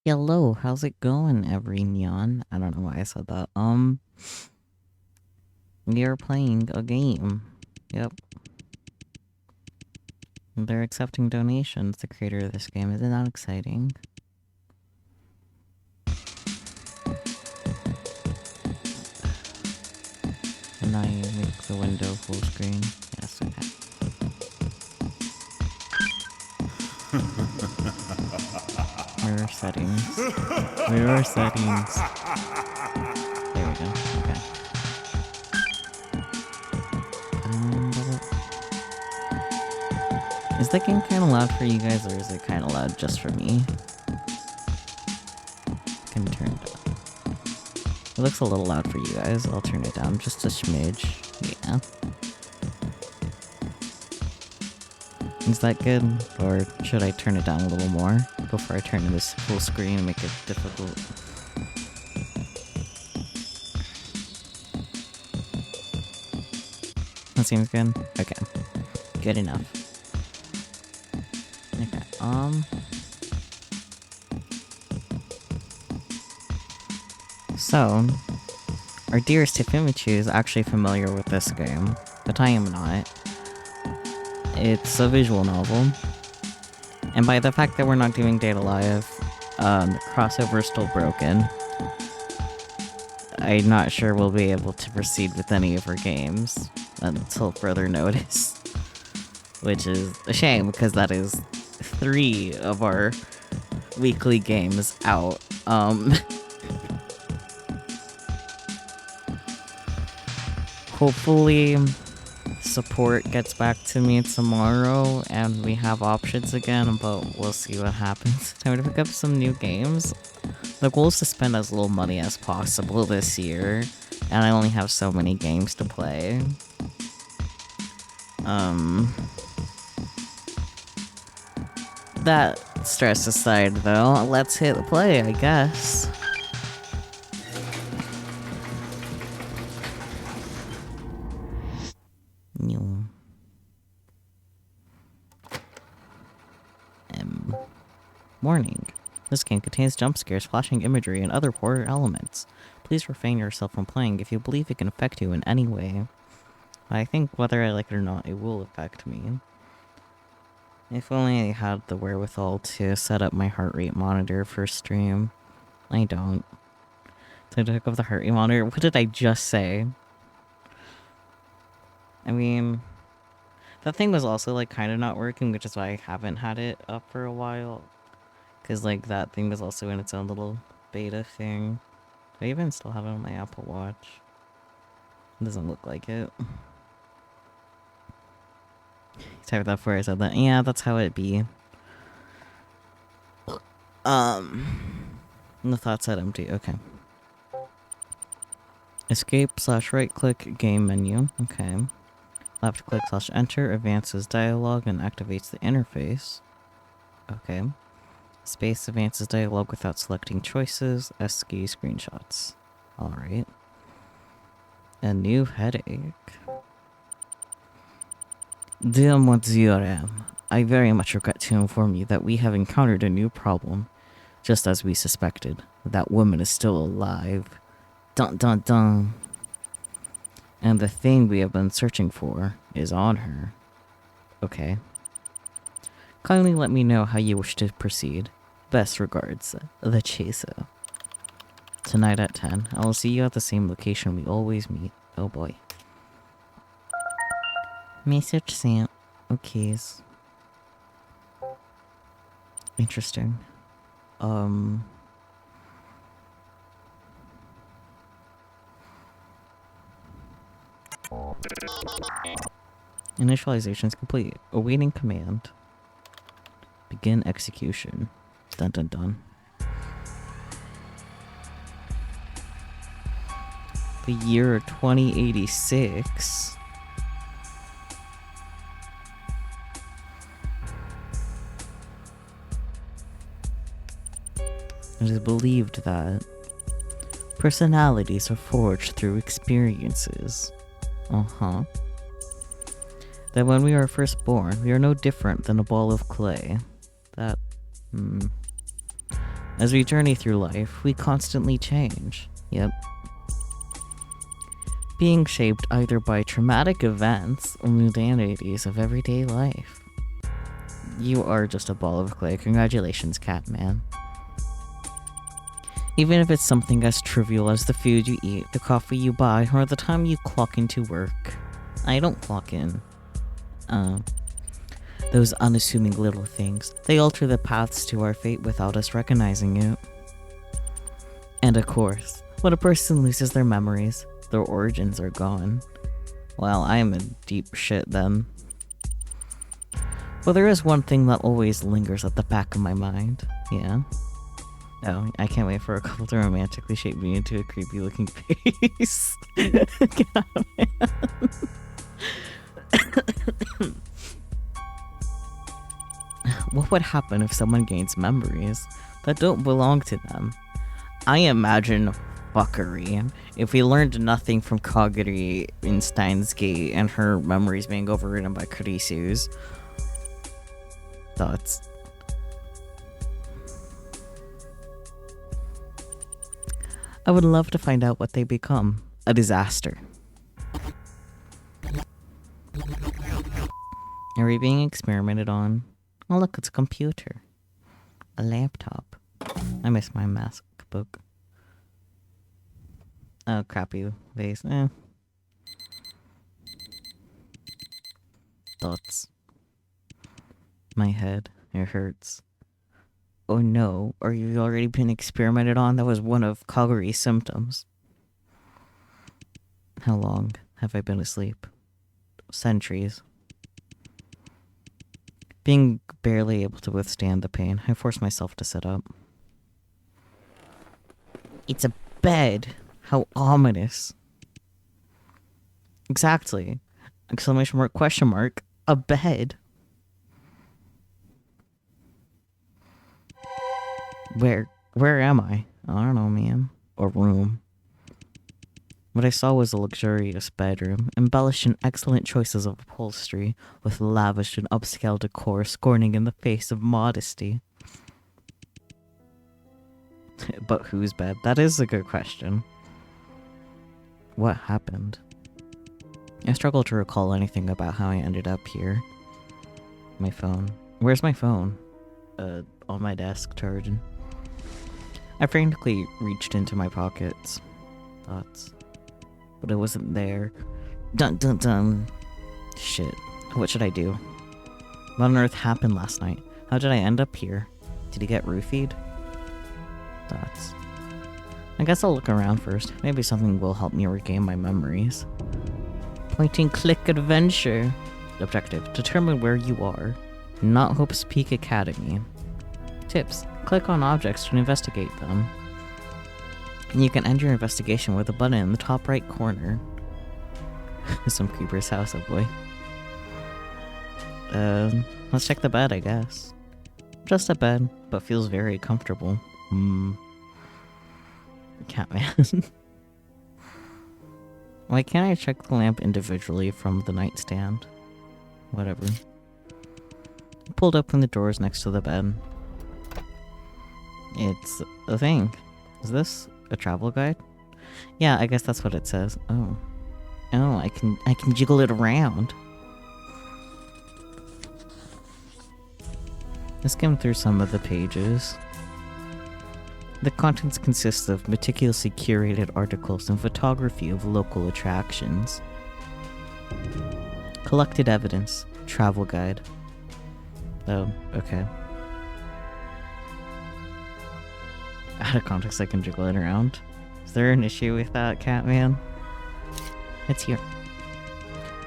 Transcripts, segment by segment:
Hello, how's it going, everyone? I don't know why I said that. We are playing a game. Yep. They're accepting donations, the creator of this game. Isn't that exciting? And now you make the window full screen. Yes, okay. Mirror settings. Mirror settings. There we go. Okay. Is the game kind of loud for you guys, or is it kind of loud just for me? Can turn it down. It looks a little loud for you guys. I'll turn it down just a smidge. Yeah. Is that good? Or should I turn it down a little more before I turn this full screen and make it difficult? That seems good? Okay. Good enough. Okay, So, our dearest Tifimichu is actually familiar with this game, but I am not. It's a visual novel. And by the fact that we're not doing Data Live, the crossover is still broken. I'm not sure we'll be able to proceed with any of our games until further notice. Which is a shame, because that is 3 of our weekly games out. Hopefully, support gets back to me tomorrow and we have options again, but we'll see what happens. Time to pick up some new games. The goal is to spend as little money as possible this year, and I only have so many games to play. That stress aside though, let's hit play, I guess. Warning. This game contains jump scares, flashing imagery, and other horror elements. Please refrain yourself from playing if you believe it can affect you in any way. I think whether I like it or not, it will affect me. If only I had the wherewithal to set up my heart rate monitor for stream. I don't. So to hook up the heart rate monitor, what did I just say? I mean, that thing was also like kind of not working, which is why I haven't had it up for a while. Because, like, that thing was also in its own little beta thing. I even still have it on my Apple Watch. It doesn't look like it. Typed that before I said that. Yeah, that's how it be. The thought said empty. Okay. Escape/right click game menu. Okay. Left click/enter advances dialogue and activates the interface. Okay. Space advances dialogue without selecting choices. ESCI screenshots. Alright. A new headache. Dear Monsieur, I very much regret to inform you that we have encountered a new problem. Just as we suspected. That woman is still alive. Dun dun dun. And the thing we have been searching for is on her. Okay. Kindly let me know how you wish to proceed. Best regards, the Chaser. Tonight at 10. I will see you at the same location we always meet. Oh boy. Message sent. Okays. Interesting. Initialization is complete. Awaiting command. Begin execution. Dun dun dun. The year 2086. It is believed that personalities are forged through experiences. That when we are first born, we are no different than a ball of clay. That, As we journey through life, we constantly change. Yep. Being shaped either by traumatic events or mundanities of everyday life. You are just a ball of clay. Congratulations, Catman. Even if it's something as trivial as the food you eat, the coffee you buy, or the time you clock into work. I don't clock in. Those unassuming little things. They alter the paths to our fate without us recognizing it. And of course, when a person loses their memories, their origins are gone. Well, I am in deep shit then. Well, there is one thing that always lingers at the back of my mind. Yeah. Oh, I can't wait for a couple to romantically shape me into a creepy looking face. God, man. What would happen if someone gains memories that don't belong to them? I imagine fuckery. If we learned nothing from Kaguri in Steins Gate and her memories being overridden by Kurisu's. Thoughts? I would love to find out what they become. A disaster. Are we being experimented on? Oh look, it's a computer. A laptop. I miss my MacBook. Oh, crappy vase. Thoughts. My head. It hurts. Oh no, are you already been experimented on? That was one of Kaguri's symptoms. How long have I been asleep? Centuries. Being barely able to withstand the pain, I force myself to sit up. It's a bed. How ominous. Exactly. Exclamation mark, question mark. A bed. Where am I? I don't know, ma'am. Or room. What I saw was a luxurious bedroom, embellished in excellent choices of upholstery, with lavish and upscale decor scorning in the face of modesty. But whose bed? That is a good question. What happened? I struggle to recall anything about how I ended up here. My phone. Where's my phone? On my desk, charging. I frantically reached into my pockets. Thoughts. But it wasn't there. Dun dun dun. Shit. What should I do? What on earth happened last night? How did I end up here? Did he get roofied? Thoughts. I guess I'll look around first. Maybe something will help me regain my memories. Point and click adventure. Objective. Determine where you are. Not Hope's Peak Academy. Tips. Click on objects to investigate them. And you can end your investigation with a button in the top right corner. Some creeper's house, oh boy. Let's check the bed, I guess. Just a bed, but feels very comfortable. Catman. Why can't I check the lamp individually from the nightstand? Whatever. I pulled open the drawers next to the bed. It's a thing. Is this a travel guide? Yeah, I guess that's what it says. Oh. Oh, I can jiggle it around. Let's skim through some of the pages. The contents consist of meticulously curated articles and photography of local attractions. Collected evidence. Travel guide. Oh, okay. Out of context, I can jiggle it around. Is there an issue with that, Catman? It's here.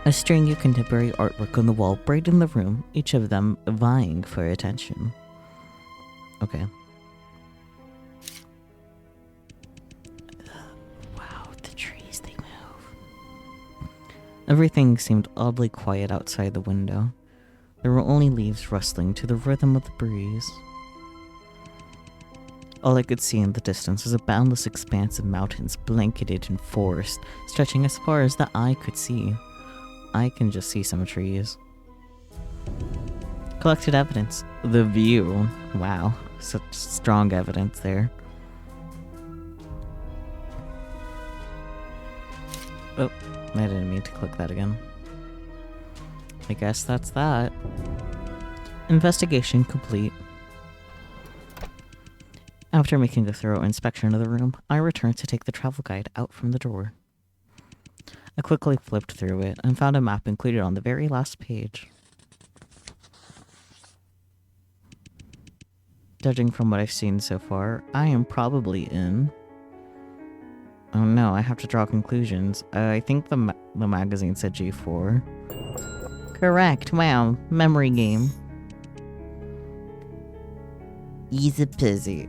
A string of contemporary artwork on the wall brightened the room, each of them vying for attention. Okay. Wow, the trees, they move. Everything seemed oddly quiet outside the window. There were only leaves rustling to the rhythm of the breeze. All I could see in the distance was a boundless expanse of mountains blanketed in forest, stretching as far as the eye could see. I can just see some trees. Collected evidence. The view. Wow. Such strong evidence there. Oh, I didn't mean to click that again. I guess that's that. Investigation complete. After making a thorough inspection of the room, I returned to take the travel guide out from the drawer. I quickly flipped through it and found a map included on the very last page. Judging from what I've seen so far, I am probably in... Oh no, I have to draw conclusions. I think the magazine said G4. Correct, wow, memory game. Easy peasy.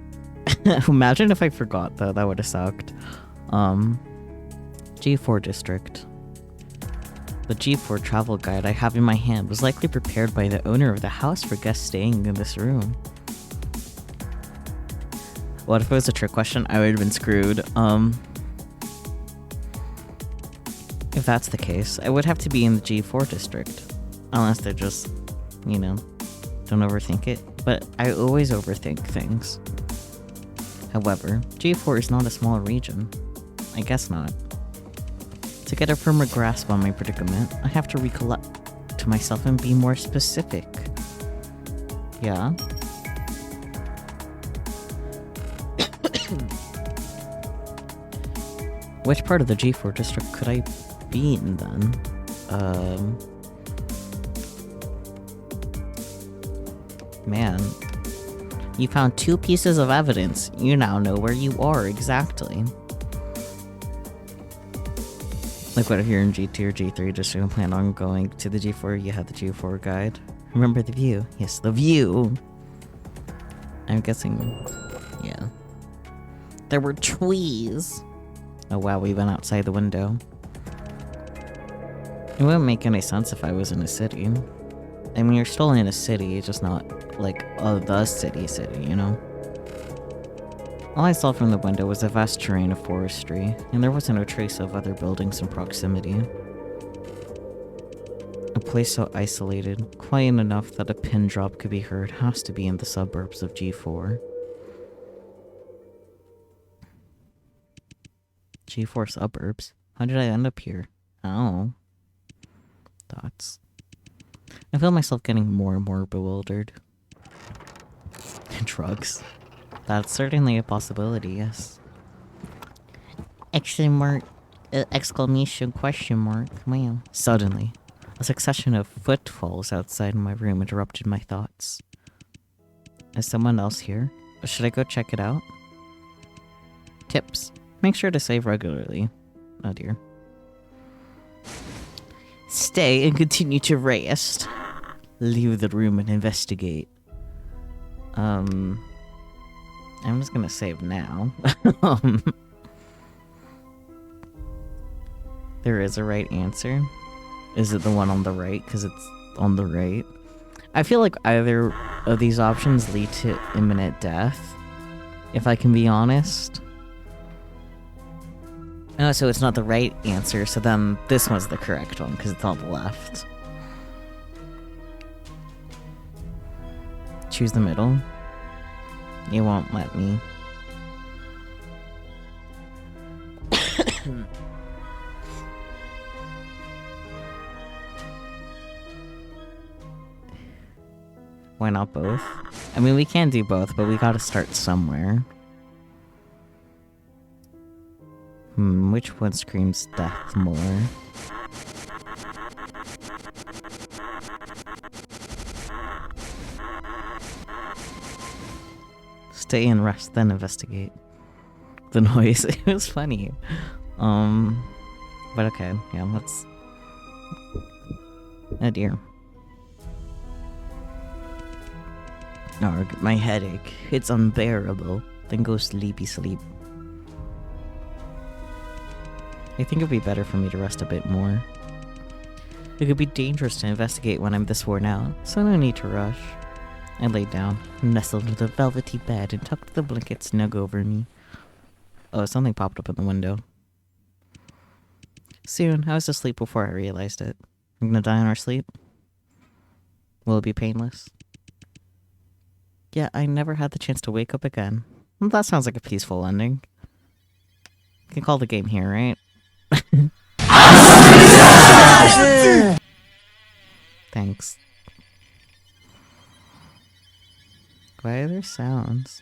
Imagine if I forgot though, that would have sucked. G4 district. The G4 travel guide I have in my hand was likely prepared by the owner of the house for guests staying in this room. What if it was a trick question? I would have been screwed. If that's the case, I would have to be in the G4 district. Unless they're just, you know, don't overthink it. But I always overthink things. However, G4 is not a small region. I guess not. To get a firmer grasp on my predicament, I have to recollect to myself and be more specific. Yeah? Which part of the G4 district could I be in then? Man. You found 2 pieces of evidence. You now know where you are exactly. Like what if you're in G2 or G3 just to plan on going to the G4, you have the G4 guide. Remember the view. Yes, the view. I'm guessing, yeah. There were trees. Oh wow, we went outside the window. It wouldn't make any sense if I was in a city. I mean, you're still in a city, just not, like, the city, you know? All I saw from the window was a vast terrain of forestry, and there wasn't a trace of other buildings in proximity. A place so isolated, quiet enough that a pin drop could be heard, has to be in the suburbs of G4. G4 suburbs? How did I end up here? Oh. Thoughts. I feel myself getting more and more bewildered. Drugs. That's certainly a possibility, yes. Exclamation question mark. Wow. Suddenly, a succession of footfalls outside my room interrupted my thoughts. Is someone else here? Should I go check it out? Tips. Make sure to save regularly. Oh dear. Stay and continue to rest. Leave the room and investigate. I'm just gonna save now. There is a right answer. Is it the one on the right? Because it's on the right. I feel like either of these options lead to imminent death, if I can be honest. Oh, so it's not the right answer, so then this one's the correct one, because it's on the left. Choose the middle. You won't let me. Why not both? I mean, we can do both, but we gotta start somewhere. Which one screams death more? Stay and rest, then investigate. The noise, it was funny. But okay, yeah, let's... Oh dear. Arg, my headache. It's unbearable. Then go sleepy sleep. I think it'd be better for me to rest a bit more. It could be dangerous to investigate when I'm this worn out, so no need to rush. I laid down, nestled into the velvety bed, and tucked the blanket snug over me. Oh, something popped up in the window. Soon, I was asleep before I realized it. I'm gonna die in our sleep? Will it be painless? Yeah, I never had the chance to wake up again. Well, that sounds like a peaceful ending. You can call the game here, right? Thanks. Why are there sounds?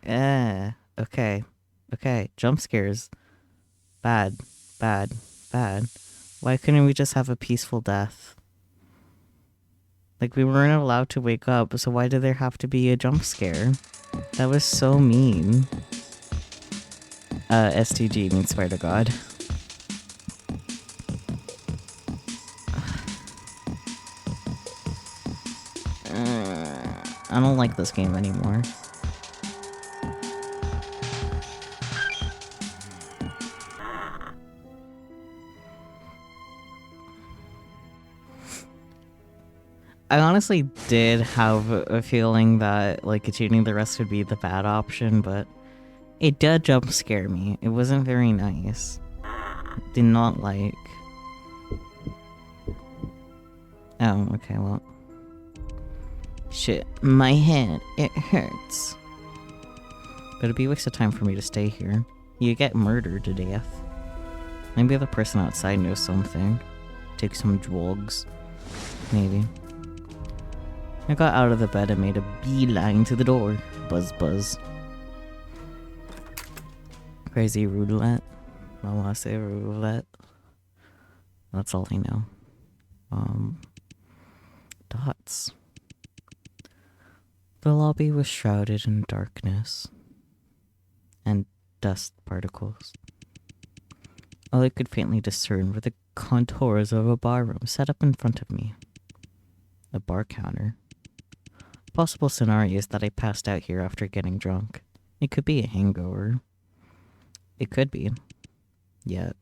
Okay. Okay, jump scares. Bad. Bad. Bad. Why couldn't we just have a peaceful death? Like, we weren't allowed to wake up, so why did there have to be a jump scare? That was so mean. STG means swear to God. I don't like this game anymore. I honestly did have a feeling that, like, continuing the rest would be the bad option, but it did jump scare me. It wasn't very nice. Did not like. Oh, okay, well. Shit, my head, it hurts. But it'd be a waste of time for me to stay here. You get murdered to death. Maybe the person outside knows something. Take some drugs. Maybe. I got out of the bed and made a beeline to the door. Buzz buzz. Crazy roulette. I wanna say roulette. That's all I know. Dots. The lobby was shrouded in darkness and dust particles. All I could faintly discern were the contours of a barroom set up in front of me. A bar counter. Possible scenario is that I passed out here after getting drunk. It could be a hangover. It could be. Yet.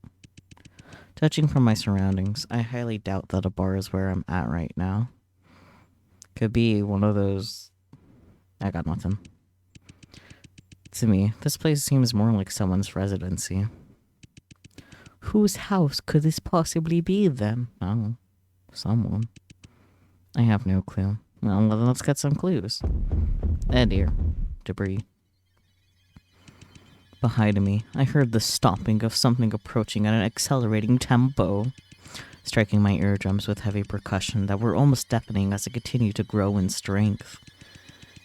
Judging from my surroundings, I highly doubt that a bar is where I'm at right now. Could be one of those... I got nothing. To me, this place seems more like someone's residency. Whose house could this possibly be, then? Oh, someone. I have no clue. Well, let's get some clues. Dear. Debris. Behind me, I heard the stomping of something approaching at an accelerating tempo, striking my eardrums with heavy percussion that were almost deafening as it continued to grow in strength.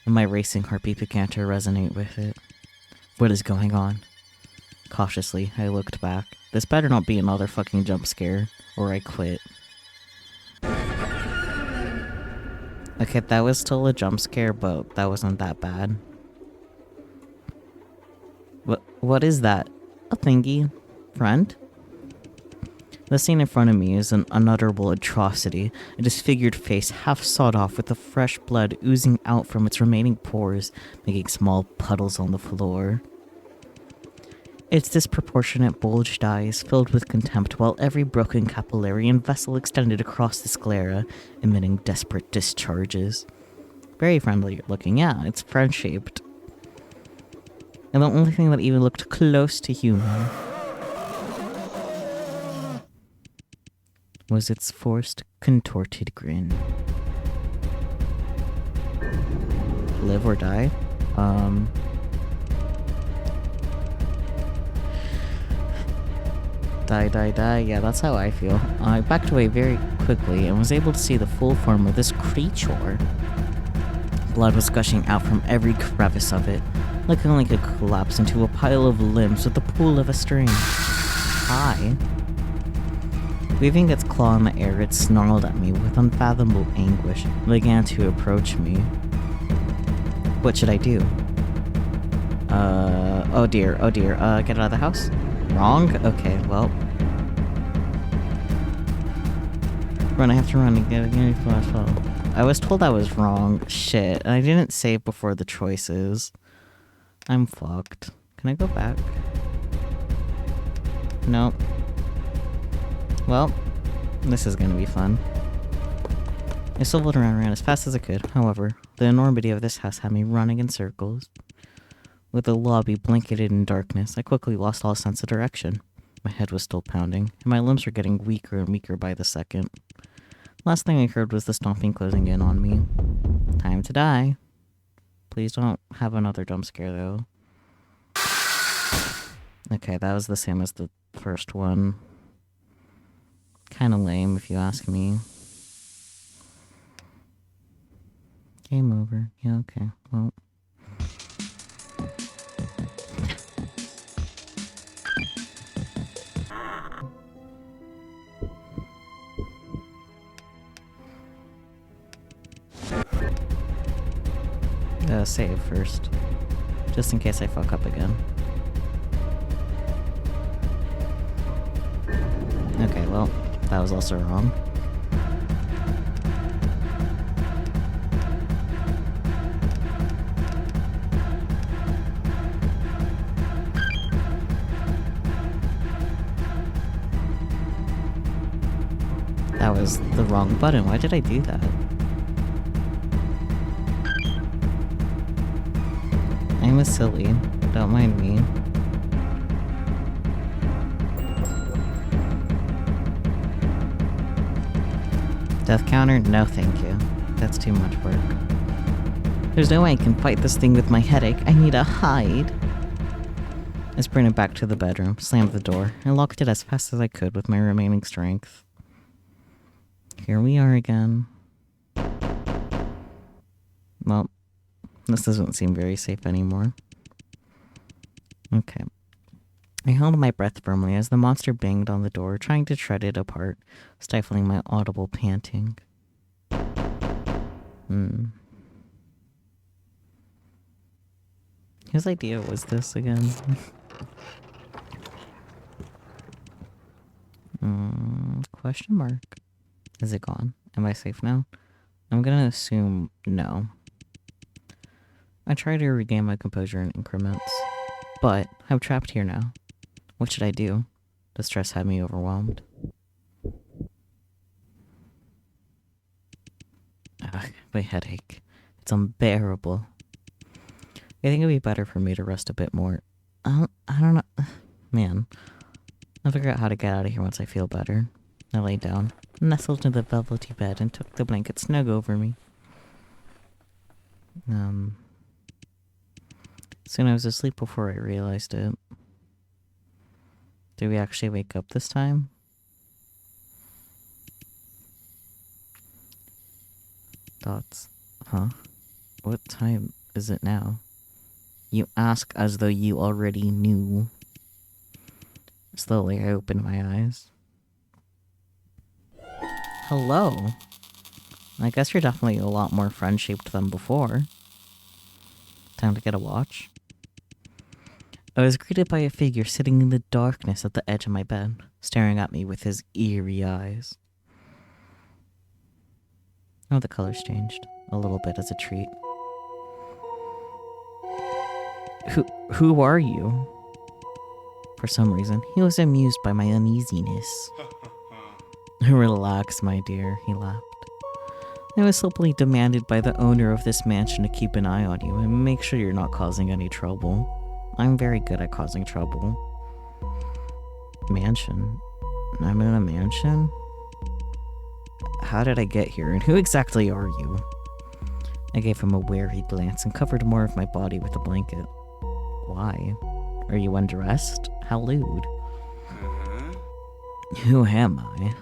And my racing heartbeat began to resonate with it. What is going on? Cautiously, I looked back. This better not be another fucking jump scare, or I quit. Okay, that was still a jump scare, but that wasn't that bad. What is that? A thingy? Friend? The scene in front of me is an unutterable atrocity. A disfigured face half sawed off with the fresh blood oozing out from its remaining pores, making small puddles on the floor. Its disproportionate bulged eyes filled with contempt while every broken capillary and vessel extended across the sclera, emitting desperate discharges. Very friendly looking, yeah, it's friend-shaped. And the only thing that even looked close to human was its forced, contorted grin. Live or die? Die. Yeah, that's how I feel. I backed away very quickly and was able to see the full form of this creature. Blood was gushing out from every crevice of it, looking like it collapsed into a pile of limbs with the pull of a string. Hi. Waving its claw in the air, it snarled at me with unfathomable anguish and began to approach me. What should I do? Oh dear. Get out of the house? Wrong? Okay, well. Run, I have to run and get a flash. I was told I was wrong. Shit, and I didn't save before the choices. I'm fucked. Can I go back? Nope. Well, this is gonna be fun. I stumbled around as fast as I could. However, the enormity of this house had me running in circles. With the lobby blanketed in darkness, I quickly lost all sense of direction. My head was still pounding, and my limbs were getting weaker and weaker by the second. Last thing I heard was the stomping closing in on me. Time to die. Please don't have another jump scare, though. Okay, that was the same as the first one. Kinda lame, if you ask me. Game over. Yeah, okay. Well. Save first. Just in case I fuck up again. Okay, well, that was also wrong. That was the wrong button. Why did I do that? I'm a silly. Don't mind me. Death counter? No thank you. That's too much work. There's no way I can fight this thing with my headache. I need to hide. I sprinted back to the bedroom, slammed the door, and locked it as fast as I could with my remaining strength. Here we are again. Well, this doesn't seem very safe anymore. Okay. I held my breath firmly as the monster banged on the door, trying to shred it apart, stifling my audible panting. Whose idea was this again? Question mark. Is it gone? Am I safe now? I'm gonna assume no. I try to regain my composure in increments, but I'm trapped here now. What should I do? The stress had me overwhelmed. Ugh, my headache. It's unbearable. I think it'd be better for me to rest a bit more. I don't know. Man. I'll figure out how to get out of here once I feel better. I lay down, nestled in the velvety bed, and took the blanket snug over me. Soon I was asleep before I realized it. Did we actually wake up this time? Thoughts? Huh? What time is it now? You ask as though you already knew. Slowly, I opened my eyes. Hello. I guess you're definitely a lot more friend-shaped than before. Time to get a watch. I was greeted by a figure sitting in the darkness at the edge of my bed, staring at me with his eerie eyes. Oh, the colors changed a little bit as a treat. Who are you? For some reason, he was amused by my uneasiness. Relax, my dear, he laughed. I was simply demanded by the owner of this mansion to keep an eye on you and make sure you're not causing any trouble. I'm very good at causing trouble. Mansion? I'm in a mansion? How did I get here, and who exactly are you? I gave him a wary glance and covered more of my body with a blanket. Why? Are you undressed? How lewd. Who am I?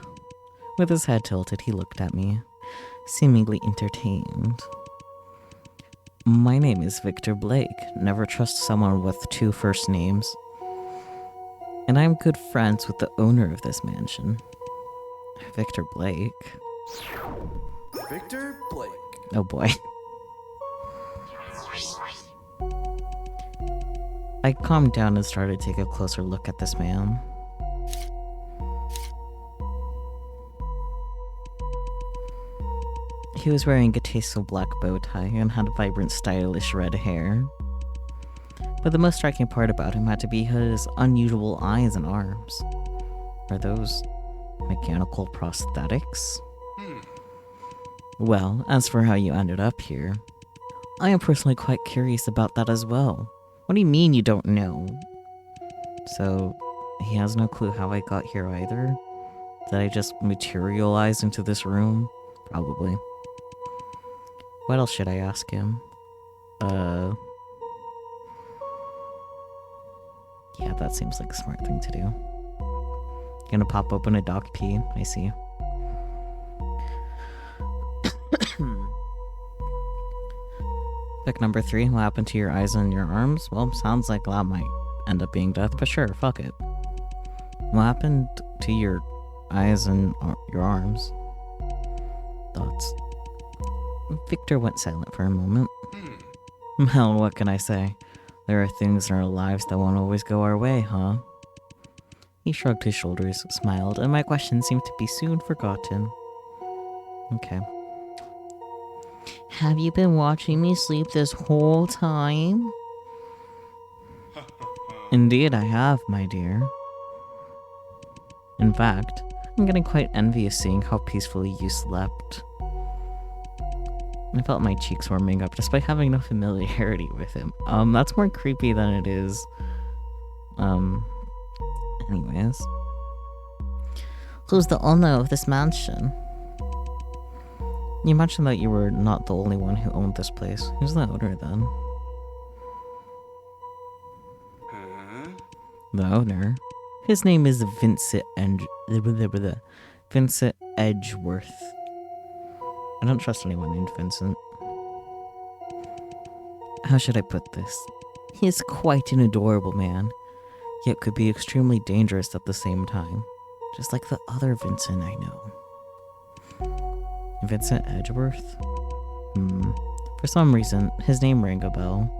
With his head tilted, he looked at me, seemingly entertained. My name is Victor Blake. Never trust someone with two first names. And I'm good friends with the owner of this mansion. Victor Blake. Victor Blake. Oh boy. I calmed down and started to take a closer look at this man. He was wearing a tasteful black bow tie and had vibrant, stylish red hair. But the most striking part about him had to be his unusual eyes and arms. Are those mechanical prosthetics? Well, as for how you ended up here, I am personally quite curious about that as well. What do you mean you don't know? So, he has no clue how I got here either? Did I just materialize into this room? Probably. What else should I ask him? Yeah, that seems like a smart thing to do. Gonna pop open a doc P, I see. Pick number 3, what happened to your eyes and your arms? Well, sounds like that might end up being death, but sure, fuck it. What happened to your eyes and your arms? Thoughts. Victor went silent for a moment. Well, what can I say? There are things in our lives that won't always go our way, huh? He shrugged his shoulders, smiled, and my question seemed to be soon forgotten. Okay. Have you been watching me sleep this whole time? Indeed I have, my dear. In fact, I'm getting quite envious seeing how peacefully you slept. I felt my cheeks warming up despite having no familiarity with him. That's more creepy than it is. Anyways. Who's the owner of this mansion? You mentioned that you were not the only one who owned this place. Who's the owner then? The owner? His name is Vincent Vincent Edgeworth. I don't trust anyone named Vincent. How should I put this? He is quite an adorable man, yet could be extremely dangerous at the same time. Just like the other Vincent I know. Vincent Edgeworth? For some reason, his name rang a bell.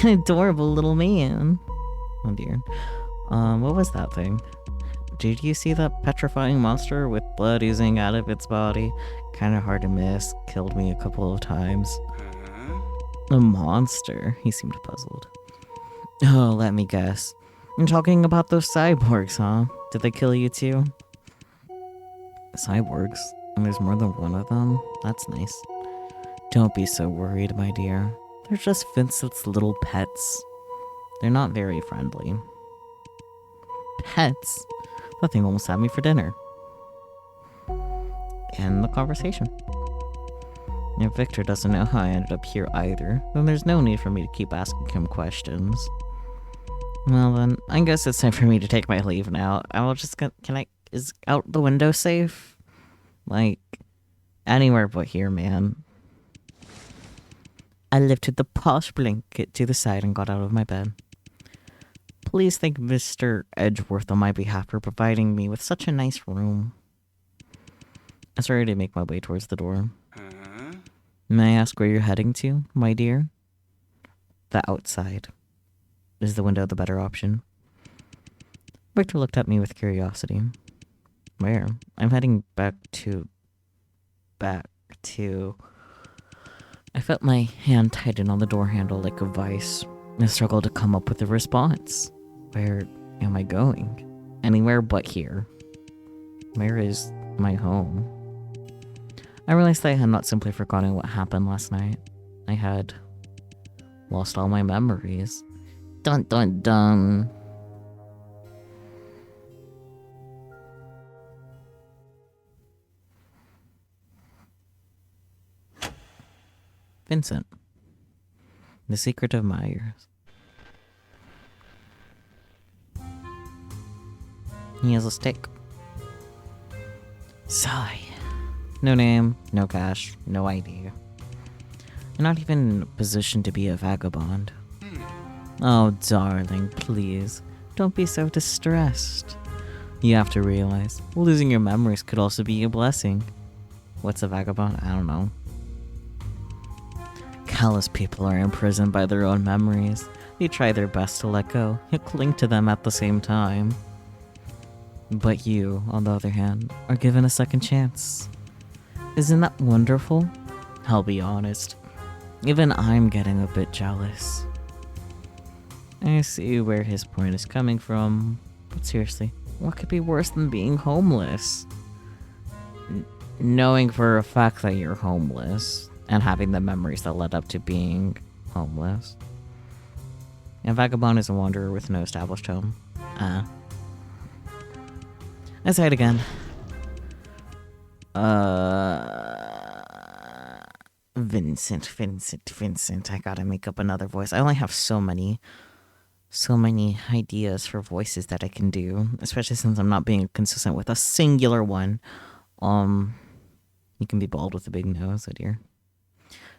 An adorable little man. Oh dear. What was that thing? Did you see that petrifying monster with blood oozing out of its body? Kinda hard to miss. Killed me a couple of times. A monster? He seemed puzzled. Oh, let me guess. You're talking about those cyborgs, huh? Did they kill you too? Cyborgs? And there's more than one of them? That's nice. Don't be so worried, my dear. They're just Vincent's little pets. They're not very friendly. Pets? That thing almost had me for dinner. End the conversation. If Victor doesn't know how I ended up here either, then there's no need for me to keep asking him questions. Well then, I guess it's time for me to take my leave now. I'll just get, is out the window safe? Like, anywhere but here, man. I lifted the posh blanket to the side and got out of my bed. Please thank Mr. Edgeworth on my behalf for providing me with such a nice room. I started to make my way towards the door. May I ask where you're heading to, my dear? The outside. Is the window the better option? Victor looked at me with curiosity. Where? I'm heading back to... I felt my hand tighten on the door handle like a vice. I struggled to come up with a response. Where am I going? Anywhere but here. Where is my home? I realized that I had not simply forgotten what happened last night. I had lost all my memories. Dun dun dun. Vincent. The Secret of Myers. He has a stick. Sigh. No name, no cash, no ID. You're not even in a position to be a vagabond. Oh, darling, please. Don't be so distressed. You have to realize, losing your memories could also be a blessing. What's a vagabond? I don't know. Callous people are imprisoned by their own memories. They try their best to let go, yet cling to them at the same time. But you, on the other hand, are given a second chance. Isn't that wonderful? I'll be honest. Even I'm getting a bit jealous. I see where his point is coming from, but seriously, what could be worse than being homeless? Knowing for a fact that you're homeless, and having the memories that led up to being homeless. A vagabond is a wanderer with no established home. I say it again. Vincent. I gotta make up another voice. I only have so many ideas for voices that I can do, especially since I'm not being consistent with a singular one. You can be bald with a big nose, oh dear.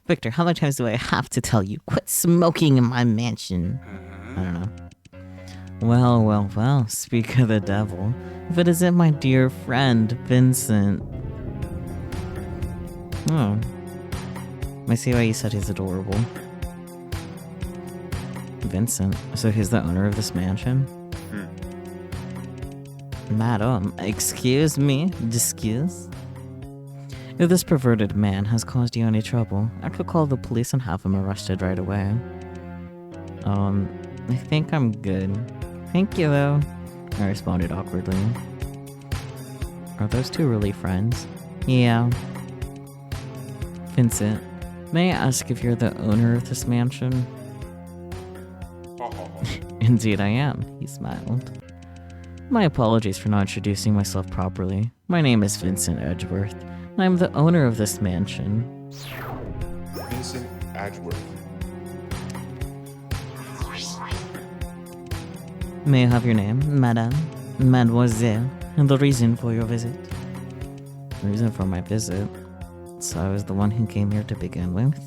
Victor, how many times do I have to tell you? Quit smoking in my mansion. I don't know. Well, speak of the devil. If it isn't my dear friend, Vincent. Oh. I see why you said he's adorable. Vincent, so he's the owner of this mansion? Madam, excuse me? Excuse? If this perverted man has caused you any trouble, I could call the police and have him arrested right away. I think I'm good. Thank you, though. I responded awkwardly. Are those two really friends? Yeah. Vincent, may I ask if you're the owner of this mansion? Indeed I am, he smiled. My apologies for not introducing myself properly. My name is Vincent Edgeworth, and I'm the owner of this mansion. Vincent Edgeworth. May I have your name, madame? Mademoiselle, and the reason for your visit? The reason for my visit? So I was the one who came here to begin with?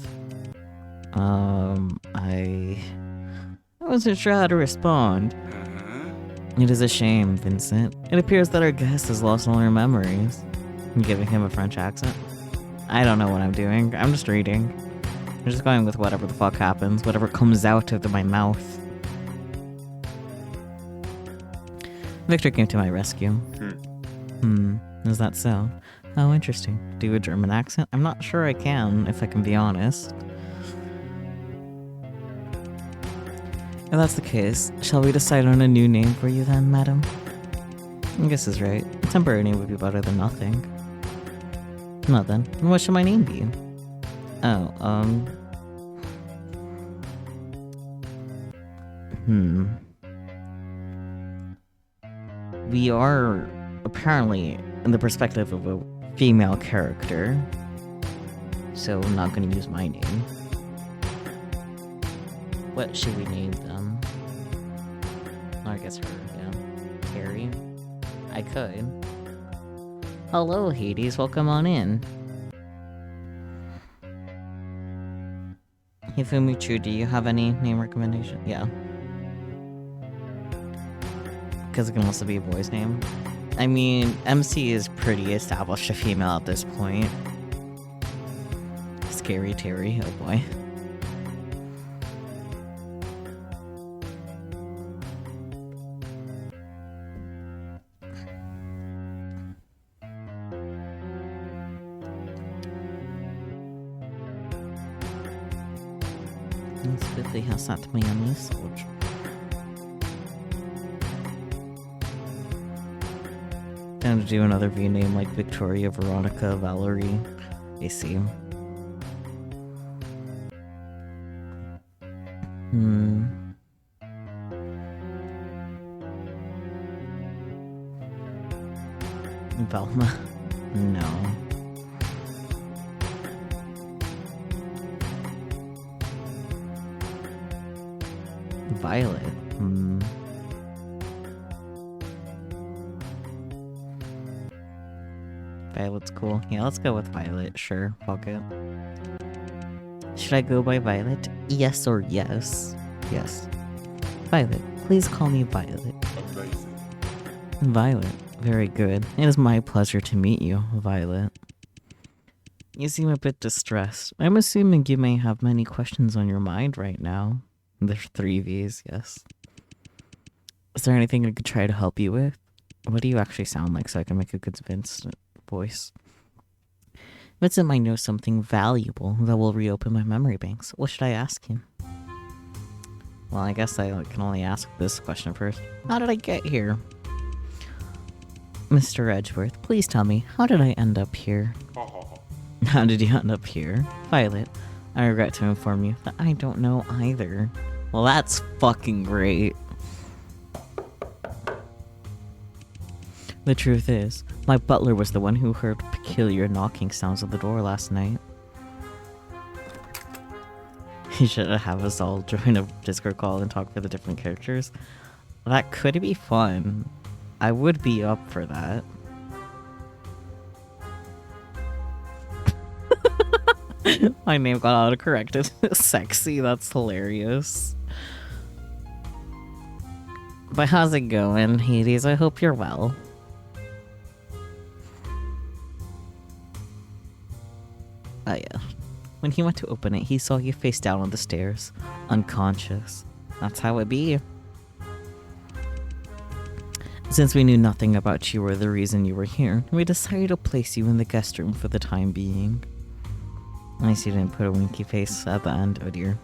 I wasn't sure how to respond. It is a shame, Vincent. It appears that our guest has lost all her memories. You giving him a French accent? I don't know what I'm doing. I'm just reading. I'm just going with whatever the fuck happens, whatever comes out of my mouth. Victor came to my rescue. Is that so? Oh, interesting. Do a German accent? I'm not sure I can, if I can be honest. If that's the case, shall we decide on a new name for you then, madam? I guess is right. A temporary name would be better than nothing. Not then. What should my name be? We are apparently in the perspective of a female character, so I'm not going to use my name. What should we name them? Oh, I guess her, yeah. Carrie? I could. Hello, Hades, welcome on in. Hifumichu, do you have any name recommendation? Yeah. Because it can also be a boy's name. I mean, MC is pretty established a female at this point. Scary Terry, oh boy. Zbytly has sent me a message. And to do another V name like Victoria, Veronica, Valerie, AC. Velma? No. Violet? Violet's cool. Yeah, let's go with Violet. Sure, fuck it. Should I go by Violet? Yes or yes? Yes. Violet. Please call me Violet. Amazing. Violet. Very good. It is my pleasure to meet you, Violet. You seem a bit distressed. I'm assuming you may have many questions on your mind right now. There's 3 V's, yes. Is there anything I could try to help you with? What do you actually sound like so I can make a good Vincent voice? Vincent might know something valuable that will reopen my memory banks. What should I ask him? Well, I guess I can only ask this question first. How did I get here? Mr. Edgeworth, please tell me, how did I end up here? How did you end up here? Violet, I regret to inform you that I don't know either. Well, that's fucking great. The truth is, my butler was the one who heard peculiar knocking sounds on the door last night. He should have us all join a Discord call and talk for the different characters. That could be fun. I would be up for that. My name got autocorrected. Sexy, that's hilarious. But how's it going, Hades? I hope you're well. Oh yeah. When he went to open it, he saw you face down on the stairs, unconscious. That's how it be. Since we knew nothing about you or the reason you were here, we decided to place you in the guest room for the time being. I see you didn't put a winky face at the end, oh dear.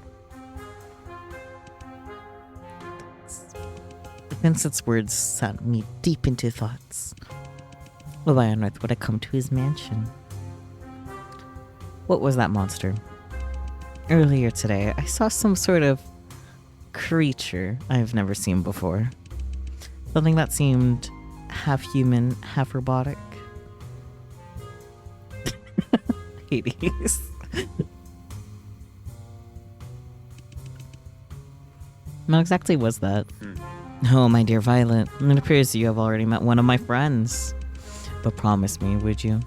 Vincent's words sent me deep into thoughts. Why on earth would I come to his mansion? What was that monster? Earlier today, I saw some sort of creature I've never seen before. Something that seemed half human, half robotic. Hades. What exactly was that? Oh, my dear Violet, it appears you have already met one of my friends. But promise me, would you?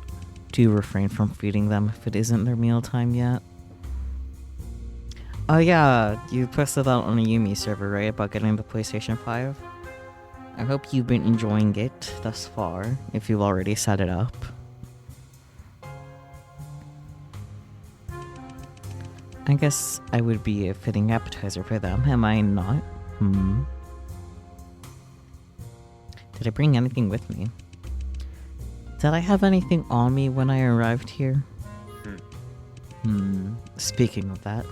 Do refrain from feeding them if it isn't their mealtime yet. Oh yeah, you posted that on a Yumi server, right? About getting the PlayStation 5? I hope you've been enjoying it thus far, if you've already set it up. I guess I would be a fitting appetizer for them, am I not? Did I bring anything with me? Did I have anything on me when I arrived here? Speaking of that,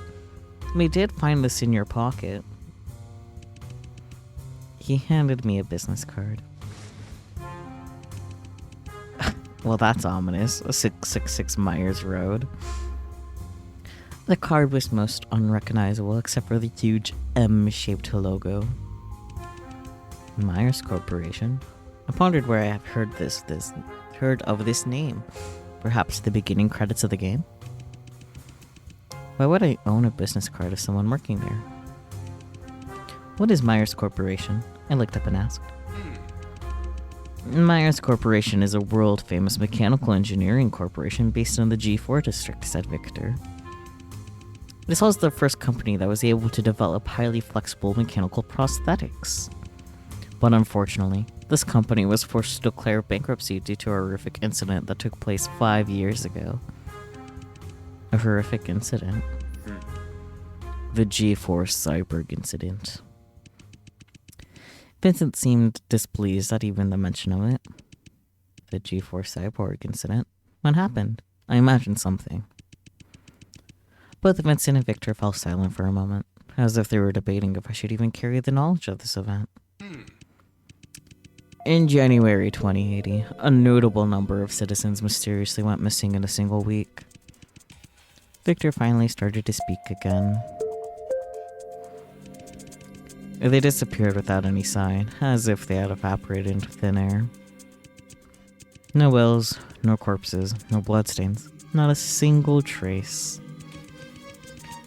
we did find this in your pocket. He handed me a business card. Well, that's ominous. 666 Myers Road. The card was most unrecognizable except for the huge M-shaped logo. Myers Corporation? I pondered where I have heard of this name. Perhaps the beginning credits of the game? Why would I own a business card of someone working there? What is Myers Corporation? I looked up and asked. Myers Corporation is a world-famous mechanical engineering corporation based in the G4 district, said Victor. This was the first company that was able to develop highly flexible mechanical prosthetics. But unfortunately, this company was forced to declare bankruptcy due to a horrific incident that took place 5 years ago. A horrific incident? The G4 Cyborg incident. Vincent seemed displeased at even the mention of it. The G4 Cyborg incident? What happened? I imagined something. Both Vincent and Victor fell silent for a moment, as if they were debating if I should even carry the knowledge of this event. In January 2080, a notable number of citizens mysteriously went missing in a single week. Victor finally started to speak again. They disappeared without any sign, as if they had evaporated into thin air. No wills, no corpses, no bloodstains, not a single trace.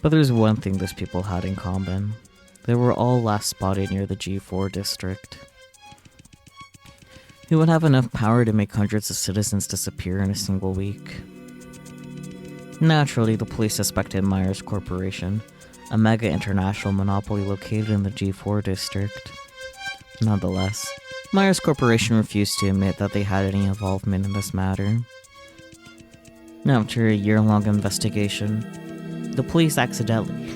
But there's one thing those people had in common. They were all last spotted near the G4 district. Who would have enough power to make hundreds of citizens disappear in a single week? Naturally, the police suspected Myers Corporation, a mega international monopoly located in the G4 district. Nonetheless, Myers Corporation refused to admit that they had any involvement in this matter. After a year-long investigation, the police accidentally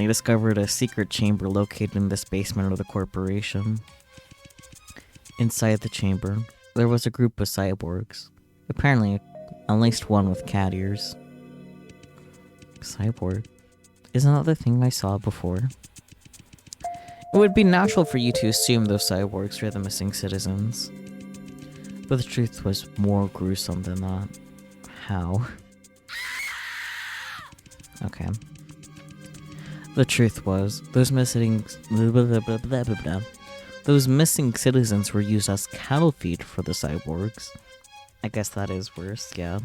discovered a secret chamber located in this basement of the corporation. Inside the chamber, there was a group of cyborgs. Apparently, at least one with cat ears. Cyborg? Isn't that the thing I saw before? It would be natural for you to assume those cyborgs were the missing citizens. But the truth was more gruesome than that. How? Okay. The truth was, those missing citizens were used as cattle feed for the cyborgs. I guess that is worse, yeah.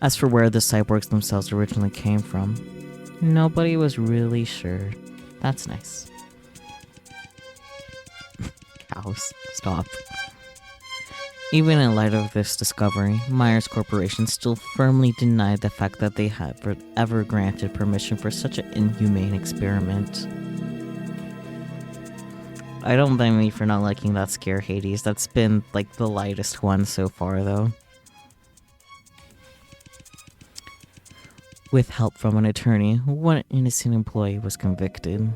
As for where the cyborgs themselves originally came from, nobody was really sure. That's nice. Cows, stop. Even in light of this discovery, Myers Corporation still firmly denied the fact that they had ever granted permission for such an inhumane experiment. I don't blame me for not liking that scare, Hades. That's been, like, the lightest one so far, though. With help from an attorney, one innocent employee was convicted.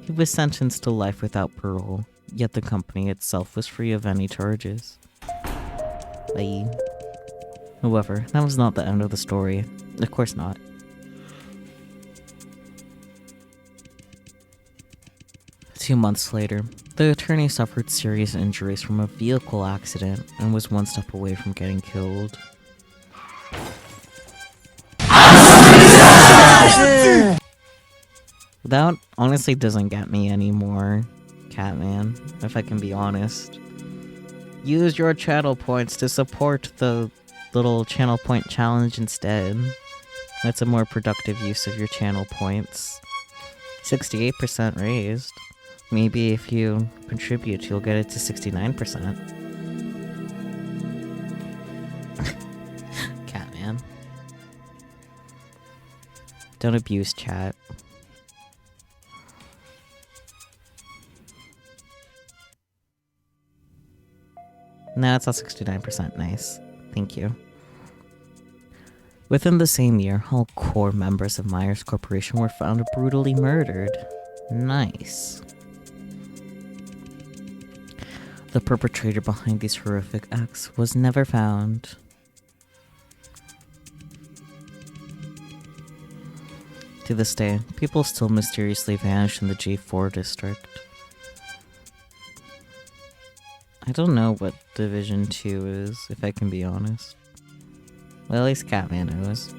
He was sentenced to life without parole, yet the company itself was free of any charges. Bye. However, that was not the end of the story. Of course not. Two months later, the attorney suffered serious injuries from a vehicle accident and was one step away from getting killed. That honestly doesn't get me anymore, Catman, if I can be honest. Use your channel points to support the little channel point challenge instead. That's a more productive use of your channel points. 68% raised. Maybe if you contribute, you'll get it to 69%. Catman. Don't abuse chat. No, it's all 69%. Nice. Thank you. Within the same year, all core members of Myers Corporation were found brutally murdered. Nice. The perpetrator behind these horrific acts was never found. To this day, people still mysteriously vanish in the G4 district. I don't know what Division 2 is, if I can be honest. Well, at least Catman knows.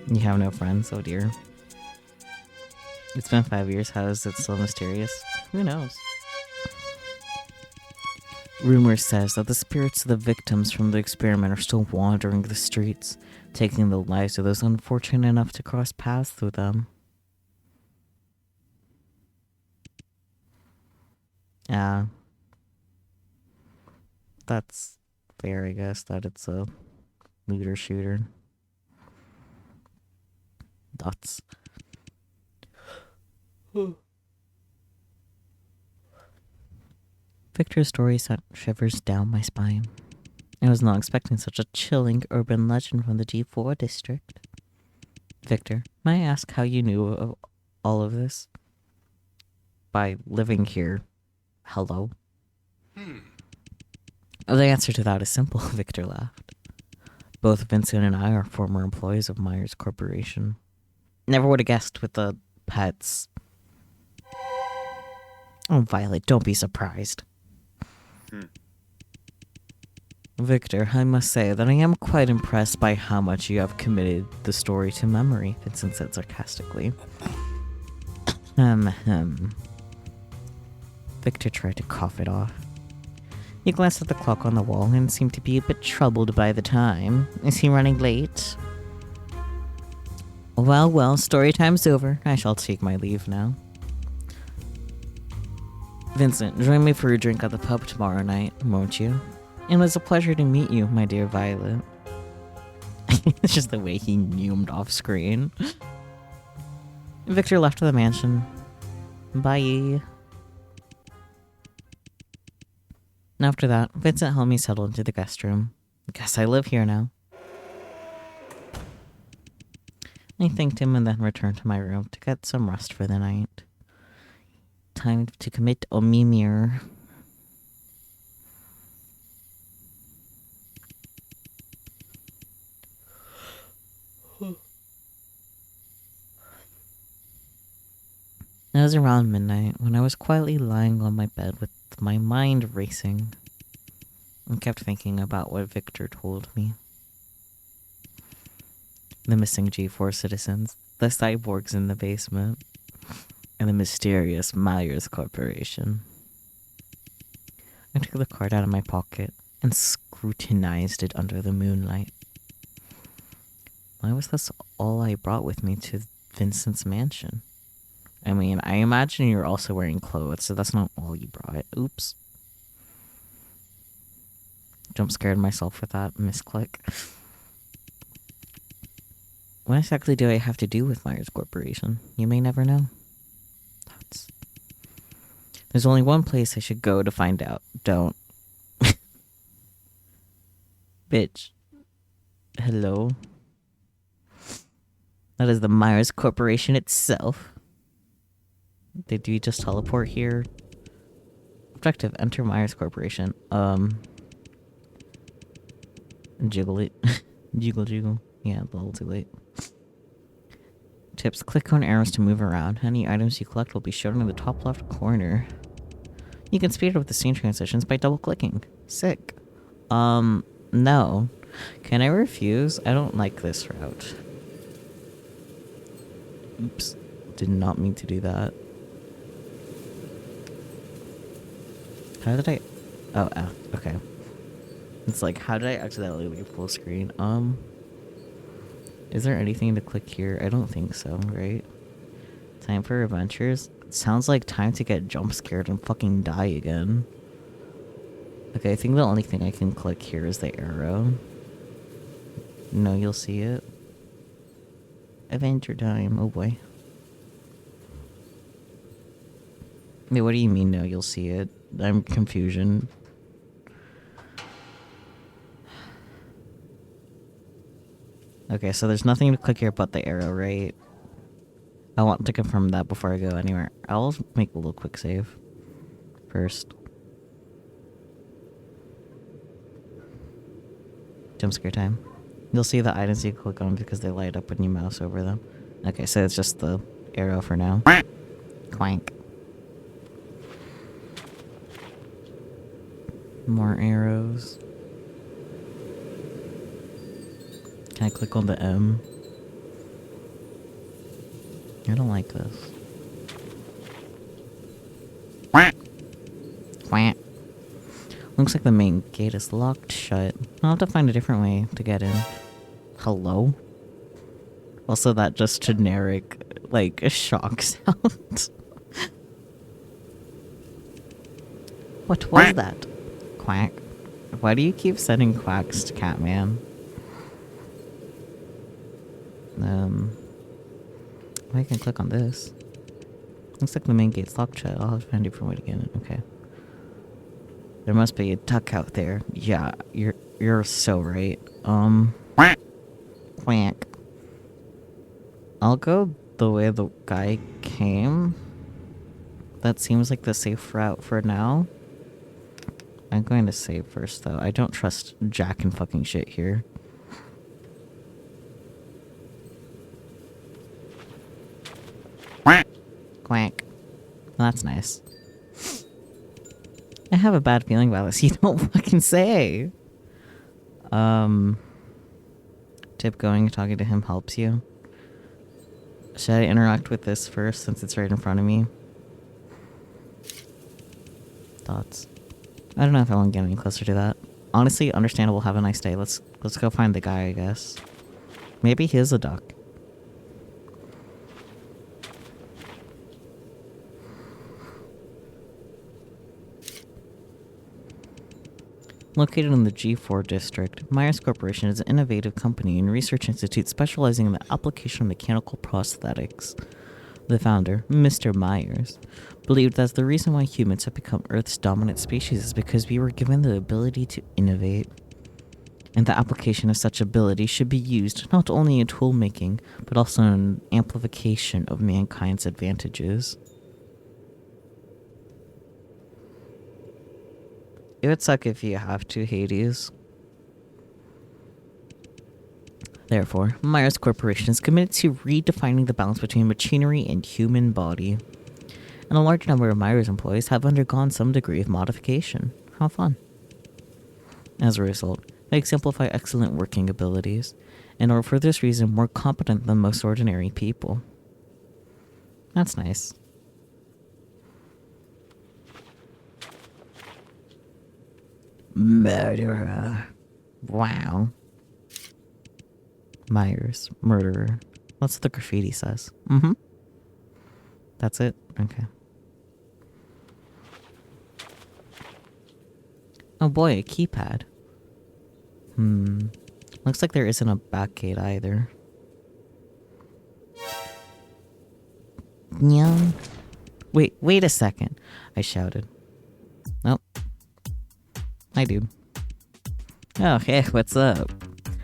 You have no friends, oh dear. It's been 5 years, how is it still mysterious? Who knows? Rumor says that the spirits of the victims from the experiment are still wandering the streets, taking the lives of those unfortunate enough to cross paths with them. That's fair, I guess, that it's a looter shooter. Dots. Victor's story sent shivers down my spine. I was not expecting such a chilling urban legend from the G4 district. Victor, may I ask how you knew of all of this? By living here. Hello? The answer to that is simple, Victor laughed. Both Vincent and I are former employees of Myers Corporation. Never would have guessed with the pets. Oh, Violet, don't be surprised. Victor, I must say that I am quite impressed by how much you have committed the story to memory, Vincent said sarcastically. Victor tried to cough it off. He glanced at the clock on the wall and seemed to be a bit troubled by the time. Is he running late? Well, story time's over. I shall take my leave now. Vincent, join me for a drink at the pub tomorrow night, won't you? It was a pleasure to meet you, my dear Violet. It's just the way he neumed off screen. Victor left the mansion. Bye. After that, Vincent helped me settle into the guest room. Guess I live here now. I thanked him and then returned to my room to get some rest for the night. Time to commit a mimir. It was around midnight when I was quietly lying on my bed with my mind racing. I kept thinking about what Victor told me. The missing G4 citizens, the cyborgs in the basement, and the mysterious Myers Corporation. I took the card out of my pocket and scrutinized it under the moonlight. Why was this all I brought with me to Vincent's mansion? I mean, I imagine you're also wearing clothes, so that's not all you brought. Oops. Jump scared myself with that misclick. What exactly do I have to do with Myers Corporation? You may never know. There's only one place I should go to find out. Don't. Bitch. Hello? That is the Myers Corporation itself. Did we just teleport here? Objective, enter Myers Corporation. Jiggle it. Jiggle. Yeah, a little too late. Tips, click on arrows to move around. Any items you collect will be shown in the top left corner. You can speed up the scene transitions by double clicking. Sick. No. Can I refuse? I don't like this route. Oops. Did not mean to do that. How did I... Oh, okay. It's like, how did I accidentally leave full screen? Is there anything to click here? I don't think so, right? Time for adventures? Sounds like time to get jump scared and fucking die again. Okay, I think the only thing I can click here is the arrow. No, you'll see it. Adventure time, oh boy. Wait, what do you mean, no, you'll see it? I'm confusion. Okay, so there's nothing to click here but the arrow, right? I want to confirm that before I go anywhere. I'll make a little quick save first. Jump scare time. You'll see the items you click on because they light up when you mouse over them. Okay, so it's just the arrow for now. Clank. More arrows. Can I click on the M? I don't like this. Quack. Looks like the main gate is locked shut. I'll have to find a different way to get in. Hello? Also that just generic, like, a shock sound. What was that? Quack. Why do you keep sending quacks to Catman? I can click on this. Looks like the main gate's locked shut. I'll have to find a different way to get in. Okay. There must be a duck out there. Yeah, you're so right. Quack. I'll go the way the guy came. That seems like the safe route for now. I'm going to save first, though. I don't trust Jack and fucking shit here. Quack. Well, that's nice. I have a bad feeling about this. You don't fucking say. Tip, going and talking to him helps you. Should I interact with this first since it's right in front of me? Thoughts? I don't know if I want to get any closer to that. Honestly, understandable. Have a nice day. Let's go find the guy, I guess. Maybe he is a duck. Located in the G4 district, Myers Corporation is an innovative company and research institute specializing in the application of mechanical prosthetics. The founder, Mr. Myers, believed that the reason why humans have become Earth's dominant species is because we were given the ability to innovate. And the application of such ability should be used not only in tool making, but also in amplification of mankind's advantages. It would suck if you have to, Hades. Therefore, Myers Corporation is committed to redefining the balance between machinery and human body. And a large number of Myers employees have undergone some degree of modification. How fun. As a result, they exemplify excellent working abilities, and are for this reason more competent than most ordinary people. That's nice. Murderer. Wow. Myers, murderer. That's what the graffiti says. Mm-hmm. That's it? Okay. Oh boy, a keypad. Looks like there isn't a back gate either. Yeah. Wait a second. I shouted. Nope. Hi, dude. Oh, hey, what's up?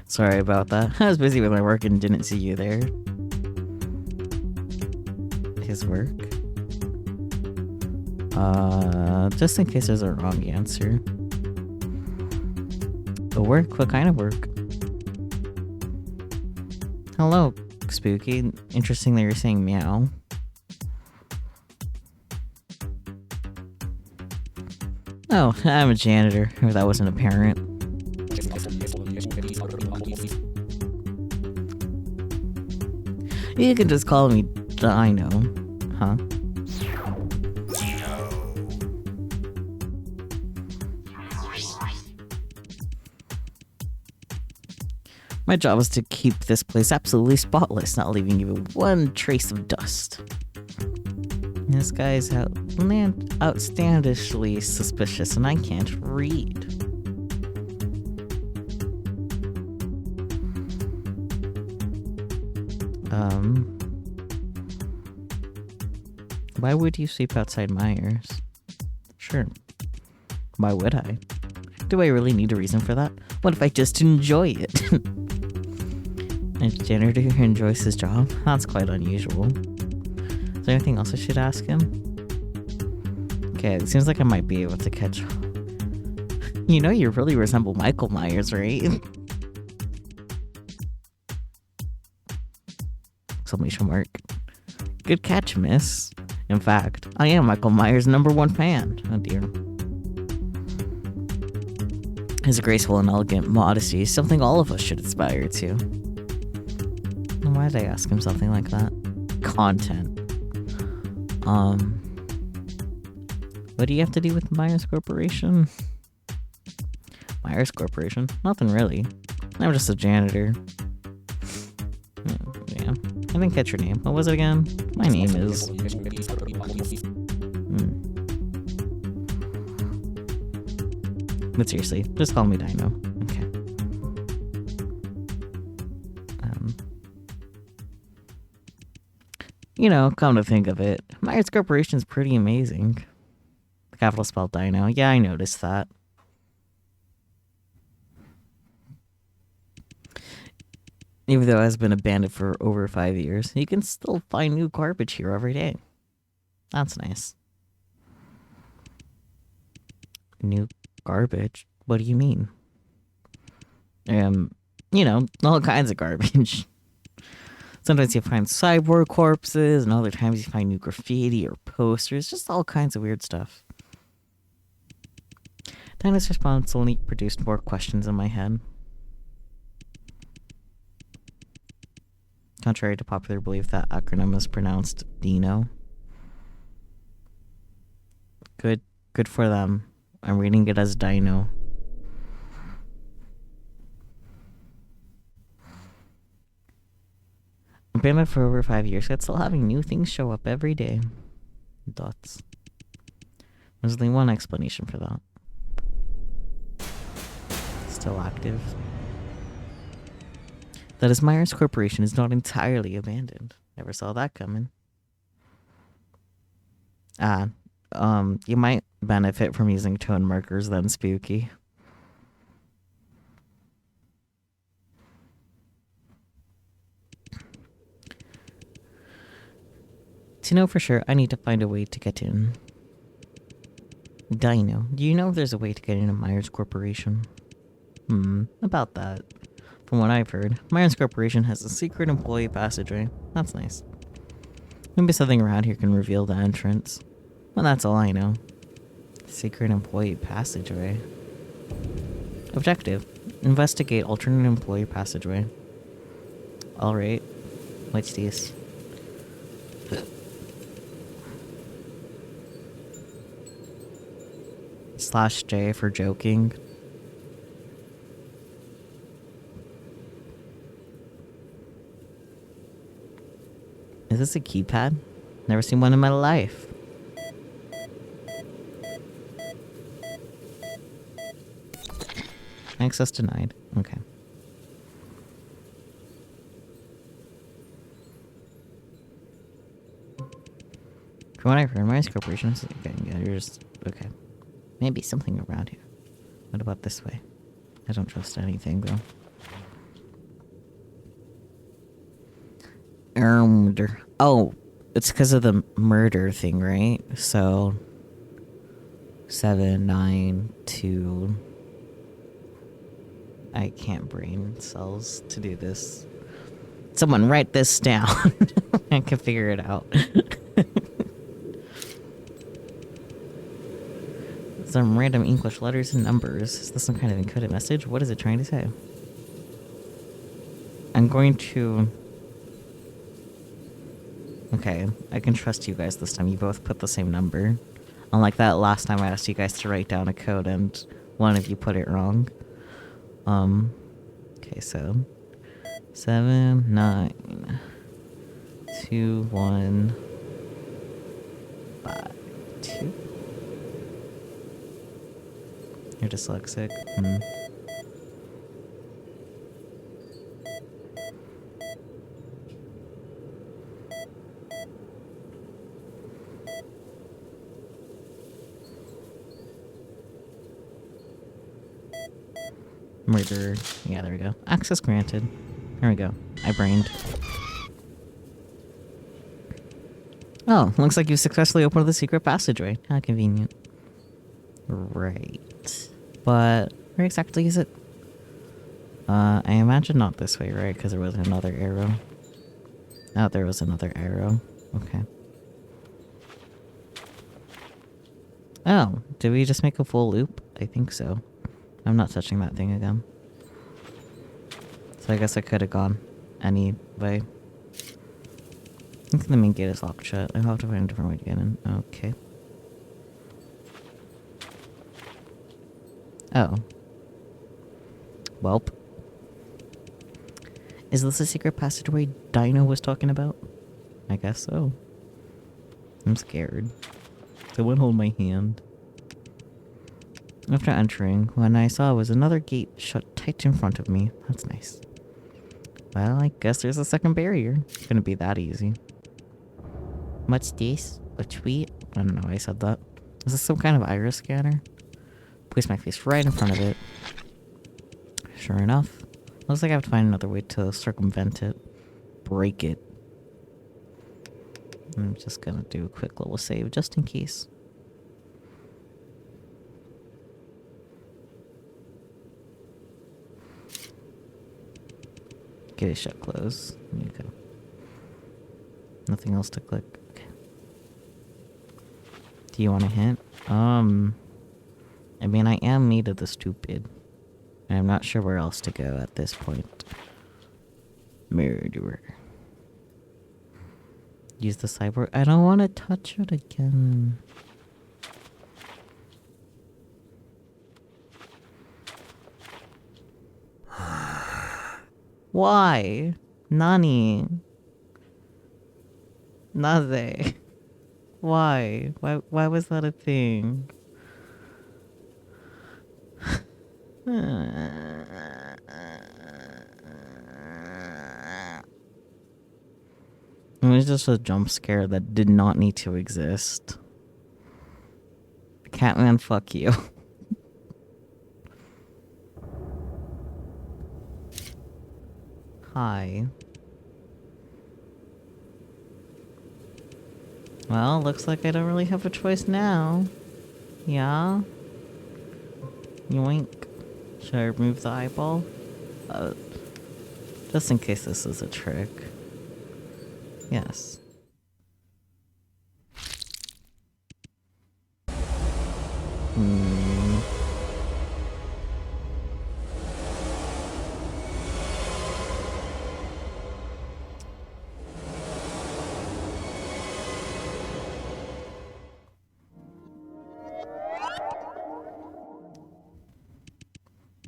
Sorry about that. I was busy with my work and didn't see you there. His work? Just in case there's a wrong answer. The work? What kind of work? Hello, Spooky. Interesting that you're saying meow. Oh, I'm a janitor, if that wasn't apparent. You can just call me Dino, huh? My job is to keep this place absolutely spotless, not leaving even one trace of dust. This guy's outstandishly suspicious, and I can't read. Why would you sleep outside Myers? Sure. Why would I? Do I really need a reason for that? What if I just enjoy it? A janitor who enjoys his job? That's quite unusual. Is there anything else I should ask him? Okay, it seems like I might be able to catch... You know you really resemble Michael Myers, right? Exclamation mark. Good catch, miss. In fact, I am Michael Myers' #1 fan. Oh dear. His graceful and elegant modesty is something all of us should aspire to. Why did I ask him something like that? Content. What do you have to do with Myers Corporation? Myers Corporation? Nothing really. I'm just a janitor. Yeah. I didn't catch your name. What was it again? My name is... But seriously, just call me Dino. Okay. Come to think of it, Myers Corporation's pretty amazing. The capital spelled Dino. Yeah, I noticed that. Even though it has been abandoned for over 5 years, you can still find new garbage here every day. That's nice. New garbage? What do you mean? All kinds of garbage. Sometimes you find cyborg corpses, and other times you find new graffiti or posters, just all kinds of weird stuff. Dino's response only produced more questions in my head. Contrary to popular belief, that acronym is pronounced Dino. Good for them. I'm reading it as Dino. Abandoned for over 5 years, yet still having new things show up every day. Dots. There's only one explanation for that. Still active. That is, Myers Corporation is not entirely abandoned. Never saw that coming. You might benefit from using tone markers then, Spooky. To know for sure, I need to find a way to get in. Dino, do you know if there's a way to get into Myers Corporation? About that. From what I've heard, Myers Corporation has a secret employee passageway. That's nice. Maybe something around here can reveal the entrance. Well, that's all I know. Secret employee passageway. Objective: investigate alternate employee passageway. Alright. What's this? /J for joking. Is this a keypad? Never seen one in my life. Access denied. Okay. From what I've heard, Myers Corporation is okay. Yeah, you're just okay. Maybe something around here. What about this way? I don't trust anything though. Oh, it's because of the murder thing, right? So 7, 9, 2. I can't brain cells to do this. Someone write this down. I can figure it out. Some random English letters and numbers. Is this some kind of encoded message? What is it trying to say? I'm going to... Okay, I can trust you guys this time. You both put the same number. Unlike that last time I asked you guys to write down a code and one of you put it wrong. Okay, so 7, 9, 2, 1, 5, 2. You're dyslexic. Murder. Yeah, there we go. Access granted. There we go. I brained. Oh, looks like you successfully opened the secret passageway. How convenient. Right. But where exactly is it? I imagine not this way, right? Because there was another arrow. Oh, there was another arrow. Okay. Oh, did we just make a full loop? I think so. I'm not touching that thing again. So I guess I could have gone anyway. I think the main gate is locked shut. I'll have to find a different way to get in. Okay. Oh. Welp. Is this a secret passageway Dino was talking about? I guess so. I'm scared. Someone hold my hand. After entering, what I saw was another gate shut tight in front of me. That's nice. Well, I guess there's a second barrier. It's gonna be that easy. What's this? A tweet? I don't know why I said that. Is this some kind of iris scanner? Place my face right in front of it. Sure enough. Looks like I have to find another way to circumvent it. Break it. I'm just gonna do a quick little save just in case. Get it shut close. There you go. Nothing else to click. Okay. Do you want a hint? I mean, I am made of the stupid. And I'm not sure where else to go at this point. Murderer. Use the cyborg. I don't want to touch it again. Why? Nani? Naze. Why? Why was that a thing? It was just a jump scare that did not need to exist. Catman, fuck you. Hi. Well, looks like I don't really have a choice now. Yeah? Yoink. Should I remove the eyeball? Just in case this is a trick. Yes.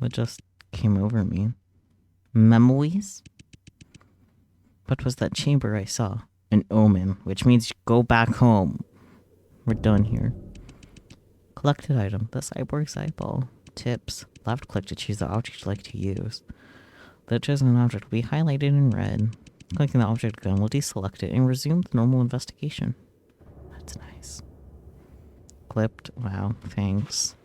What just came over me? Memories? What was that chamber I saw? An omen, which means go back home. We're done here. Collected item, the cyborg's eyeball. Tips, left click to choose the object you'd like to use. The chosen object will be highlighted in red. Clicking the object again will deselect it and resume the normal investigation. That's nice. Clipped, wow, thanks.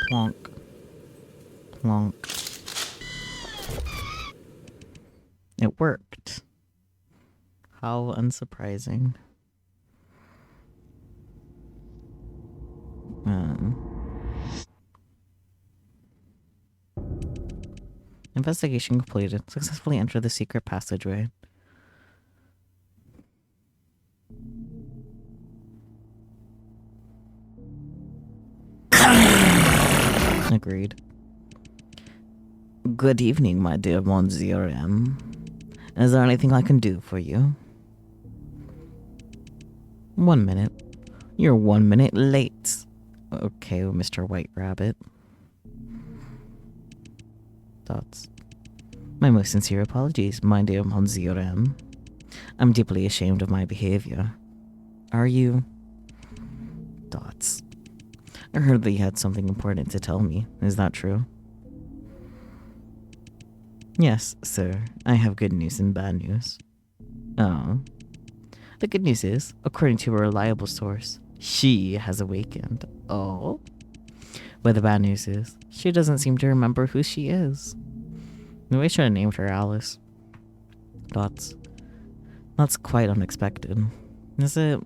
Plonk. Plonk. It worked. How unsurprising. Investigation completed. Successfully enter the secret passageway. Agreed. Good evening, my dear Monsieur M. Is there anything I can do for you? 1 minute. You're 1 minute late. Okay, Mr. White Rabbit. Thoughts. My most sincere apologies, my dear Monsieur M. I'm deeply ashamed of my behavior. Are you? Thoughts. I heard that you had something important to tell me. Is that true? Yes, sir. I have good news and bad news. Oh. The good news is, according to a reliable source, she has awakened. Oh. But the bad news is, she doesn't seem to remember who she is. We should have named her Alice. Thoughts. That's quite unexpected. Is it?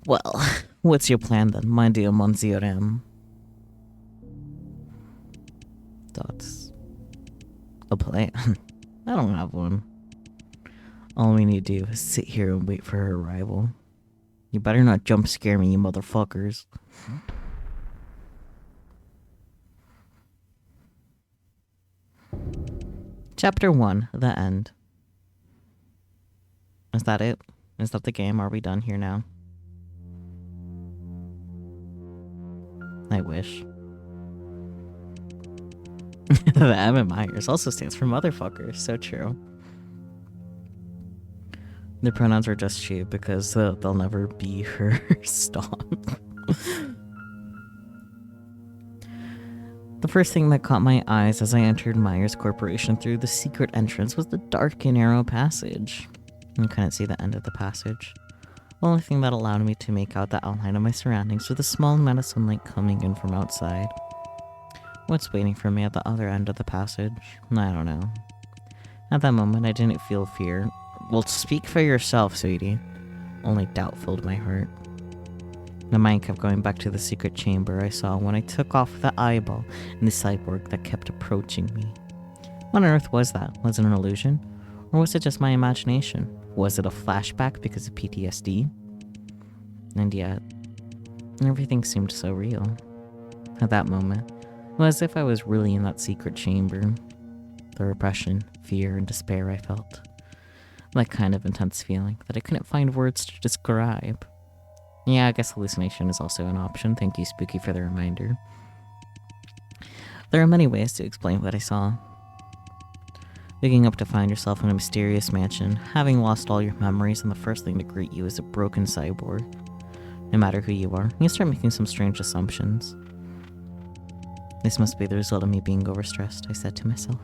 Well, what's your plan then, my dear Monsieur M? Thoughts. A plan? I don't have one. All we need to do is sit here and wait for her arrival. You better not jump scare me, you motherfuckers. Chapter 1, The End. Is that it? Is that the game? Are we done here now? I wish. The M in Myers also stands for motherfucker, so true. The pronouns are just she because they'll never be her. Stop. The first thing that caught my eyes as I entered Myers Corporation through the secret entrance was the dark and narrow passage. I couldn't see the end of the passage. The only thing that allowed me to make out the outline of my surroundings was a small amount of sunlight coming in from outside. What's waiting for me at the other end of the passage? I don't know. At that moment, I didn't feel fear. Well, speak for yourself, sweetie. Only doubt filled my heart. My mind kept going back to the secret chamber I saw when I took off the eyeball and the cyborg that kept approaching me. What on earth was that? Was it an illusion? Or was it just my imagination? Was it a flashback because of PTSD? And yet, everything seemed so real. At that moment, it was as if I was really in that secret chamber. The repression, fear, and despair I felt. That kind of intense feeling that I couldn't find words to describe. Yeah, I guess hallucination is also an option. Thank you, Spooky, for the reminder. There are many ways to explain what I saw. Waking up to find yourself in a mysterious mansion, having lost all your memories, and the first thing to greet you is a broken cyborg. No matter who you are, you start making some strange assumptions. This must be the result of me being overstressed, I said to myself.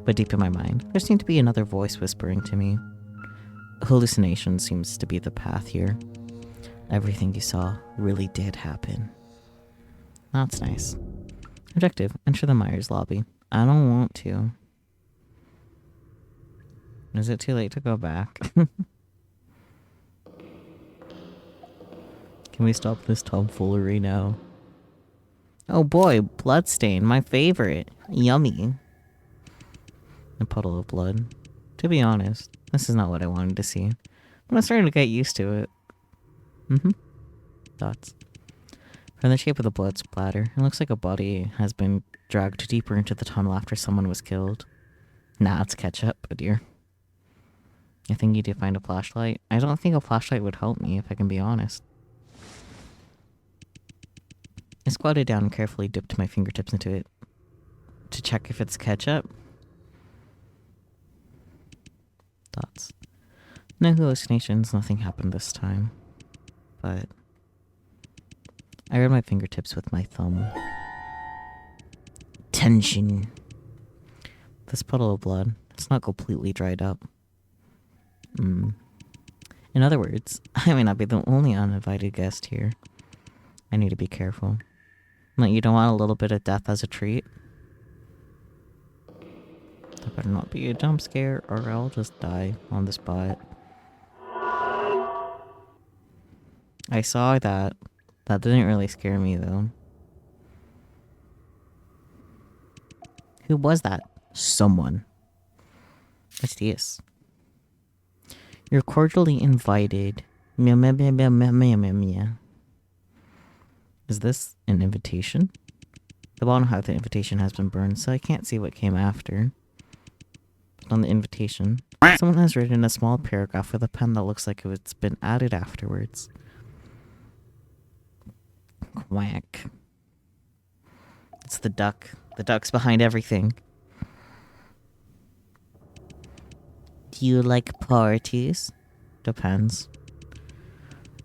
But deep in my mind, there seemed to be another voice whispering to me. Hallucination seems to be the path here. Everything you saw really did happen. That's nice. Objective, enter the Myers lobby. I don't want to. Is it too late to go back? Can we stop this tomfoolery now? Oh boy, bloodstain, my favorite. Yummy. A puddle of blood. To be honest, this is not what I wanted to see. But I'm starting to get used to it. Thoughts. From the shape of the blood splatter, it looks like a body has been dragged deeper into the tunnel after someone was killed. Nah, it's ketchup, dear. I think you need to find a flashlight. I don't think a flashlight would help me, if I can be honest. I squatted down and carefully dipped my fingertips into it to check if it's ketchup. Thoughts. No hallucinations, nothing happened this time. But I rubbed my fingertips with my thumb. Tension. This puddle of blood, it's not completely dried up. In other words, I may not be the only uninvited guest here. I need to be careful. Like, you don't want a little bit of death as a treat? That better not be a jump scare, or I'll just die on the spot. I saw that. That didn't really scare me, though. Who was that? Someone. What's this? You're cordially invited. Meow, meow, meow, meow, meow, meow, meow, meow. Is this an invitation? The bottom half of the invitation has been burned, so I can't see what came after. But on the invitation, someone has written a small paragraph with a pen that looks like it's been added afterwards. Quack. It's the duck. The duck's behind everything. Do you like parties? Depends.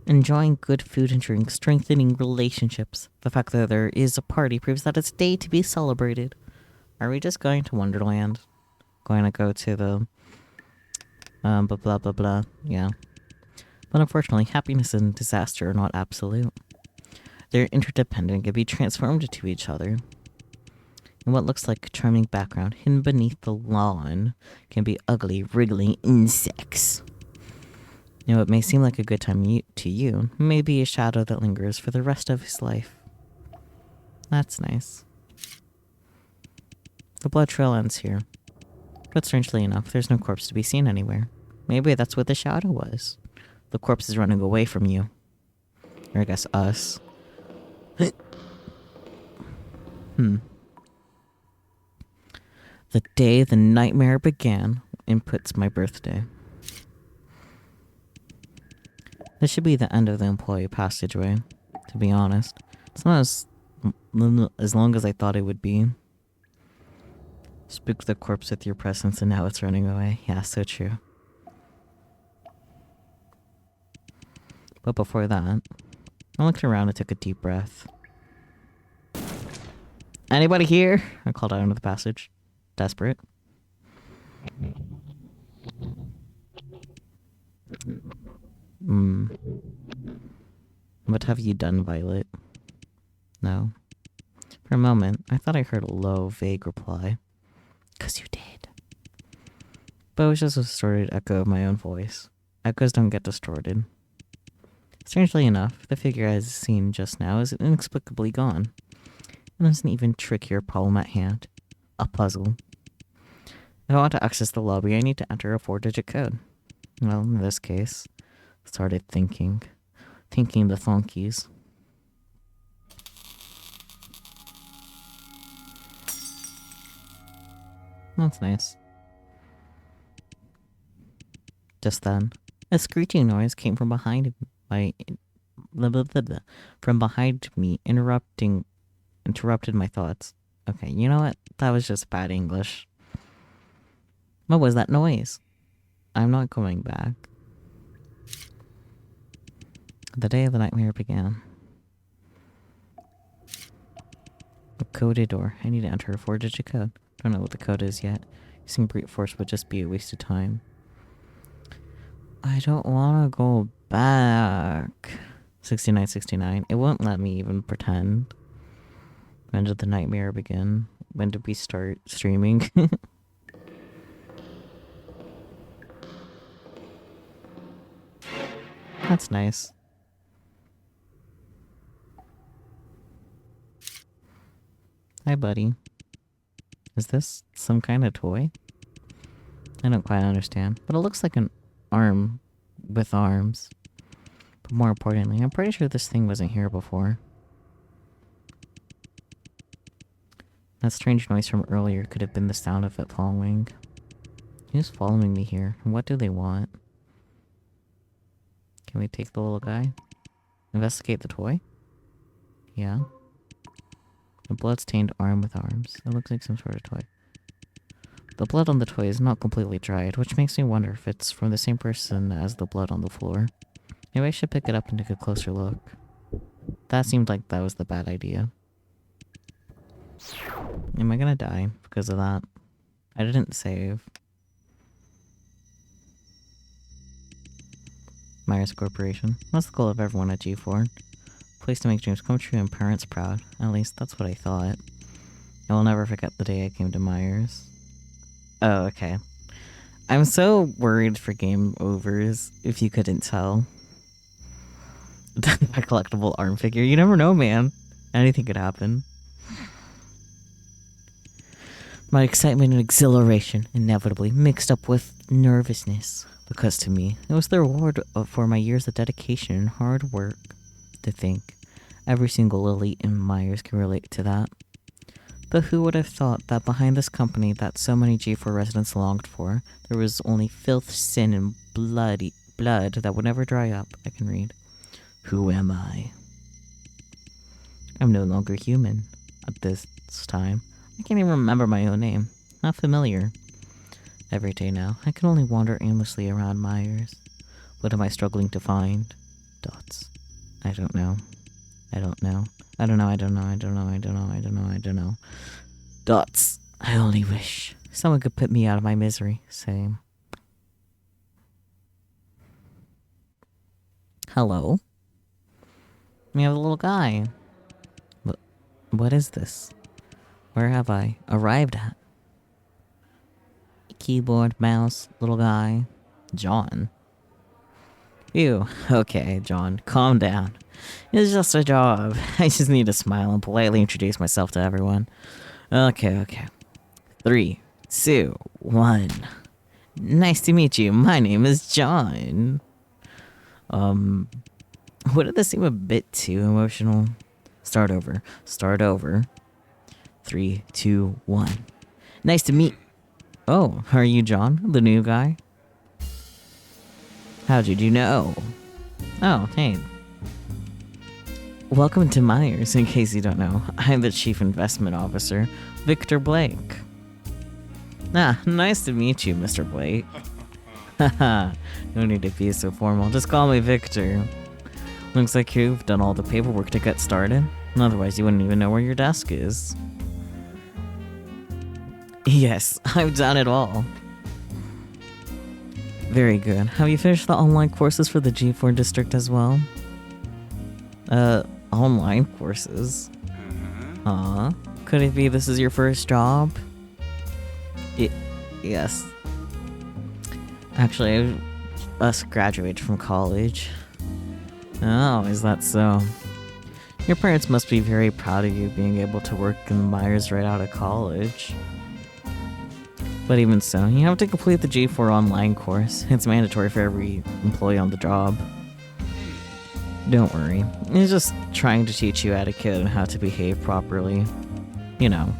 Enjoying good food and drink, strengthening relationships. The fact that there is a party proves that it's a day to be celebrated. Are we just going to Wonderland? Going to go to the... blah blah blah blah. Yeah. But unfortunately, happiness and disaster are not absolute. They're interdependent and can be transformed into each other. And what looks like a charming background hidden beneath the lawn can be ugly, wriggling insects. You know, it may seem like a good time to you, may be a shadow that lingers for the rest of his life. That's nice. The blood trail ends here. But strangely enough, there's no corpse to be seen anywhere. Maybe that's what the shadow was. The corpse is running away from you. Or I guess us. The day the nightmare began inputs my birthday. This should be the end of the employee passageway, to be honest. It's not as long as I thought it would be. Spooked the corpse with your presence and now it's running away. Yeah, so true. But before that, I looked around and took a deep breath. Anybody here? I called out into the passage. Desperate. What have you done, Violet? No. For a moment, I thought I heard a low, vague reply. 'Cause you did. But it was just a distorted echo of my own voice. Echoes don't get distorted. Strangely enough, the figure I had seen just now is inexplicably gone. And there's an even trickier problem at hand. A puzzle. If I want to access the lobby, I need to enter a 4-digit code. Well, in this case, started thinking the thonkies. That's nice. Just then, a screeching noise came from behind me, interrupted my thoughts. Okay, you know what? That was just bad English. What was that noise? I'm not going back. The day of the nightmare began. A coded door. I need to enter a 4-digit code. Don't know what the code is yet. Using brute force would just be a waste of time. I don't want to go back. 6969. It won't let me even pretend. When did the nightmare begin? When did we start streaming? That's nice. Hi, buddy. Is this some kind of toy? I don't quite understand, but it looks like an arm with arms. But more importantly, I'm pretty sure this thing wasn't here before. That strange noise from earlier could have been the sound of it following. Who's following me here? What do they want? Can we take the little guy? Investigate the toy? Yeah. A blood-stained arm with arms. It looks like some sort of toy. The blood on the toy is not completely dried, which makes me wonder if it's from the same person as the blood on the floor. Maybe I should pick it up and take a closer look. That seemed like that was the bad idea. Am I gonna die because of that? I didn't save. Myers Corporation. What's the goal of everyone at G4? Place to make dreams come true and parents proud. At least that's what I thought. I will never forget the day I came to Myers. Oh, okay. I'm so worried for game overs, if you couldn't tell. A collectible arm figure. You never know, man. Anything could happen. My excitement and exhilaration inevitably mixed up with nervousness, because to me, it was the reward for my years of dedication and hard work. To think, every single elite in Myers can relate to that. But who would have thought that behind this company that so many G4 residents longed for, there was only filth, sin, and blood that would never dry up? I can read. Who am I? I'm no longer human at this time. I can't even remember my own name. Not familiar. Every day now, I can only wander aimlessly around Myers. What am I struggling to find? Dots. I don't know. I don't know. I don't know, I don't know, I don't know, I don't know, I don't know, I don't know. Dots. I only wish someone could put me out of my misery. Same. Hello? We have a little guy. What is this? Where have I arrived at? Keyboard, mouse, little guy. John. Ew. Okay, John, calm down. It's just a job. I just need to smile and politely introduce myself to everyone. Okay. 3, 2, 1. Nice to meet you. My name is John. Wouldn't this seem a bit too emotional? Start over. 3, 2, 1. Nice to meet... Oh, are you John, the new guy? How did you know? Oh, hey. Welcome to Myers, in case you don't know. I'm the Chief Investment Officer, Victor Blake. Ah, nice to meet you, Mr. Blake. Haha, no need to be so formal. Just call me Victor. Looks like you've done all the paperwork to get started. Otherwise, you wouldn't even know where your desk is. Yes, I've done it all. Very good. Have you finished the online courses for the G4 district as well? Online courses? Could it be this is your first job? Yes. Actually, I just graduated from college. Oh, is that so? Your parents must be very proud of you being able to work in Myers right out of college. But even so, you have to complete the G4 online course. It's mandatory for every employee on the job. Don't worry. It's just trying to teach you etiquette and how to behave properly. You know.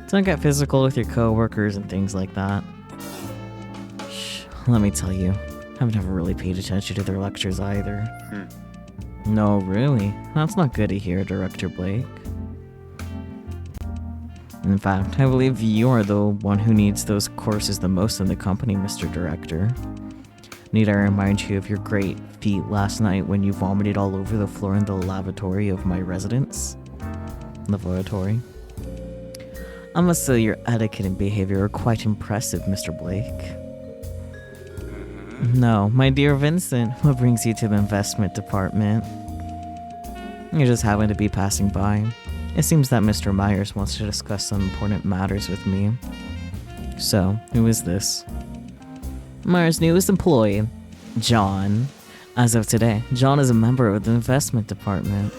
Don't get physical with your coworkers and things like that. Shh, let me tell you, I've never really paid attention to their lectures either. No, really? That's not good to hear, Director Blake. In fact, I believe you are the one who needs those courses the most in the company, Mr. Director. Need I remind you of your great feat last night when you vomited all over the floor in the lavatory of my residence? Lavatory? I must say your etiquette and behavior are quite impressive, Mr. Blake. No, my dear Vincent, what brings you to the investment department? You just happen to be passing by. It seems that Mr. Myers wants to discuss some important matters with me. So, who is this? Myers' newest employee, John. As of today, John is a member of the investment department.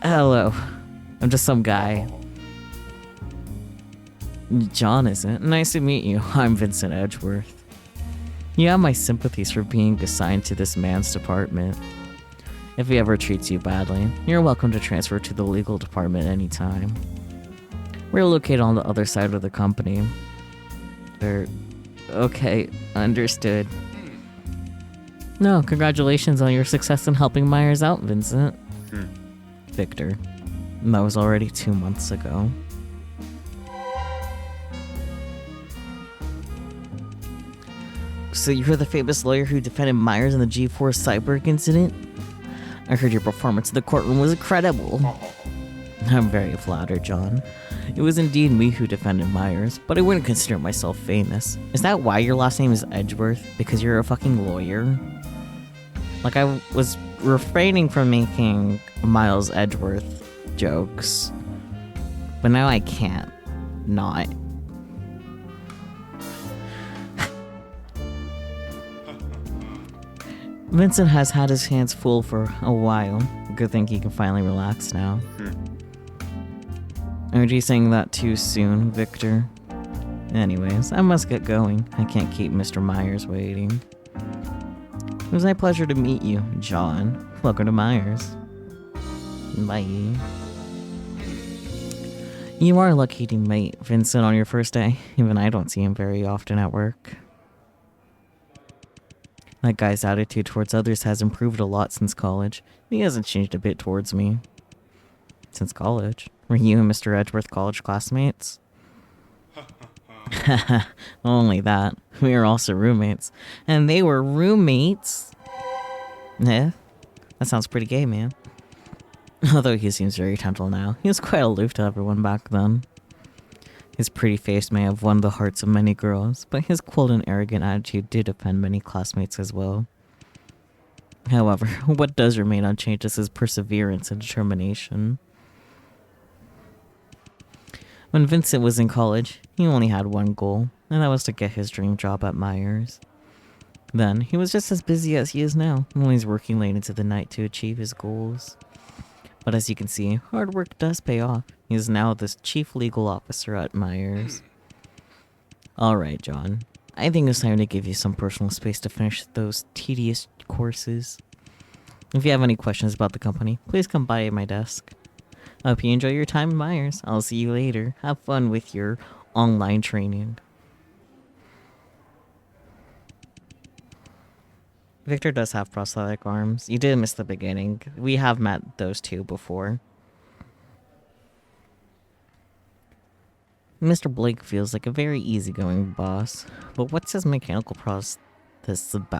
Hello. I'm just some guy. John isn't. Nice to meet you. I'm Vincent Edgeworth. You have my sympathies for being assigned to this man's department. If he ever treats you badly, you're welcome to transfer to the legal department anytime. We're located on the other side of the company. Okay, understood. No, congratulations on your success in helping Myers out, Vincent. Victor. That was already 2 months ago. So you're the famous lawyer who defended Myers in the G4 cyborg incident? I heard your performance in the courtroom was incredible. I'm very flattered, John. It was indeed me who defended Myers, but I wouldn't consider myself famous. Is that why your last name is Edgeworth? Because you're a fucking lawyer? Like, I was refraining from making Miles Edgeworth jokes, but now I can't not. Vincent has had his hands full for a while. Good thing he can finally relax now. Are you saying that too soon, Victor? Anyways, I must get going. I can't keep Mr. Myers waiting. It was my pleasure to meet you, John. Welcome to Myers. Bye. You are lucky to meet Vincent on your first day. Even I don't see him very often at work. That guy's attitude towards others has improved a lot since college. He hasn't changed a bit towards me. Since college? Were you and Mr. Edgeworth college classmates? Only that. We were also roommates. And they were roommates? Eh? That sounds pretty gay, man. Although he seems very gentle now. He was quite aloof to everyone back then. His pretty face may have won the hearts of many girls, but his cold and arrogant attitude did offend many classmates as well. However, what does remain unchanged is his perseverance and determination. When Vincent was in college, he only had one goal, and that was to get his dream job at Myers. Then, he was just as busy as he is now, always working late into the night to achieve his goals. But as you can see, hard work does pay off. He is now the chief legal officer at Myers. Alright, John. I think it's time to give you some personal space to finish those tedious courses. If you have any questions about the company, please come by at my desk. I hope you enjoy your time in Myers. I'll see you later. Have fun with your online training. Victor does have prosthetic arms. You did miss the beginning. We have met those two before. Mr. Blake feels like a very easygoing boss. But what's his mechanical process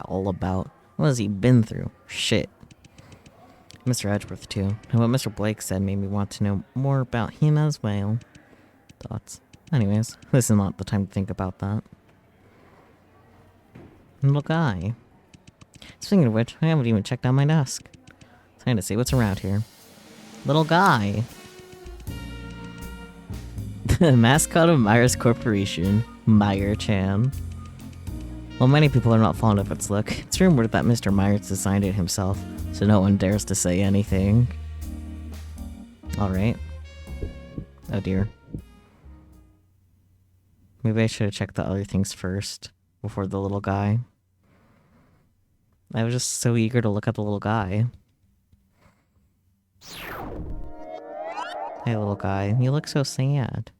all about? What has he been through? Shit. Mr. Edgeworth too. And what Mr. Blake said made me want to know more about him as well. Thoughts. Anyways, this is not the time to think about that. Little guy. Speaking of which, I haven't even checked out my desk. Time to see what's around here. Little guy. The mascot of Myers Corporation, Meyer-chan. While many people are not fond of its look, it's rumored that Mr. Myers designed it himself, so no one dares to say anything. Alright. Oh dear. Maybe I should have checked the other things first, before the little guy. I was just so eager to look at the little guy. Hey, little guy, you look so sad.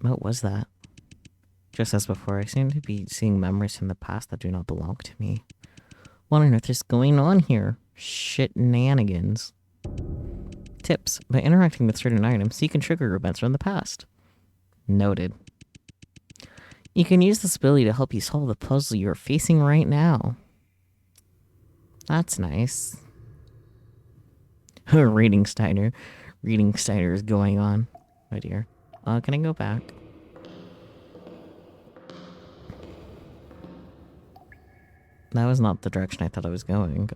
What was that? Just as before, I seem to be seeing memories from the past that do not belong to me. What on earth is going on here? Shit-nanigans. Tips. By interacting with certain items, you can trigger events from the past. Noted. You can use this ability to help you solve the puzzle you're facing right now. That's nice. Reading Steiner. Reading Steiner is going on. Oh dear. Can I go back? That was not the direction I thought I was going.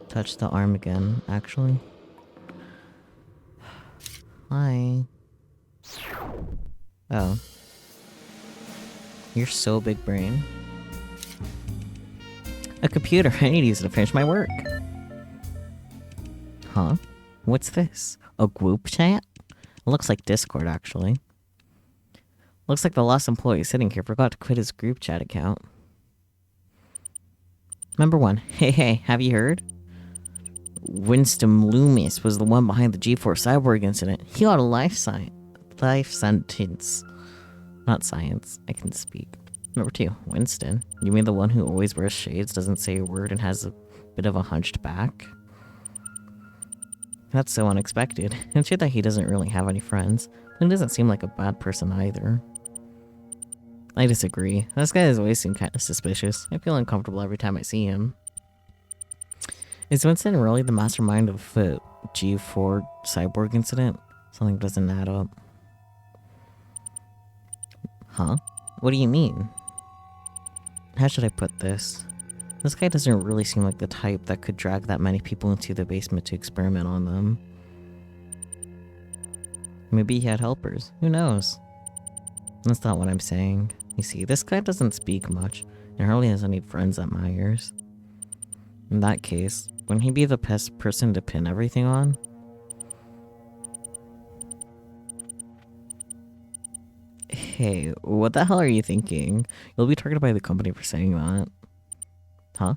Touch the arm again, actually. Hi. Oh. You're so big brain. A computer. I need to use it to finish my work. Huh? What's this? A group chat? It looks like Discord, actually. Looks like the last employee sitting here forgot to quit his group chat account. Number 1. Hey, have you heard? Winston Loomis was the one behind the G4 cyborg incident. He got a life Life sentence. Not science. I can speak. Number 2, Winston. You mean the one who always wears shades, doesn't say a word, and has a bit of a hunched back? That's so unexpected. I'm sure that he doesn't really have any friends, but he doesn't seem like a bad person either. I disagree. This guy has always seemed kind of suspicious. I feel uncomfortable every time I see him. Is Vincent really the mastermind of the G4 cyborg incident? Something doesn't add up. Huh? What do you mean? How should I put this? This guy doesn't really seem like the type that could drag that many people into the basement to experiment on them. Maybe he had helpers. Who knows? That's not what I'm saying. You see, this guy doesn't speak much, and hardly has any friends at Myers. In that case, wouldn't he be the best person to pin everything on? Hey, what the hell are you thinking? You'll be targeted by the company for saying that. Huh?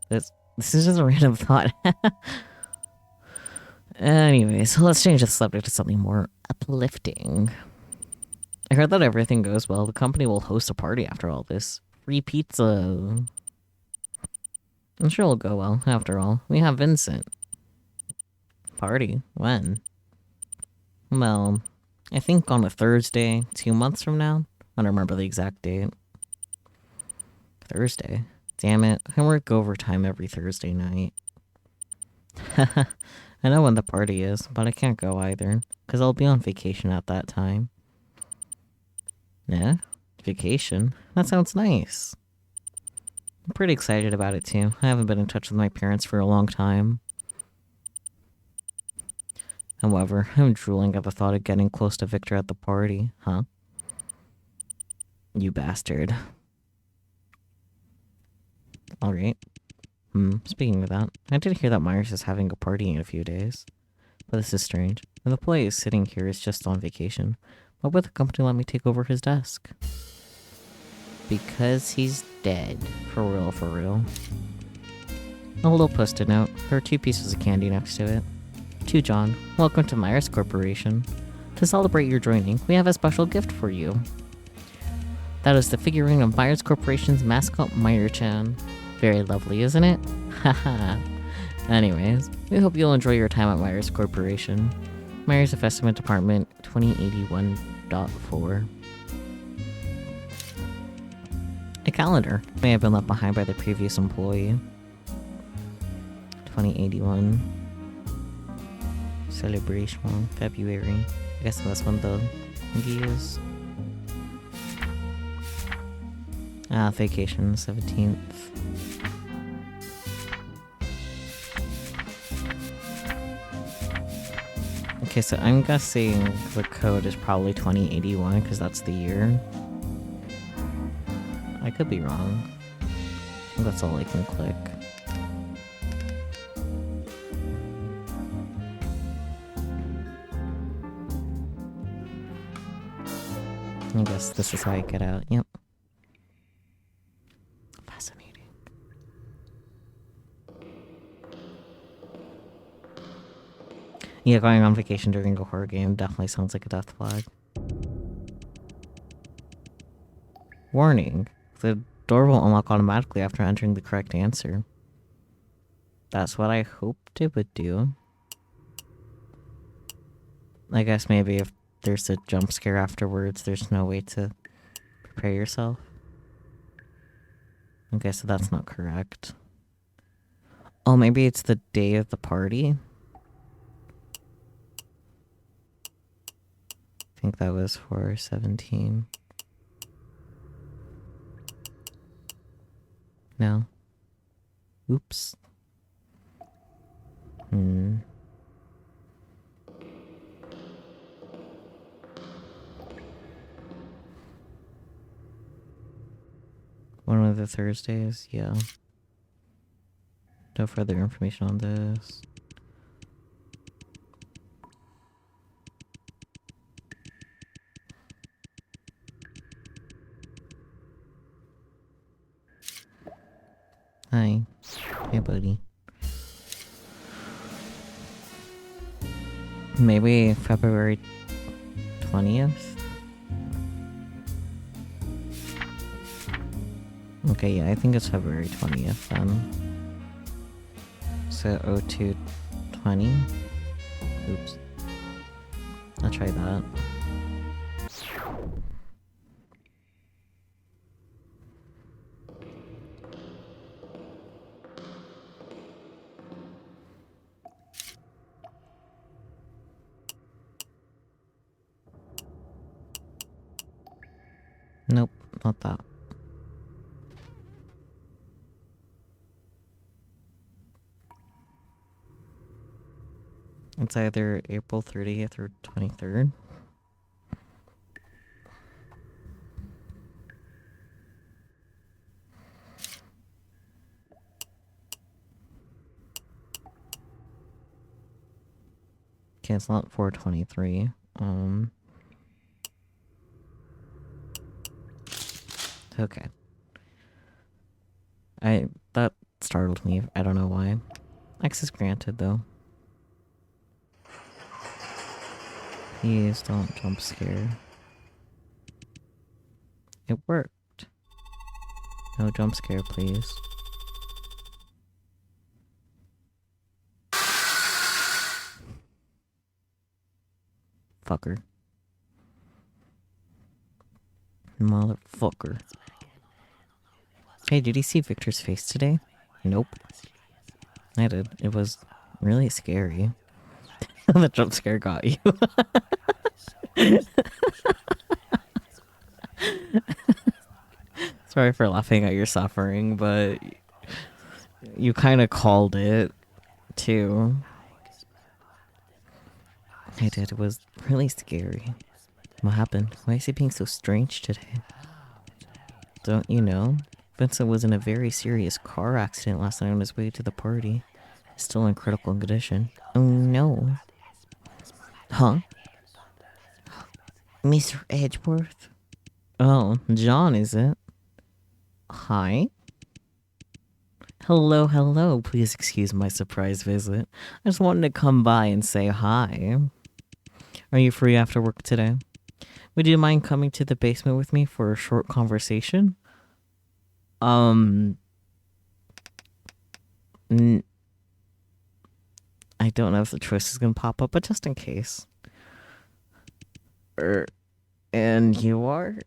This is just a random thought. Anyways, let's change the subject to something more uplifting. I heard that everything goes well, the company will host a party after all this. Free pizza. I'm sure it'll go well, after all. We have Vincent. Party? When? Well, I think on a Thursday, 2 months from now. I don't remember the exact date. Thursday? Damn it, I work overtime every Thursday night. I know when the party is, but I can't go either, because I'll be on vacation at that time. Yeah? Vacation? That sounds nice. I'm pretty excited about it too. I haven't been in touch with my parents for a long time. However, I'm drooling at the thought of getting close to Victor at the party, huh? You bastard. Alright. Speaking of that, I did hear that Myers is having a party in a few days. But this is strange. The employee sitting here is just on vacation. Why would the company let me take over his desk? Because he's dead. For real, for real. A little post-it note. There are 2 pieces of candy next to it. To John, welcome to Myers Corporation. To celebrate your joining, we have a special gift for you. That is the figurine of Myers Corporation's mascot, Meyer-chan. Very lovely, isn't it? Haha. Anyways, we hope you'll enjoy your time at Myers Corporation. Myers Investment Department, 2081.4. A calendar may have been left behind by the previous employee. 2081. Celebration, February. I guess that's when the movie is. Vacation, 17th. Okay, so I'm guessing the code is probably 2081 because that's the year. I could be wrong. That's all I can click. I guess this is how I get out. Yep. Fascinating. Yeah, going on vacation during a horror game definitely sounds like a death flag. Warning. The door will unlock automatically after entering the correct answer. That's what I hoped it would do. I guess maybe if there's a jump scare afterwards, there's no way to prepare yourself. Okay, so that's not correct. Oh, maybe it's the day of the party? I think that was for 17. No. Oops. One of the Thursdays? Yeah. No further information on this. Hi. Hey, buddy. Maybe February 20th? Okay, yeah, I think it's February 20th then. So 0220. Oops. I'll try that. Nope, not that. It's either April 30th or 23rd. Okay, it's not 423. Okay. That startled me. I don't know why. Access granted, though. Please don't jump scare. It worked. No jump scare, please. Fucker. Motherfucker. Hey, did you see Victor's face today? Nope. I did. It was really scary. The jump scare got you. Sorry for laughing at your suffering, but you kind of called it, too. I did. It was really scary. What happened? Why is he being so strange today? Don't you know? Vincent was in a very serious car accident last night on his way to the party. Still in critical condition. Oh no. Huh? Mr. Edgeworth? Oh, John, is it? Hi? Hello, hello. Please excuse my surprise visit. I just wanted to come by and say hi. Are you free after work today? Would you mind coming to the basement with me for a short conversation? I don't know if the choice is gonna pop up, but just in case. And you are?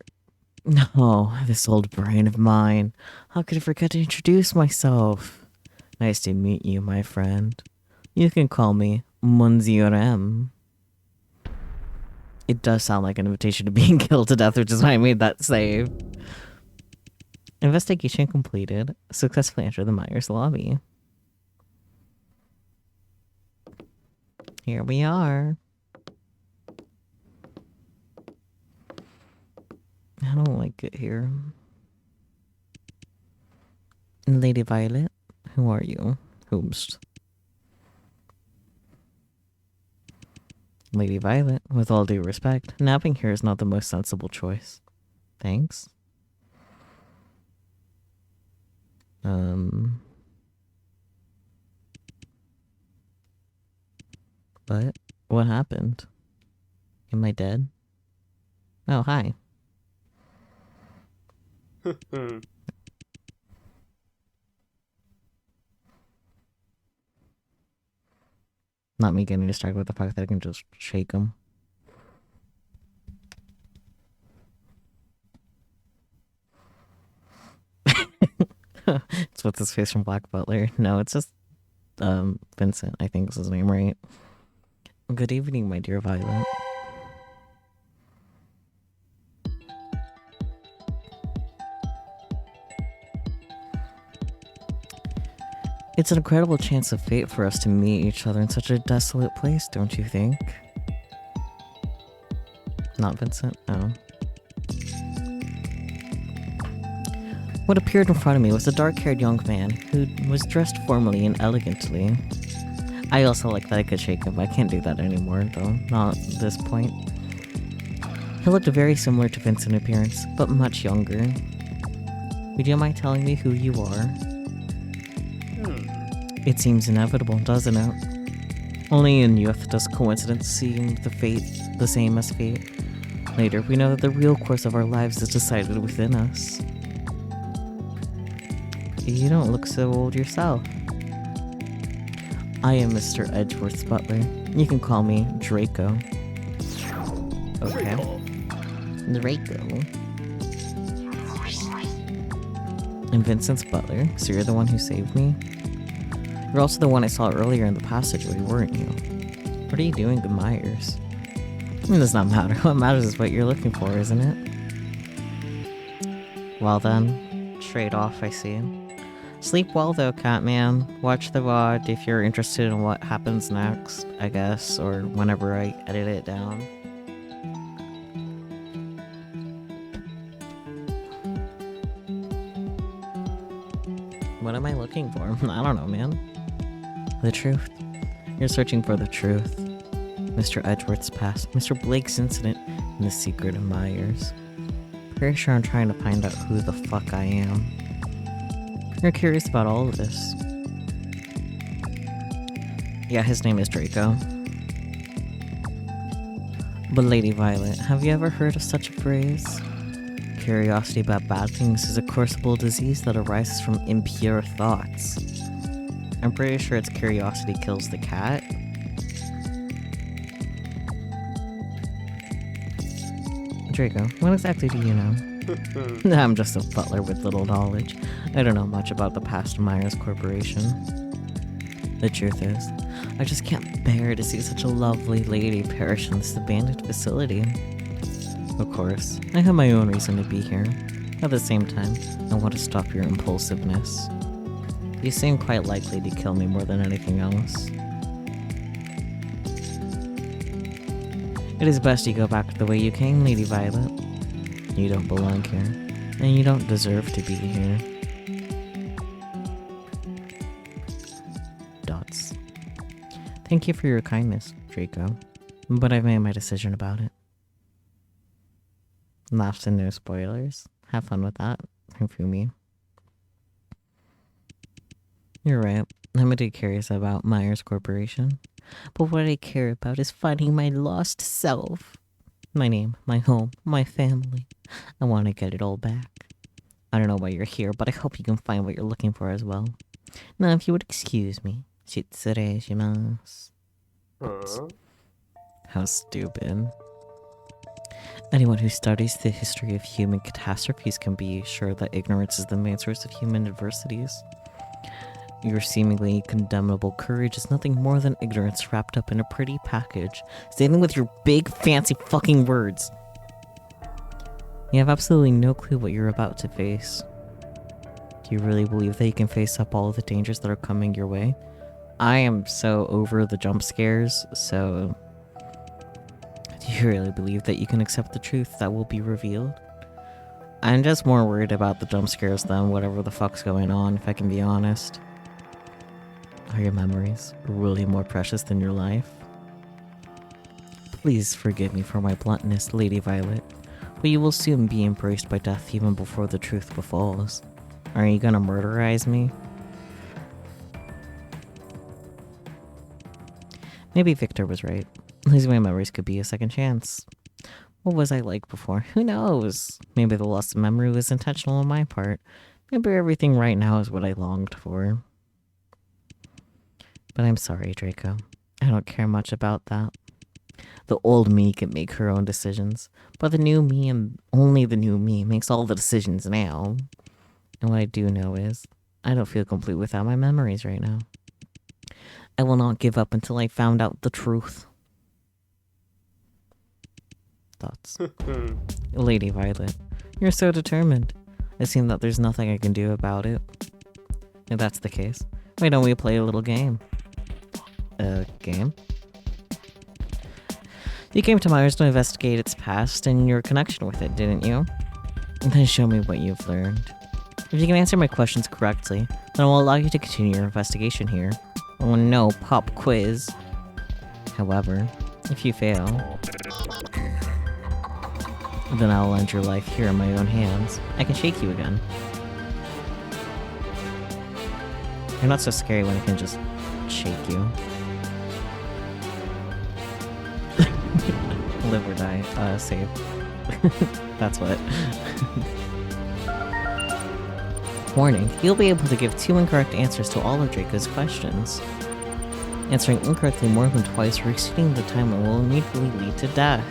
No, this old brain of mine. How could I forget to introduce myself? Nice to meet you, my friend. You can call me Monsieur M. It does sound like an invitation to being killed to death, which is why I made that save. Investigation completed. Successfully enter the Myers lobby. Here we are. I don't like it here. Lady Violet, who are you? Whomst? Lady Violet, with all due respect, napping here is not the most sensible choice. Thanks. But what happened? Am I dead? Oh, hi. Not me getting distracted with the fact that I can just shake him. It's what's his face from Black Butler. No, it's just Vincent, I think is his name, right? Good evening, my dear Violet. It's an incredible chance of fate for us to meet each other in such a desolate place, don't you think? Not Vincent? Oh. What appeared in front of me was a dark-haired young man who was dressed formally and elegantly. I also like that I could shake him. I can't do that anymore, though. Not at this point. He looked very similar to Vincent in appearance, but much younger. Would you mind telling me who you are? It seems inevitable, doesn't it? Only in youth does coincidence seem the same as fate. Later, we know that the real course of our lives is decided within us. You don't look so old yourself. I am Mr. Edgeworth's butler. You can call me Draco. Okay. Draco. I'm Vincent's butler, so you're the one who saved me? You're also the one I saw earlier in the passageway, weren't you? What are you doing to Myers? It does not matter. What matters is what you're looking for, isn't it? Well then, trade off, I see. Sleep well though, Catman. Watch the VOD if you're interested in what happens next, I guess, or whenever I edit it down. What am I looking for? I don't know, man. The truth. You're searching for the truth. Mr. Edgeworth's past, Mr. Blake's incident, and the secret of Myers. Pretty sure I'm trying to find out who the fuck I am. You're curious about all of this. Yeah, his name is Draco. But Lady Violet, have you ever heard of such a phrase? Curiosity about bad things is a curable disease that arises from impure thoughts. I'm pretty sure it's curiosity kills the cat. Draco, what exactly do you know? I'm just a butler with little knowledge. I don't know much about the past Myers Corporation. The truth is, I just can't bear to see such a lovely lady perish in this abandoned facility. Of course, I have my own reason to be here. At the same time, I want to stop your impulsiveness. You seem quite likely to kill me more than anything else. It is best you go back the way you came, Lady Violet. You don't belong here, and you don't deserve to be here. Dots. Thank you for your kindness, Draco, but I've made my decision about it. Laughs and no spoilers. Have fun with that, Fumi. You're right. I'm a bit curious about Myers Corporation. But what I care about is finding my lost self. My name, my home, my family. I want to get it all back. I don't know why you're here, but I hope you can find what you're looking for as well. Now, if you would excuse me. Shitsureishimasu. Huh? How stupid. Anyone who studies the history of human catastrophes can be sure that ignorance is the main source of human adversities. Your seemingly condemnable courage is nothing more than ignorance wrapped up in a pretty package, standing with your big fancy fucking words. You have absolutely no clue what you're about to face. Do you really believe that you can face up all of the dangers that are coming your way? I am so over the jump scares, so... Do you really believe that you can accept the truth that will be revealed? I'm just more worried about the jump scares than whatever the fuck's going on, if I can be honest. Are your memories really more precious than your life? Please forgive me for my bluntness, Lady Violet, but you will soon be embraced by death even before the truth befalls. Are you gonna murderize me? Maybe Victor was right. Losing my memories could be a second chance. What was I like before? Who knows? Maybe the loss of memory was intentional on my part. Maybe everything right now is what I longed for. But I'm sorry, Draco. I don't care much about that. The old me can make her own decisions, but the new me and only the new me makes all the decisions now. And what I do know is, I don't feel complete without my memories right now. I will not give up until I found out the truth. Thoughts. Lady Violet, you're so determined. It seems that there's nothing I can do about it. If that's the case, why don't we play a little game? A game? You came to Myers to investigate its past and your connection with it, didn't you? Then show me what you've learned. If you can answer my questions correctly, then I will allow you to continue your investigation here. Oh no, pop quiz. However, if you fail, then I'll end your life here in my own hands. I can shake you again. You're not so scary when I can just shake you. Live or die. save. That's what. Warning, you'll be able to give 2 incorrect answers to all of Draco's questions. Answering incorrectly more than twice or exceeding the time limit will immediately lead to death.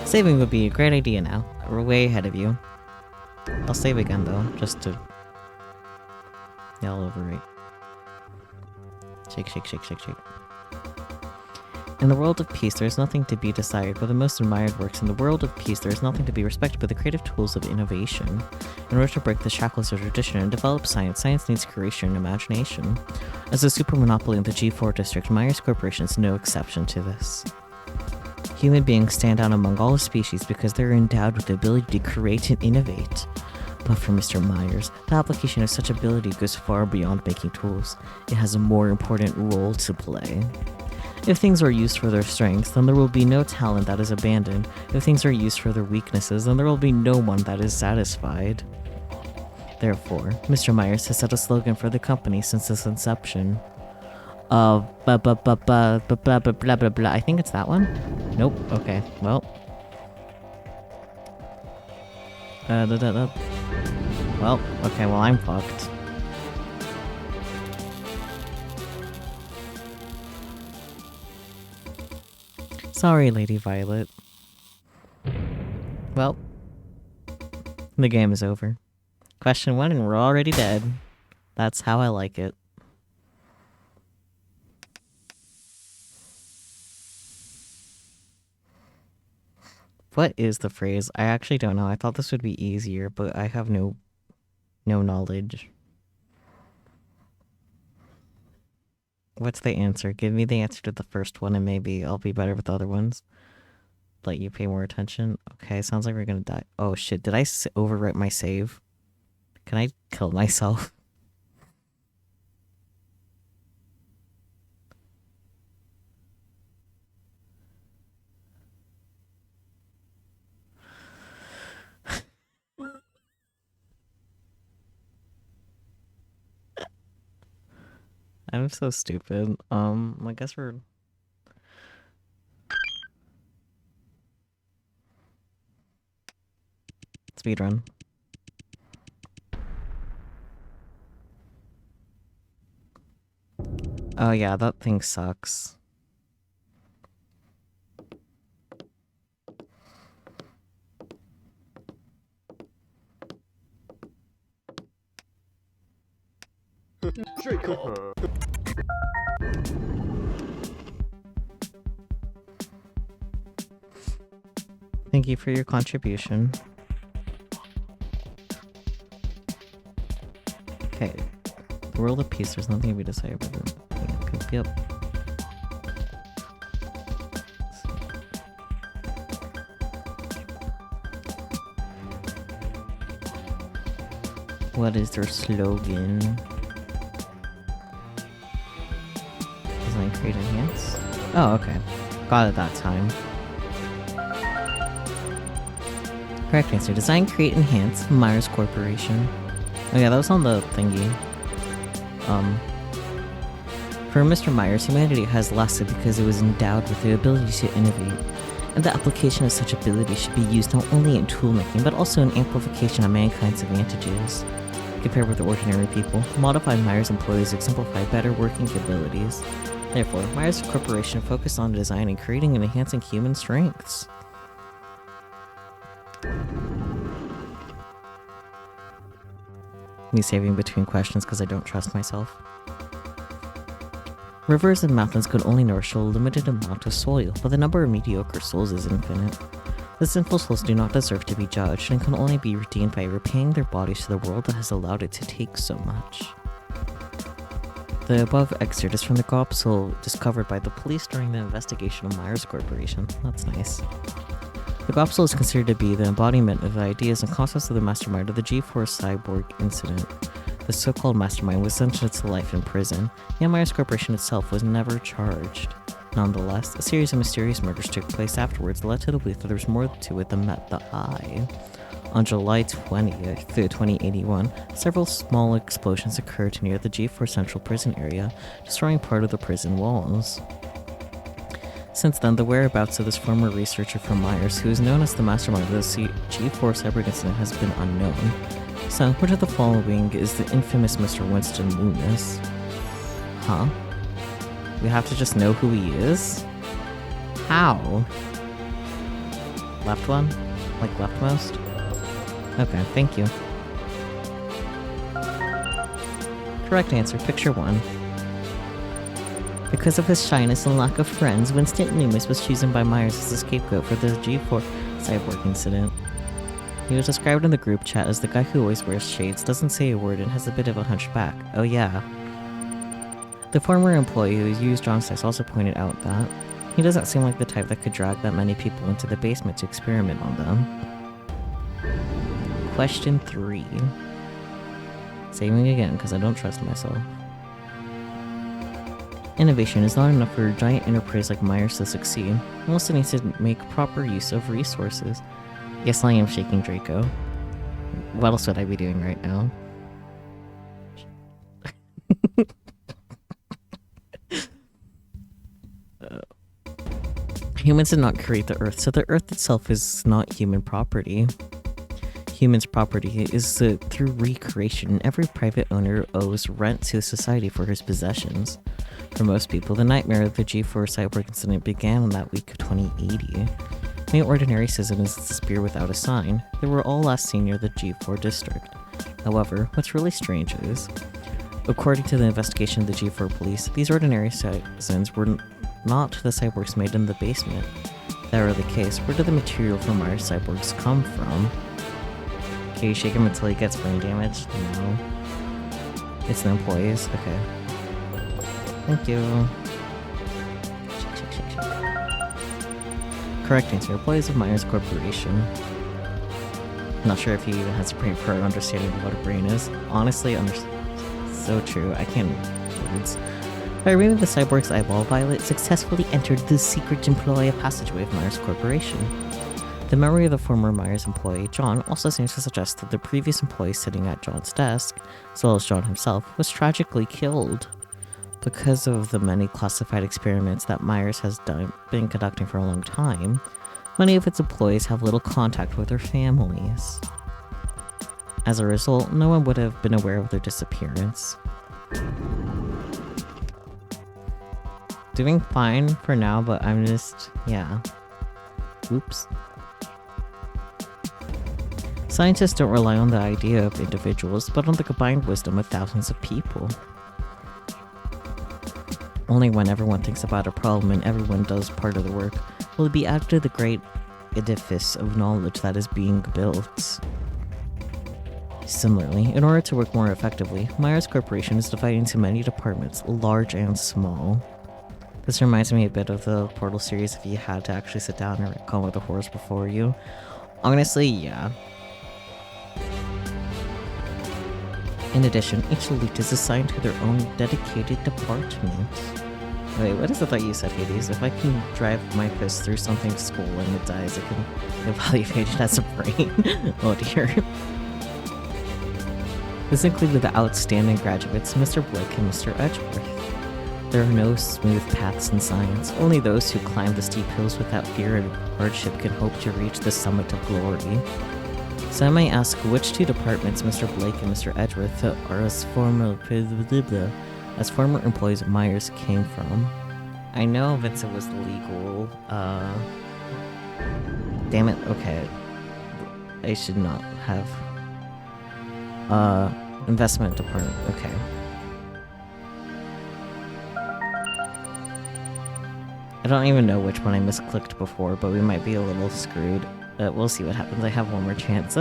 Saving would be a great idea now. We're way ahead of you. I'll save again though, just to... Yeah, I'll overwrite. Shake, shake, shake, shake, shake. In the world of peace, there is nothing to be desired but the most admired works. In the world of peace, there is nothing to be respected but the creative tools of innovation. In order to break the shackles of tradition and develop science, science needs creation and imagination. As a super monopoly in the G4 district, Myers Corporation is no exception to this. Human beings stand out among all species because they're endowed with the ability to create and innovate. But for Mr. Myers, the application of such ability goes far beyond making tools. It has a more important role to play. If things are used for their strengths, then there will be no talent that is abandoned. If things are used for their weaknesses, then there will be no one that is satisfied. Therefore, Mr. Myers has set a slogan for the company since its inception. Blah blah blah blah blah blah blah blah blah. I think it's that one? Nope. Okay, well. Well, okay, well I'm fucked. Sorry, Lady Violet. Well, the game is over. Question 1 and we're already dead. That's how I like it. What is the phrase? I actually don't know. I thought this would be easier, but I have no knowledge. What's the answer? Give me the answer to the first one and maybe I'll be better with the other ones. Let you pay more attention. Okay, sounds like we're gonna die. Oh shit, did I overwrite my save? Can I kill myself? I'm so stupid. I guess we're... Speedrun. Oh yeah, that thing sucks. Thank you for your contribution. Okay. The world of peace, there's nothing to be decided about it. Okay, yep. What is their slogan? Design, create, enhance? Oh, okay. Got it that time. Correct answer. Design, create, enhance. Myers Corporation. Oh yeah, that was on the thingy. For Mr. Myers, humanity has lasted because it was endowed with the ability to innovate. And the application of such ability should be used not only in toolmaking, but also in amplification of mankind's advantages. Compared with ordinary people, modified Myers employees exemplify better working abilities. Therefore, Myers Corporation focused on designing, creating, and enhancing human strengths. Me saving between questions because I don't trust myself. Rivers and mountains could only nourish a limited amount of soil, but the number of mediocre souls is infinite. The sinful souls do not deserve to be judged and can only be redeemed by repaying their bodies to the world that has allowed it to take so much. The above excerpt is from the Gopsol discovered by the police during the investigation of Myers Corporation. That's nice. The Gopsol is considered to be the embodiment of the ideas and concepts of the mastermind of the G4 cyborg incident. The so-called mastermind was sentenced to life in prison, yet Myers Corporation itself was never charged. Nonetheless, a series of mysterious murders took place afterwards that led to the belief that there was more to it than met the eye. On July 20th, 2081, several small explosions occurred near the G4 Central Prison area, destroying part of the prison walls. Since then, the whereabouts of this former researcher from Myers, who is known as the mastermind of the G4 cyber incident, has been unknown. So, which of the following is the infamous Mr. Winston Loomis? Huh? We have to just know who he is? How? Left one? Like leftmost? Okay, thank you. Correct answer, picture 1. Because of his shyness and lack of friends, Winston Loomis was chosen by Myers as a scapegoat for the G4 cyborg incident. He was described in the group chat as the guy who always wears shades, doesn't say a word, and has a bit of a hunchback. Oh yeah. The former employee who used John's test also pointed out that he doesn't seem like the type that could drag that many people into the basement to experiment on them. Question 3. Saving again, because I don't trust myself. Innovation is not enough for a giant enterprise like Myers to succeed. It also needs to make proper use of resources. Yes, I am shaking Draco. What else would I be doing right now? Humans did not create the Earth, so the Earth itself is not human property. Humans' property is through recreation. Every private owner owes rent to society for his possessions. For most people, the nightmare of the G4 cyborg incident began on that week of 2080. No ordinary citizen is a spear without a sign. They were all last seen near the G4 district. However, what's really strange is, according to the investigation of the G4 police, these ordinary citizens were not the cyborgs made in the basement. If that were the case, where did the material for Myers cyborgs come from? Okay, you shake him until he gets brain damage? No. It's the employees? Okay. Thank you. Correct answer. Employees of Myers Corporation. Not sure if he even has a pretty pro understanding of what a brain is. Honestly, so true. I can't words. By removing the cyborg's eyeball, Violet successfully entered the secret employee passageway of Myers Corporation. The memory of the former Myers employee, John, also seems to suggest that the previous employee sitting at John's desk, as well as John himself, was tragically killed. Because of the many classified experiments that Myers has been conducting for a long time, many of its employees have little contact with their families. As a result, no one would have been aware of their disappearance. Doing fine for now, but I'm just, yeah. Oops. Scientists don't rely on the idea of individuals, but on the combined wisdom of thousands of people. Only when everyone thinks about a problem and everyone does part of the work will it be added to the great edifice of knowledge that is being built. Similarly, in order to work more effectively, Myers Corporation is divided into many departments, large and small. This reminds me a bit of the Portal series if you had to actually sit down and recall the horrors before you. Honestly, yeah. In addition, each elite is assigned to their own dedicated department. Wait, what is it that you said, Hades? If I can drive my fist through something's skull and it dies, it can evaluate it as a brain. Oh dear. This included the outstanding graduates, Mr. Blake and Mr. Edgeworth. There are no smooth paths in science. Only those who climb the steep hills without fear and hardship can hope to reach the summit of glory. So I might ask which two departments Mr. Blake and Mr. Edgeworth are as former employees of Myers came from. I know Vincent was legal. Damn it, okay. I should not have. Investment department, okay. I don't even know which one I misclicked before, but we might be a little screwed. We'll see what happens. I have one more chance.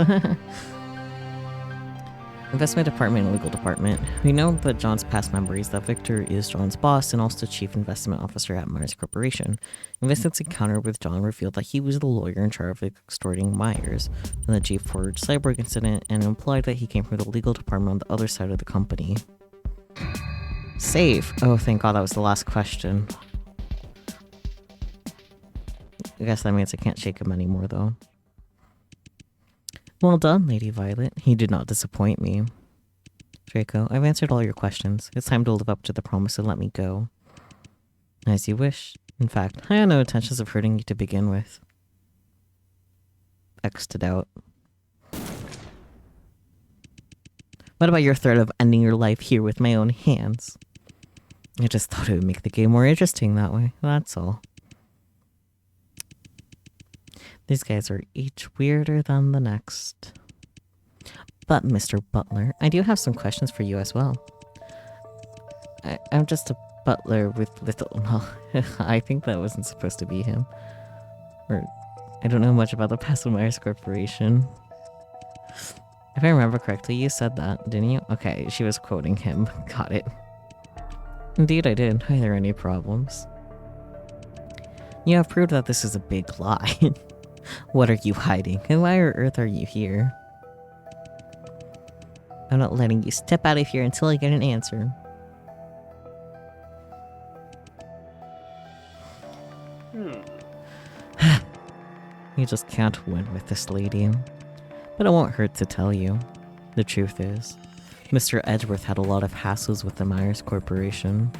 Investment department and legal department. We know that John's past memories that Victor is John's boss and also chief investment officer at Myers Corporation. And Vincent's encounter with John revealed that he was the lawyer in charge of extorting Myers from the G4 cyborg incident and implied that he came from the legal department on the other side of the company. Save! Oh, thank God that was the last question. I guess that means I can't shake him anymore, though. Well done, Lady Violet. He did not disappoint me. Draco, I've answered all your questions. It's time to live up to the promise and let me go. As you wish. In fact, I had no intentions of hurting you to begin with. X'd out. What about your threat of ending your life here with my own hands? I just thought it would make the game more interesting that way, that's all. These guys are each weirder than the next. But, Mr. Butler, I do have some questions for you as well. I'm just a butler with little... Well, I think that wasn't supposed to be him. Or, I don't know much about the Myers Corporation. If I remember correctly, you said that, didn't you? Okay, she was quoting him. Got it. Indeed I did. Are there any problems? You have proved that this is a big lie. What are you hiding? And why on earth are you here? I'm not letting you step out of here until I get an answer. You just can't win with this lady. But it won't hurt to tell you. The truth is, Mr. Edgeworth had a lot of hassles with the Myers Corporation.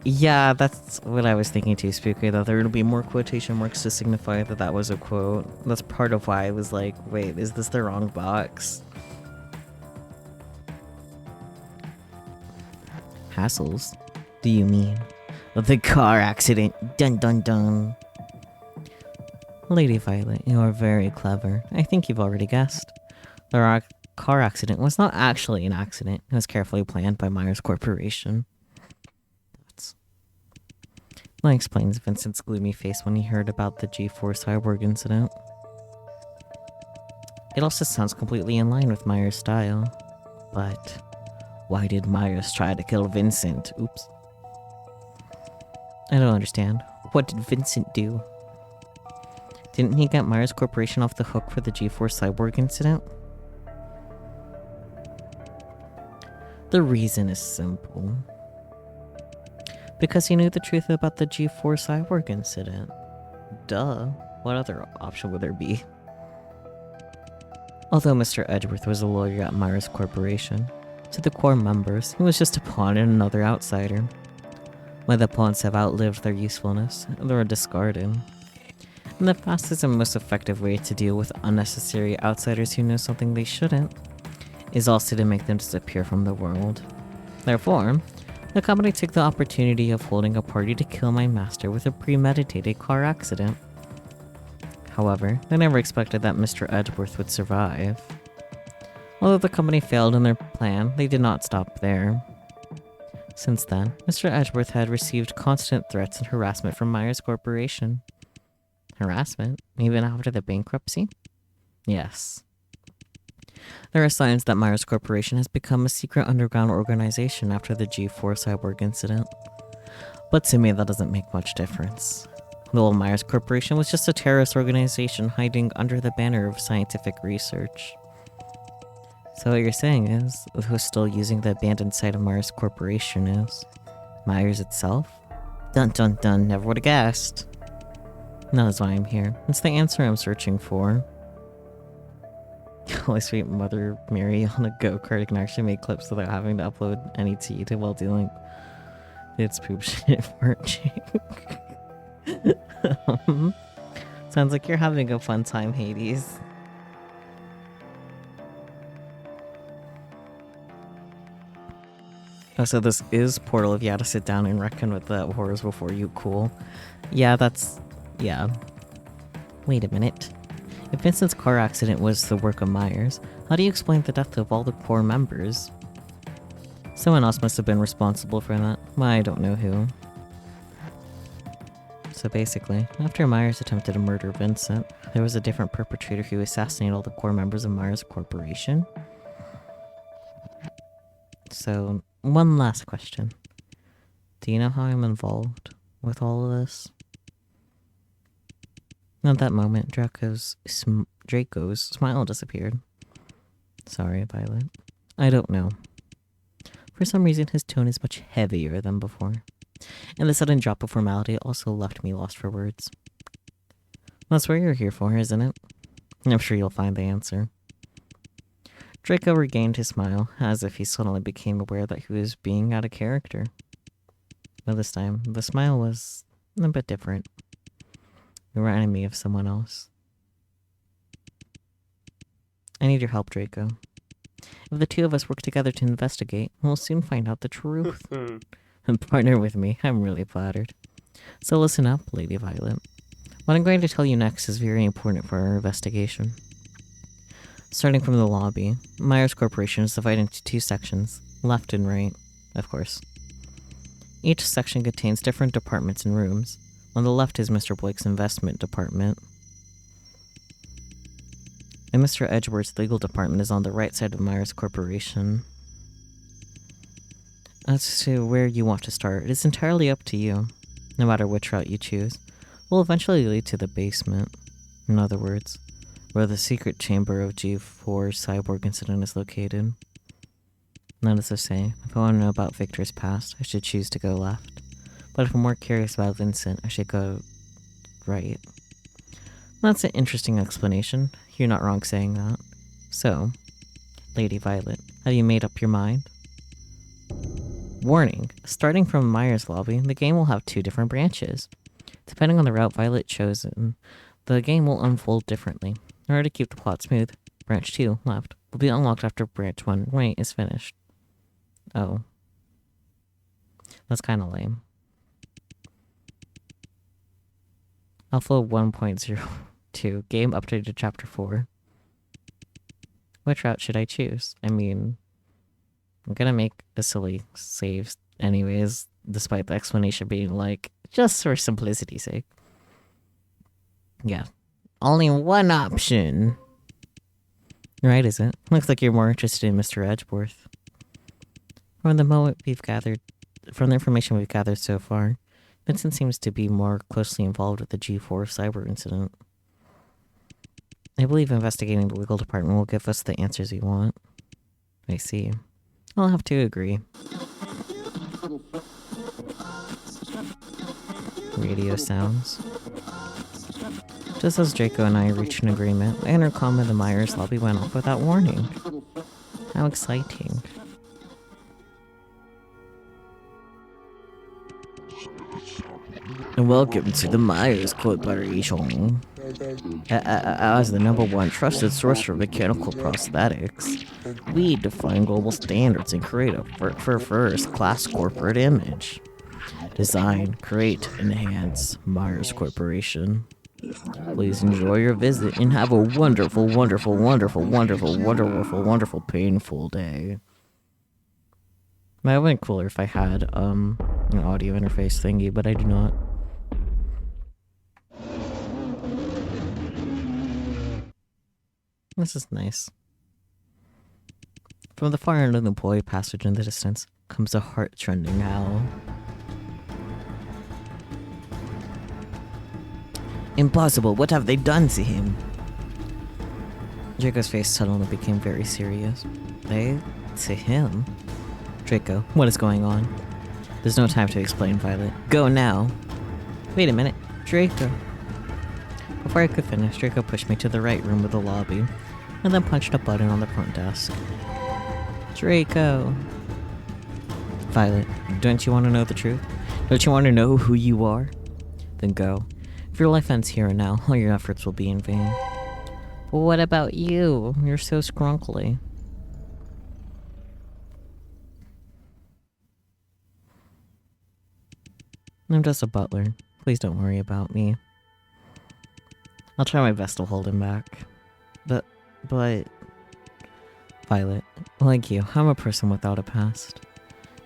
Yeah, that's what I was thinking too, Spooky, that there would be more quotation marks to signify that that was a quote. That's part of why I was like, wait, is this the wrong box? Hassles? Do you mean? The car accident. Dun dun dun. Lady Violet, you are very clever. I think you've already guessed. The car accident was not actually an accident. It was carefully planned by Myers Corporation. That explains Vincent's gloomy face when he heard about the G4 cyborg incident. It also sounds completely in line with Myers' style. But why did Myers try to kill Vincent? Oops. I don't understand. What did Vincent do? Didn't he get Myers Corporation off the hook for the G4 cyborg incident? The reason is simple. Because he knew the truth about the G4 cyborg incident. Duh. What other option would there be? Although Mr. Edgeworth was a lawyer at Myers Corporation, to the core members, he was just a pawn and another outsider. When the pawns have outlived their usefulness, they're discarded. And the fastest and most effective way to deal with unnecessary outsiders who know something they shouldn't is also to make them disappear from the world. Therefore, the company took the opportunity of holding a party to kill my master with a premeditated car accident. However, they never expected that Mr. Edgeworth would survive. Although the company failed in their plan, they did not stop there. Since then, Mr. Edgeworth had received constant threats and harassment from Myers Corporation. Harassment? Even after the bankruptcy? Yes. There are signs that Myers Corporation has become a secret underground organization after the G4 cyborg incident. But to me, that doesn't make much difference. The old Myers Corporation was just a terrorist organization hiding under the banner of scientific research. So what you're saying is, who's still using the abandoned site of Myers Corporation is Myers itself? Dun dun dun, never would've guessed. That is why I'm here. It's the answer I'm searching for. Holy sweet Mother Mary on a go-kart can actually make clips without having to upload any to YouTube while doing its poop shit marching. Sounds like you're having a fun time, Hades. Oh, so this is Portal if you had to sit down and reckon with the horrors before you cool. Yeah, that's... yeah. Wait a minute. If Vincent's car accident was the work of Myers, how do you explain the death of all the core members? Someone else must have been responsible for that. Well, I don't know who. So basically, after Myers attempted to murder Vincent, there was a different perpetrator who assassinated all the core members of Myers Corporation. So, one last question. Do you know how I'm involved with all of this? At that moment, Draco's smile disappeared. Sorry, Violet. I don't know. For some reason, his tone is much heavier than before. And the sudden drop of formality also left me lost for words. That's what you're here for, isn't it? I'm sure you'll find the answer. Draco regained his smile, as if he suddenly became aware that he was being out of character. But this time, the smile was a bit different. It reminded me of someone else. I need your help, Draco. If the two of us work together to investigate, we'll soon find out the truth. And partner with me, I'm really flattered. So listen up, Lady Violet. What I'm going to tell you next is very important for our investigation. Starting from the lobby, Myers Corporation is divided into two sections, left and right, of course. Each section contains different departments and rooms. On the left is Mr. Blake's investment department, and Mr. Edgeworth's legal department is on the right side of Myers Corporation. As to where you want to start, it is entirely up to you. No matter which route you choose, will eventually lead to the basement. In other words, where the secret chamber of G4's cyborg incident is located. Notice I say, if I want to know about Victor's past, I should choose to go left. But if I'm more curious about Vincent, I should go right. That's an interesting explanation. You're not wrong saying that. So, Lady Violet, have you made up your mind? Warning, starting from Myers Lobby, the game will have two different branches. Depending on the route Violet chosen, the game will unfold differently. In order to keep the plot smooth, branch 2, left, will be unlocked after branch 1, right, is finished. Oh. That's kinda lame. Alpha 1.02, game updated to chapter 4. Which route should I choose? I mean, I'm gonna make a silly save anyways, despite the explanation being like, just for simplicity's sake. Yeah. Only one option. Right, is it? Looks like you're more interested in Mr. Edgeworth. From the information we've gathered so far, Vincent seems to be more closely involved with the G4 cyber incident. I believe investigating the legal department will give us the answers we want. I see. I'll have to agree. Radio sounds. Just as Draco and I reached an agreement, the intercom in the Myers lobby went off without warning. How exciting. And welcome to the Myers Corporation. As the #1 trusted source for mechanical prosthetics, we define global standards and create a first-class corporate image. Design, create, enhance Myers Corporation. Please enjoy your visit and have a wonderful, wonderful, wonderful, wonderful, wonderful, wonderful, painful day. It would have been cooler if I had an audio interface thingy, but I do not. This is nice. From the far end of the employee passage in the distance comes a heart-rending howl. Impossible, what have they done to him? Draco's face suddenly became very serious. They? To him? Draco, what is going on? There's no time to explain, Violet. Go now! Wait a minute, Draco. Before I could finish, Draco pushed me to the right room of the lobby, and then punched a button on the front desk. Draco! Violet, don't you want to know the truth? Don't you want to know who you are? Then go. If your life ends here and now, all your efforts will be in vain. But what about you? You're so scrunkly. I'm just a butler. Please don't worry about me. I'll try my best to hold him back. But... Violet, like you, I'm a person without a past.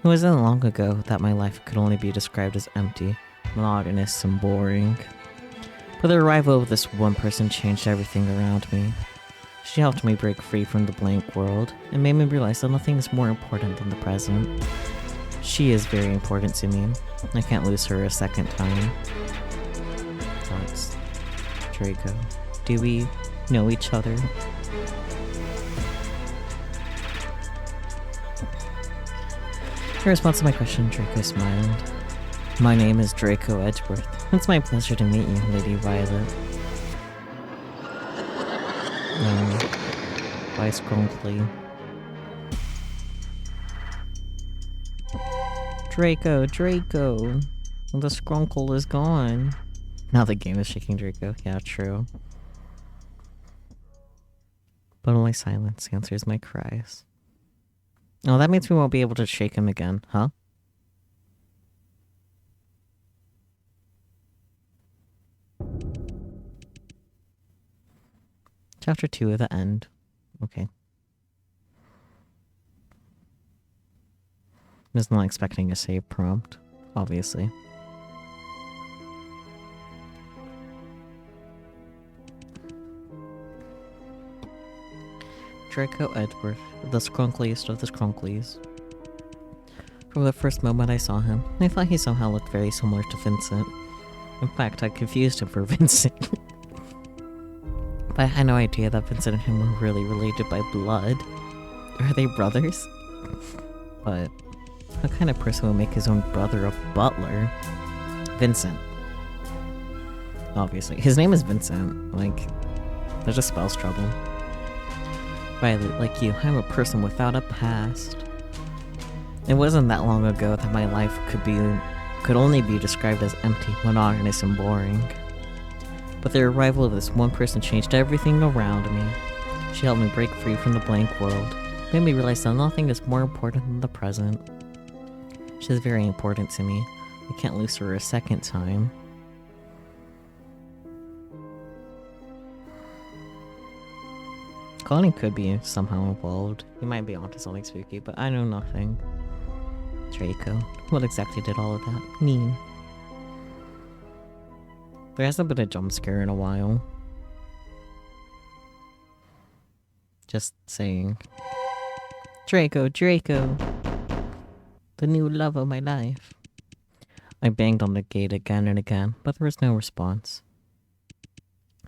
It wasn't long ago that my life could only be described as empty, monotonous, and boring. But the arrival of this one person changed everything around me. She helped me break free from the blank world, and made me realize that nothing is more important than the present. She is very important to me. I can't lose her a second time. Vods. Draco. Do we know each other? In response to my question, Draco smiled. My name is Draco Edgeworth. It's my pleasure to meet you, Lady Violet. Vice Grunkly. Draco, Draco. The Skrunkle is gone. Now the game is shaking Draco. Yeah, true. But only silence answers my cries. Oh, that means we won't be able to shake him again, huh? Chapter 2 of the end. Okay. I was not expecting a save prompt, obviously. Draco Edgeworth, the skrunkliest of the skrunklies. From the first moment I saw him, I thought he somehow looked very similar to Vincent. In fact, I confused him for Vincent. But I had no idea that Vincent and him were really related by blood. Are they brothers? But what kind of person would make his own brother a butler? Vincent. Obviously. His name is Vincent. Like, there's just spells trouble. Violet, like you, I'm a person without a past. It wasn't that long ago that my life could only be described as empty, monotonous, and boring. But the arrival of this one person changed everything around me. She helped me break free from the blank world, made me realize that nothing is more important than the present. She is very important to me. I can't lose her a second time. Colin could be somehow involved. He might be onto something spooky, but I know nothing. Draco, what exactly did all of that mean? There hasn't been a jump scare in a while. Just saying. Draco, Draco! The new love of my life. I banged on the gate again and again, but there was no response.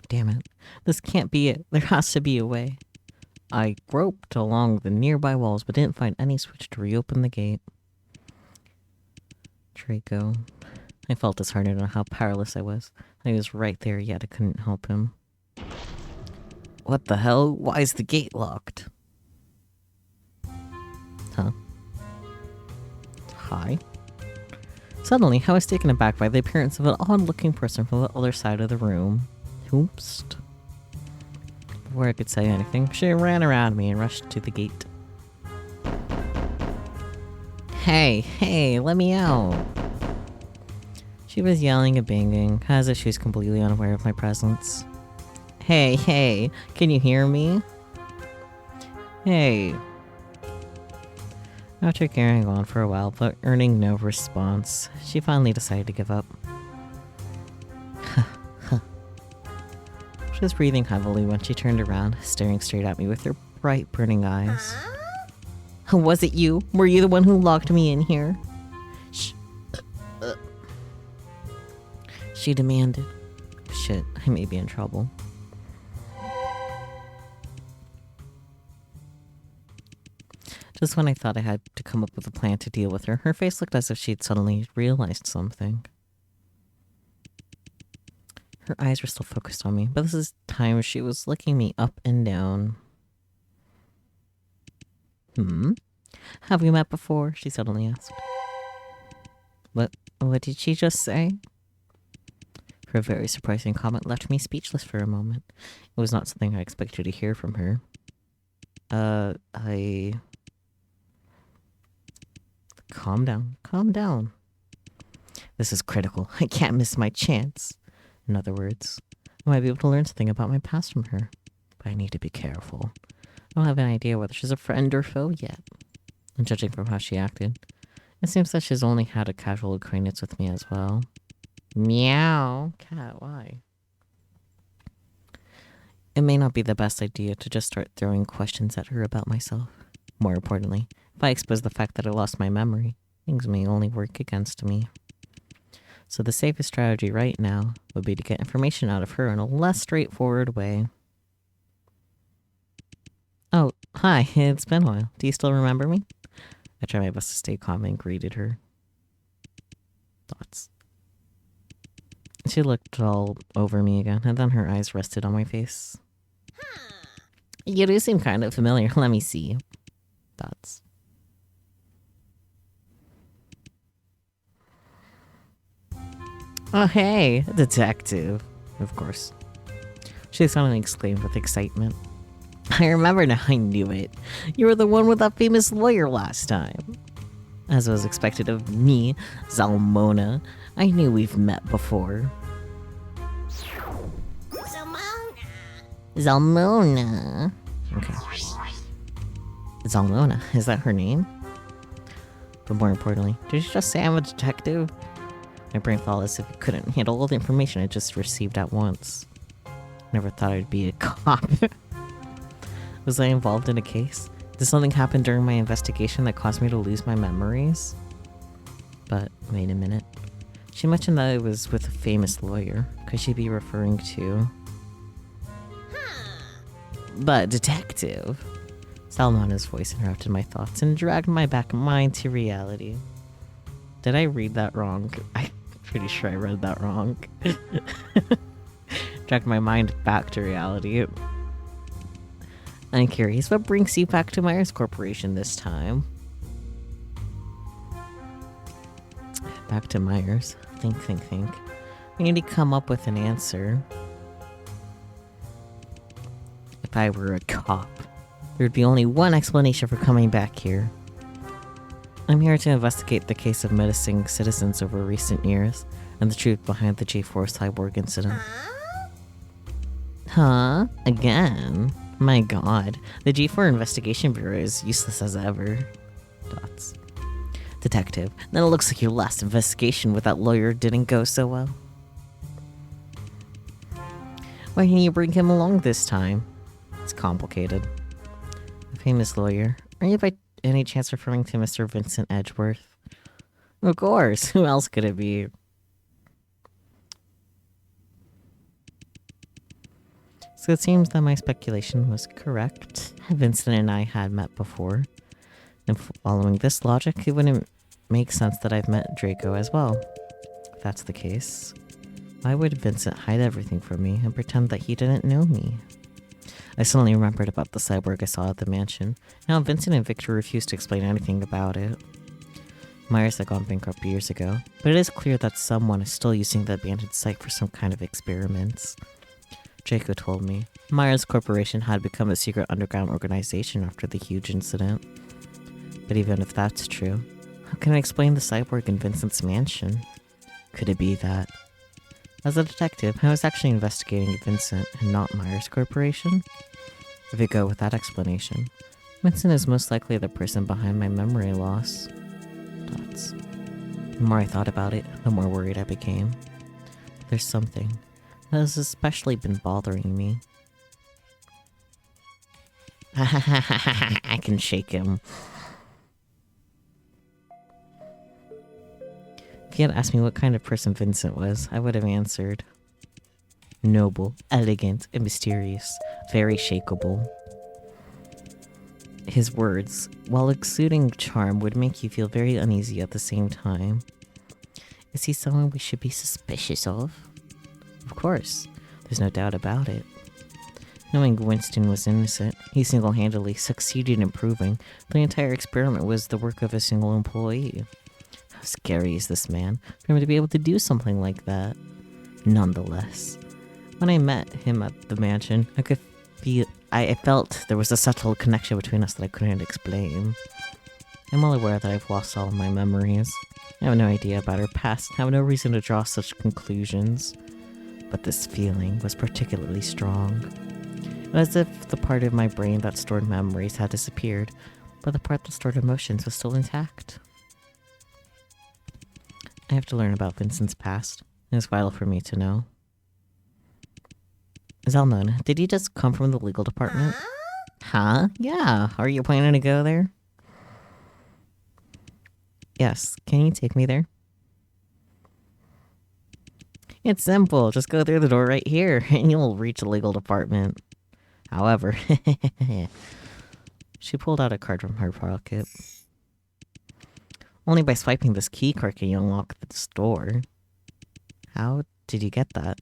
Damn it. This can't be it. There has to be a way. I groped along the nearby walls, but didn't find any switch to reopen the gate. Draco. I felt disheartened on how powerless I was. I was right there, yet I couldn't help him. What the hell? Why is the gate locked? Huh? Hi? Suddenly, I was taken aback by the appearance of an odd-looking person from the other side of the room. Oops. Before I could say anything, she ran around me and rushed to the gate. Hey, let me out! She was yelling and banging, as if she was completely unaware of my presence. Hey, can you hear me? Hey. After carrying on for a while, but earning no response, she finally decided to give up. She was breathing heavily when she turned around, staring straight at me with her bright, burning eyes. Was it you? Were you the one who locked me in here? Shh. She demanded. Shit, I may be in trouble. Just when I thought I had to come up with a plan to deal with her, her face looked as if she'd suddenly realized something. Her eyes were still focused on me, but this time she was looking me up and down. Have we met before? She suddenly asked. What did she just say? Her very surprising comment left me speechless for a moment. It was not something I expected to hear from her. Calm down. This is critical. I can't miss my chance. In other words, I might be able to learn something about my past from her. But I need to be careful. I don't have an idea whether she's a friend or foe yet. And judging from how she acted, it seems that she's only had a casual acquaintance with me as well. Meow. Cat, why? It may not be the best idea to just start throwing questions at her about myself. More importantly, if I expose the fact that I lost my memory, things may only work against me. So the safest strategy right now would be to get information out of her in a less straightforward way. Oh, hi, it's been a while. Do you still remember me? I tried my best to stay calm and greeted her. Thoughts. She looked all over me again, and then her eyes rested on my face. You do seem kind of familiar. Let me see. Thoughts. Oh, hey, a detective. Of course. She suddenly exclaimed with excitement. I remember now, I knew it. You were the one with that famous lawyer last time. As was expected of me, Zalmona, I knew we've met before. Zalmona. Okay. Zalmona, is that her name? But more importantly, did you just say I'm a detective? My brain felt as if it couldn't handle all the information I just received at once. Never thought I'd be a cop. Was I involved in a case? Did something happen during my investigation that caused me to lose my memories? But wait a minute. She mentioned that it was with a famous lawyer. Could she be referring to... But detective... Salmona's voice interrupted my thoughts and dragged my back mind to reality. Did I read that wrong? I'm pretty sure I read that wrong. Dragged my mind back to reality. I'm curious, what brings you back to Myers Corporation this time? Back to Myers. Think. We need to come up with an answer. If I were a cop, there'd be only one explanation for coming back here. I'm here to investigate the case of menacing citizens over recent years and the truth behind the J4 cyborg incident. Huh? Again? My god, the G4 Investigation Bureau is useless as ever. Dots. Detective, then it looks like your last investigation with that lawyer didn't go so well. Why didn't you bring him along this time? It's complicated. A famous lawyer. Are you by any chance referring to Mr. Vincent Edgeworth? Of course, who else could it be? So it seems that my speculation was correct. Vincent and I had met before. And following this logic, it wouldn't make sense that I've met Draco as well. If that's the case, why would Vincent hide everything from me and pretend that he didn't know me? I suddenly remembered about the cyborg I saw at the mansion. Now Vincent and Victor refused to explain anything about it. Myers had gone bankrupt years ago, but it is clear that someone is still using the abandoned site for some kind of experiments. Draco told me Myers Corporation had become a secret underground organization after the huge incident. But even if that's true, how can I explain the cyborg in Vincent's mansion? Could it be that? As a detective, I was actually investigating Vincent and not Myers Corporation? If we go with that explanation, Vincent is most likely the person behind my memory loss. Dots. The more I thought about it, the more worried I became. There's something that has especially been bothering me. I can shake him. If you had asked me what kind of person Vincent was, I would have answered. Noble, elegant, and mysterious. Very shakeable. His words, while exuding charm, would make you feel very uneasy at the same time. Is he someone we should be suspicious of? Of course. There's no doubt about it. Knowing Winston was innocent, he single-handedly succeeded in proving the entire experiment was the work of a single employee. How scary is this man for him to be able to do something like that? Nonetheless, when I met him at the mansion, I felt there was a subtle connection between us that I couldn't explain. I'm well aware that I've lost all of my memories. I have no idea about her past and have no reason to draw such conclusions. But this feeling was particularly strong. It was as if the part of my brain that stored memories had disappeared, but the part that stored emotions was still intact. I have to learn about Vincent's past. It is vital for me to know. Zalmona, did you just come from the legal department? Huh? Yeah. Are you planning to go there? Yes. Can you take me there? It's simple. Just go through the door right here, and you'll reach the legal department. However, she pulled out a card from her pocket. Only by swiping this key card can you unlock this door. How did you get that?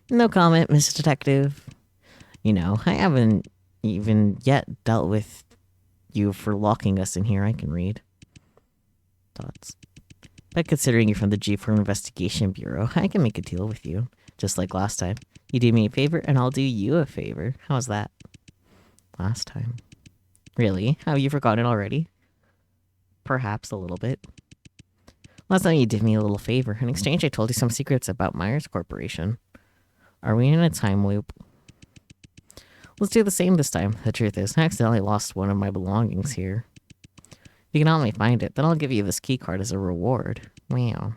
No comment, Miss Detective. You know, I haven't even yet dealt with you for locking us in here. I can read. Dots. But considering you're from the G4 Investigation Bureau, I can make a deal with you. Just like last time. You do me a favor, and I'll do you a favor. How's that? Last time. Really? Have you forgotten already? Perhaps a little bit. Last time you did me a little favor. In exchange, I told you some secrets about Myers Corporation. Are we in a time loop? Let's do the same this time. The truth is, I accidentally lost one of my belongings here. If you can help me find it, then I'll give you this key card as a reward. Wow.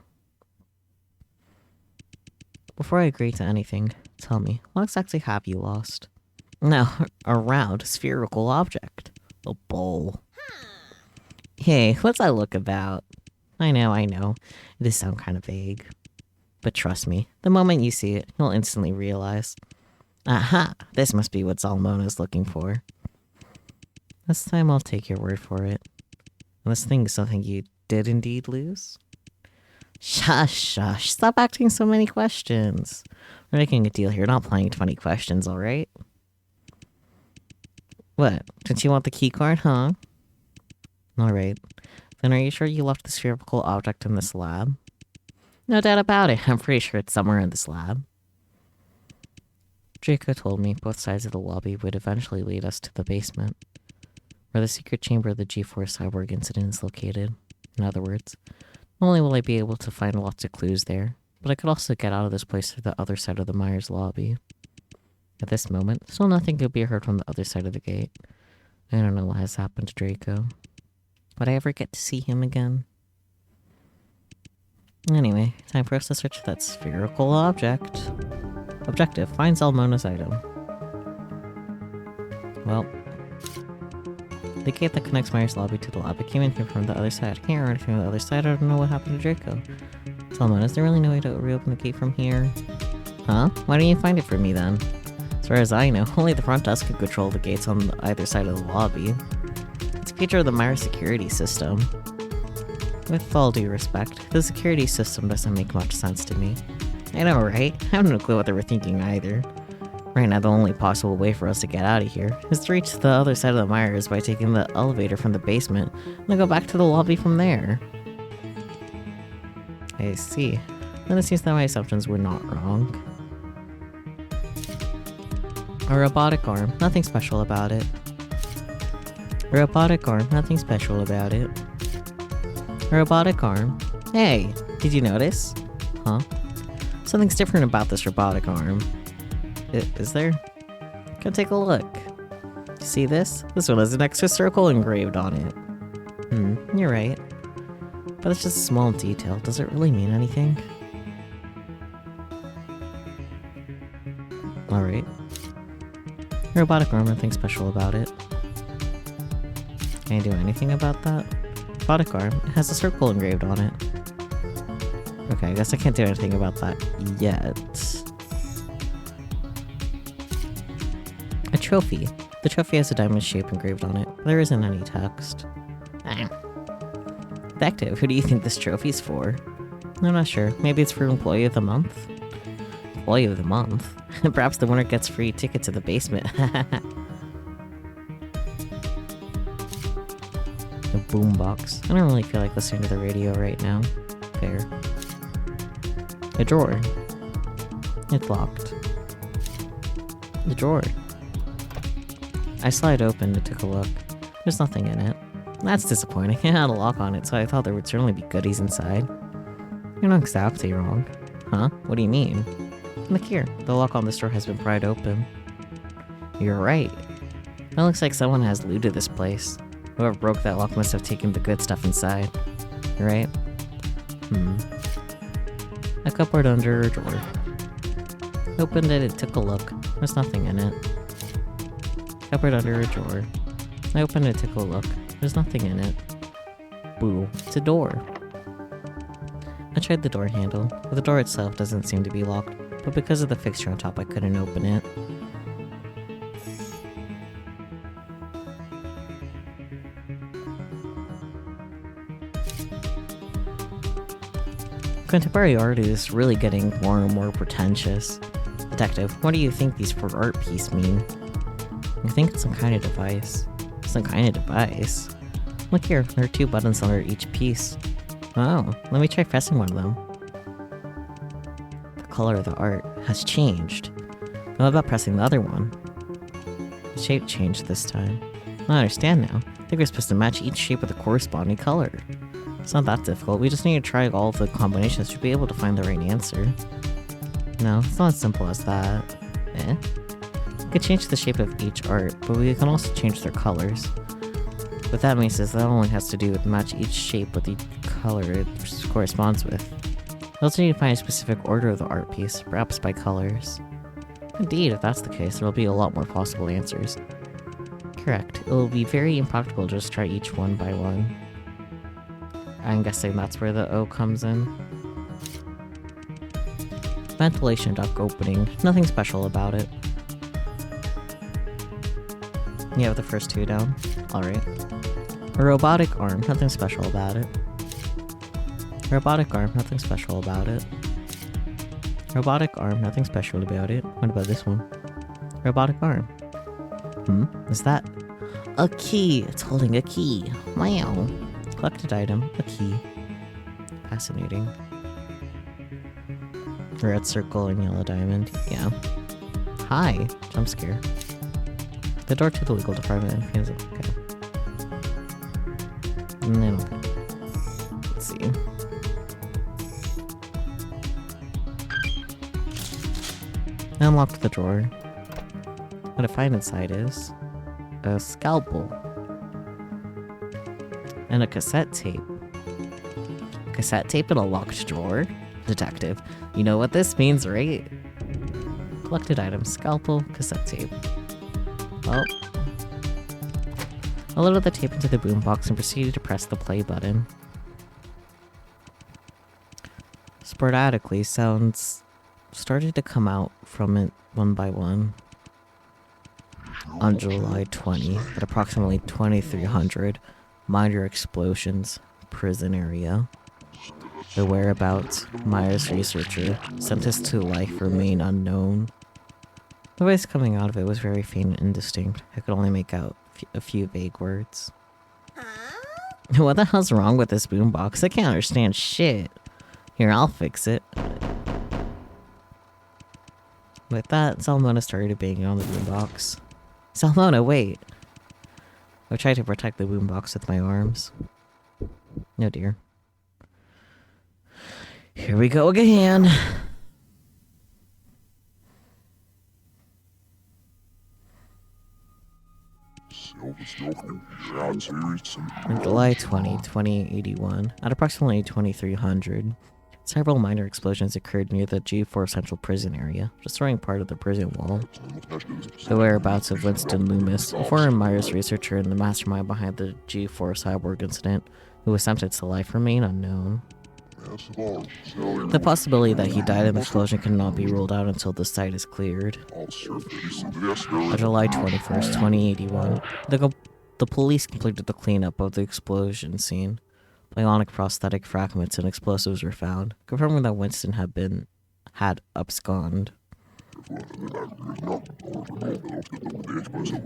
Before I agree to anything, tell me, what exactly have you lost? No, a round, spherical object. A bowl. Hey, what's that look about? I know. It does sound kind of vague. But trust me, the moment you see it, you'll instantly realize. Aha! This must be what Zalmona's looking for. This time I'll take your word for it. And this thing is something you did indeed lose? Shush. Stop asking so many questions. We're making a deal here, not playing 20 questions, alright? What? Didn't you want the key card, huh? Alright. Then are you sure you left the spherical object in this lab? No doubt about it. I'm pretty sure it's somewhere in this lab. Draco told me both sides of the lobby would eventually lead us to the basement, where the secret chamber of the G4 cyborg incident is located. In other words, not only will I be able to find lots of clues there, but I could also get out of this place through the other side of the Myers lobby. At this moment, still nothing could be heard from the other side of the gate. I don't know what has happened to Draco. Would I ever get to see him again? Anyway, time for us to search that spherical object. Objective, find Zalmona's item. Well, the gate that connects Myers lobby to the lab, I came in here from the other side. Can't hear anything on the other side, I don't know what happened to Draco. Zalmona, is there really no way to reopen the gate from here? Huh? Why don't you find it for me then? As far as I know, only the front desk can control the gates on either side of the lobby. It's a feature of the Myers security system. With all due respect, the security system doesn't make much sense to me. I know, right? I have no clue what they were thinking either. Right now, the only possible way for us to get out of here is to reach the other side of the Myers by taking the elevator from the basement and then go back to the lobby from there. I see. Then it seems that my assumptions were not wrong. A robotic arm, nothing special about it. A robotic arm, nothing special about it. A robotic arm. Hey, did you notice? Huh? Something's different about this robotic arm. Is there? Go take a look. See this? This one has an extra circle engraved on it. You're right. But it's just a small detail. Does it really mean anything? Alright. Robotic arm, nothing special about it. Can I do anything about that? Robotic arm, it has a circle engraved on it. Okay, I guess I can't do anything about that yet. A trophy. The trophy has a diamond shape engraved on it. There isn't any text. Detective, who do you think this trophy's for? I'm not sure. Maybe it's for Employee of the Month? Employee of the Month? Perhaps the winner gets free ticket to the basement. A boombox. I don't really feel like listening to the radio right now. Fair. A drawer. It's locked. The drawer. I slide open to take a look. There's nothing in it. That's disappointing. It had a lock on it, so I thought there would certainly be goodies inside. You're not exactly wrong. Huh? What do you mean? Look here. The lock on this door has been pried open. You're right. It looks like someone has looted this place. Whoever broke that lock must have taken the good stuff inside. Right? A cupboard under a drawer. Opened it and took a look. There's nothing in it. Cupboard under a drawer. I opened it and took a look. There's nothing in it. Boo. It's a door. I tried the door handle, but the door itself doesn't seem to be locked, but because of the fixture on top I couldn't open it. Contemporary art is really getting more and more pretentious. Detective, what do you think these for art piece mean? I think it's some kind of device. Some kind of device? Look here, there are 2 buttons under each piece. Oh, let me try pressing one of them. The color of the art has changed. What about pressing the other one? The shape changed this time. I understand now. I think we're supposed to match each shape with a corresponding color. It's not that difficult. We just need to try all of the combinations to be able to find the right answer. No, it's not as simple as that. Eh? We could change the shape of each art, but we can also change their colors. What that means is that only has to do with match each shape with each color it corresponds with. We also need to find a specific order of the art piece, perhaps by colors. Indeed, if that's the case, there will be a lot more possible answers. Correct. It will be very impractical to just try each one by one. I'm guessing that's where the O comes in. Ventilation duct opening. Nothing special about it. You have the first two down. Alright. A robotic arm. Nothing special about it. Robotic arm. Nothing special about it. Robotic arm. Nothing special about it. What about this one? Robotic arm. Is that a key? It's holding a key. Wow. Collected item. A key. Fascinating. Red circle and yellow diamond. Yeah. Hi. Jump scare. The door to the legal department. Okay. And then, let's see. I unlocked the drawer. What I find inside is a scalpel and a cassette tape. Cassette tape in a locked drawer? Detective, you know what this means, right? Collected items, scalpel, cassette tape. Well, I loaded the tape into the boombox and proceeded to press the play button. Sporadically, sounds started to come out from it one by one. On July 20, at approximately 2300, minor explosions, prison area. The whereabouts, Myers researcher, sentenced to life remain unknown. The voice coming out of it was very faint and indistinct. I could only make out a few vague words. What the hell's wrong with this boombox? I can't understand shit. Here, I'll fix it. With that, Salmona started banging on the boombox. Salmona, wait! I tried to protect the boombox with my arms. No dear. Here we go again! On July 20, 2081, at approximately 2300, several minor explosions occurred near the G4 Central Prison area, destroying part of the prison wall. The whereabouts of Winston Loomis, a foreign Myers researcher and the mastermind behind the G4 cyborg incident, who was sentenced to life, remain unknown. The possibility that he died in the explosion cannot be ruled out until the site is cleared. On July 21st, 2081, the police completed the cleanup of the explosion scene. Bionic prosthetic fragments and explosives were found, confirming that Winston had absconded.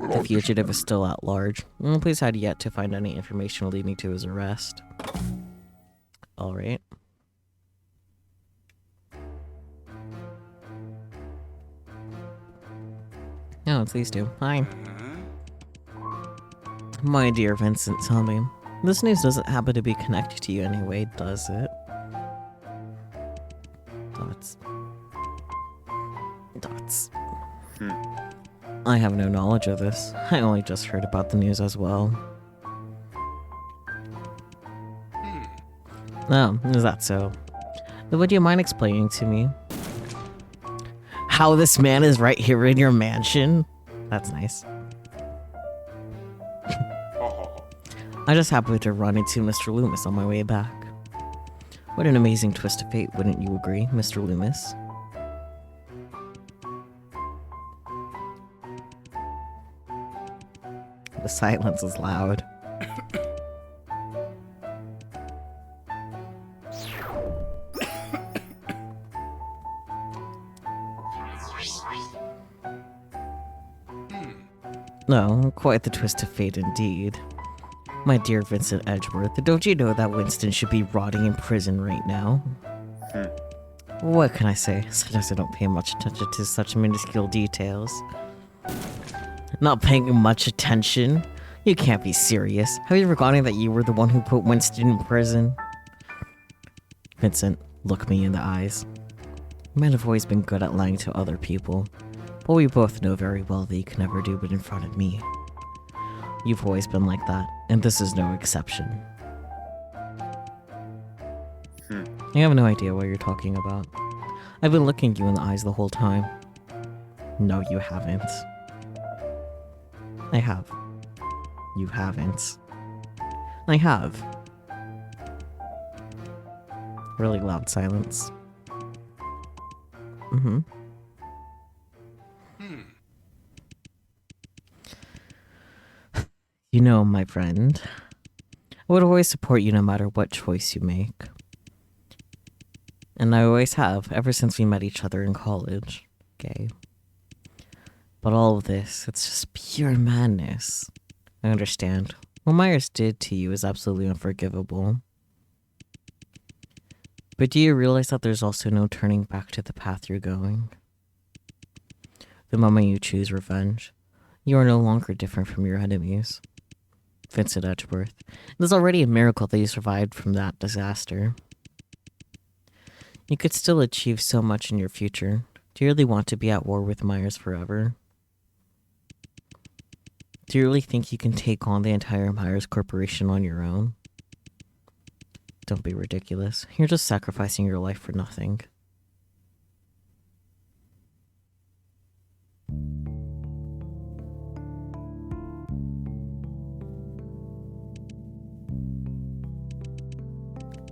The fugitive is still at large. The police had yet to find any information leading to his arrest. Alright. No, it's these two. Hi. My dear Vincent, tell me, this news doesn't happen to be connected to you anyway, does it? Dots. I have no knowledge of this. I only just heard about the news as well. Oh, is that so? Then would you mind explaining to me how this man is right here in your mansion? That's nice. I just happened to run into Mr. Loomis on my way back. What an amazing twist of fate, wouldn't you agree, Mr. Loomis? The silence is loud. No, quite the twist of fate indeed. My dear Vincent Edgeworth, don't you know that Winston should be rotting in prison right now? What can I say? Sometimes I don't pay much attention to such minuscule details. Not paying much attention? You can't be serious. Have you forgotten that you were the one who put Winston in prison? Vincent, look me in the eyes. Men have always been good at lying to other people, but we both know very well that you can never do it in front of me. You've always been like that, and this is no exception. I have no idea what you're talking about. I've been looking you in the eyes the whole time. No, you haven't. I have. You haven't. I have. Really loud silence. You know, my friend, I would always support you no matter what choice you make. And I always have, ever since we met each other in college. Okay. But all of this, it's just pure madness. I understand. What Myers did to you is absolutely unforgivable. But do you realize that there's also no turning back to the path you're going? The moment you choose revenge, you are no longer different from your enemies. Vincent Edgeworth, it is already a miracle that you survived from that disaster. You could still achieve so much in your future. Do you really want to be at war with Myers forever? Do you really think you can take on the entire Myers Corporation on your own? Don't be ridiculous. You're just sacrificing your life for nothing.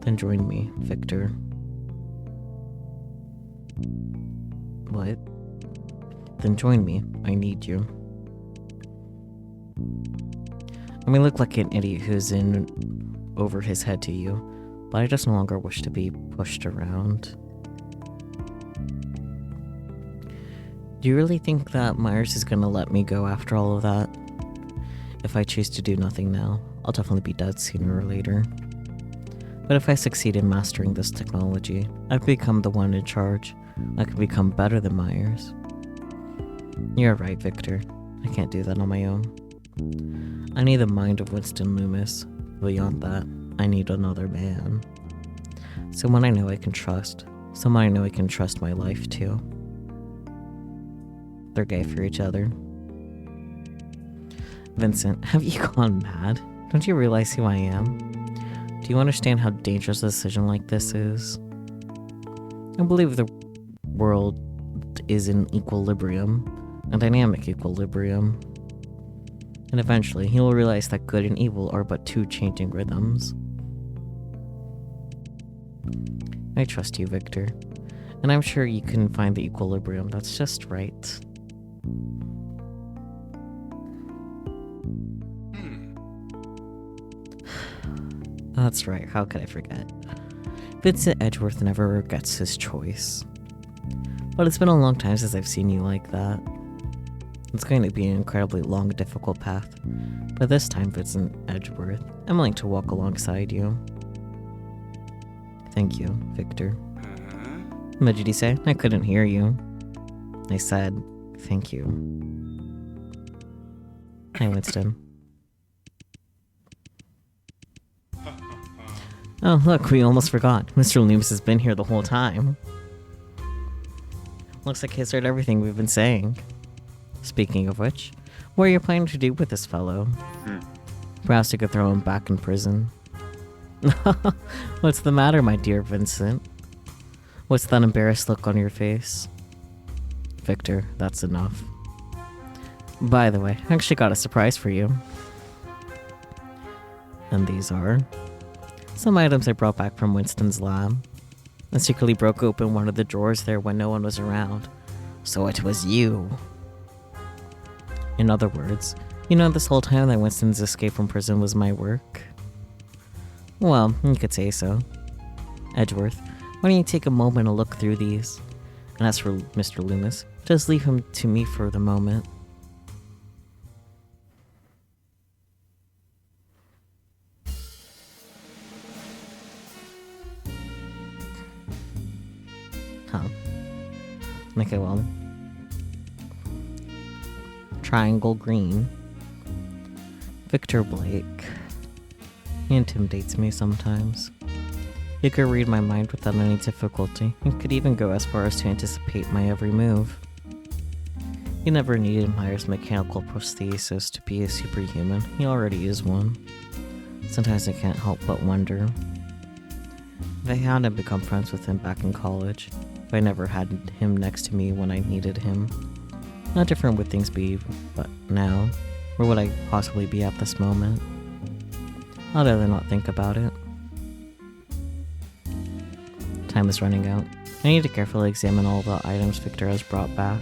Then join me, Victor. What? Then join me. I need you. I may look like an idiot who's in over his head to you, but I just no longer wish to be pushed around. Do you really think that Myers is gonna let me go after all of that? If I choose to do nothing now, I'll definitely be dead sooner or later. But if I succeed in mastering this technology, I've become the one in charge. I can become better than Myers. You're right, Victor. I can't do that on my own. I need the mind of Winston Loomis. Beyond that, I need another man. Someone I know I can trust. Someone I know I can trust my life to. They're gay for each other. Vincent, have you gone mad? Don't you realize who I am? Do you understand how dangerous a decision like this is? I believe the world is in equilibrium, a dynamic equilibrium. And eventually, he will realize that good and evil are but two changing rhythms. I trust you, Victor. And I'm sure you can find the equilibrium that's just right. That's right, how could I forget? Vincent Edgeworth never regrets his choice. But it's been a long time since I've seen you like that. It's going to be an incredibly long and difficult path, but this time, Vincent Edgeworth, I'm willing to walk alongside you. Thank you, Victor. What did you say? I couldn't hear you. I said, thank you. Hi, Winston. Oh, look, we almost forgot. Mr. Loomis has been here the whole time. Looks like he's heard everything we've been saying. Speaking of which, what are you planning to do with this fellow? Perhaps you could throw him back in prison. What's the matter, my dear Vincent? What's that embarrassed look on your face? Victor, that's enough. By the way, I actually got a surprise for you. And these are some items I brought back from Winston's lab. I secretly broke open one of the drawers there when no one was around. So it was you. In other words, you know this whole time that Winston's escape from prison was my work? Well, you could say so. Edgeworth, why don't you take a moment to look through these? And as for Mr. Loomis, just leave him to me for the moment. Huh. Okay, well. Triangle green. Victor Blake. He intimidates me sometimes. He could read my mind without any difficulty, and could even go as far as to anticipate my every move. He never needed Myers' mechanical prosthesis to be a superhuman. He already is one. Sometimes I can't help but wonder if I hadn't become friends with him back in college, if I never had him next to me when I needed him. How different would things be but now? Where would I possibly be at this moment? I'd rather not think about it. Time is running out. I need to carefully examine all the items Victor has brought back.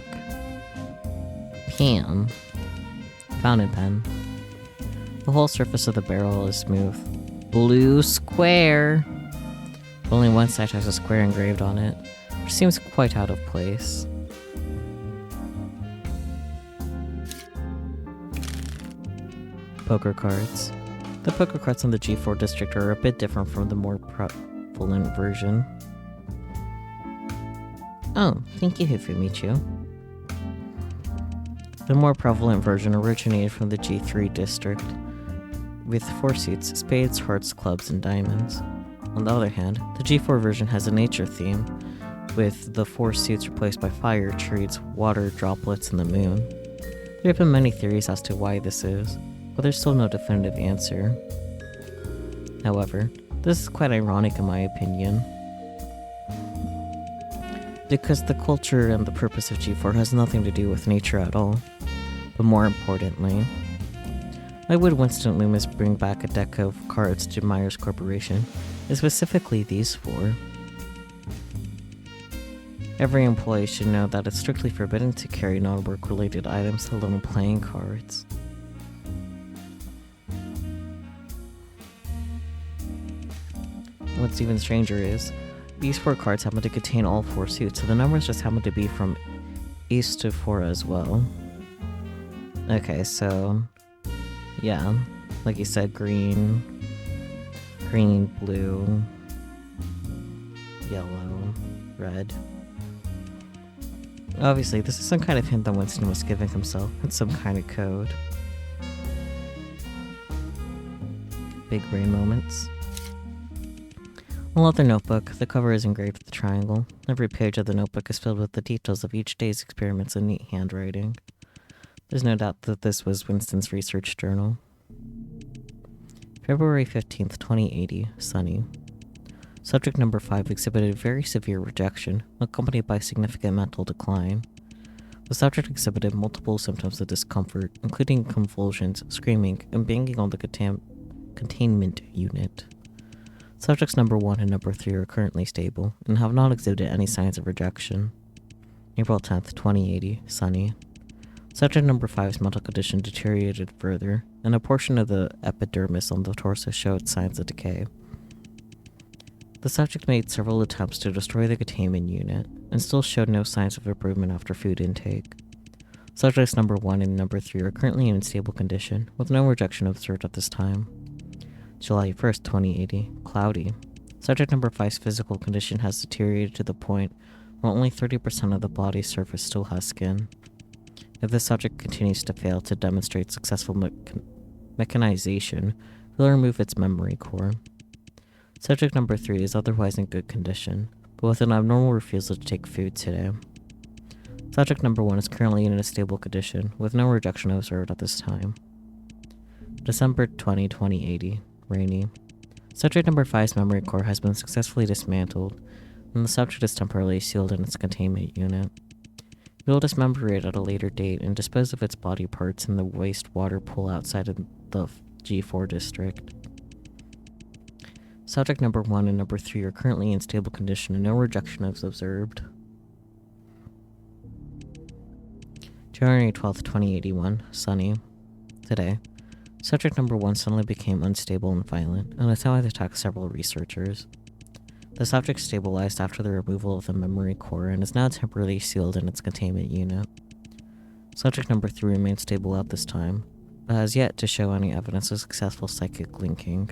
Pen. Fountain pen. The whole surface of the barrel is smooth. Blue square. Only one side has a square engraved on it, which seems quite out of place. Poker cards. The poker cards in the G4 district are a bit different from the more prevalent version. Oh, thank you, Hifumichu. The more prevalent version originated from the G3 district, with 4 suits: spades, hearts, clubs, and diamonds. On the other hand, the G4 version has a nature theme, with the 4 suits replaced by fire, trees, water, droplets, and the moon. There have been many theories as to why this is, but there's still no definitive answer. However, this is quite ironic in my opinion, because the culture and the purpose of G4 has nothing to do with nature at all. But more importantly, why would Winston Loomis bring back a deck of cards to Myers Corporation, and specifically these 4? Every employee should know that it's strictly forbidden to carry non-work related items, let alone playing cards. What's even stranger is, these 4 cards happen to contain all 4 suits, so the numbers just happen to be from ace to 4 as well. Okay, so yeah, like you said, green, blue, yellow, red. Obviously, this is some kind of hint that Winston was giving himself. It's some kind of code. Big brain moments. A leather notebook. The cover is engraved with a triangle. Every page of the notebook is filled with the details of each day's experiments in neat handwriting. There's no doubt that this was Winston's research journal. February 15th, 2080, sunny. Subject number 5 exhibited very severe rejection, accompanied by significant mental decline. The subject exhibited multiple symptoms of discomfort, including convulsions, screaming, and banging on the containment unit. Subjects number 1 and number 3 are currently stable, and have not exhibited any signs of rejection. April 10th, 2080, sunny. Subject number 5's mental condition deteriorated further, and a portion of the epidermis on the torso showed signs of decay. The subject made several attempts to destroy the containment unit, and still showed no signs of improvement after food intake. Subjects number 1 and number 3 are currently in stable condition, with no rejection observed at this time. July 1st, 2080, cloudy. Subject number 5's physical condition has deteriorated to the point where only 30% of the body's surface still has skin. If the subject continues to fail to demonstrate successful mechanization, we'll remove its memory core. Subject number 3 is otherwise in good condition, but with an abnormal refusal to take food today. Subject number 1 is currently in a stable condition, with no rejection observed at this time. December 20, 2080, rainy. Subject number 5's memory core has been successfully dismantled, and the subject is temporarily sealed in its containment unit. We will dismember it at a later date and dispose of its body parts in the wastewater pool outside of the G4 district. Subject number 1 and number 3 are currently in stable condition and no rejection is observed. January 12th, 2081, sunny. Today, subject number 1 suddenly became unstable and violent, and has now attacked several researchers. The subject stabilized after the removal of the memory core and is now temporarily sealed in its containment unit. Subject number 3 remains stable at this time, but has yet to show any evidence of successful psychic linking.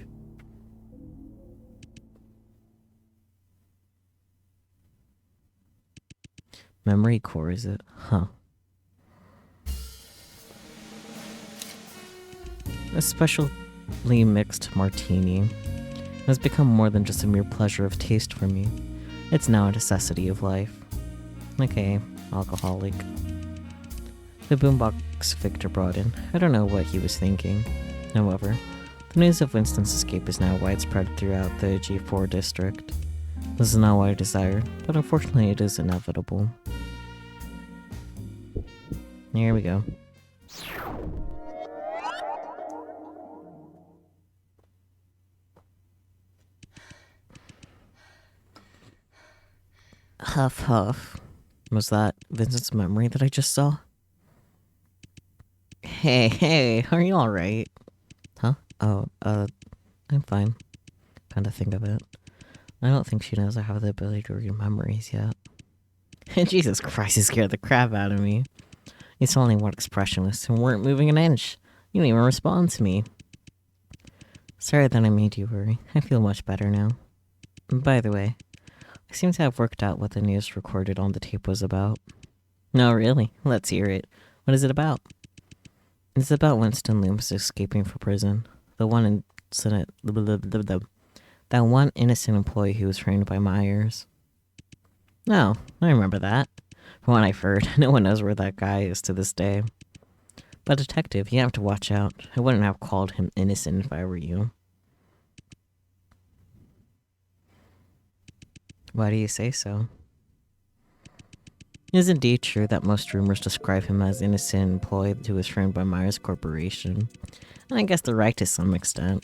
Memory core, is it? Huh. A specially mixed martini has become more than just a mere pleasure of taste for me. It's now a necessity of life. Okay, alcoholic. The boombox Victor brought in. I don't know what he was thinking. However, the news of Winston's escape is now widespread throughout the G4 district. This is not what I desired, but unfortunately it is inevitable. Here we go. Huff huff. Was that Vincent's memory that I just saw? Hey, are you alright? Huh? Oh, I'm fine. Kinda think of it. I don't think she knows I have the ability to read memories yet. Jesus Christ, you scared the crap out of me. You only one expressionless and weren't moving an inch. You didn't even respond to me. Sorry that I made you worry. I feel much better now. By the way, I seem to have worked out what the news recorded on the tape was about. No, really? Let's hear it. What is it about? It's about Winston Loomis escaping from prison. That one innocent employee who was framed by Myers. No, I remember that. From what I've heard, no one knows where that guy is to this day. But detective, you have to watch out. I wouldn't have called him innocent if I were you. Why do you say so? It is indeed true that most rumors describe him as innocent employee who was framed by Myers Corporation. And I guess they're right to some extent.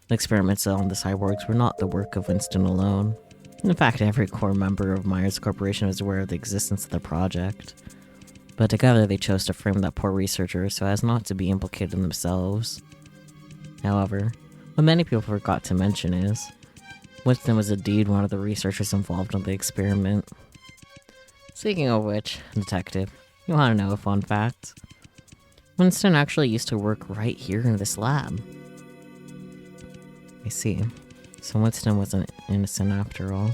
The experiments on the cyborgs were not the work of Winston alone. In fact, every core member of Myers Corporation was aware of the existence of the project. But together they chose to frame that poor researcher so as not to be implicated themselves. However, what many people forgot to mention is, Winston was indeed one of the researchers involved in the experiment. Speaking of which, detective, you want to know a fun fact? Winston actually used to work right here in this lab. I see. So Winston wasn't innocent after all.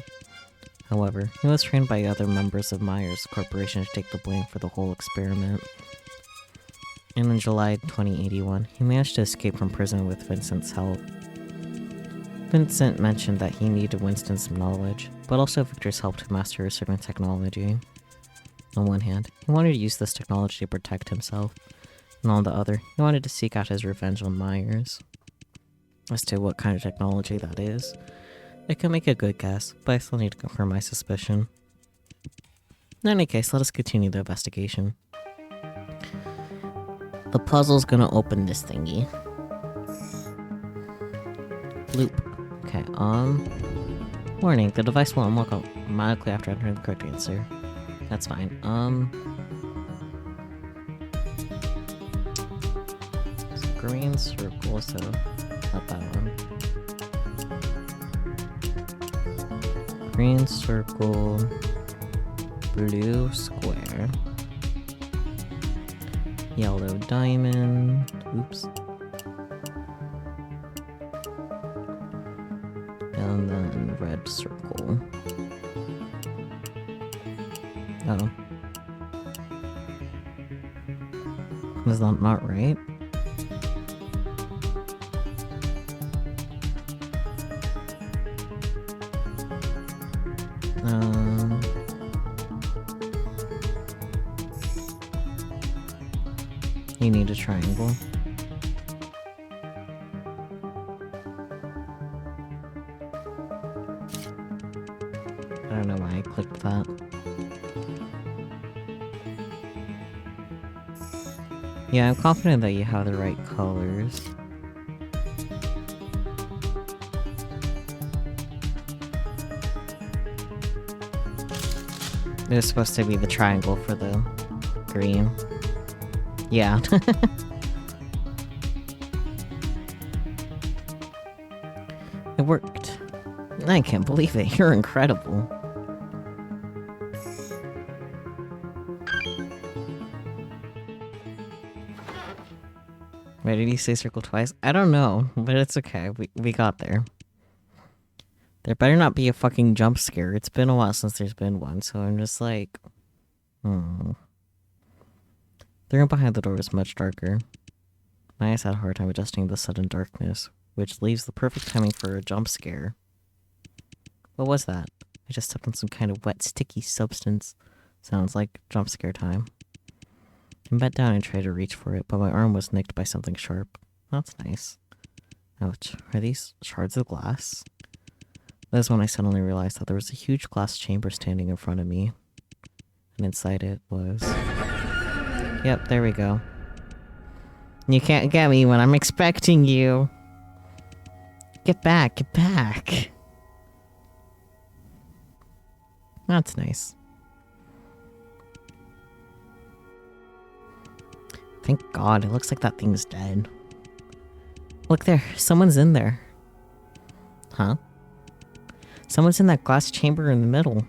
However, he was trained by other members of Myers Corporation to take the blame for the whole experiment. And in July 2081, he managed to escape from prison with Vincent's help. Vincent mentioned that he needed Winston's knowledge, but also Victor's help to master a certain technology. On one hand, he wanted to use this technology to protect himself, and on the other, he wanted to seek out his revenge on Myers. As to what kind of technology that is, I can make a good guess, but I still need to confirm my suspicion. In any case, let us continue the investigation. The puzzle's gonna open this thingy. Loop. Okay, warning, the device will unlock automatically after entering the correct answer. That's fine. Green circle, so not that one. Green circle, blue square, yellow diamond, oops. And then red circle. Oh. Was that not right? You need a triangle. I don't know why I clicked that. Yeah, I'm confident that you have the right colors. It was supposed to be the triangle for the green. Yeah. It worked. I can't believe it. You're incredible. Wait, did he say circle twice? I don't know, but it's okay. We got there. There better not be a fucking jump scare. It's been a while since there's been one, so I'm just like... Hmm. The room behind the door was much darker. My eyes had a hard time adjusting to the sudden darkness, which leaves the perfect timing for a jump scare. What was that? I just stepped on some kind of wet, sticky substance. Sounds like jump scare time. I bent down and tried to reach for it, but my arm was nicked by something sharp. That's nice. Ouch. Are these shards of glass? That's when I suddenly realized that there was a huge glass chamber standing in front of me. And inside it was... Yep, there we go. You can't get me when I'm expecting you. Get back, get back. That's nice. Thank God, it looks like that thing's dead. Look there, someone's in there. Huh? Someone's in that glass chamber in the middle.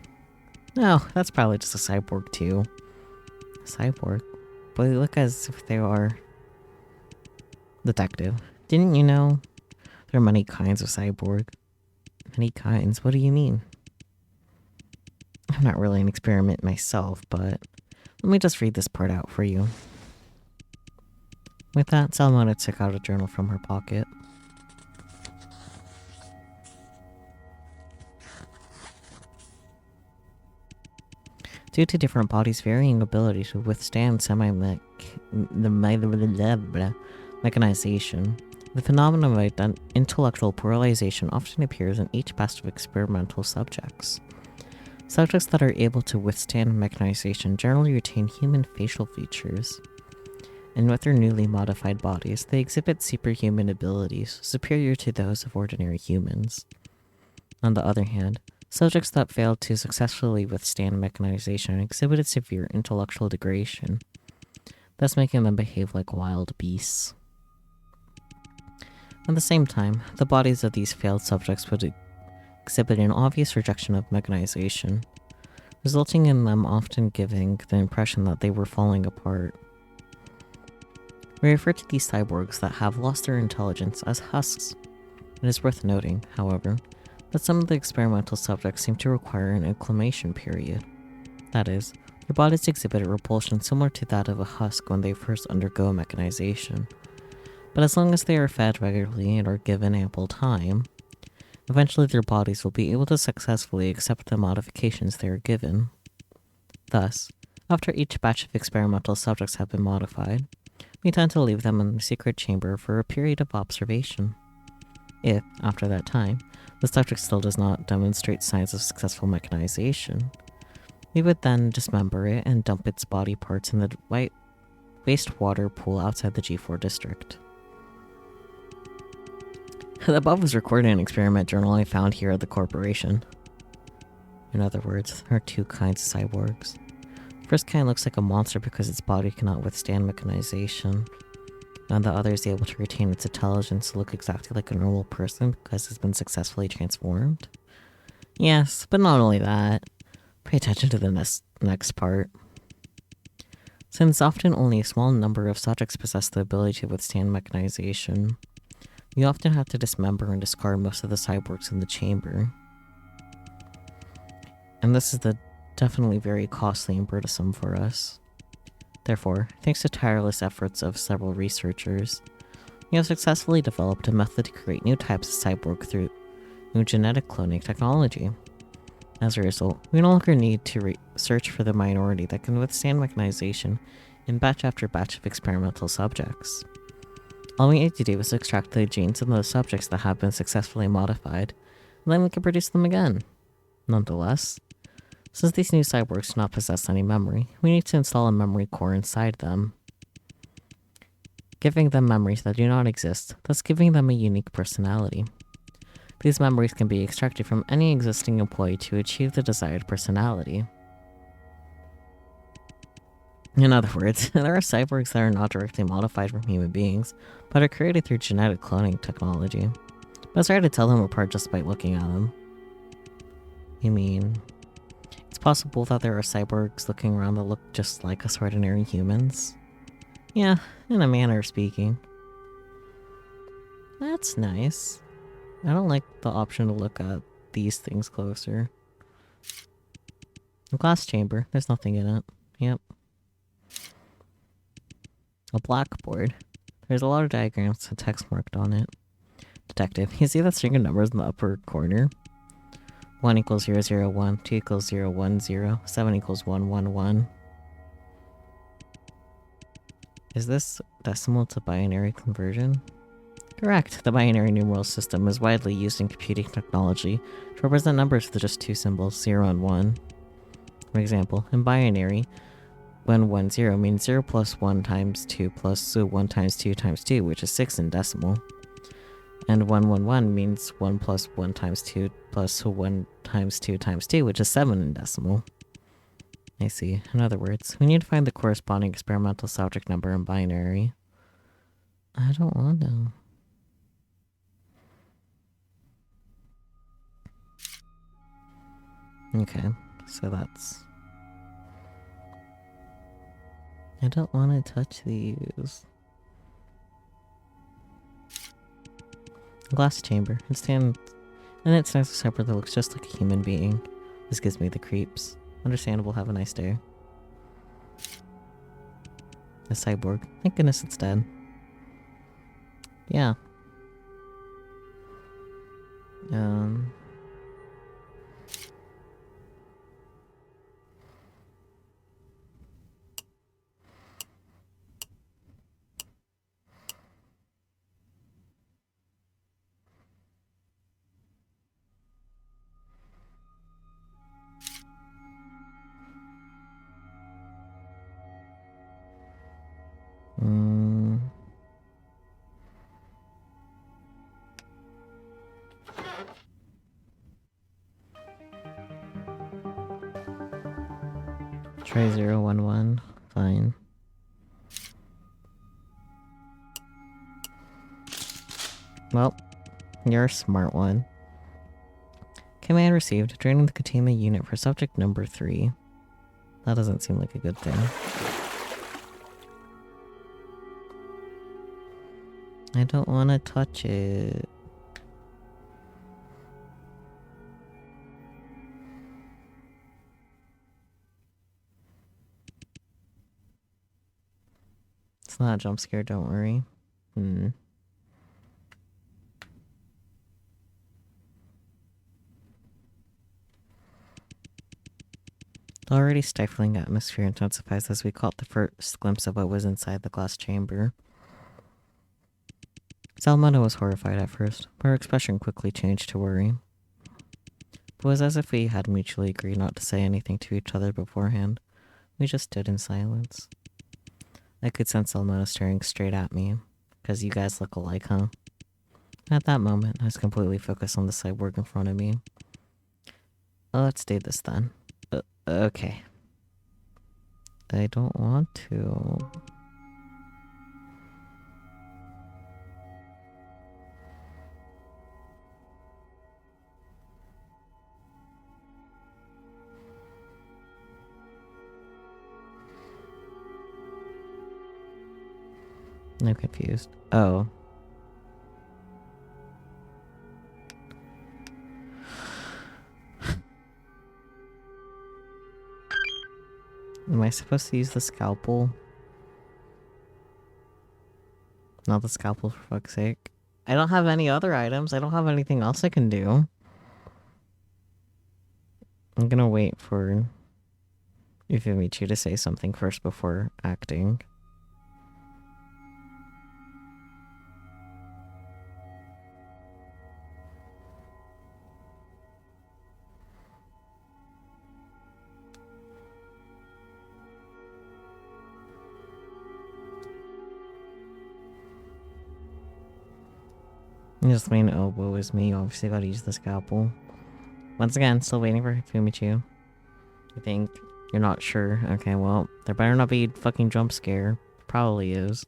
No, that's probably just a cyborg too. A cyborg? But they look as if they are... Detective, didn't you know there are many kinds of cyborg? Many kinds? What do you mean? I'm not really an experiment myself, but let me just read this part out for you. With that, Salmona took out a journal from her pocket. Due to different bodies' varying ability to withstand mechanization, the phenomenon of intellectual pluralization often appears in each batch of experimental subjects. Subjects that are able to withstand mechanization generally retain human facial features, and with their newly modified bodies, they exhibit superhuman abilities superior to those of ordinary humans. On the other hand, subjects that failed to successfully withstand mechanization exhibited severe intellectual degradation, thus making them behave like wild beasts. At the same time, the bodies of these failed subjects would exhibit an obvious rejection of mechanization, resulting in them often giving the impression that they were falling apart. We refer to these cyborgs that have lost their intelligence as husks. It is worth noting, however, that some of the experimental subjects seem to require an acclimation period. That is, their bodies exhibit a repulsion similar to that of a husk when they first undergo mechanization. But as long as they are fed regularly and are given ample time, eventually their bodies will be able to successfully accept the modifications they are given. Thus, after each batch of experimental subjects have been modified, we tend to leave them in the secret chamber for a period of observation. If, after that time, the subject still does not demonstrate signs of successful mechanization, we would then dismember it and dump its body parts in the wastewater pool outside the G4 district. The above was recorded in an experiment journal I found here at the corporation. In other words, there are two kinds of cyborgs. The first kind looks like a monster because its body cannot withstand mechanization, and the other is able to retain its intelligence to look exactly like a normal person because it's been successfully transformed. Yes, but not only that. Pay attention to the next part. Since often only a small number of subjects possess the ability to withstand mechanization, we often have to dismember and discard most of the cyborgs in the chamber. And this is definitely very costly and burdensome for us. Therefore, thanks to tireless efforts of several researchers, we have successfully developed a method to create new types of cyborg through new genetic cloning technology. As a result, we no longer need to search for the minority that can withstand mechanization in batch after batch of experimental subjects. All we need to do is extract the genes of those subjects that have been successfully modified, and then we can produce them again. Nonetheless, since these new cyborgs do not possess any memory, we need to install a memory core inside them, giving them memories that do not exist, thus giving them a unique personality. These memories can be extracted from any existing employee to achieve the desired personality. In other words, there are cyborgs that are not directly modified from human beings, but are created through genetic cloning technology. But it's hard to tell them apart just by looking at them. You mean, it's possible that there are cyborgs looking around that look just like us ordinary humans? Yeah, in a manner of speaking. That's nice. I don't like the option to look at these things closer. A glass chamber, there's nothing in it. Yep. A blackboard. There's a lot of diagrams and text marked on it. Detective, you see that string of numbers in the upper corner? 1 equals 0, 0, 1, 2 equals 0, 1, 0, 7 equals 1, 1, 1. Is this decimal to binary conversion? Correct. The binary numeral system is widely used in computing technology to represent numbers with just two symbols, 0 and 1. For example, in binary, 1, 1, 0 means 0 plus 1 times 2 plus 1 times 2 times 2, which is 6 in decimal. And 1, 1, 1 means 1 plus 1 times 2 plus 1 times 2 times 2, which is 7 in decimal. I see. In other words, we need to find the corresponding experimental subject number in binary. I don't want to. Okay, so that's... I don't want to touch these. Glass chamber. It stands a separate that looks just like a human being. This gives me the creeps. Understandable, have a nice day. A cyborg. Thank goodness it's dead. Yeah. Try 0, 1, 1. Fine. Well, you're a smart one. Command received. Draining the containment unit for subject number 3. That doesn't seem like a good thing. I don't want to touch it. It's not a jump scare, don't worry. The already stifling atmosphere intensifies as we caught the first glimpse of what was inside the glass chamber. Salmona was horrified at first, but her expression quickly changed to worry. It was as if we had mutually agreed not to say anything to each other beforehand. We just stood in silence. I could sense Salmona staring straight at me. 'Cause you guys look alike, huh? At that moment, I was completely focused on the cyborg in front of me. Let's do this then. Okay. I don't want to. I'm confused. Oh. Am I supposed to use the scalpel? Not the scalpel, for fuck's sake. I don't have any other items. I don't have anything else I can do. I'm gonna wait for Ufimichi to say something first before acting. Just main elbow is me. Obviously, gotta use the scalpel. Once again, still waiting for Fumichu. I think you're not sure. Okay, well, there better not be a fucking jump scare. Probably is.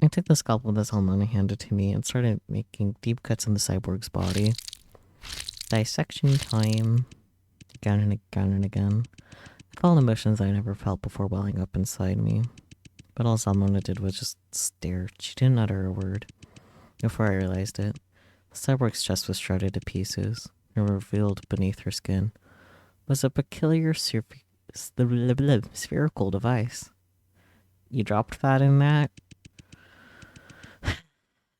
I took the scalpel this Salmona handed to me and started making deep cuts in the cyborg's body. Dissection time. Again and again and again. I felt emotions I never felt before welling up inside me. But all Salmona did was just stare. She didn't utter a word. Before I realized it, the cyborg's chest was shredded to pieces, and revealed beneath her skin was a peculiar spherical device. You dropped that in that?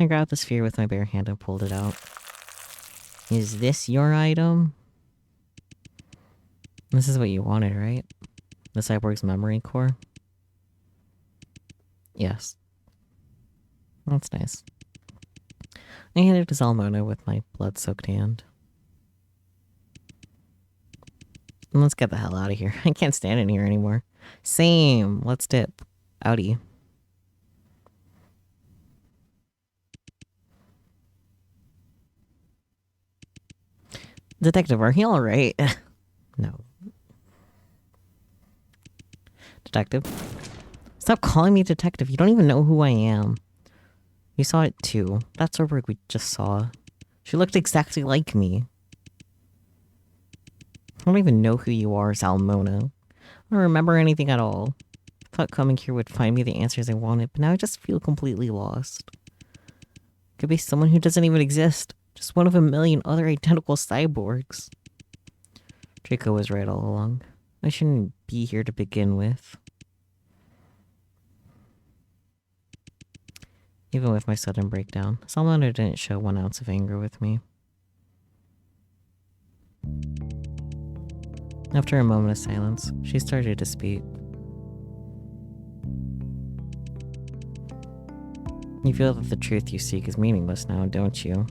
I grabbed the sphere with my bare hand and pulled it out. Is this your item? This is what you wanted, right? The cyborg's memory core? Yes. That's nice. I handed it to Salmona with my blood-soaked hand. Let's get the hell out of here. I can't stand in here anymore. Same. Let's dip. Outie. Detective, are you alright? No. Detective? Stop calling me detective. You don't even know who I am. You saw it too. That cyborg we just saw. She looked exactly like me. I don't even know who you are, Salmona. I don't remember anything at all. I thought coming here would find me the answers I wanted, but now I just feel completely lost. Could be someone who doesn't even exist. Just one of a million other identical cyborgs. Draco was right all along. I shouldn't be here to begin with. Even with my sudden breakdown, Salmona didn't show 1 ounce of anger with me. After a moment of silence, she started to speak. You feel that the truth you seek is meaningless now, don't you?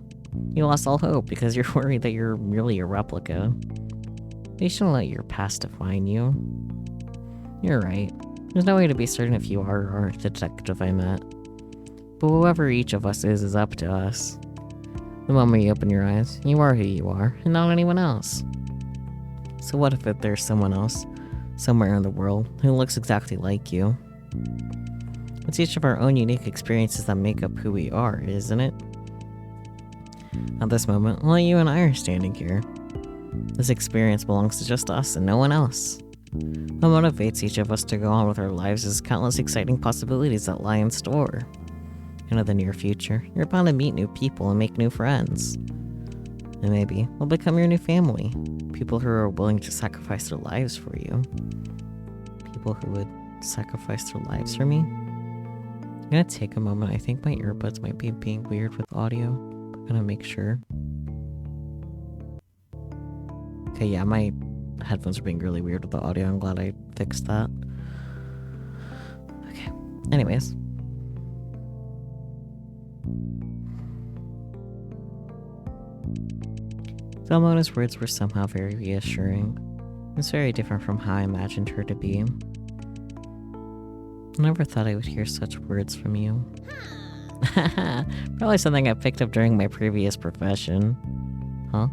You lost all hope because you're worried that you're really a replica. You shouldn't let your past define you. You're right. There's no way to be certain if you are or aren't the detective I met. But whoever each of us is up to us. The moment you open your eyes, you are who you are, and not anyone else. So what if there's someone else, somewhere in the world, who looks exactly like you? It's each of our own unique experiences that make up who we are, isn't it? At this moment, only you and I are standing here. This experience belongs to just us and no one else. What motivates each of us to go on with our lives is countless exciting possibilities that lie in store. In the near future, you're bound to meet new people and make new friends. And maybe we'll become your new family. People who are willing to sacrifice their lives for you. People who would sacrifice their lives for me? I'm gonna take a moment. I think my earbuds might be being weird with audio. I'm gonna make sure. Okay, yeah, my headphones are being really weird with the audio. I'm glad I fixed that. Okay, anyways. Salmona's words were somehow very reassuring. It's very different from how I imagined her to be. I never thought I would hear such words from you. Probably something I picked up during my previous profession. Huh?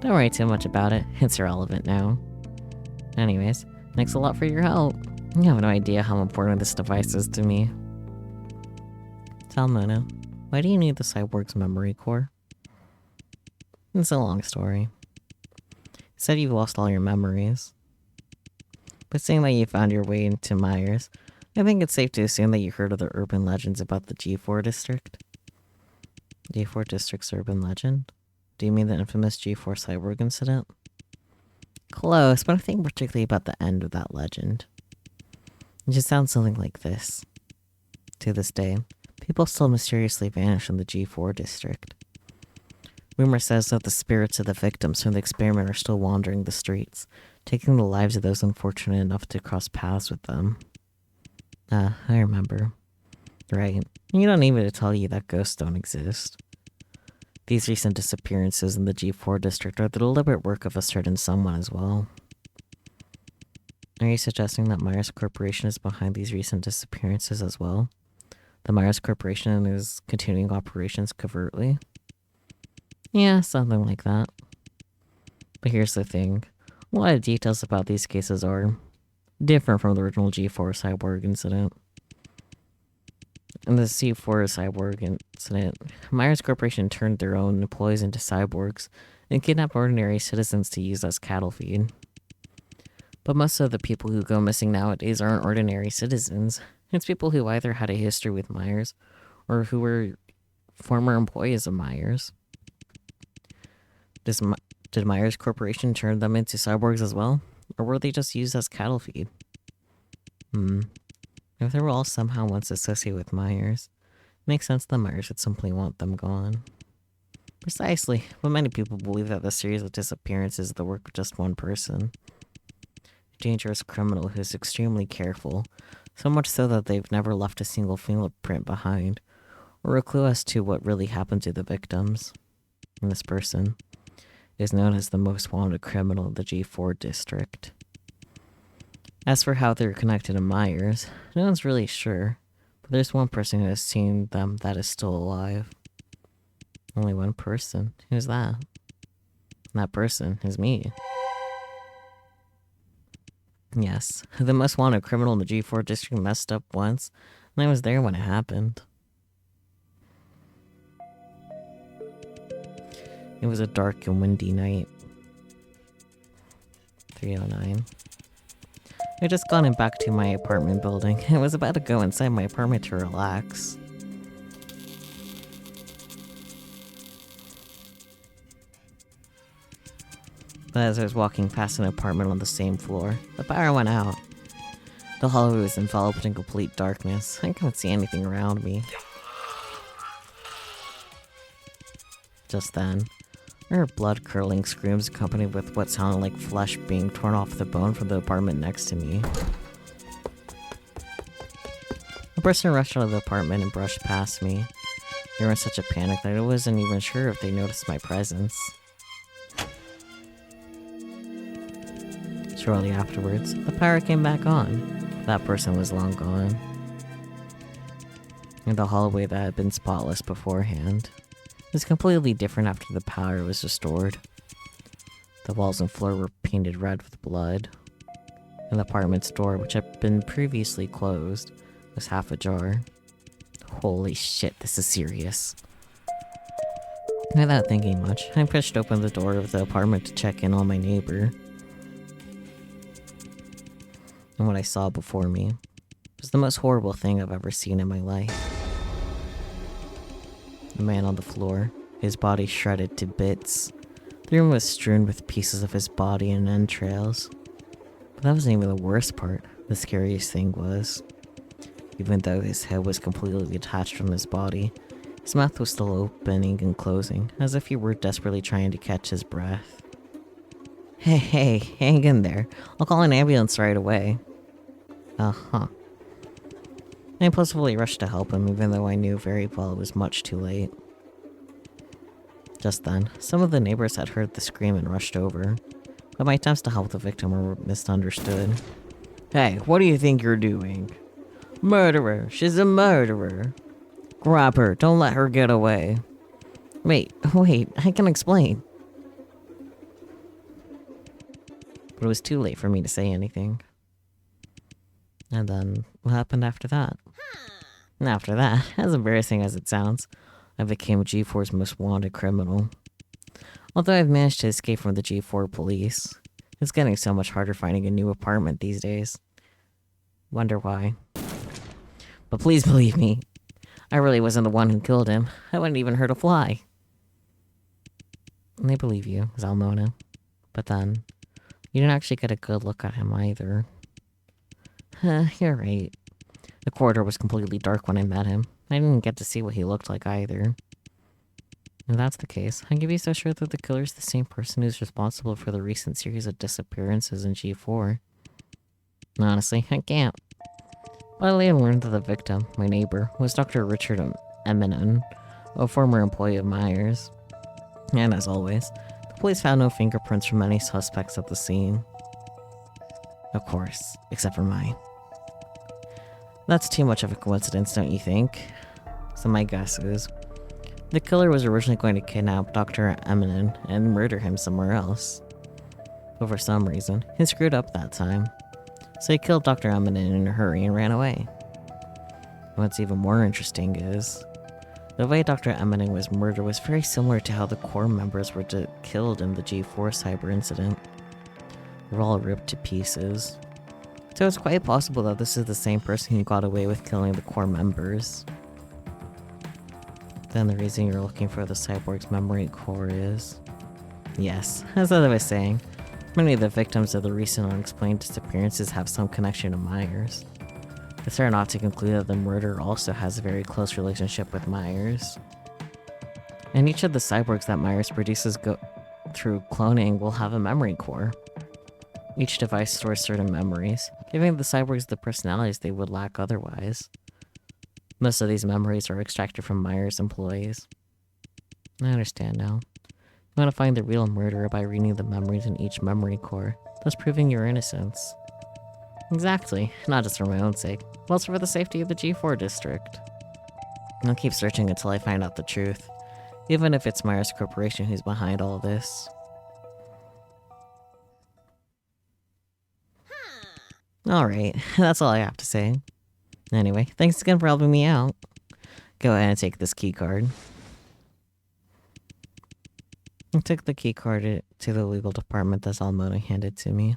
Don't worry too much about it. It's irrelevant now. Anyways, thanks a lot for your help. You have no idea how important this device is to me. Salmona, why do you need the cyborg's memory core? It's a long story. You said you've lost all your memories. But seeing that you found your way into Myers, I think it's safe to assume that you heard of the urban legends about the G4 district. G4 district's urban legend? Do you mean the infamous G4 cyborg incident? Close, but I'm thinking particularly about the end of that legend. It just sounds something like this. To this day, people still mysteriously vanish in the G4 district. Rumor says that the spirits of the victims from the experiment are still wandering the streets, taking the lives of those unfortunate enough to cross paths with them. I remember. Right. You don't need me to tell you that ghosts don't exist. These recent disappearances in the G4 district are the deliberate work of a certain someone as well. Are you suggesting that Myers Corporation is behind these recent disappearances as well? The Myers Corporation is continuing operations covertly? Yeah, something like that. But here's the thing. A lot of details about these cases are different from the original G4 cyborg incident. In the C4 cyborg incident, Myers Corporation turned their own employees into cyborgs and kidnapped ordinary citizens to use as cattle feed. But most of the people who go missing nowadays aren't ordinary citizens. It's people who either had a history with Myers or who were former employees of Myers. Did Myers Corporation turn them into cyborgs as well? Or were they just used as cattle feed? If they were all somehow once associated with Myers, it makes sense that Myers would simply want them gone. Precisely, but many people believe that the series of disappearances is the work of just one person. A dangerous criminal who's extremely careful, so much so that they've never left a single fingerprint behind, or a clue as to what really happened to the victims. And this person is known as the most wanted criminal in the G4 district. As for how they're connected to Myers, no one's really sure, but there's one person who has seen them that is still alive. Only one person. Who's that? And that person is me. Yes, the most wanted criminal in the G4 district messed up once, and I was there when it happened. It was a dark and windy night. 3:09. I had just gotten back to my apartment building. I was about to go inside my apartment to relax. But as I was walking past an apartment on the same floor, the power went out. The hallway was enveloped in complete darkness. I couldn't see anything around me. Just then, I heard blood-curdling screams accompanied with what sounded like flesh being torn off the bone from the apartment next to me. A person rushed out of the apartment and brushed past me. They were in such a panic that I wasn't even sure if they noticed my presence. Shortly afterwards, the power came back on. That person was long gone. In the hallway that had been spotless beforehand was completely different after the power was restored. The walls and floor were painted red with blood, and the apartment's door, which had been previously closed, was half ajar. Holy shit, this is serious. Without thinking much, I pushed open the door of the apartment to check in on my neighbor. And what I saw before me was the most horrible thing I've ever seen in my life. The man on the floor, his body shredded to bits. The room was strewn with pieces of his body and entrails. But that wasn't even the worst part. The scariest thing was, even though his head was completely detached from his body, his mouth was still opening and closing, as if he were desperately trying to catch his breath. Hey, hang in there. I'll call an ambulance right away. Uh-huh. I impulsively rushed to help him, even though I knew very well it was much too late. Just then, some of the neighbors had heard the scream and rushed over, but my attempts to help the victim were misunderstood. Hey, what do you think you're doing? Murderer! She's a murderer! Grab her, don't let her get away. Wait, I can explain. But it was too late for me to say anything. And then, what happened after that? And after that, as embarrassing as it sounds, I became G4's most wanted criminal. Although I've managed to escape from the G4 police, it's getting so much harder finding a new apartment these days. Wonder why. But please believe me, I really wasn't the one who killed him. I wouldn't even hurt a fly. And they believe you, Zalmona. But then, you didn't actually get a good look at him either. You're right. The corridor was completely dark when I met him. I didn't get to see what he looked like either. If that's the case, how can you be so sure that the killer's the same person who's responsible for the recent series of disappearances in G4? Honestly, I can't. But I later learned that the victim, my neighbor, was Dr. Richard Eminem, a former employee of Myers. And as always, the police found no fingerprints from any suspects at the scene. Of course, except for mine. That's too much of a coincidence, don't you think? So my guess is, the killer was originally going to kidnap Dr. Eminem and murder him somewhere else. But for some reason, he screwed up that time. So he killed Dr. Eminem in a hurry and ran away. What's even more interesting is, the way Dr. Eminem was murdered was very similar to how the core members were killed in the G4 cyber incident. They were all ripped to pieces. So it's quite possible that this is the same person who got away with killing the core members. Then the reason you're looking for the cyborg's memory core is... Yes, as I was saying, Many of the victims of the recent unexplained disappearances have some connection to Myers. It's fair not to conclude that the murderer also has a very close relationship with Myers. And each of the cyborgs that Myers produces go through cloning will have a memory core. Each device stores certain memories, giving the cyborgs the personalities they would lack otherwise. Most of these memories are extracted from Myers' employees. I understand now. You want to find the real murderer by reading the memories in each memory core, thus proving your innocence. Exactly, not just for my own sake, but also for the safety of the G4 district. I'll keep searching until I find out the truth, even if it's Myers Corporation who's behind all this. Alright, that's all I have to say. Anyway, thanks again for helping me out. Go ahead and take this key card. I took the key card to the legal department that Salmono handed to me.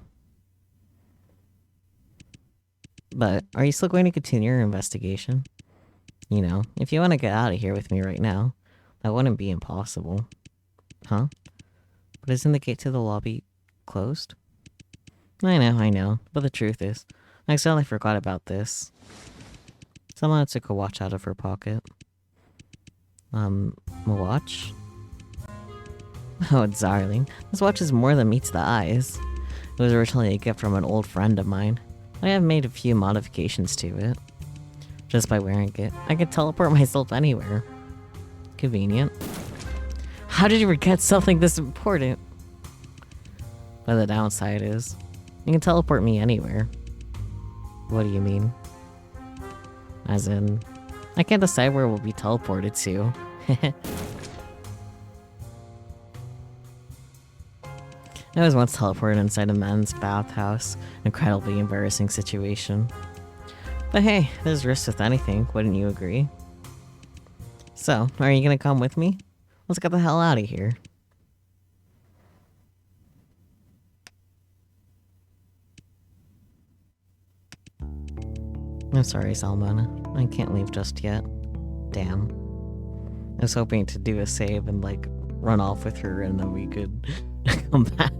But, are you still going to continue your investigation? You know, if you want to get out of here with me right now, that wouldn't be impossible. Huh? But isn't the gate to the lobby closed? I know, but the truth is, I accidentally forgot about this. Someone took a watch out of her pocket. A watch? Oh, darling, this watch is more than meets the eyes. It was originally a gift from an old friend of mine. I have made a few modifications to it. Just by wearing it, I could teleport myself anywhere. Convenient. How did you forget something this important? But the downside is, you can teleport me anywhere. What do you mean? As in, I can't decide where we'll be teleported to. I was once teleported inside a men's bathhouse. Incredibly embarrassing situation. But hey, there's risks with anything, wouldn't you agree? So, are you gonna come with me? Let's get the hell out of here. I'm sorry, Salmona. I can't leave just yet. Damn. I was hoping to do a save and, like, run off with her and then we could come back.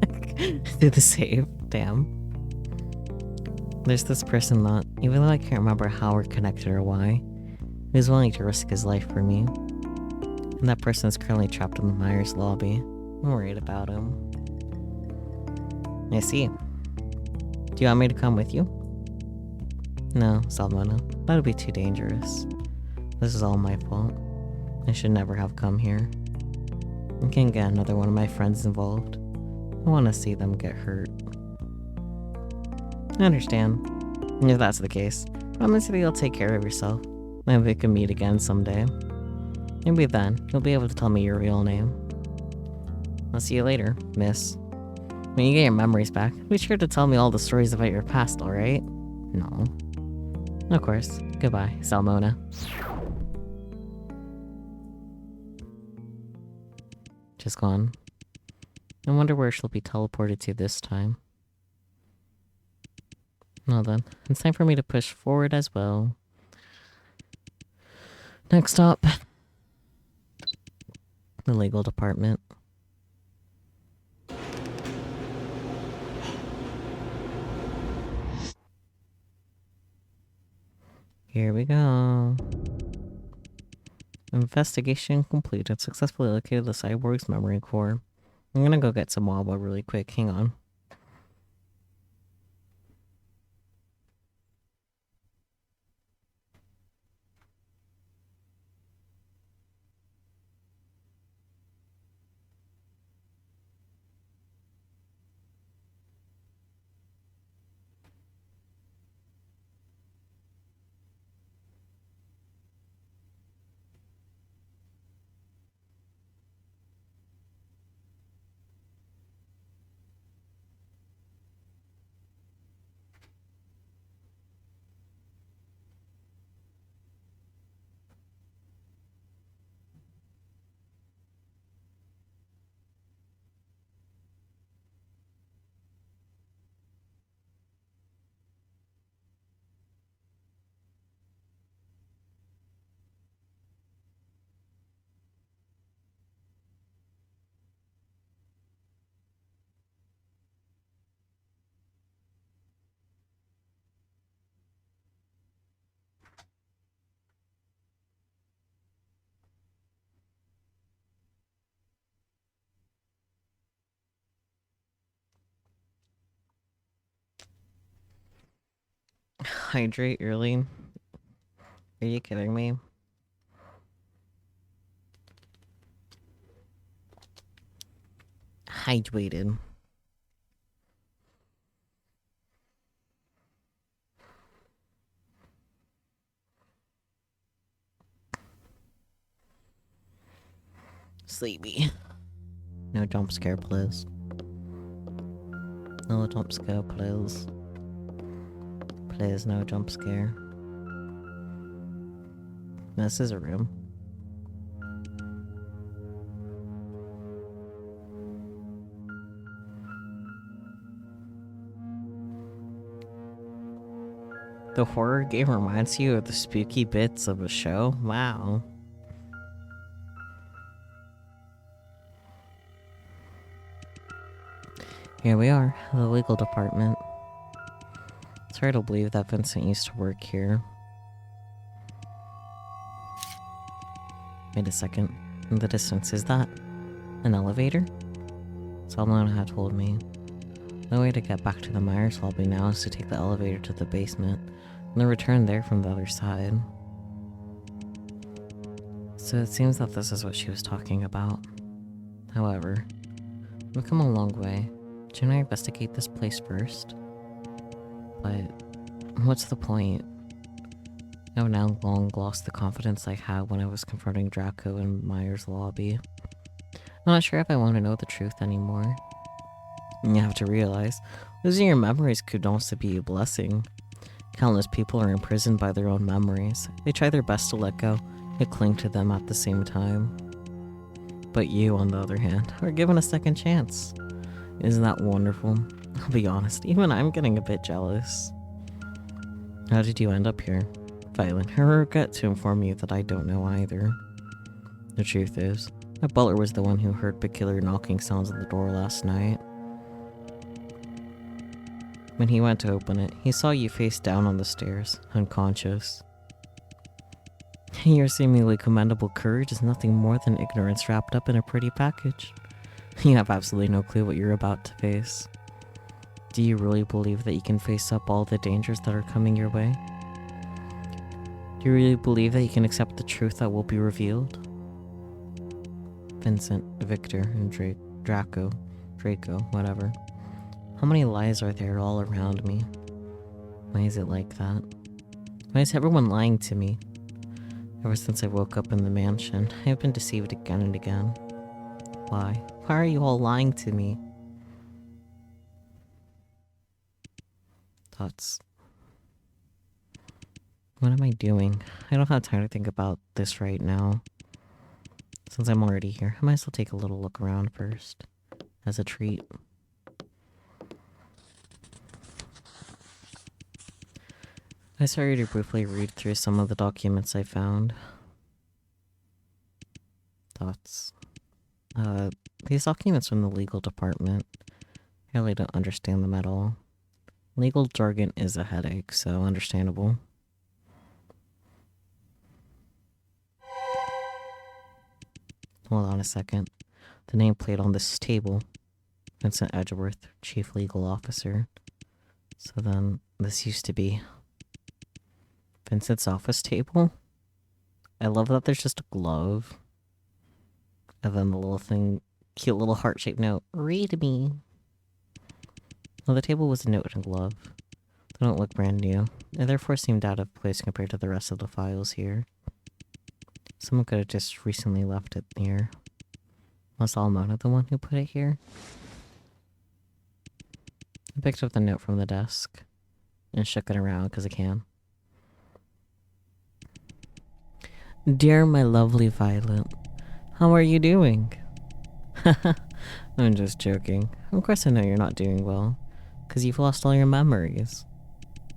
Do the save. Damn. There's this person that, even though I can't remember how we're connected or why, is willing to risk his life for me. And that person is currently trapped in the Myers lobby. I'm worried about him. I see. Do you want me to come with you? No, Salmona. That would be too dangerous. This is all my fault. I should never have come here. I can't get another one of my friends involved. I want to see them get hurt. I understand. If that's the case, promise that you'll take care of yourself. Maybe we can meet again someday. Maybe then, you'll be able to tell me your real name. I'll see you later, miss. When you get your memories back, be sure to tell me all the stories about your past, alright? No. Of course. Goodbye, Salmona. Just gone. I wonder where she'll be teleported to this time. Well then, it's time for me to push forward as well. Next stop. The legal department. Here we go. Investigation completed. Successfully located the cyborg's memory core. I'm gonna go get some Wawa really quick. Hang on. Hydrate early? Are you kidding me? Hydrated. Sleepy. No jump scare, please. No jump scare, please. Please, no jump scare. This is a room. The horror game reminds you of the spooky bits of a show? Wow. Here we are, the legal department. It's hard to believe that Vincent used to work here. Wait a second. In the distance, is that an elevator? Someone had told me. The way to get back to the Myers lobby now is to take the elevator to the basement, and then return there from the other side. So it seems that this is what she was talking about. However, we've come a long way. Shouldn't I investigate this place first? But what's the point? I've now long lost the confidence I had when I was confronting Draco in Myers' lobby. I'm not sure if I want to know the truth anymore. You have to realize, losing your memories could also be a blessing. Countless people are imprisoned by their own memories. They try their best to let go, yet cling to them at the same time. But you, on the other hand, are given a second chance. Isn't that wonderful? I'll be honest, even I'm getting a bit jealous. How did you end up here? Violent. I regret to inform you that I don't know either. The truth is, my butler was the one who heard peculiar knocking sounds on the door last night. When he went to open it, he saw you face down on the stairs, unconscious. Your seemingly commendable courage is nothing more than ignorance wrapped up in a pretty package. You have absolutely no clue what you're about to face. Do you really believe that you can face up all the dangers that are coming your way? Do you really believe that you can accept the truth that will be revealed? Vincent, Victor, and Draco, whatever. How many lies are there all around me? Why is it like that? Why is everyone lying to me? Ever since I woke up in the mansion, I have been deceived again and again. Why? Why are you all lying to me? Thoughts. What am I doing? I don't have time to think about this right now. Since I'm already here, I might as well take a little look around first. As a treat. I started to briefly read through some of the documents I found. Thoughts. These documents from the legal department. I really don't understand them at all. Legal jargon is a headache, so understandable. Hold on a second. The nameplate on this table. Vincent Edgeworth, Chief Legal Officer. So then, this used to be Vincent's office table. I love that there's just a glove. And then the little thing, cute little heart-shaped note. Read me. Well, the table was a note and glove. They don't look brand new. They therefore seemed out of place compared to the rest of the files here. Someone could have just recently left it here. Was Almona the one who put it here? I picked up the note from the desk and shook it around because I can. Dear my lovely Violet, how are you doing? I'm just joking. Of course I know you're not doing well, because you've lost all your memories.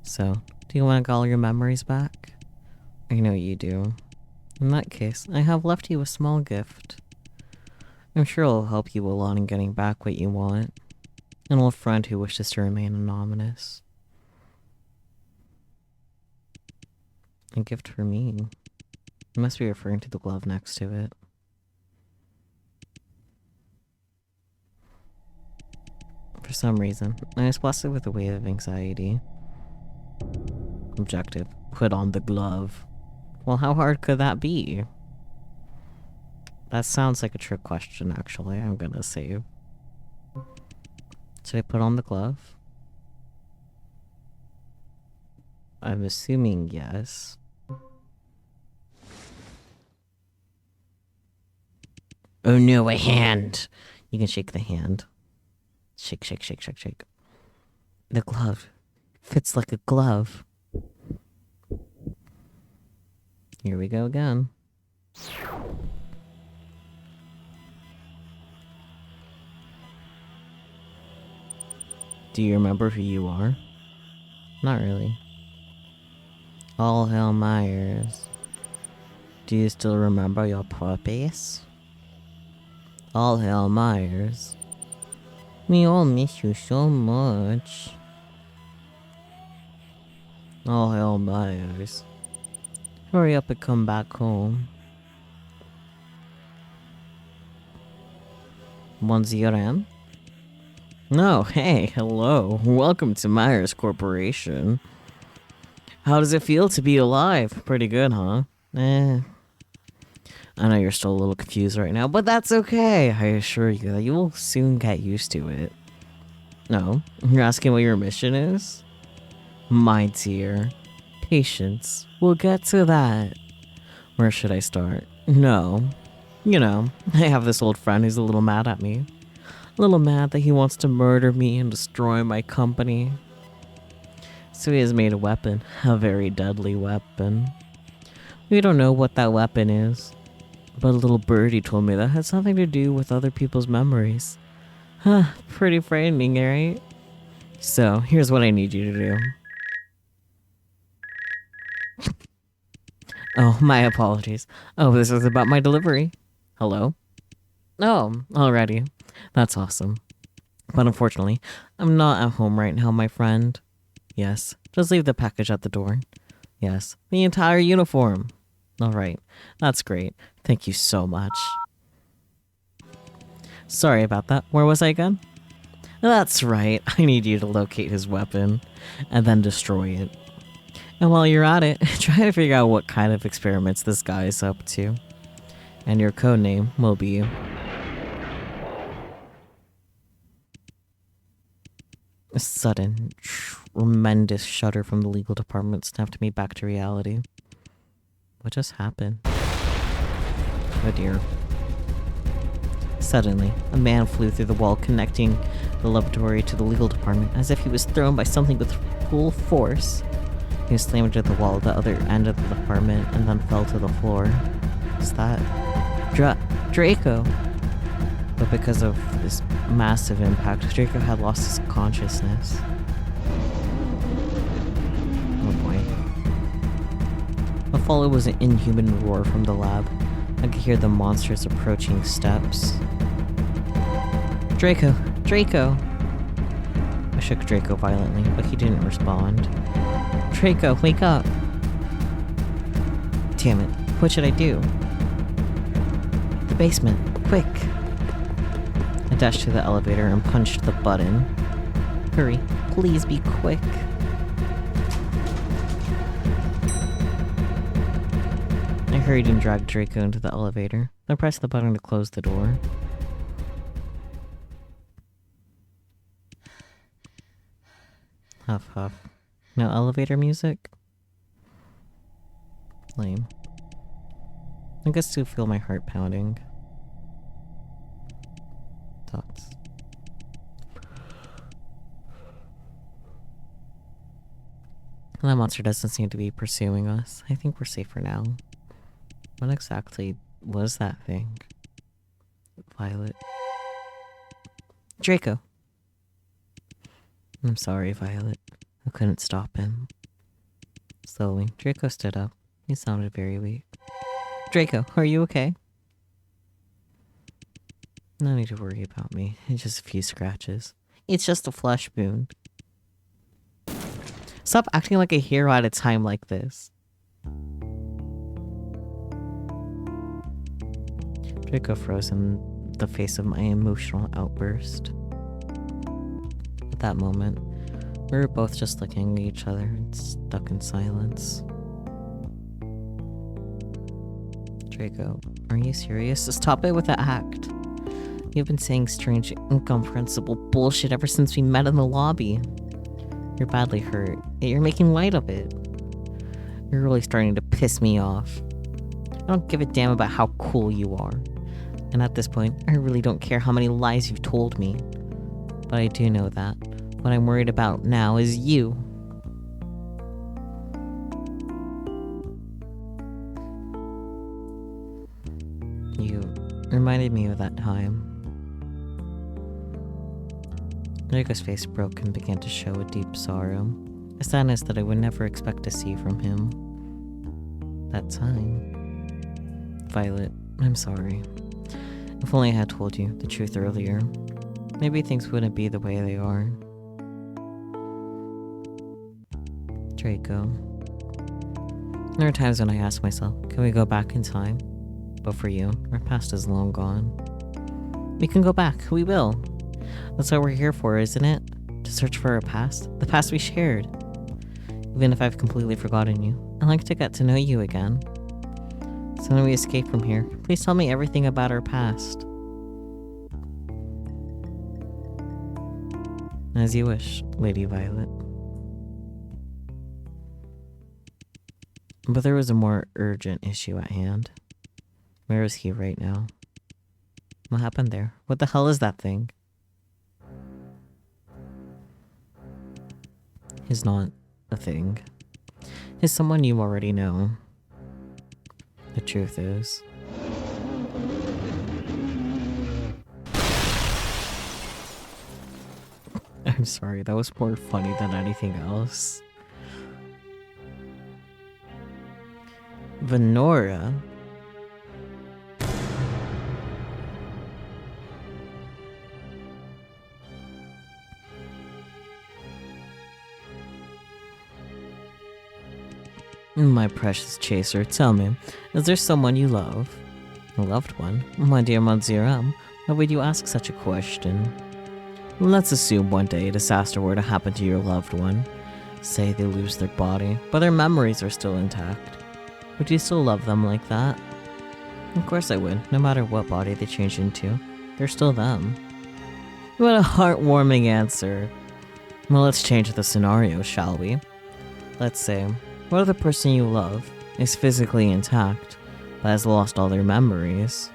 So, do you want to get all your memories back? I know you do. In that case, I have left you a small gift. I'm sure it'll help you a lot in getting back what you want. An old friend who wishes to remain anonymous. A gift for me. You must be referring to the glove next to it. For some reason, I was blasted with a wave of anxiety. Objective. Put on the glove. Well, how hard could that be? That sounds like a trick question, actually. I'm gonna save. Should I put on the glove? I'm assuming yes. Oh no, a hand! You can shake the hand. Shake, shake, shake, shake, shake. The glove. Fits like a glove. Here we go again. Do you remember who you are? Not really. All hail Myers. Do you still remember your purpose? All hail Myers. We all miss you so much. All hail Myers. Hurry up and come back home. 1-0M? No, hey, hello. Welcome to Myers Corporation. How does it feel to be alive? Pretty good, huh? I know you're still a little confused right now, but that's okay. I assure you that you will soon get used to it. No, you're asking what your mission is? My dear, patience. We'll get to that. Where should I start? No. You know, I have this old friend who's a little mad at me. A little mad that he wants to murder me and destroy my company. So he has made a weapon. A very deadly weapon. We don't know what that weapon is. But a little birdie told me that had something to do with other people's memories. Huh, pretty frightening, right? So, here's what I need you to do. Oh, my apologies. Oh, this is about my delivery. Hello? Oh, alrighty. That's awesome. But unfortunately, I'm not at home right now, my friend. Yes, just leave the package at the door. Yes, the entire uniform. Alright, that's great. Thank you so much. Sorry about that. Where was I again? That's right. I need you to locate his weapon and then destroy it. And while you're at it, try to figure out what kind of experiments this guy is up to. And your code name will be... A sudden, tremendous shudder from the legal department snapped me back to reality. What just happened? Oh dear. Suddenly, a man flew through the wall connecting the laboratory to the legal department as if he was thrown by something with full force. He was slammed into the wall at the other end of the department and then fell to the floor. What's that? Draco! But because of this massive impact, Draco had lost his consciousness. Oh boy. What followed was an inhuman roar from the lab. I could hear the monster's approaching steps. Draco! Draco! I shook Draco violently, but he didn't respond. Draco, wake up! Damn it, what should I do? The basement, quick! I dashed to the elevator and punched the button. Hurry, please be quick. I hurried and dragged Draco into the elevator, then pressed the button to close the door. Huff huff. No elevator music? Lame. I can still feel my heart pounding. Thoughts. That monster doesn't seem to be pursuing us. I think we're safer now. What exactly was that thing? Violet. Draco! I'm sorry, Violet. I couldn't stop him. Slowly, Draco stood up. He sounded very weak. Draco, are you okay? No need to worry about me. It's just a few scratches. It's just a flesh wound. Stop acting like a hero at a time like this. Draco froze in the face of my emotional outburst. At that moment, We were both just looking at each other and stuck in silence. Draco, are you serious? Stop it with the act. You've been saying strange, incomprehensible bullshit ever since we met in the lobby. You're badly hurt, yet you're making light of it. You're really starting to piss me off. I don't give a damn about how cool you are. And at this point, I really don't care how many lies you've told me. But I do know that what I'm worried about now is you. You reminded me of that time. Draco's face broke and began to show a deep sorrow, a sadness that I would never expect to see from him. That time. Violet, I'm sorry. If only I had told you the truth earlier, maybe things wouldn't be the way they are. Draco. There are times when I ask myself, can we go back in time? But for you, our past is long gone. We can go back, we will. That's what we're here for, isn't it? To search for our past, the past we shared. Even if I've completely forgotten you, I'd like to get to know you again. So when we escape from here, please tell me everything about our past. As you wish, Lady Violet. But there was a more urgent issue at hand. Where is he right now? What happened there? What the hell is that thing? He's not a thing. He's someone you already know. The truth is... I'm sorry, that was more funny than anything else. Venora? My precious chaser, tell me, is there someone you love? A loved one? My dear Monsieur M, why would you ask such a question? Let's assume one day a disaster were to happen to your loved one. Say they lose their body, but their memories are still intact. Would you still love them like that? Of course I would, no matter what body they change into. They're still them. What a heartwarming answer. Well, let's change the scenario, shall we? Let's say, what if the person you love is physically intact, but has lost all their memories?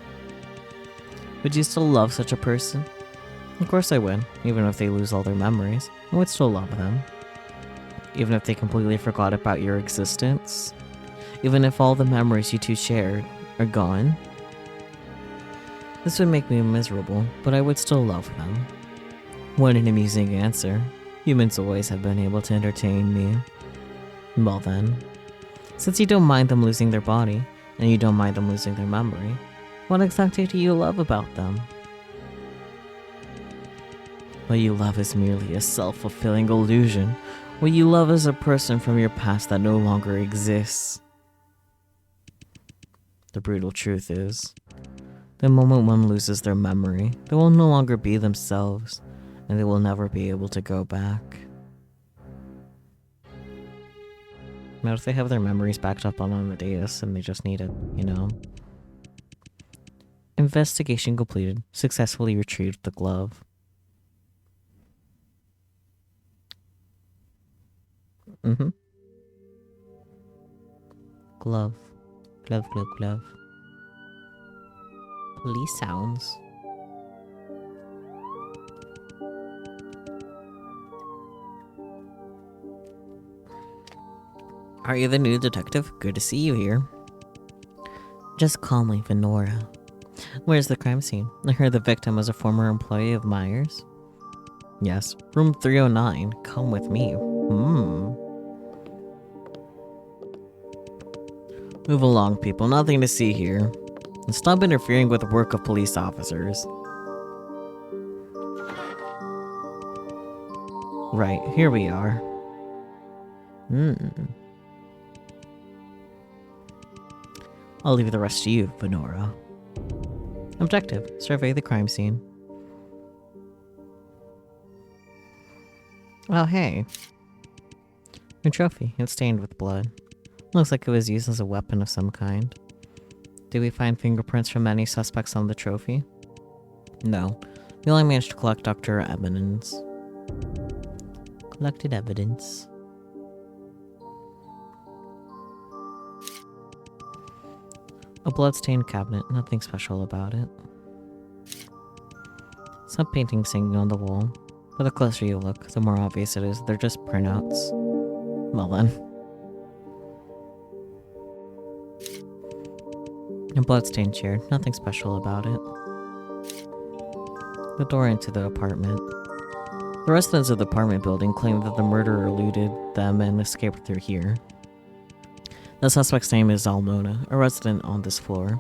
Would you still love such a person? Of course I would, even if they lose all their memories. I would still love them. Even if they completely forgot about your existence? Even if all the memories you two shared are gone? This would make me miserable, but I would still love them. What an amusing answer. Humans always have been able to entertain me. Well then, since you don't mind them losing their body, and you don't mind them losing their memory, what exactly do you love about them? What you love is merely a self-fulfilling illusion. What you love is a person from your past that no longer exists. The brutal truth is, the moment one loses their memory, they will no longer be themselves, and they will never be able to go back. Now, if they have their memories backed up on Unedited and they just need it, you know. Investigation completed. Successfully retrieved the glove. Glove. Glove, glove, glove. Police sounds. Are you the new detective? Good to see you here. Just call me Venora. Where's the crime scene? I heard the victim was a former employee of Myers. Yes, room 309. Come with me. Move along, people. Nothing to see here. And stop interfering with the work of police officers. Right, here we are. I'll leave the rest to you, Venora. Objective: survey the crime scene. Oh, hey. Your trophy. It's stained with blood. Looks like it was used as a weapon of some kind. Did we find fingerprints from any suspects on the trophy? No. We only managed to collect Dr. evidence. Collected evidence. A blood-stained cabinet. Nothing special about it. Some paintings hanging on the wall. But the closer you look, the more obvious it is. They're just printouts. Well then. A bloodstained chair. Nothing special about it. The door into the apartment. The residents of the apartment building claim that the murderer eluded them and escaped through here. The suspect's name is Almona, a resident on this floor.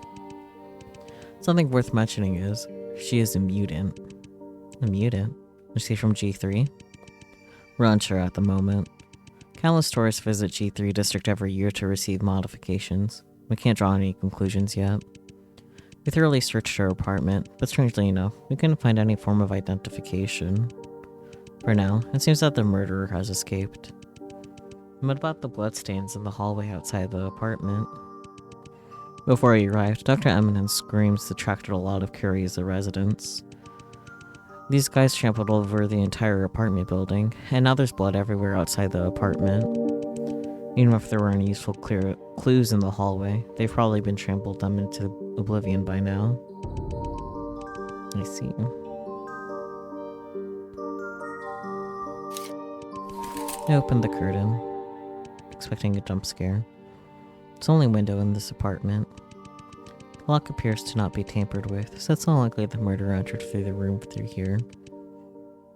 Something worth mentioning is, she is a mutant. A mutant? Is she from G3? We're unsure at the moment. Countless tourists visit G3 district every year to receive modifications. We can't draw any conclusions yet. We thoroughly searched her apartment, but strangely enough, we couldn't find any form of identification. For now, it seems that the murderer has escaped. What about the bloodstains in the hallway outside the apartment? Before he arrived, Dr. Eminence's screams attracted a lot of curious residents. These guys trampled over the entire apartment building, and now there's blood everywhere outside the apartment. Even if there weren't useful clues in the hallway, they've probably been trampled them into oblivion by now. I see. I opened the curtain, expecting a jump scare. It's the only window in this apartment. The lock appears to not be tampered with, so it's unlikely the murderer entered through the room through here.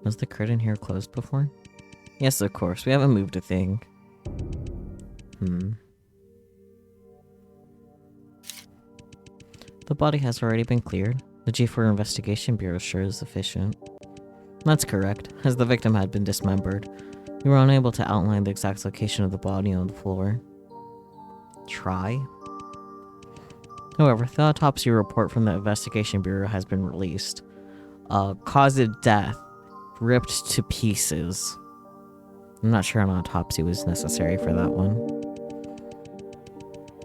Was the curtain here closed before? Yes, of course. We haven't moved a thing. The body has already been cleared. The G4 Investigation Bureau sure is efficient. That's correct. As the victim had been dismembered, we were unable to outline the exact location of the body on the floor. Try? However, the autopsy report from the Investigation Bureau has been released. Cause of death, ripped to pieces. I'm not sure an autopsy was necessary for that one.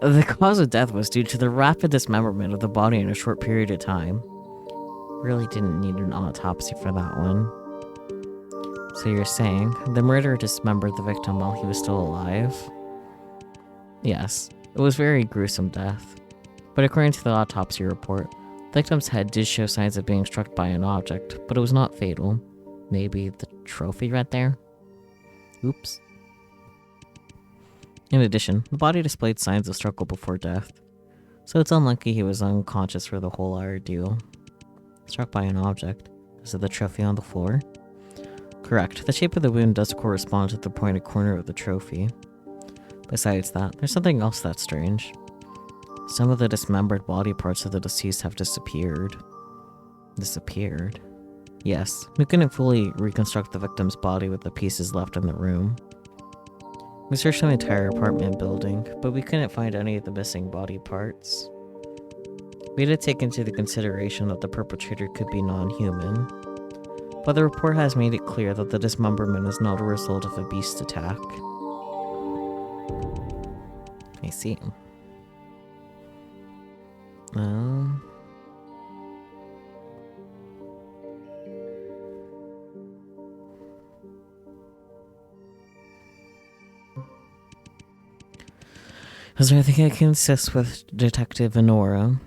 The cause of death was due to the rapid dismemberment of the body in a short period of time. Really didn't need an autopsy for that one. So you're saying the murderer dismembered the victim while he was still alive? Yes, it was a very gruesome death. But according to the autopsy report, the victim's head did show signs of being struck by an object, but it was not fatal. Maybe the trophy right there? Oops. In addition, the body displayed signs of struggle before death, so it's unlikely he was unconscious for the whole ordeal. Struck by an object. Is it the trophy on the floor? Correct. The shape of the wound does correspond to the pointed corner of the trophy. Besides that, there's something else that's strange. Some of the dismembered body parts of the deceased have disappeared. Disappeared? Yes, we couldn't fully reconstruct the victim's body with the pieces left in the room. We searched the entire apartment building, but we couldn't find any of the missing body parts. We had to take into the consideration that the perpetrator could be non-human, but the report has made it clear that the dismemberment is not a result of a beast attack. I see. Is there anything I can assist with, Detective Honora?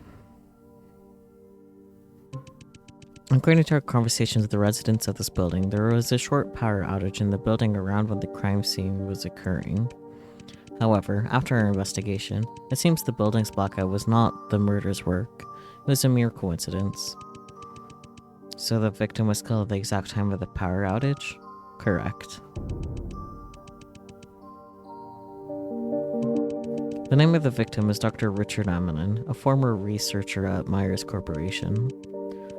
According to our conversations with the residents of this building, there was a short power outage in the building around when the crime scene was occurring. However, after our investigation, it seems the building's blackout was not the murderer's work. It was a mere coincidence. So the victim was killed at the exact time of the power outage? Correct. The name of the victim is Dr. Richard Aminen, a former researcher at Myers Corporation.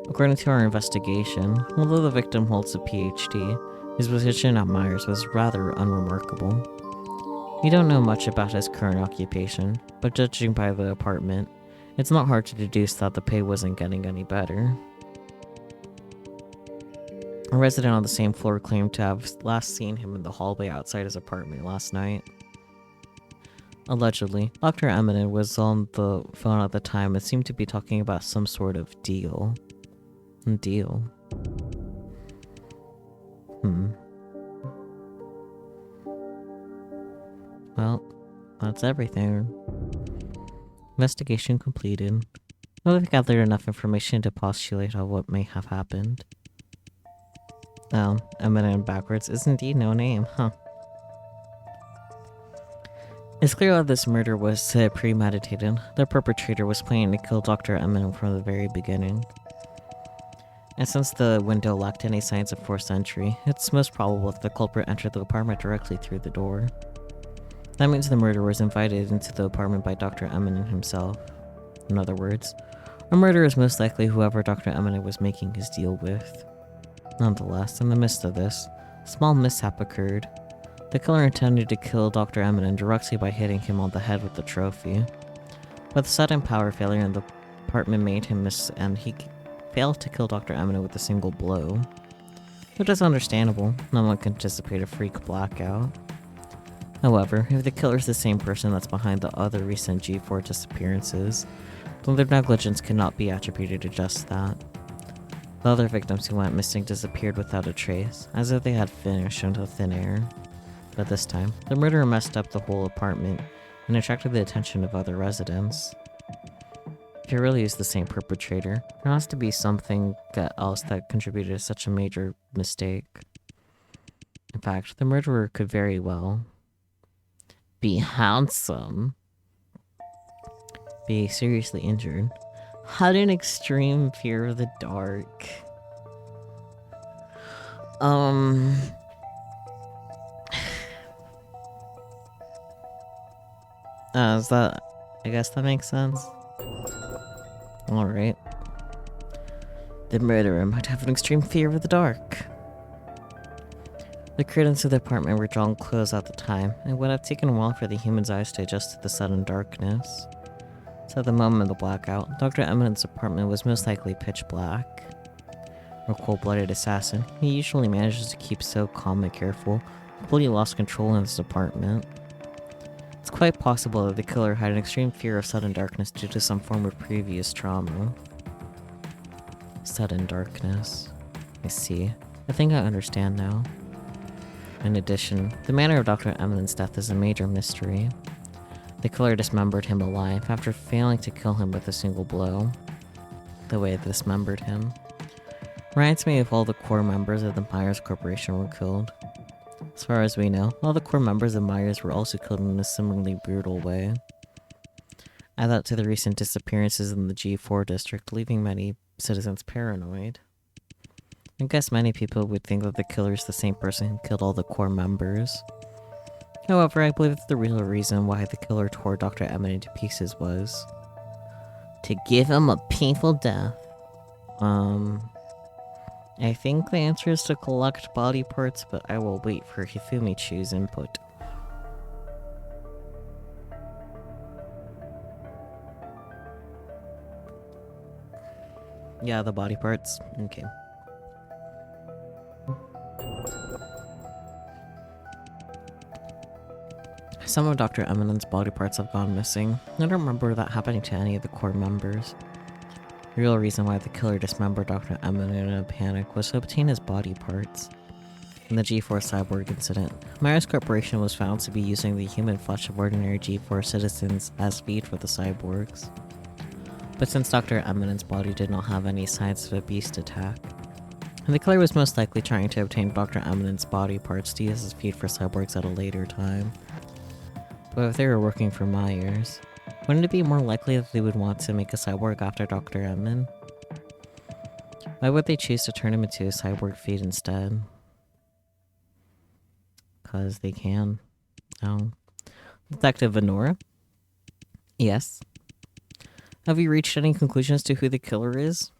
According to our investigation, although the victim holds a PhD, his position at Myers was rather unremarkable. We don't know much about his current occupation, but judging by the apartment, it's not hard to deduce that the pay wasn't getting any better. A resident on the same floor claimed to have last seen him in the hallway outside his apartment last night. Allegedly, Dr. Eminent was on the phone at the time and seemed to be talking about some sort of deal. Deal? Well, that's everything. Investigation completed. Well, we've gathered enough information to postulate on what may have happened. Eminent backwards is indeed no name, huh? It's clear that this murder was premeditated. The perpetrator was planning to kill Dr. Eminent from the very beginning. And since the window lacked any signs of forced entry, it's most probable that the culprit entered the apartment directly through the door. That means the murderer was invited into the apartment by Dr. Eminent himself. In other words, a murderer is most likely whoever Dr. Eminent was making his deal with. Nonetheless, in the midst of this, a small mishap occurred. The killer intended to kill Dr. Eminent directly by hitting him on the head with the trophy. But the sudden power failure in the apartment made him miss, and he failed to kill Dr. Eminent with a single blow. Which is understandable. No one can anticipate a freak blackout. However, if the killer is the same person that's behind the other recent G4 disappearances, then their negligence cannot be attributed to just that. The other victims who went missing disappeared without a trace, as if they had vanished into thin air. But this time, the murderer messed up the whole apartment and attracted the attention of other residents. If it really is the same perpetrator, there has to be something else that contributed to such a major mistake. In fact, the murderer could very well be handsome, be seriously injured, had an extreme fear of the dark. I guess that makes sense. Alright. The murderer might have an extreme fear of the dark. The curtains of the apartment were drawn close at the time, and it would have taken a while for the human's eyes to adjust to the sudden darkness. So at the moment of the blackout, Dr. Eminent's apartment was most likely pitch black. A cold-blooded assassin, he usually manages to keep so calm and careful, completely lost control in his apartment. It's quite possible that the killer had an extreme fear of sudden darkness due to some form of previous trauma. Sudden darkness. I see. I think I understand now. In addition, the manner of Dr. Eminent's death is a major mystery. The killer dismembered him alive after failing to kill him with a single blow. The way they dismembered him reminds me of all the core members of the Myers Corporation were killed. As far as we know, all the core members of Myers were also killed in a similarly brutal way. Add that to the recent disappearances in the G4 district, leaving many citizens paranoid. I guess many people would think that the killer is the same person who killed all the core members. However, I believe that the real reason why the killer tore Dr. Eminent to pieces was to give him a painful death. I think the answer is to collect body parts, but I will wait for Hifumichu's input. Yeah, the body parts. Okay. Some of Dr. Eminent's body parts have gone missing. I don't remember that happening to any of the core members. The real reason why the killer dismembered Dr. Eminent in a panic was to obtain his body parts. In the G4 cyborg incident, Myers Corporation was found to be using the human flesh of ordinary G4 citizens as feed for the cyborgs. But since Dr. Eminent's body did not have any signs of a beast attack, and the killer was most likely trying to obtain Dr. Eminent's body parts to use as feed for cyborgs at a later time. But if they were working for Myers, wouldn't it be more likely that they would want to make a cyborg after Dr. Emin? Why would they choose to turn him into a cyborg feed instead? Because they can. Oh. Detective Venora? Yes? Have you reached any conclusions to who the killer is?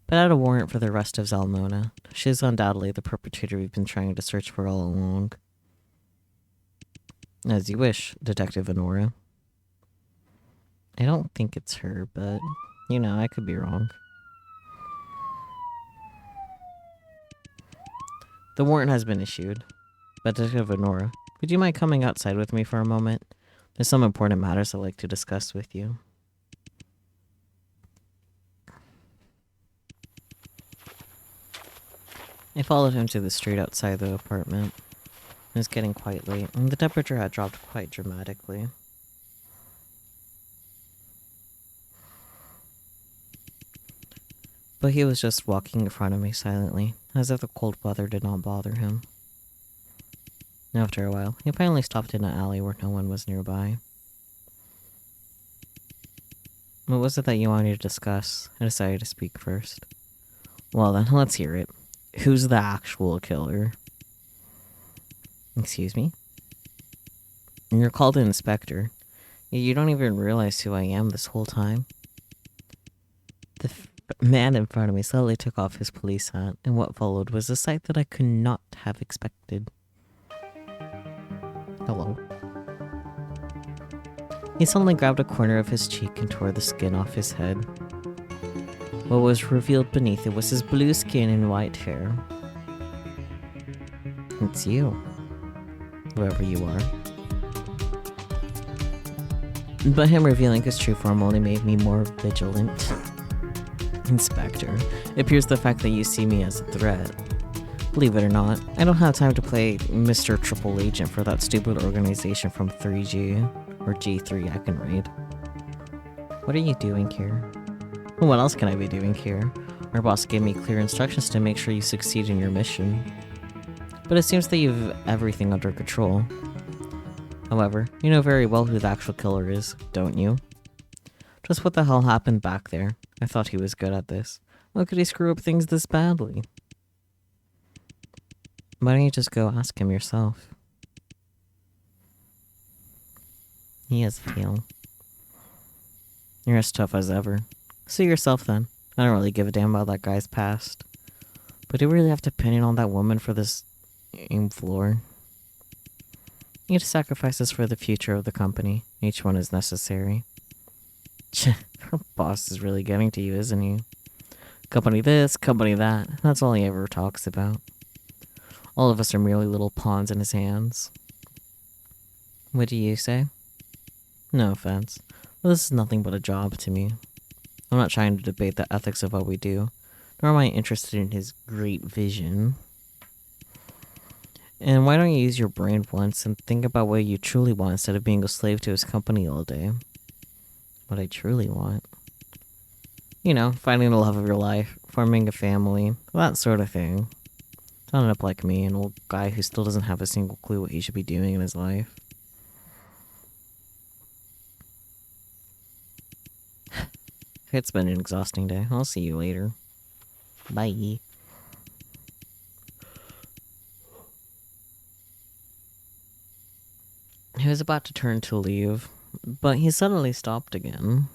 Put out a warrant for the rest of Zalmona. She is undoubtedly the perpetrator we've been trying to search for all along. As you wish, Detective Venora. I don't think it's her, but, you know, I could be wrong. The warrant has been issued. But Detective Honora, would you mind coming outside with me for a moment? There's some important matters I'd like to discuss with you. I followed him to the street outside the apartment. It was getting quite late, and the temperature had dropped quite dramatically. But he was just walking in front of me silently, as if the cold weather did not bother him. After a while, he finally stopped in an alley where no one was nearby. What was it that you wanted to discuss? I decided to speak first. Well then, let's hear it. Who's the actual killer? Excuse me? You're called an inspector. You don't even realize who I am this whole time. The man in front of me slowly took off his police hat, and what followed was a sight that I could not have expected. Hello. He suddenly grabbed a corner of his cheek and tore the skin off his head. What was revealed beneath it was his blue skin and white hair. It's you. Whoever you are. But him revealing his true form only made me more vigilant. Inspector, it appears the fact that you see me as a threat. Believe it or not, I don't have time to play Mr. Triple Agent for that stupid organization from 3G, or G3 I can read. What are you doing here? What else can I be doing here? Our boss gave me clear instructions to make sure you succeed in your mission. But it seems that you have everything under control. However, you know very well who the actual killer is, don't you? Just what the hell happened back there? I thought he was good at this. How could he screw up things this badly? Why don't you just go ask him yourself? He has a tail. You're as tough as ever. See yourself then. I don't really give a damn about that guy's past. But do we really have to pin it on that woman for this aim floor? You need to sacrifice this for the future of the company. Each one is necessary. Her boss is really getting to you, isn't he? Company this, company that. That's all he ever talks about. All of us are merely little pawns in his hands. What do you say? No offense, but this is nothing but a job to me. I'm not trying to debate the ethics of what we do, nor am I interested in his great vision. And why don't you use your brain once and think about what you truly want instead of being a slave to his company all day? What I truly want? You know, finding the love of your life, forming a family, that sort of thing. Don't end up like me, an old guy who still doesn't have a single clue what he should be doing in his life. It's been an exhausting day. I'll see you later. Bye. He was about to turn to leave, but he suddenly stopped again.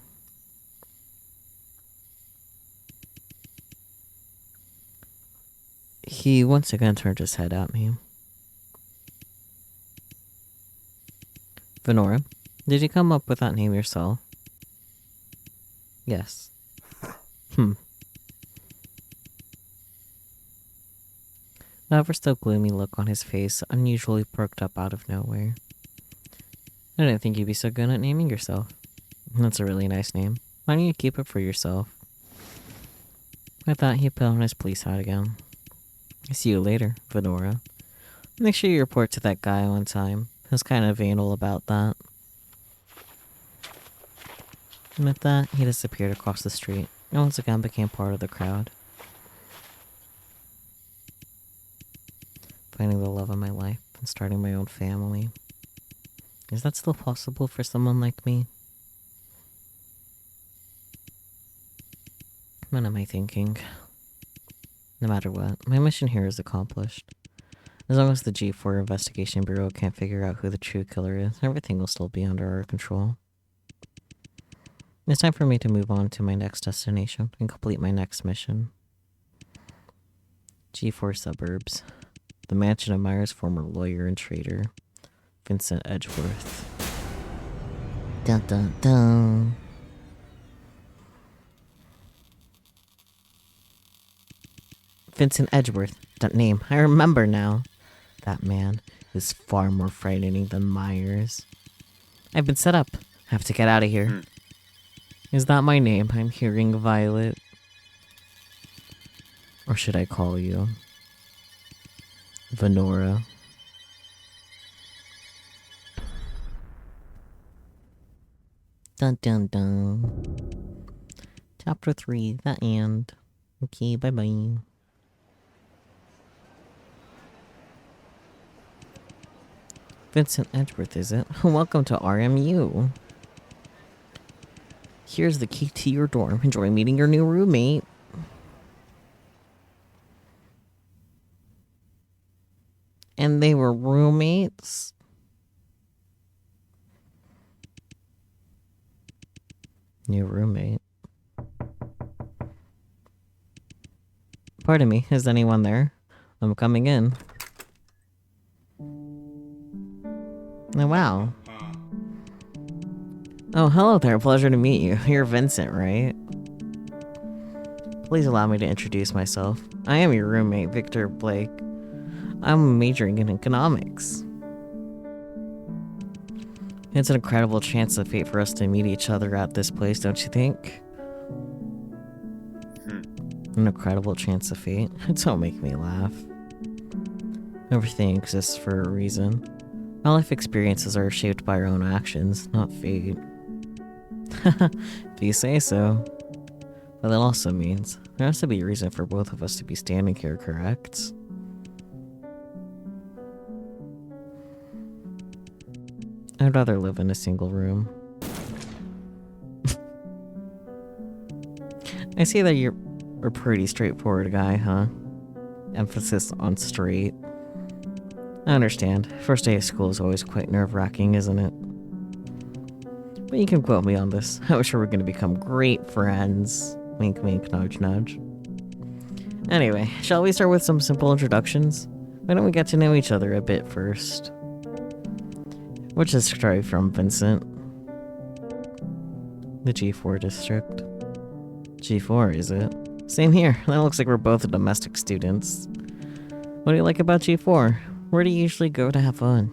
He once again turned his head at me. Venora, did you come up with that name yourself? Yes. The ever still gloomy look on his face unusually perked up out of nowhere. I didn't think you'd be so good at naming yourself. That's a really nice name. Why don't you keep it for yourself? I thought he put on his police hat again. See you later, Venora. Make sure you report to that guy on time. He was kind of anal about that. And with that, he disappeared across the street, and once again became part of the crowd. Finding the love of my life and starting my own family. Is that still possible for someone like me? What am I thinking? No matter what, my mission here is accomplished. As long as the G4 Investigation Bureau can't figure out who the true killer is, everything will still be under our control. It's time for me to move on to my next destination and complete my next mission. G4 Suburbs. The mansion of Myers' former lawyer and trader, Vincent Edgeworth. Dun dun dun. Vincent Edgeworth, That name, I remember now. That man is far more frightening than Myers. I've been set up. I have to get out of here. Is that my name I'm hearing, Violet? Or should I call you Venora? Dun dun dun. Chapter 3, the end. Okay, bye bye. Vincent Edgeworth, is it? Welcome to RMU. Here's the key to your dorm. Enjoy meeting your new roommate. And they were roommates? New roommate. Pardon me, is anyone there? I'm coming in. Oh, wow. Oh, hello there. Pleasure to meet you. You're Vincent, right? Please allow me to introduce myself. I am your roommate, Victor Blake. I'm majoring in economics. It's an incredible chance of fate for us to meet each other at this place, don't you think? An incredible chance of fate. Don't make me laugh. Everything exists for a reason. Our life experiences are shaped by our own actions, not fate. If you say so. But that also means there has to be a reason for both of us to be standing here, correct? I'd rather live in a single room. I see that you're a pretty straightforward guy, huh? Emphasis on straight. I understand. First day of school is always quite nerve-wracking, isn't it? But you can quote me on this. I wish we were going to become great friends. Wink, wink, nudge, nudge. Anyway, shall we start with some simple introductions? Why don't we get to know each other a bit first? Which district are you from, Vincent? The G4 district. G4, is it? Same here. That looks like we're both domestic students. What do you like about G4? Where do you usually go to have fun?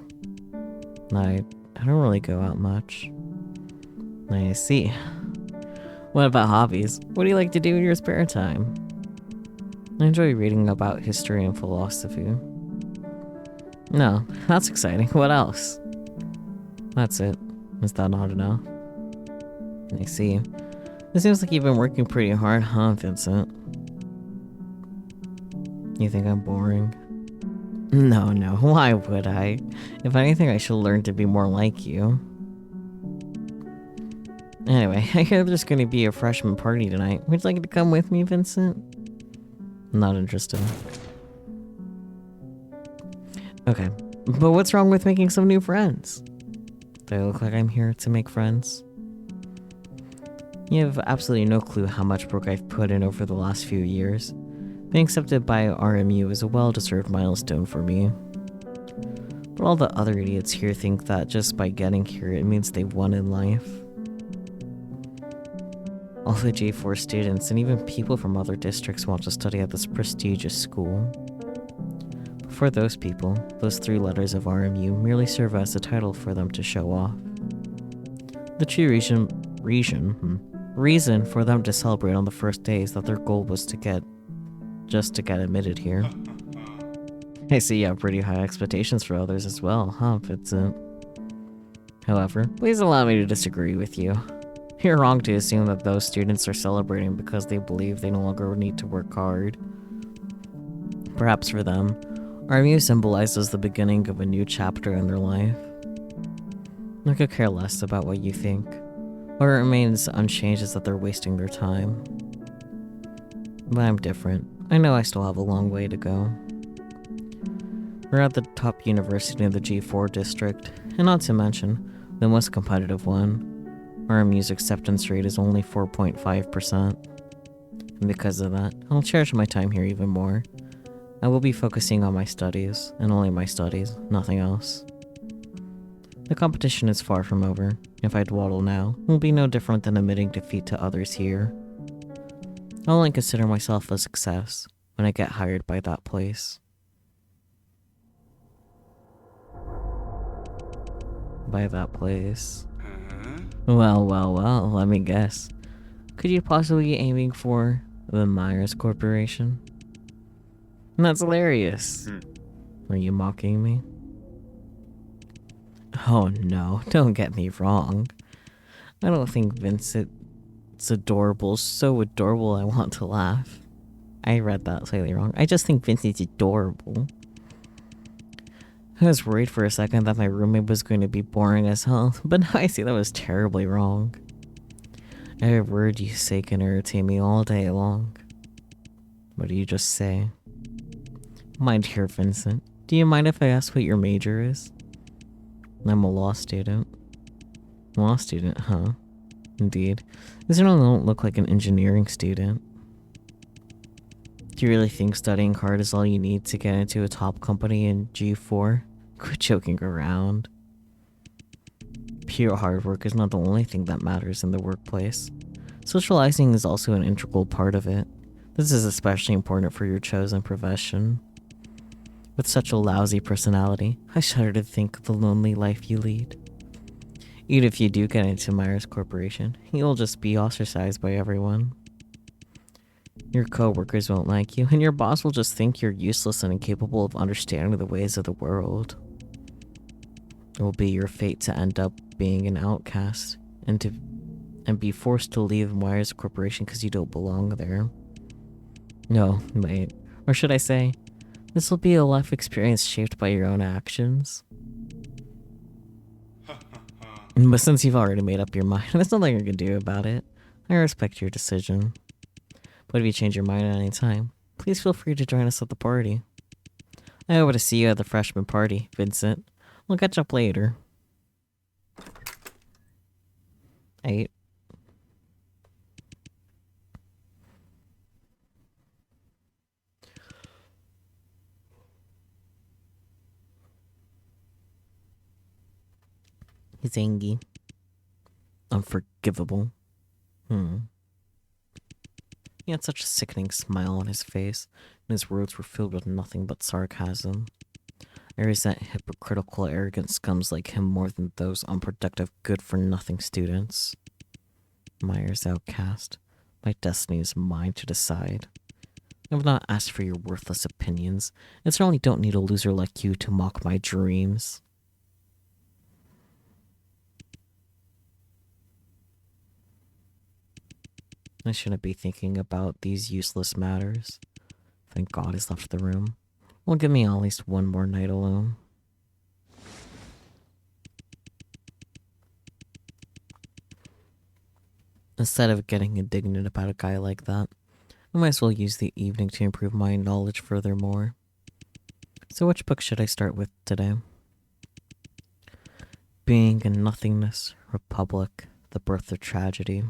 I don't really go out much. I see. What about hobbies? What do you like to do in your spare time? I enjoy reading about history and philosophy. No, that's exciting. What else? That's it. Is that not enough? I see. It seems like you've been working pretty hard, huh, Vincent? You think I'm boring? No, why would I? If anything, I should learn to be more like you. Anyway, I hear there's going to be a freshman party tonight. Would you like to come with me, Vincent? Not interested. Okay, but what's wrong with making some new friends? Do I look like I'm here to make friends? You have absolutely no clue how much work I've put in over the last few years. Being accepted by RMU is a well-deserved milestone for me. But all the other idiots here think that just by getting here it means they've won in life. All the J4 students and even people from other districts want to study at this prestigious school. But for those people, those 3 letters of RMU merely serve as a title for them to show off. The true reason for them to celebrate on the first day is that their goal was to get admitted here. I see you have pretty high expectations for others as well, huh, Vincent? However, please allow me to disagree with you. You're wrong to assume that those students are celebrating because they believe they no longer need to work hard. Perhaps for them, RMU symbolizes the beginning of a new chapter in their life. I could care less about what you think. What remains unchanged is that they're wasting their time. But I'm different. I know I still have a long way to go. We're at the top university in the G4 district, and not to mention, the most competitive one. RMU's acceptance rate is only 4.5%. And because of that, I'll cherish my time here even more. I will be focusing on my studies, and only my studies, nothing else. The competition is far from over. If I dawdle now, it will be no different than admitting defeat to others here. I'll only consider myself a success when I get hired by that place. By that place. Well, let me guess. Could you possibly be aiming for the Myers Corporation? That's hilarious. Are you mocking me? Oh no, don't get me wrong. I don't think Vincent's adorable, so adorable I want to laugh. I read that slightly wrong. I just think Vincent's adorable. I was worried for a second that my roommate was going to be boring as hell, but now I see that was terribly wrong. Every word you say can irritate me all day long. What do you just say? My dear Vincent, do you mind if I ask what your major is? I'm a law student. Law student, huh? Indeed. You certainly don't look like an engineering student. Do you really think studying hard is all you need to get into a top company in G4? Quit joking around. Pure hard work is not the only thing that matters in the workplace. Socializing is also an integral part of it. This is especially important for your chosen profession. With such a lousy personality, I shudder to think of the lonely life you lead. Even if you do get into Myers Corporation, you'll just be ostracized by everyone. Your co-workers won't like you, and your boss will just think you're useless and incapable of understanding the ways of the world. It will be your fate to end up being an outcast, and be forced to leave Myers Corporation because you don't belong there. No, wait. Or should I say, this will be a life experience shaped by your own actions. But since you've already made up your mind, there's nothing you can do about it. I respect your decision. But if you change your mind at any time, please feel free to join us at the party. I hope to see you at the freshman party, Vincent. We'll catch up later. 8. He's angry. Unforgivable. He had such a sickening smile on his face, and his words were filled with nothing but sarcasm. I resent hypocritical, arrogant scums like him more than those unproductive, good-for-nothing students. Myers outcast. My destiny is mine to decide. I have not asked for your worthless opinions, and certainly don't need a loser like you to mock my dreams. I shouldn't be thinking about these useless matters. Thank God he's left the room. Well, give me at least one more night alone. Instead of getting indignant about a guy like that, I might as well use the evening to improve my knowledge furthermore. So which book should I start with today? Being and Nothingness, Republic, The Birth of Tragedy.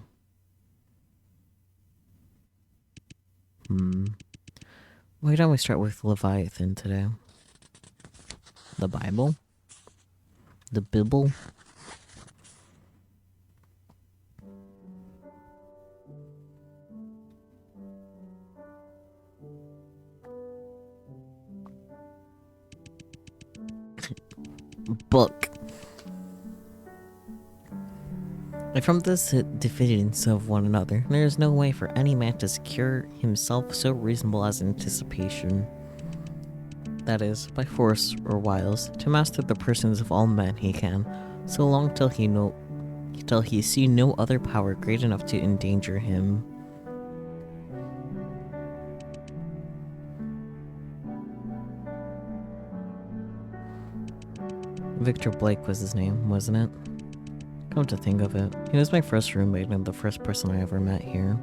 Why don't we start with Leviathan today? The Bible? The Bible? Book. From this diffidence of one another, there is no way for any man to secure himself so reasonable as anticipation. That is, by force or wiles, to master the persons of all men he can, so long till he see no other power great enough to endanger him. Victor Blake was his name, wasn't it? Come to think of it, he was my first roommate and the first person I ever met here.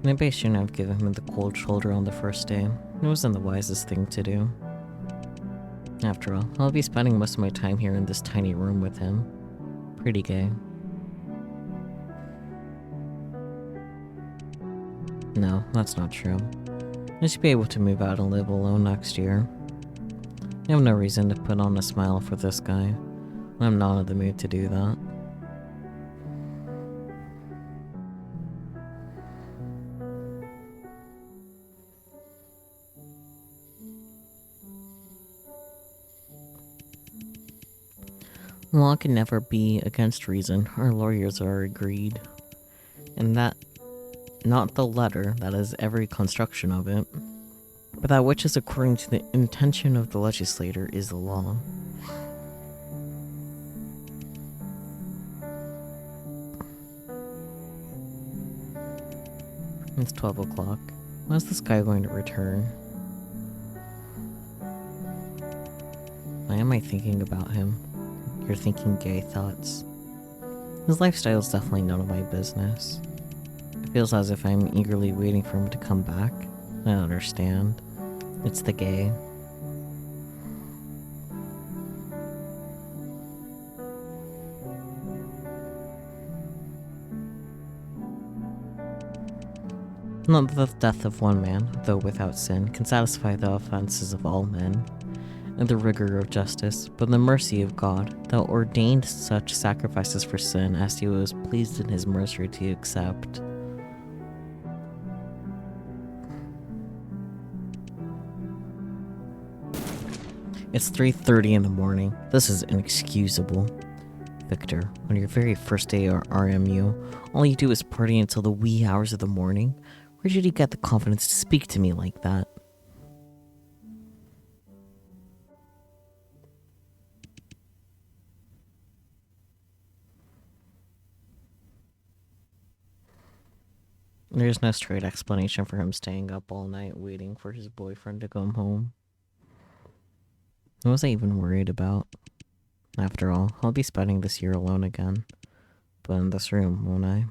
Maybe I shouldn't have given him the cold shoulder on the first day. It wasn't the wisest thing to do. After all, I'll be spending most of my time here in this tiny room with him. Pretty gay. No, that's not true. I should be able to move out and live alone next year. I have no reason to put on a smile for this guy. I'm not in the mood to do that. Law can never be against reason. Our lawyers are agreed. And that, not the letter, that is every construction of it, but that which is according to the intention of the legislator is the law. It's 12 o'clock. When is this guy going to return? Why am I thinking about him? You're thinking gay thoughts. His lifestyle is definitely none of my business. It feels as if I'm eagerly waiting for him to come back. I don't understand. It's the gay. Not that the death of one man, though without sin, can satisfy the offenses of all men, and the rigor of justice, but the mercy of God, that ordained such sacrifices for sin as he was pleased in his mercy to accept. It's 3:30 in the morning. This is inexcusable. Victor, on your very first day at RMU, all you do is party until the wee hours of the morning? Where did you get the confidence to speak to me like that? There's no straight explanation for him staying up all night waiting for his boyfriend to come home. What was I even worried about? After all, I'll be spending this year alone again. But in this room, won't I?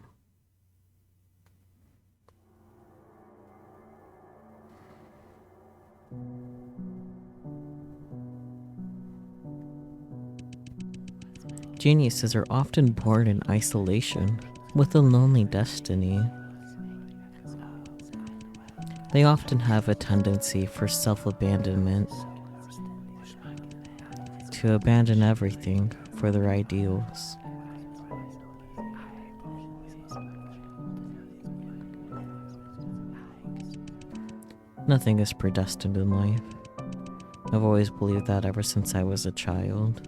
Geniuses are often born in isolation, with a lonely destiny. They often have a tendency for self-abandonment, to abandon everything for their ideals. Nothing is predestined in life. I've always believed that ever since I was a child.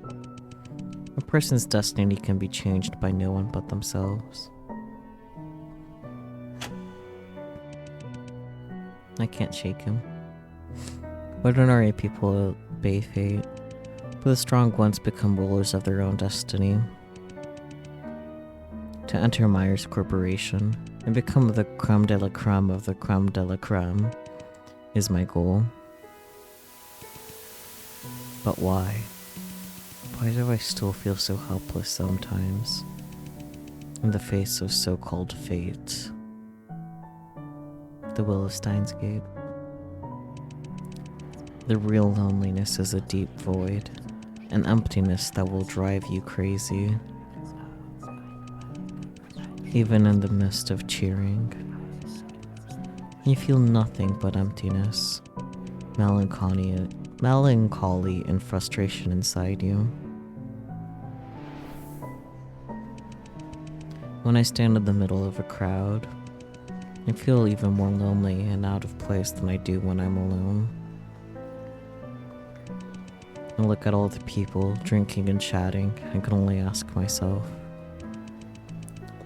A person's destiny can be changed by no one but themselves. I can't shake him. Ordinary people obey fate, but the strong ones become rulers of their own destiny. To enter Myers Corporation and become the creme de la creme of the creme de la creme is my goal. But why? Why do I still feel so helpless sometimes in the face of so-called fate? The will of Steins Gate. The real loneliness is a deep void, an emptiness that will drive you crazy. Even in the midst of cheering, you feel nothing but emptiness, melancholy and frustration inside you. When I stand in the middle of a crowd, I feel even more lonely and out of place than I do when I'm alone. I look at all the people drinking and chatting and can only ask myself,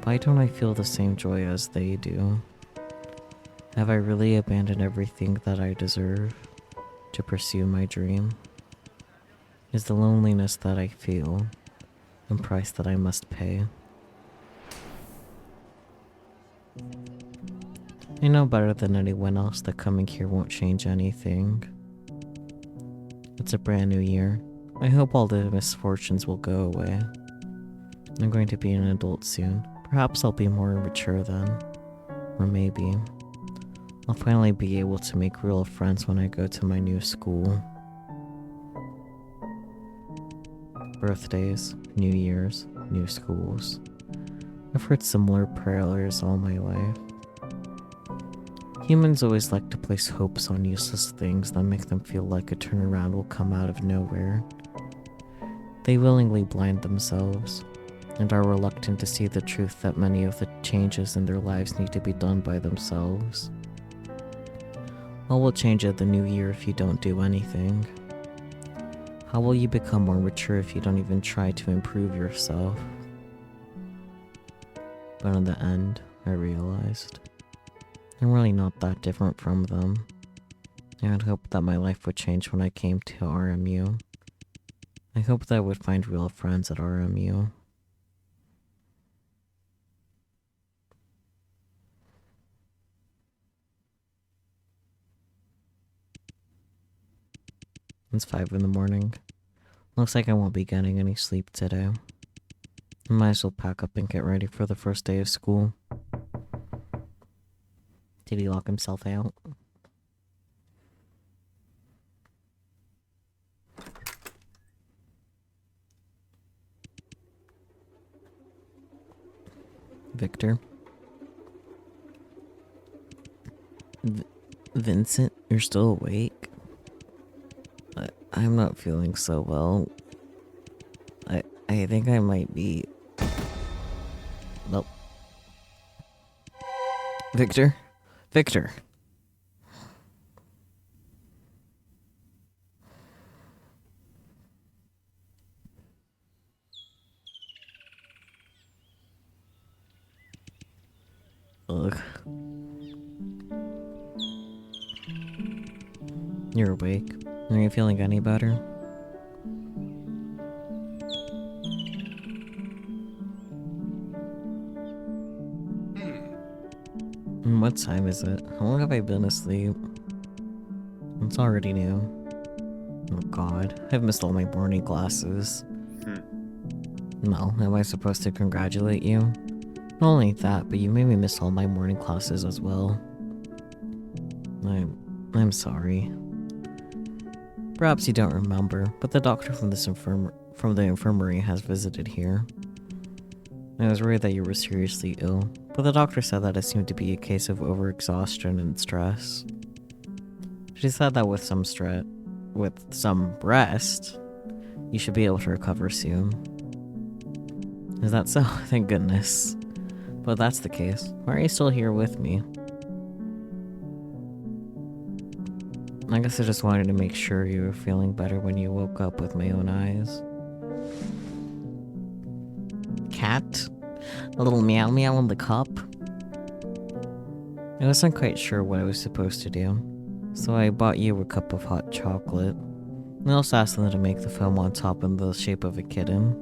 why don't I feel the same joy as they do? Have I really abandoned everything that I deserve to pursue my dream? Is the loneliness that I feel a price that I must pay? I know better than anyone else that coming here won't change anything. It's a brand new year. I hope all the misfortunes will go away. I'm going to be an adult soon. Perhaps I'll be more mature then. Or maybe I'll finally be able to make real friends when I go to my new school. Birthdays, New Year's, new schools. I've heard similar prayers all my life. Humans always like to place hopes on useless things that make them feel like a turnaround will come out of nowhere. They willingly blind themselves, and are reluctant to see the truth that many of the changes in their lives need to be done by themselves. All will change at the new year if you don't do anything. How will you become more mature if you don't even try to improve yourself? But in the end, I realized I'm really not that different from them. I had hoped that my life would change when I came to RMU. I hoped that I would find real friends at RMU. It's 5 in the morning. Looks like I won't be getting any sleep today. I might as well pack up and get ready for the first day of school. Did he lock himself out? Victor? Vincent, you're still awake? I'm not feeling so well. I think I might be... Nope. Victor? Victor! Ugh. You're awake. Are you feeling any better? What time is it? How long have I been asleep? It's already noon. Oh god, I've missed all my morning classes. Well, am I supposed to congratulate you? Not only that, but you made me miss all my morning classes as well. I'm sorry. Perhaps you don't remember, but the doctor from the infirmary has visited here. I was worried that you were seriously ill, but the doctor said that it seemed to be a case of overexhaustion and stress. She said that with some rest, you should be able to recover soon. Is that so? Thank goodness. But if that's the case, why are you still here with me? I guess I just wanted to make sure you were feeling better when you woke up with my own eyes. Cat? A little meow meow in the cup? I wasn't quite sure what I was supposed to do, so I bought you a cup of hot chocolate. I also asked them to make the foam on top in the shape of a kitten.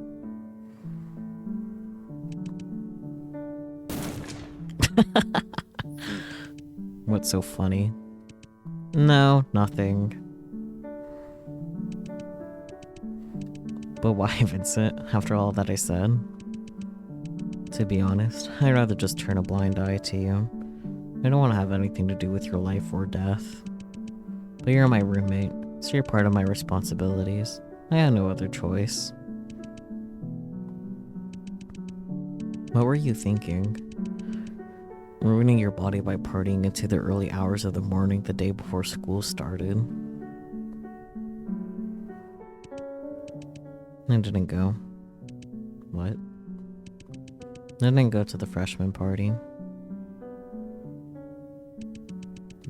What's so funny? No, nothing. But why, Vincent, after all that I said? To be honest, I'd rather just turn a blind eye to you. I don't want to have anything to do with your life or death. But you're my roommate, so you're part of my responsibilities. I had no other choice. What were you thinking? Ruining your body by partying into the early hours of the morning the day before school started. I didn't go. What? I didn't go to the freshman party.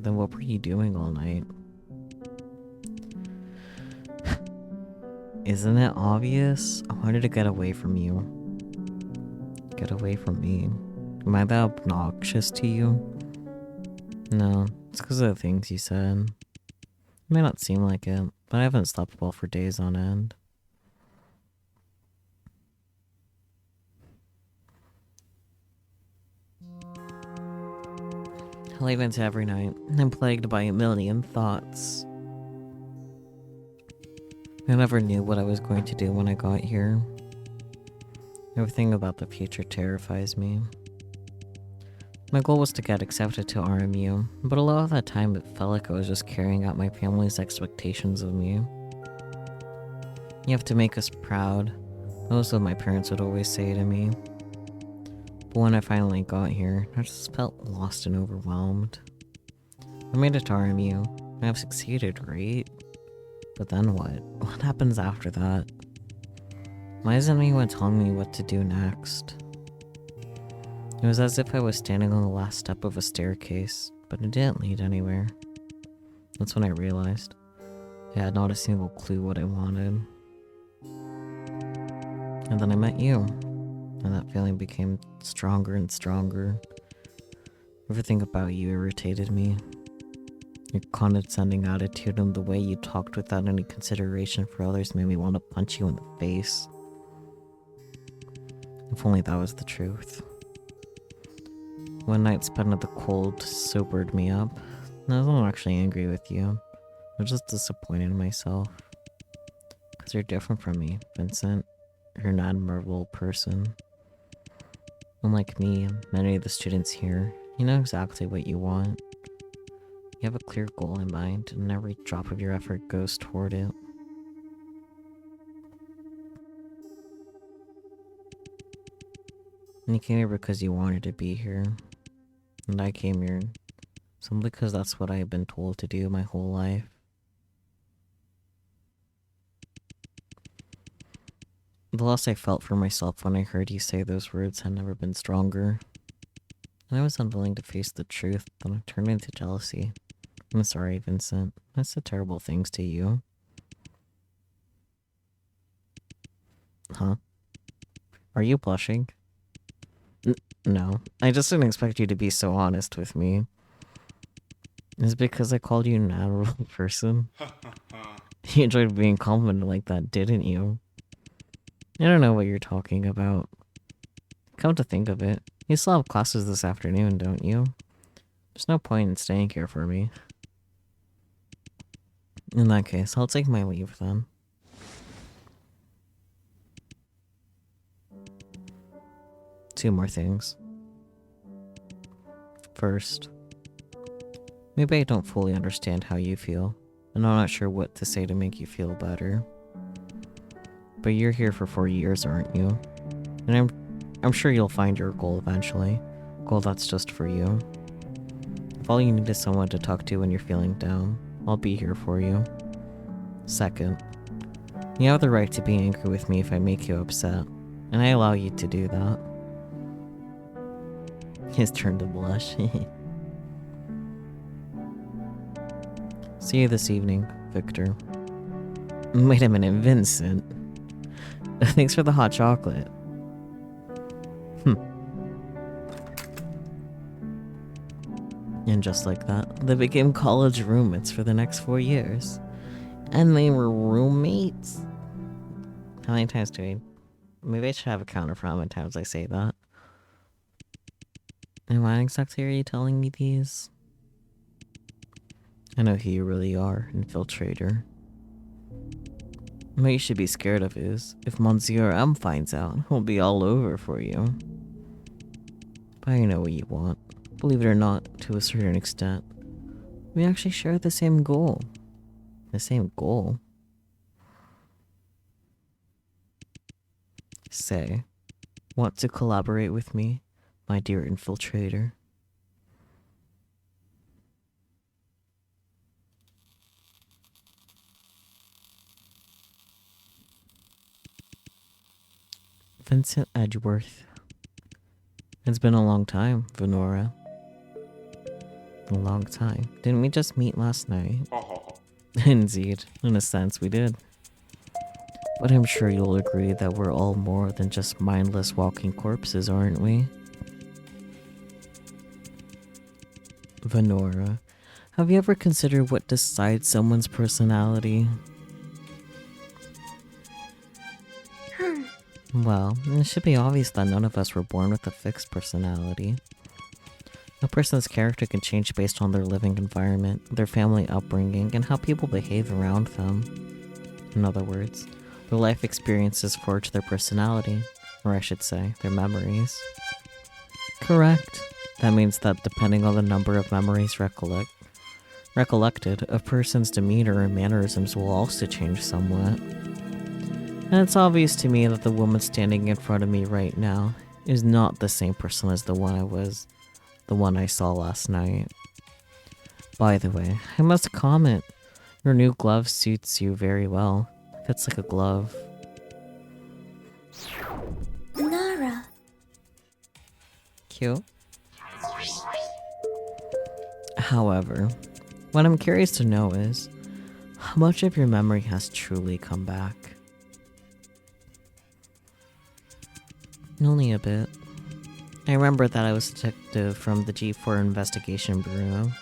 Then what were you doing all night? Isn't it obvious? I wanted to get away from you. Get away from me. Am I that obnoxious to you? No, it's because of the things you said. It may not seem like it, but I haven't slept well for days on end. I lay into every night, and I'm plagued by a million thoughts. I never knew what I was going to do when I got here. Everything about the future terrifies me. My goal was to get accepted to RMU, but a lot of that time it felt like I was just carrying out my family's expectations of me. You have to make us proud. That was what my parents would always say to me. But when I finally got here, I just felt lost and overwhelmed. I made it to RMU. I have succeeded, right? But then what? What happens after that? Why isn't anyone telling me what to do next? It was as if I was standing on the last step of a staircase, but it didn't lead anywhere. That's when I realized I had not a single clue what I wanted. And then I met you, and that feeling became stronger and stronger. Everything about you irritated me. Your condescending attitude and the way you talked without any consideration for others made me want to punch you in the face. If only that was the truth. One night spent in the cold sobered me up. And I wasn't actually angry with you. I was just disappointed in myself. Because you're different from me, Vincent. You're an admirable person. Unlike me and many of the students here, you know exactly what you want. You have a clear goal in mind, and every drop of your effort goes toward it. And you came here because you wanted to be here. And I came here simply because that's what I have been told to do my whole life. The loss I felt for myself when I heard you say those words had never been stronger. And I was unwilling to face the truth, then it turned into jealousy. I'm sorry, Vincent. I said terrible things to you. Huh? Are you blushing? No. I just didn't expect you to be so honest with me. Is it because I called you an admirable person? You enjoyed being complimented like that, didn't you? I don't know what you're talking about. Come to think of it, you still have classes this afternoon, don't you? There's no point in staying here for me. In that case, I'll take my leave then. Two more things. First, maybe I don't fully understand how you feel, and I'm not sure what to say to make you feel better. But you're here for 4 years, aren't you? And I'm sure you'll find your goal eventually. A goal that's just for you. If all you need is someone to talk to when you're feeling down, I'll be here for you. Second, you have the right to be angry with me if I make you upset, and I allow you to do that. His turn to blush. See you this evening, Victor. Wait a minute, Vincent. Thanks for the hot chocolate. And just like that, they became college roommates for the next 4 years. And they were roommates? How many times do I... Maybe I should have a counter for how many times I say that. And why exactly are you telling me these? I know who you really are, infiltrator. What you should be scared of is, if Monsieur M finds out, he'll be all over for you. But I know what you want. Believe it or not, to a certain extent. We actually share the same goal. The same goal? Say, want to collaborate with me, my dear infiltrator? Vincent Edgeworth. It's been a long time, Venora. A long time. Didn't we just meet last night? Indeed, in a sense we did. But I'm sure you'll agree that we're all more than just mindless walking corpses, aren't we? Venora, have you ever considered what decides someone's personality? Well, it should be obvious that none of us were born with a fixed personality. A person's character can change based on their living environment, their family upbringing, and how people behave around them. In other words, their life experiences forge their personality, or I should say, their memories. Correct. That means that depending on the number of memories recollected, a person's demeanor and mannerisms will also change somewhat. And it's obvious to me that the woman standing in front of me right now is not the same person as the one I saw last night. By the way, I must comment, your new glove suits you very well. Fits like a glove. Nara. Cute. However, what I'm curious to know is, How much of your memory has truly come back? Only a bit. I remember that I was a detective from the G4 Investigation Bureau.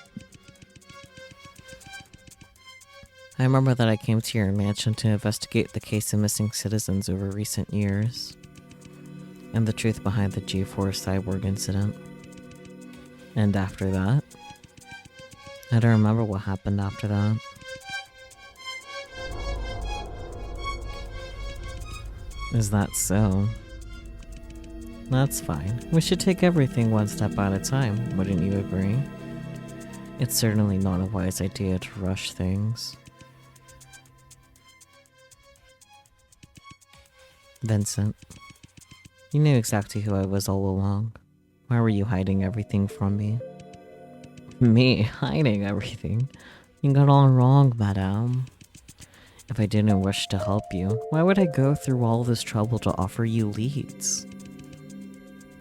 I remember that I came to your mansion to investigate the case of missing citizens over recent years, and the truth behind the G4 cyborg incident. And after that, I don't remember what happened after that. Is that so? That's fine. We should take everything one step at a time, wouldn't you agree? It's certainly not a wise idea to rush things. Vincent, you knew exactly who I was all along. Why were you hiding everything from me? Me hiding everything? You got all wrong, madame. If I didn't wish to help you, why would I go through all this trouble to offer you leads?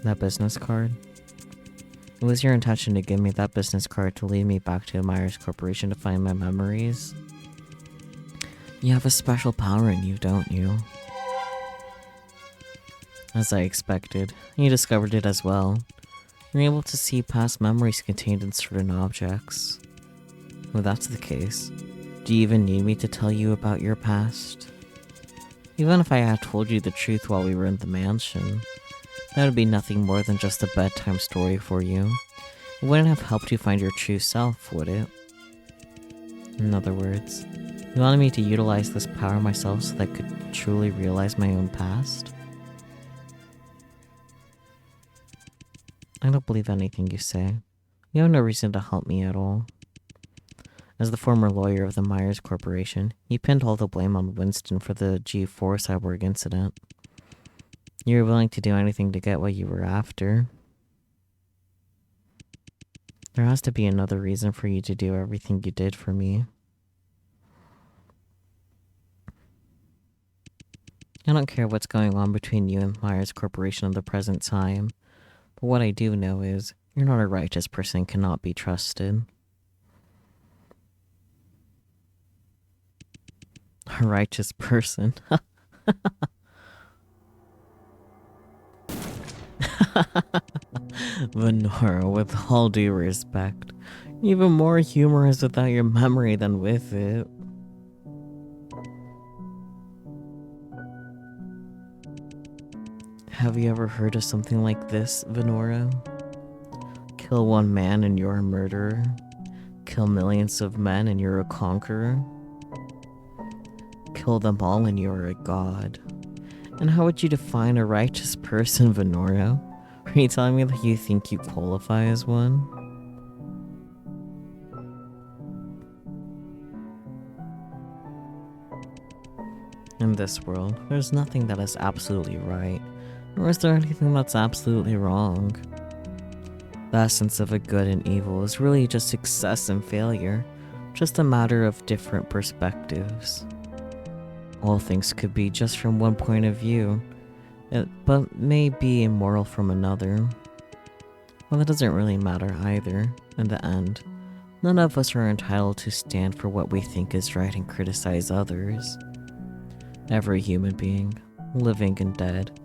That business card? It was your intention to give me that business card to lead me back to Myers Corporation to find my memories. You have a special power in you, don't you? As I expected, you discovered it as well. You're able to see past memories contained in certain objects. Well, that's the case. Do you even need me to tell you about your past? Even if I had told you the truth while we were in the mansion, that would be nothing more than just a bedtime story for you. It wouldn't have helped you find your true self, would it? In other words, you wanted me to utilize this power myself so that I could truly realize my own past? I don't believe anything you say. You have no reason to help me at all. As the former lawyer of the Myers Corporation, you pinned all the blame on Winston for the G4 cyborg incident. You were willing to do anything to get what you were after. There has to be another reason for you to do everything you did for me. I don't care what's going on between you and Myers Corporation at the present time, but what I do know is, you're not a righteous person and cannot be trusted. A righteous person? Venora, with all due respect, even more humorous without your memory than with it. Have you ever heard of something like this, Venora? Kill one man and you're a murderer. Kill millions of men and you're a conqueror. Kill them all and you're a god. And how would you define a righteous person, Venora? Are you telling me that you think you qualify as one? In this world, there's nothing that is absolutely right, nor is there anything that's absolutely wrong. The essence of a good and evil is really just success and failure, just a matter of different perspectives. All things could be just from one point of view, but may be immoral from another. Well, that doesn't really matter either, in the end. None of us are entitled to stand for what we think is right and criticize others. Every human being, living and dead,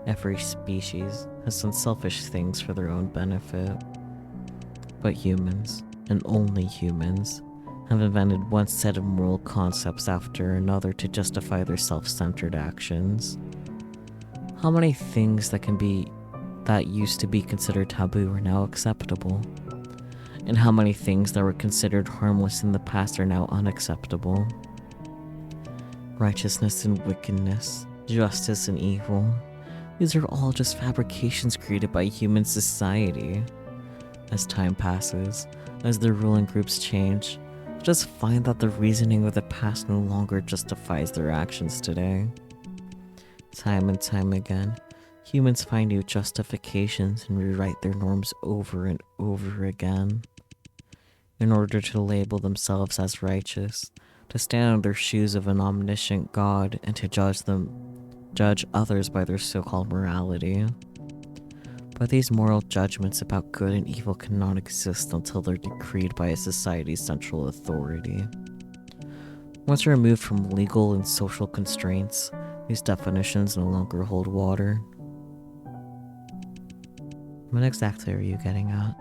every species, has done selfish things for their own benefit. But humans, and only humans, have invented one set of moral concepts after another to justify their self-centered actions. How many things that used to be considered taboo are now acceptable? And how many things that were considered harmless in the past are now unacceptable? Righteousness and wickedness, justice and evil, these are all just fabrications created by human society. As time passes, as the ruling groups change, just find that the reasoning of the past no longer justifies their actions today. Time and time again, humans find new justifications and rewrite their norms over and over again. In order to label themselves as righteous, to stand in their shoes of an omniscient God, and to judge others by their so-called morality. But these moral judgments about good and evil cannot exist until they're decreed by a society's central authority. Once removed from legal and social constraints, these definitions no longer hold water. What exactly are you getting at?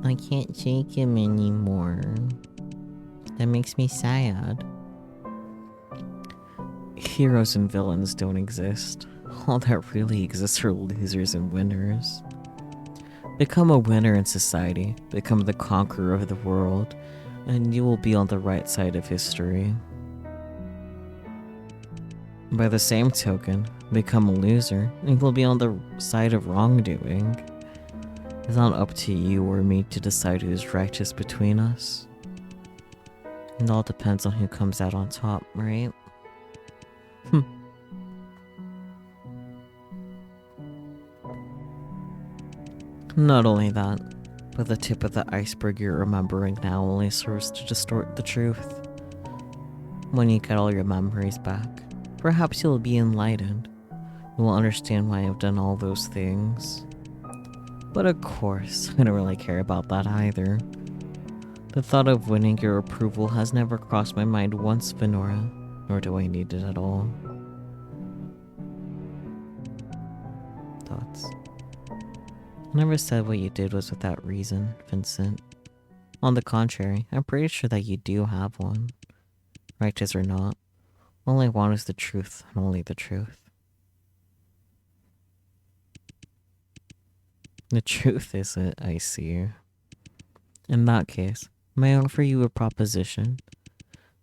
I can't take him anymore. That makes me sad. Heroes and villains don't exist. All that really exists are losers and winners. Become a winner in society, become the conqueror of the world, and you will be on the right side of history. By the same token, become a loser, and you'll be on the side of wrongdoing. It's not up to you or me to decide who's righteous between us. It all depends on who comes out on top, right? Not only that, but the tip of the iceberg you're remembering now only serves to distort the truth. When you get all your memories back, perhaps you'll be enlightened. You will understand why I've done all those things. But of course, I don't really care about that either. The thought of winning your approval has never crossed my mind once, Venora, nor do I need it at all. Thoughts? I never said what you did was without reason, Vincent. On the contrary, I'm pretty sure that you do have one. Righteous or not, all I want is the truth, and only the truth. The truth is it, I see. In that case, may I offer you a proposition?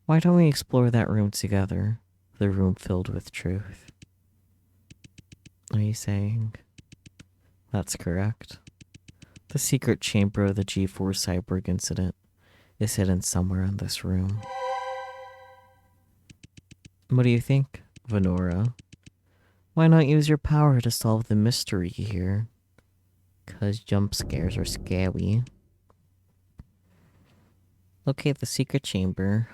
Why don't we explore that room together? The room filled with truth. Are you saying... That's correct. The secret chamber of the G4 cyborg incident is hidden somewhere in this room. What do you think, Venora? Why not use your power to solve the mystery here? 'Cause jump scares are scary. Locate the secret chamber.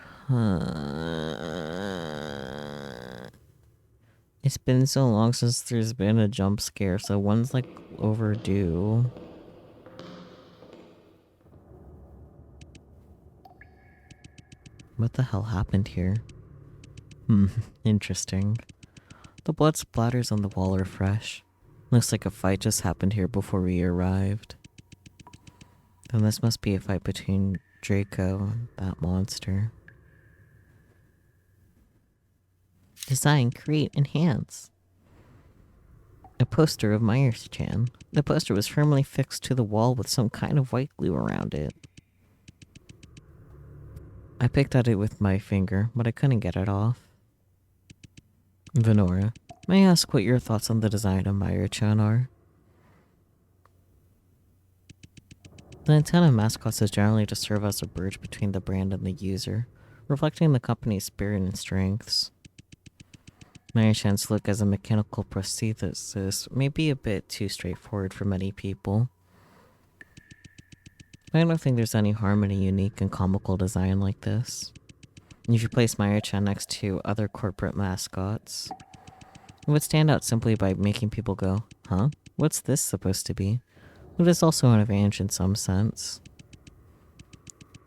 It's been so long since there's been a jump scare, so one's like overdue. What the hell happened here? Interesting. The blood splatters on the wall are fresh. Looks like a fight just happened here before we arrived. Then this must be a fight between Draco and that monster. Design, create, enhance. A poster of Myers-chan. The poster was firmly fixed to the wall with some kind of white glue around it. I picked at it with my finger, but I couldn't get it off. Venora, may I ask what your thoughts on the design of Myers-chan are? The intent of mascots is generally to serve as a bridge between the brand and the user, reflecting the company's spirit and strengths. Myers-chan's look as a mechanical prosthesis may be a bit too straightforward for many people. I don't think there's any harm in a unique and comical design like this. If you place Myers-chan next to other corporate mascots, it would stand out simply by making people go, huh? What's this supposed to be? But it's also an advantage in some sense.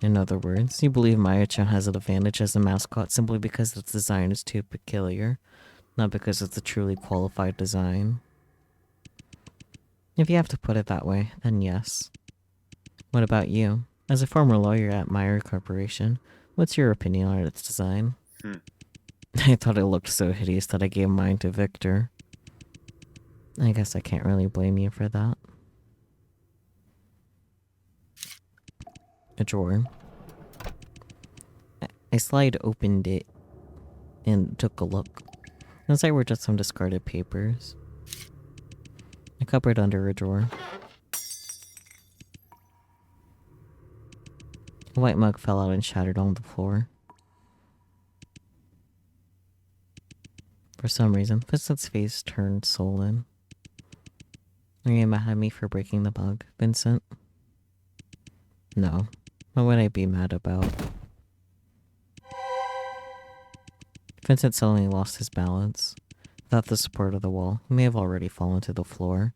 In other words, you believe Myers-chan has an advantage as a mascot simply because its design is too peculiar, not because it's a truly qualified design. If you have to put it that way, then yes. What about you? As a former lawyer at Meyer Corporation, what's your opinion on its design? I thought it looked so hideous that I gave mine to Victor. I guess I can't really blame you for that. A drawer. I slide opened it and took a look. Inside were just some discarded papers. A cupboard under a drawer. A white mug fell out and shattered on the floor. For some reason, Vincent's face turned sullen. Are you mad at me for breaking the mug, Vincent? No. What would I be mad about? Vincent suddenly lost his balance. Without the support of the wall, he may have already fallen to the floor.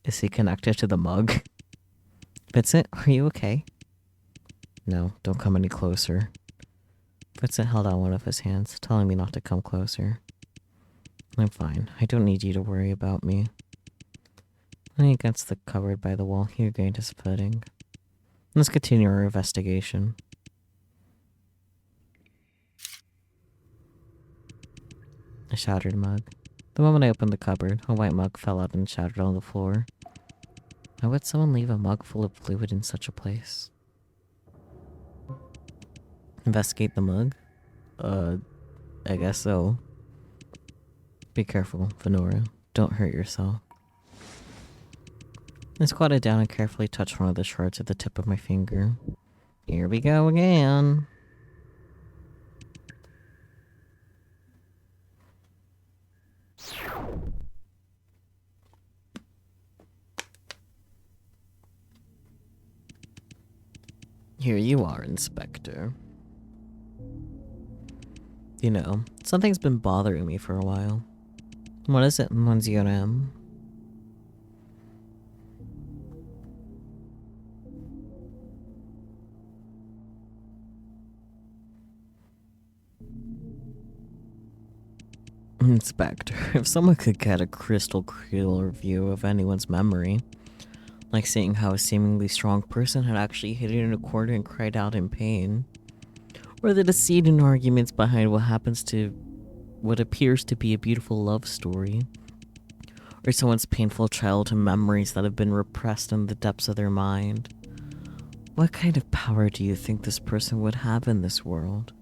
Is he connected to the mug? Vincent, are you okay? No, don't come any closer. Vincent held out one of his hands, telling me not to come closer. I'm fine. I don't need you to worry about me. Leaning against the cupboard by the wall, he regained his footing. Let's continue our investigation. A shattered mug. The moment I opened the cupboard, a white mug fell out and shattered on the floor. Why would someone leave a mug full of fluid in such a place? Investigate the mug? I guess so. Be careful, Venora. Don't hurt yourself. I squatted down and carefully touched one of the shards at the tip of my finger. Here we go again. Here you are, Inspector. You know, something's been bothering me for a while. What is it, Monsieur M? Inspector, if someone could get a crystal clear view of anyone's memory, like seeing how a seemingly strong person had actually hit it in a corner and cried out in pain, or the deceit and arguments behind what happens to what appears to be a beautiful love story, or someone's painful childhood memories that have been repressed in the depths of their mind, what kind of power do you think this person would have in this world?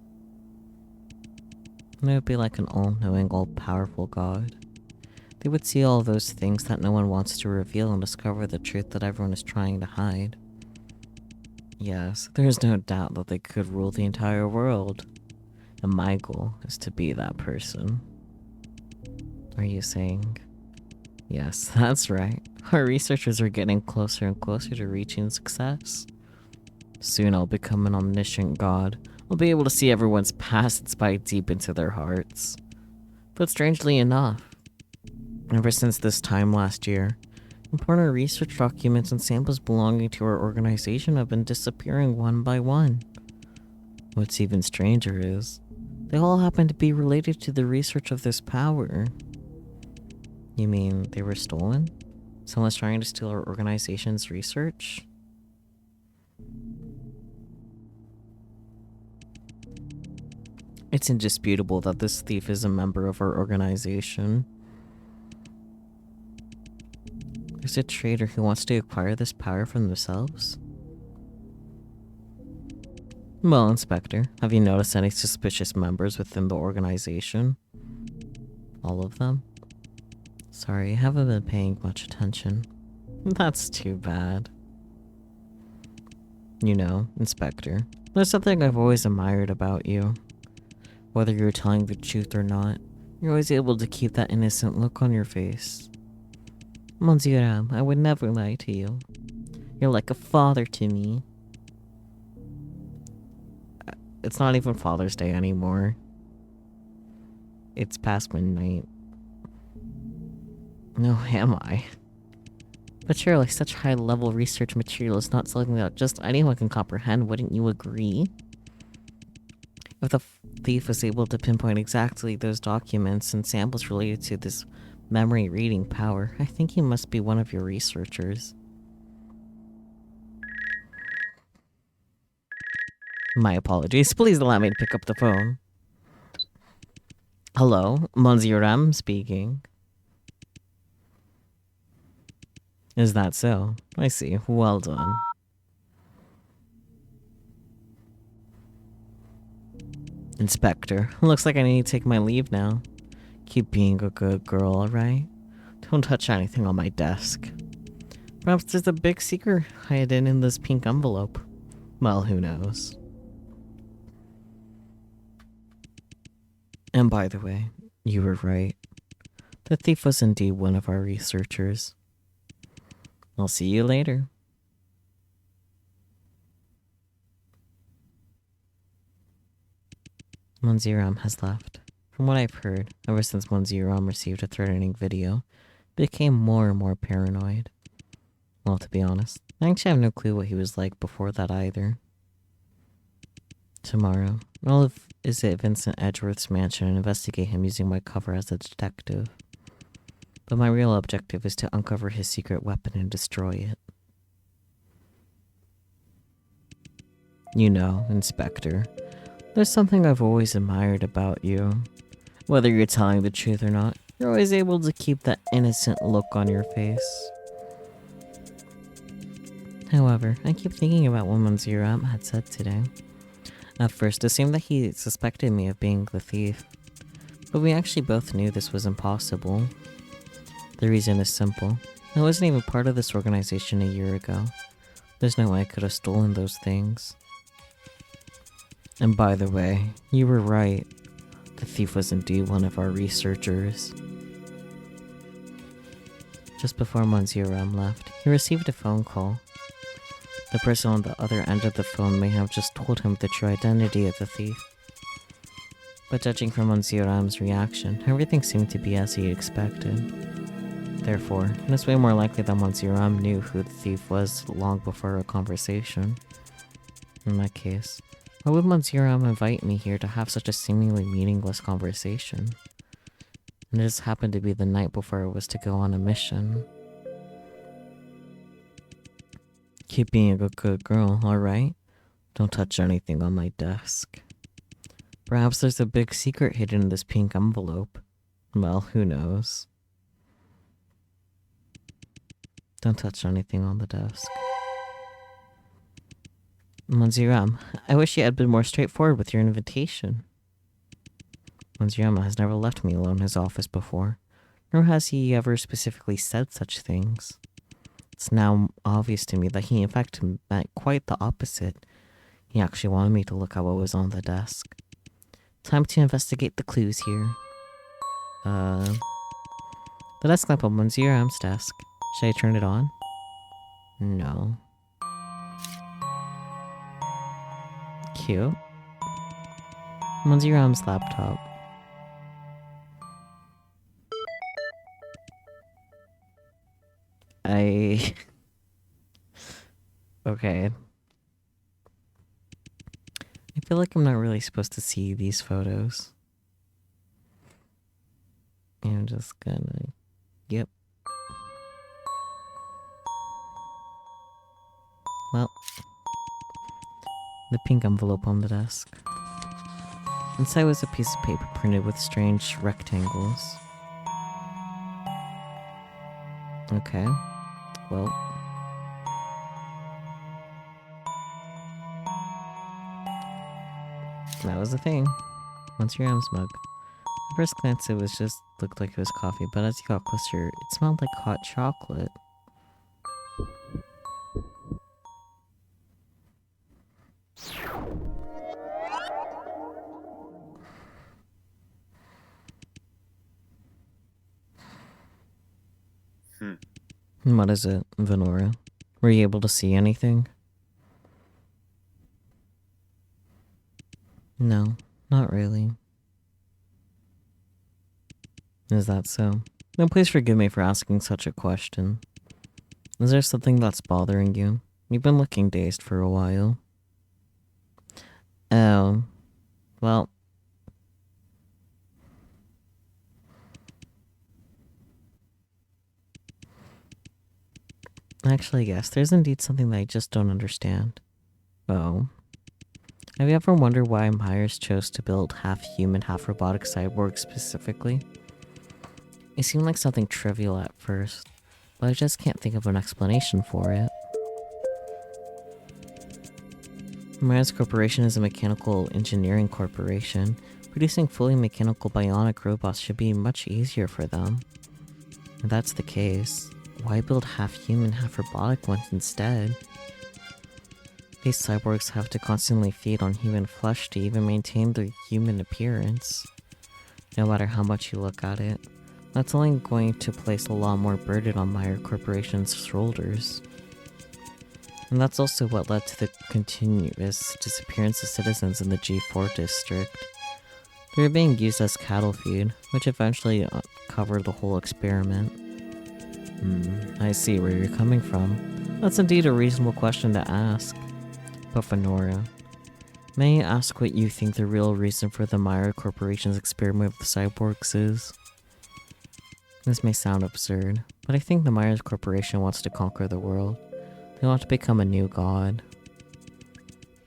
It would be like an all-knowing, all-powerful God. They would see all those things that no one wants to reveal and discover the truth that everyone is trying to hide. Yes, there is no doubt that they could rule the entire world. And my goal is to be that person. Are you saying? Yes, that's right. Our researchers are getting closer and closer to reaching success. Soon I'll become an omniscient God. I'll be able to see everyone's past and spy deep into their hearts. But strangely enough, ever since this time last year, important research documents and samples belonging to our organization have been disappearing one by one. What's even stranger is, they all happen to be related to the research of this power. You mean they were stolen? Someone's trying to steal our organization's research? It's indisputable that this thief is a member of our organization. There's a traitor who wants to acquire this power for themselves. Well, Inspector, have you noticed any suspicious members within the organization? All of them? Sorry, I haven't been paying much attention. That's too bad. You know, Inspector, there's something I've always admired about you. Whether you're telling the truth or not, you're always able to keep that innocent look on your face. Monsieur M, I would never lie to you. You're like a father to me. It's not even Father's Day anymore. It's past midnight. No, am I? But surely such high-level research material is not something that just anyone can comprehend, wouldn't you agree? If the thief was able to pinpoint exactly those documents and samples related to this memory reading power, I think he must be one of your researchers. My apologies. Please allow me to pick up the phone. Hello, Monsieur M speaking. Is that so? I see. Well done. Inspector, looks like I need to take my leave now. Keep being a good girl, alright? Don't touch anything on my desk. Perhaps there's a big secret hidden in this pink envelope. Well, who knows? And by the way, you were right. The thief was indeed one of our researchers. I'll see you later. Monsieur M has left. From what I've heard, ever since Monsieur M received a threatening video, he became more and more paranoid. Well, to be honest, I actually have no clue what he was like before that either. Tomorrow, I'll visit Vincent Edgeworth's mansion and investigate him using my cover as a detective. But my real objective is to uncover his secret weapon and destroy it. You know, Inspector, there's something I've always admired about you. Whether you're telling the truth or not, you're always able to keep that innocent look on your face. However, I keep thinking about what Monsieur had said today. At first, it seemed that he suspected me of being the thief, but we actually both knew this was impossible. The reason is simple. I wasn't even part of this organization a year ago. There's no way I could have stolen those things. And by the way, you were right. The thief was indeed one of our researchers. Just before Monsieur M left, he received a phone call. The person on the other end of the phone may have just told him the true identity of the thief. But judging from Monsieur M's reaction, everything seemed to be as he expected. Therefore, it is way more likely that Monsieur M knew who the thief was long before our conversation. In that case, why would Monsieur M invite me here to have such a seemingly meaningless conversation? And it just happened to be the night before I was to go on a mission. Keep being a good girl, alright? Don't touch anything on my desk. Perhaps there's a big secret hidden in this pink envelope. Well, who knows? Don't touch anything on the desk. Monsieur M, I wish you had been more straightforward with your invitation. Monsieur M has never left me alone in his office before, nor has he ever specifically said such things. It's now obvious to me that he in fact meant quite the opposite. He actually wanted me to look at what was on the desk. Time to investigate the clues here. The desk lamp on Monsieur M's desk. Should I turn it on? No. Cute. Monsieur M's laptop. Okay. I feel like I'm not really supposed to see these photos. I'm just gonna... Yep. Well. The pink envelope on the desk. Inside was a piece of paper printed with strange rectangles. Okay. Well. That was the thing. Once your M's mug. At first glance, it looked like it was coffee, but as you got closer, it smelled like hot chocolate. What is it, Venora? Were you able to see anything? No, not really. Is that so? Then please forgive me for asking such a question. Is there something that's bothering you? You've been looking dazed for a while. Oh. Well. Actually, yes, there's indeed something that I just don't understand. Oh. Have you ever wondered why Myers chose to build half-human, half-robotic cyborgs specifically? It seemed like something trivial at first, but I just can't think of an explanation for it. Myers Corporation is a mechanical engineering corporation. Producing fully mechanical bionic robots should be much easier for them. If that's the case, why build half-human, half-robotic ones instead? These cyborgs have to constantly feed on human flesh to even maintain their human appearance. No matter how much you look at it, that's only going to place a lot more burden on Myers Corporation's shoulders. And that's also what led to the continuous disappearance of citizens in the G4 district. They were being used as cattle feed, which eventually covered the whole experiment. I see where you're coming from. That's indeed a reasonable question to ask. But Venora, May I ask what you think the real reason for the Myers Corporation's experiment with cyborgs is? This may sound absurd, but I think the Myers Corporation wants to conquer the world. They want to become a new god.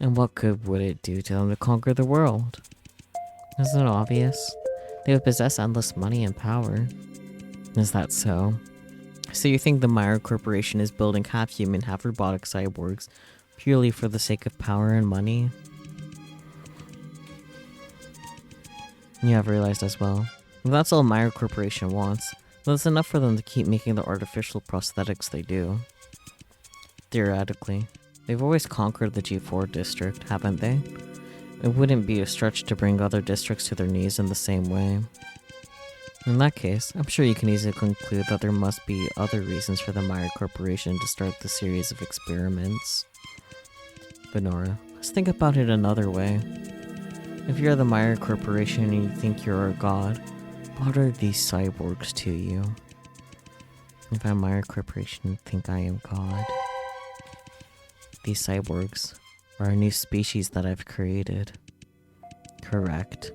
And what good would it do to them to conquer the world? Isn't it obvious? They would possess endless money and power. Is that so? So you think the Myers Corporation is building half-human, half-robotic cyborgs purely for the sake of power and money? You have realized as well. If that's all Myers Corporation wants, then it's enough for them to keep making the artificial prosthetics they do. Theoretically, they've always conquered the G4 district, haven't they? It wouldn't be a stretch to bring other districts to their knees in the same way. In that case, I'm sure you can easily conclude that there must be other reasons for the Myers Corporation to start the series of experiments. But Nora, let's think about it another way. If you're the Myers Corporation and you think you're a god, what are these cyborgs to you? If I'm Myers Corporation and think I am god, these cyborgs are a new species that I've created. Correct.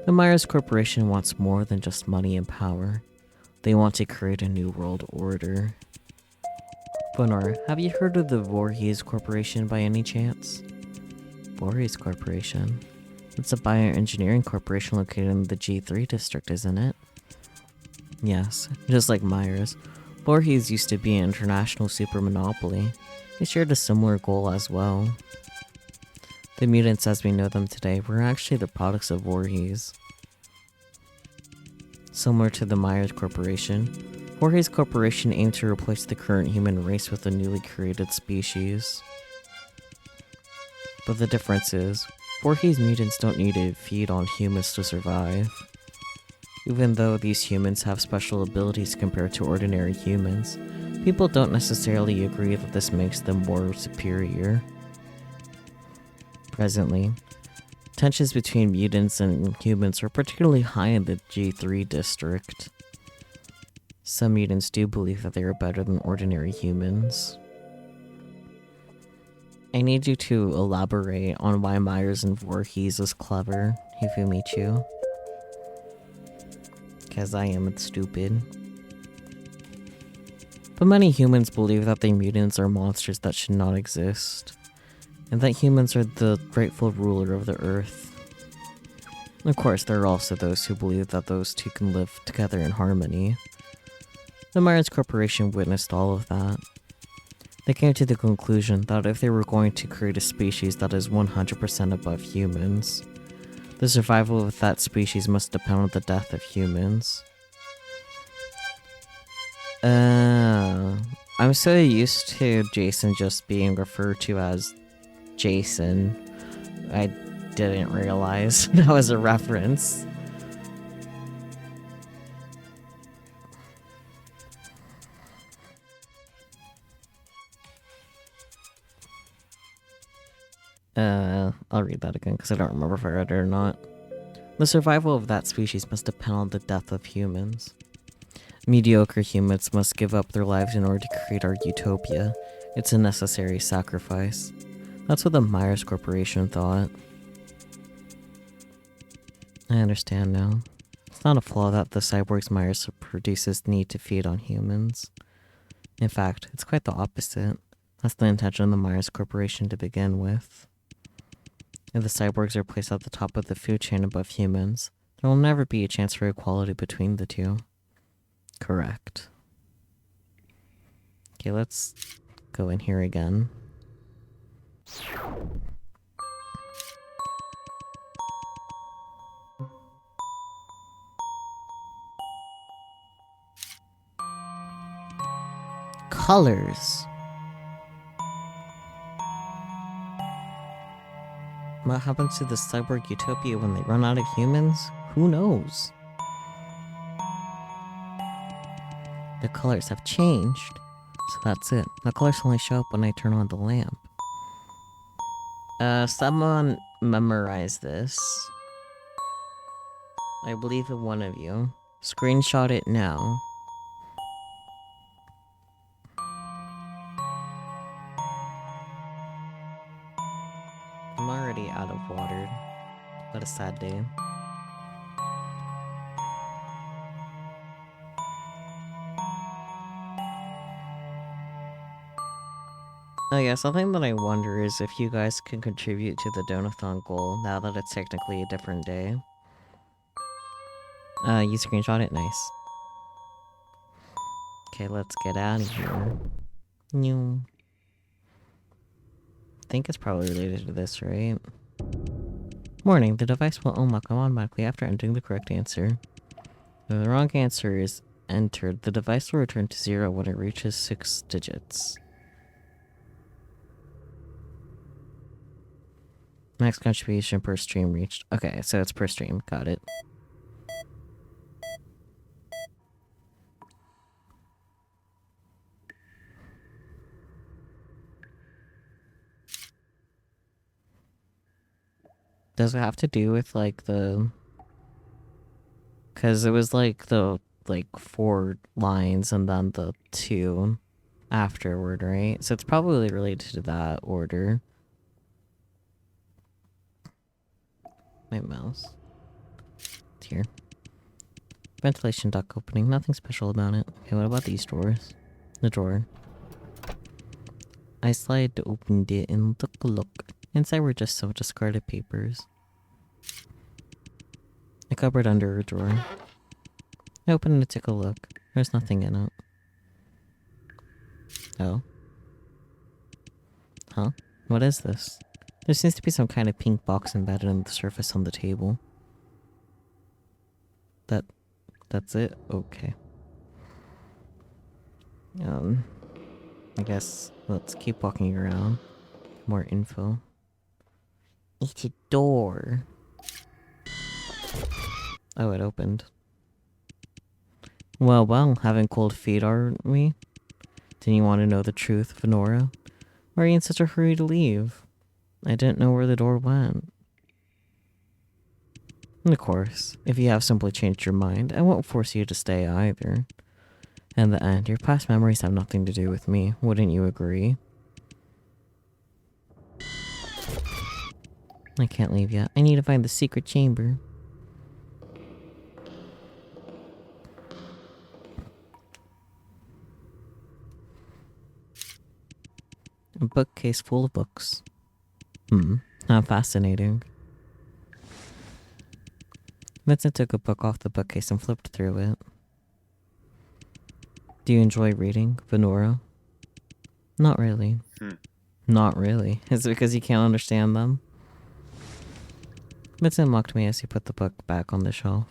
The Myers Corporation wants more than just money and power. They want to create a new world order. Bonor, have you heard of the Voorhees Corporation by any chance? Voorhees Corporation? It's a bioengineering corporation located in the G3 district, isn't it? Yes, just like Myers, Voorhees used to be an international super monopoly. They shared a similar goal as well. The mutants as we know them today were actually the products of Voorhees. Similar to the Myers Corporation, Voorhees Corporation aimed to replace the current human race with a newly created species. But the difference is, Voorhees mutants don't need to feed on humans to survive. Even though these humans have special abilities compared to ordinary humans, people don't necessarily agree that this makes them more superior. Presently, tensions between mutants and humans are particularly high in the G3 district. Some mutants do believe that they are better than ordinary humans. I need you to elaborate on why Myers and Voorhees is clever if we meet you. Because I am stupid. But many humans believe that the mutants are monsters that should not exist, and that humans are the rightful ruler of the earth. Of course, there are also those who believe that those two can live together in harmony. The Myers Corporation witnessed all of that. They came to the conclusion that if they were going to create a species that is 100% above humans, the survival of that species must depend on the death of humans. I'm so used to Jason just being referred to as Jason. I didn't realize that was a reference. I'll read that again because I don't remember if I read it or not. The survival of that species must depend on the death of humans. Mediocre humans must give up their lives in order to create our utopia. It's a necessary sacrifice. That's what the Myers Corporation thought. I understand now. It's not a flaw that the cyborgs Myers produces need to feed on humans. In fact, it's quite the opposite. That's the intention of the Myers Corporation to begin with. If the cyborgs are placed at the top of the food chain above humans, there will never be a chance for equality between the two. Correct. Okay, let's go in here again. Colors. What happens to the cyborg utopia when they run out of humans? Who knows? The colors have changed. So that's it. The colors only show up when I turn on the lamp. Someone memorize this. I believe in one of you. Screenshot it now. I'm already out of water. sad day. Oh yeah, something that I wonder is if you guys can contribute to the donathon goal now that it's technically a different day. You screenshot it? Nice. Okay, let's get out of here. New. I think it's probably related to this, right? Warning, the device will unlock automatically after entering the correct answer. If the wrong answer is entered, the device will return to 0 when it reaches 6 digits. Max contribution per stream reached. Okay, so it's per stream. Got it. Does it have to do with, like, the... Because it was, like, the, 4 lines and then the 2 afterward, right? So it's probably related to that order. My mouse. It's here. Ventilation duct opening. Nothing special about it. Okay, what about these drawers? The drawer. I slid opened it and took a look. Inside were just some discarded papers. A cupboard under a drawer. I opened it and took a look. There's nothing in it. Oh. Huh? What is this? There seems to be some kind of pink box embedded in the surface on the table. That's it? Okay. I guess let's keep walking around. More info. It's a door. Oh, it opened. Well, having cold feet, aren't we? Didn't you want to know the truth, Venora? Why are you in such a hurry to leave? I didn't know where the door went. And of course, if you have simply changed your mind, I won't force you to stay either. In the end, your past memories have nothing to do with me, wouldn't you agree? I can't leave yet. I need to find the secret chamber. A bookcase full of books. How fascinating. Vincent took a book off the bookcase and flipped through it. Do you enjoy reading, Venora? Not really. Not really. Is it because you can't understand them? Vincent mocked me as he put the book back on the shelf.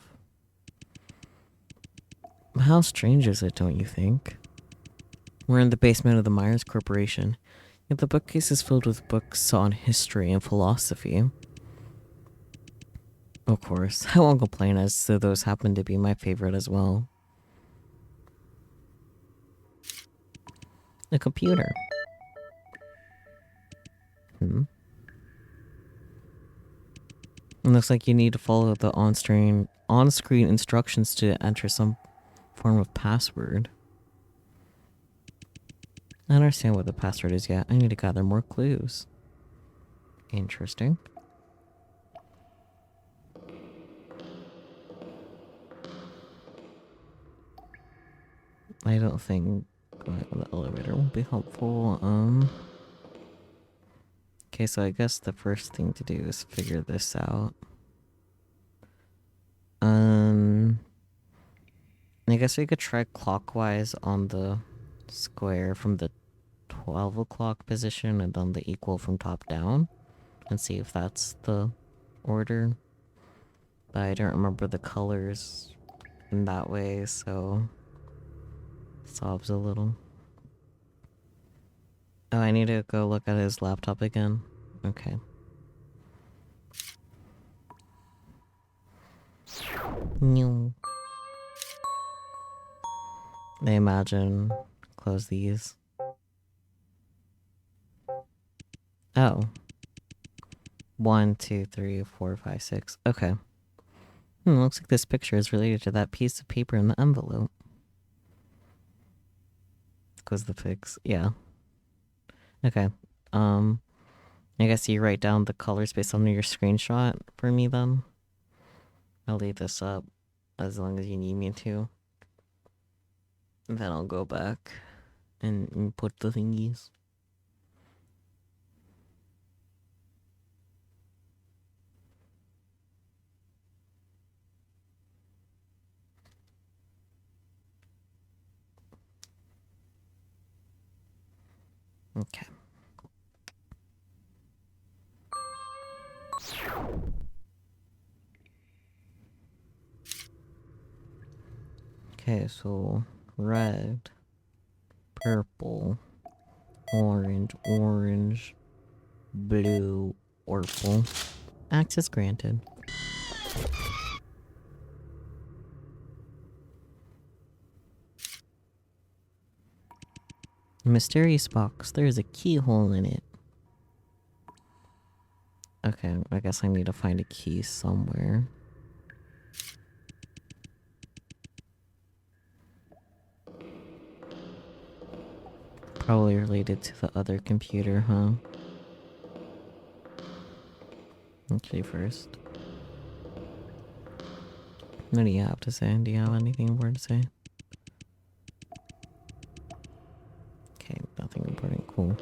How strange is it, don't you think? We're in the basement of the Myers Corporation, yet the bookcase is filled with books on history and philosophy. Of course, I won't complain as though those happen to be my favorite as well. A computer. It looks like you need to follow the on-screen instructions to enter some form of password. I don't understand what the password is yet. I need to gather more clues. Interesting. I don't think going on the elevator will be helpful. Okay, so I guess the first thing to do is figure this out. I guess we could try clockwise on the square from the 12 o'clock position and then the equal from top down and see if that's the order. But I don't remember the colors in that way, so sobs a little. Oh, I need to go look at his laptop again. Okay. New. I imagine close these. Oh. 1, 2, 3, 4, 5, 6. Okay. Looks like this picture is related to that piece of paper in the envelope. Close the fix. Yeah. Okay. I guess you write down the colors based on your screenshot for me then. I'll leave this up as long as you need me to. And then I'll go back and put the thingies. Okay. Okay, so red, purple, orange, blue, purple. Access granted. Mysterious box. There is a keyhole in it. Okay, I guess I need to find a key somewhere. Probably related to the other computer, huh? Okay, first. What do you have to say? Do you have anything important to say? Okay, nothing important. Cool.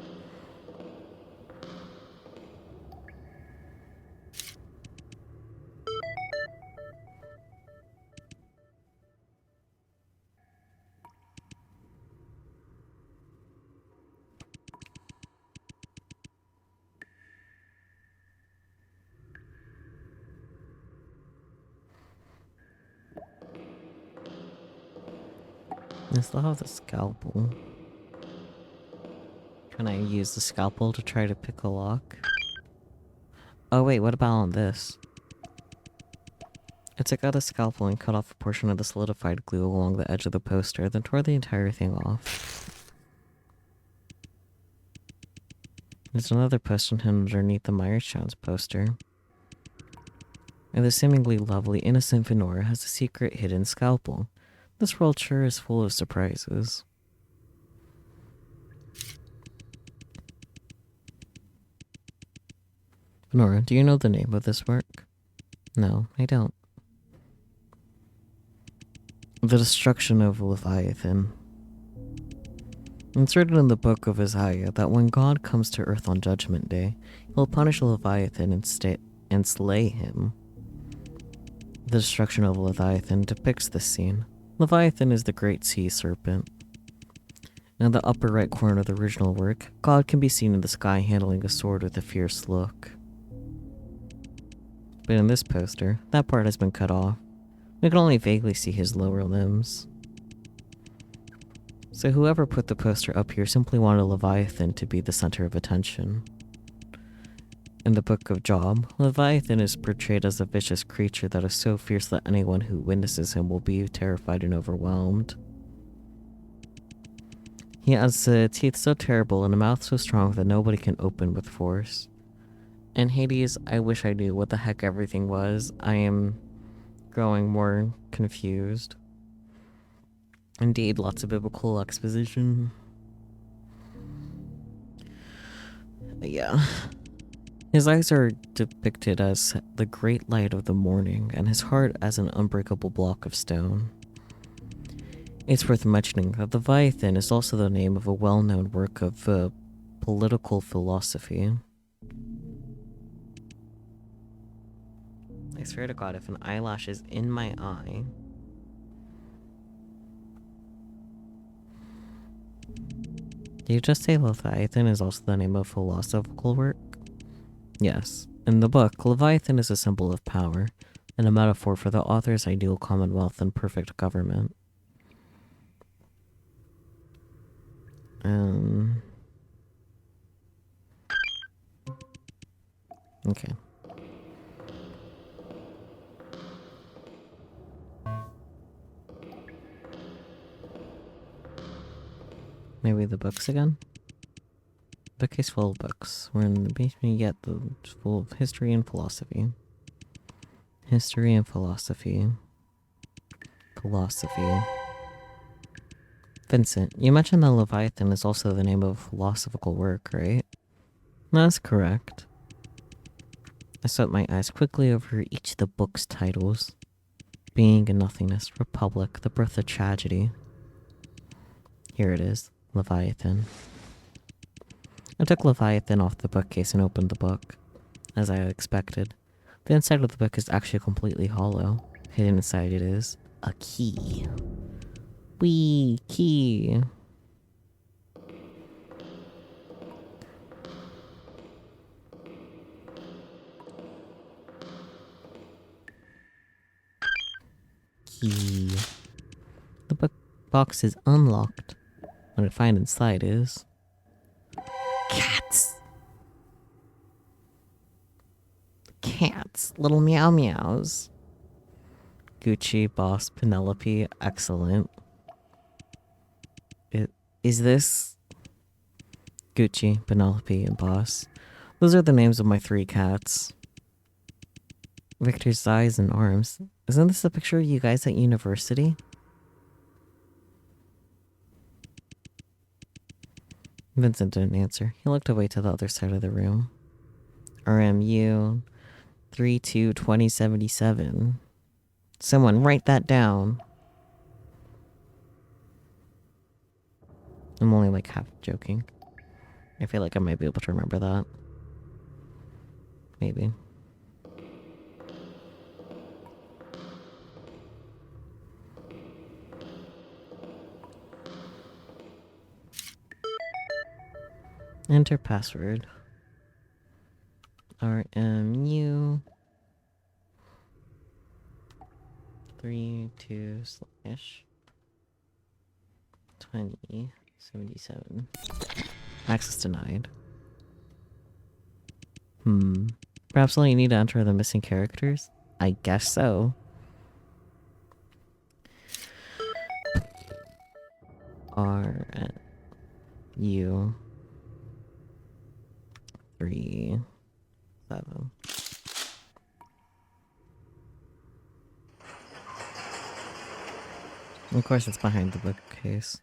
I still have the scalpel. Can I use the scalpel to try to pick a lock? Oh wait, what about on this? I took out a scalpel and cut off a portion of the solidified glue along the edge of the poster, then tore the entire thing off. There's another poster underneath the Myers Jones poster. And the seemingly lovely, innocent Venora has a secret hidden scalpel. This world sure is full of surprises. Venora, do you know the name of this work? No, I don't. The Destruction of Leviathan. It's written in the book of Isaiah that when God comes to earth on Judgment Day, he'll punish Leviathan and slay him. The Destruction of Leviathan depicts this scene. Leviathan is the great sea serpent. In the upper right corner of the original work, God can be seen in the sky handling a sword with a fierce look. But in this poster, that part has been cut off. We can only vaguely see his lower limbs. So whoever put the poster up here simply wanted Leviathan to be the center of attention. In the Book of Job, Leviathan is portrayed as a vicious creature that is so fierce that anyone who witnesses him will be terrified and overwhelmed. He has teeth so terrible and a mouth so strong that nobody can open with force. In Hades, I wish I knew what the heck everything was. I am growing more confused. Indeed, lots of biblical exposition. Yeah. His eyes are depicted as the great light of the morning, and his heart as an unbreakable block of stone. It's worth mentioning that Leviathan is also the name of a well-known work of political philosophy. I swear to God, if an eyelash is in my eye... Did you just say Leviathan is also the name of philosophical work? Yes. In the book, Leviathan is a symbol of power, and a metaphor for the author's ideal commonwealth and perfect government. Okay. Maybe the books again? Bookcase full of books. We're in the basement yet, full of history and philosophy. History and philosophy. Philosophy. Vincent, you mentioned that Leviathan is also the name of a philosophical work, right? That's correct. I swept my eyes quickly over each of the book's titles. Being and nothingness. Republic. The birth of tragedy. Here it is. Leviathan. I took Leviathan off the bookcase and opened the book. As I had expected. The inside of the book is actually completely hollow. Hidden inside it is a key. Wee key. Key. The book box is unlocked. What I find inside is cats. Cats, little meow meows. Gucci, Boss, Penelope, excellent. Is this Gucci, Penelope, and Boss? Those are the names of my 3 cats. Victor's eyes and arms. Isn't this a picture of you guys at university? Vincent didn't answer. He looked away to the other side of the room. RMU 322077. Someone write that down. I'm only like half joking. I feel like I might be able to remember that. Maybe. Enter password. RMU 32/2077. Access denied. Perhaps only need to enter the missing characters? I guess so. RU 3 7. Of course, it's behind the bookcase.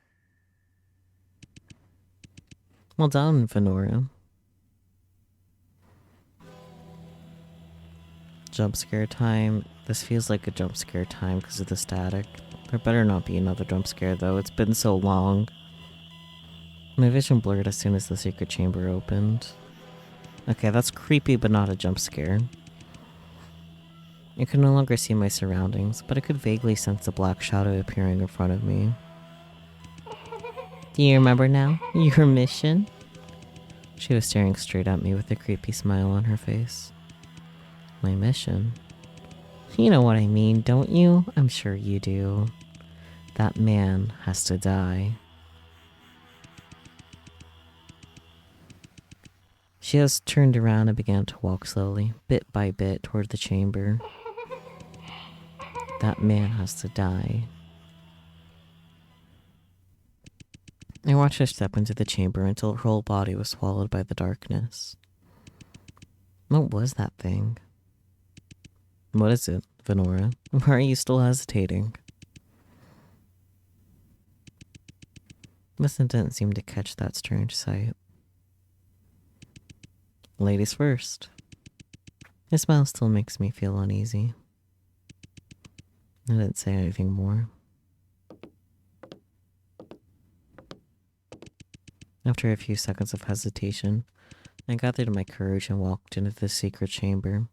Well done, Venora. Jump scare time. This feels like a jump scare time because of the static. There better not be another jump scare though. It's been so long. My vision blurred as soon as the secret chamber opened. Okay, that's creepy but not a jump scare. I could no longer see my surroundings, but I could vaguely sense a black shadow appearing in front of me. Do you remember now? Your mission? She was staring straight at me with a creepy smile on her face. My mission? You know what I mean, don't you? I'm sure you do. That man has to die. She just turned around and began to walk slowly, bit by bit, toward the chamber. That man has to die. I watched her step into the chamber until her whole body was swallowed by the darkness. What was that thing? What is it, Venora? Why are you still hesitating? Vincent didn't seem to catch that strange sight. Ladies first. His smile still makes me feel uneasy. I didn't say anything more. After a few seconds of hesitation, I gathered my courage and walked into the secret chamber.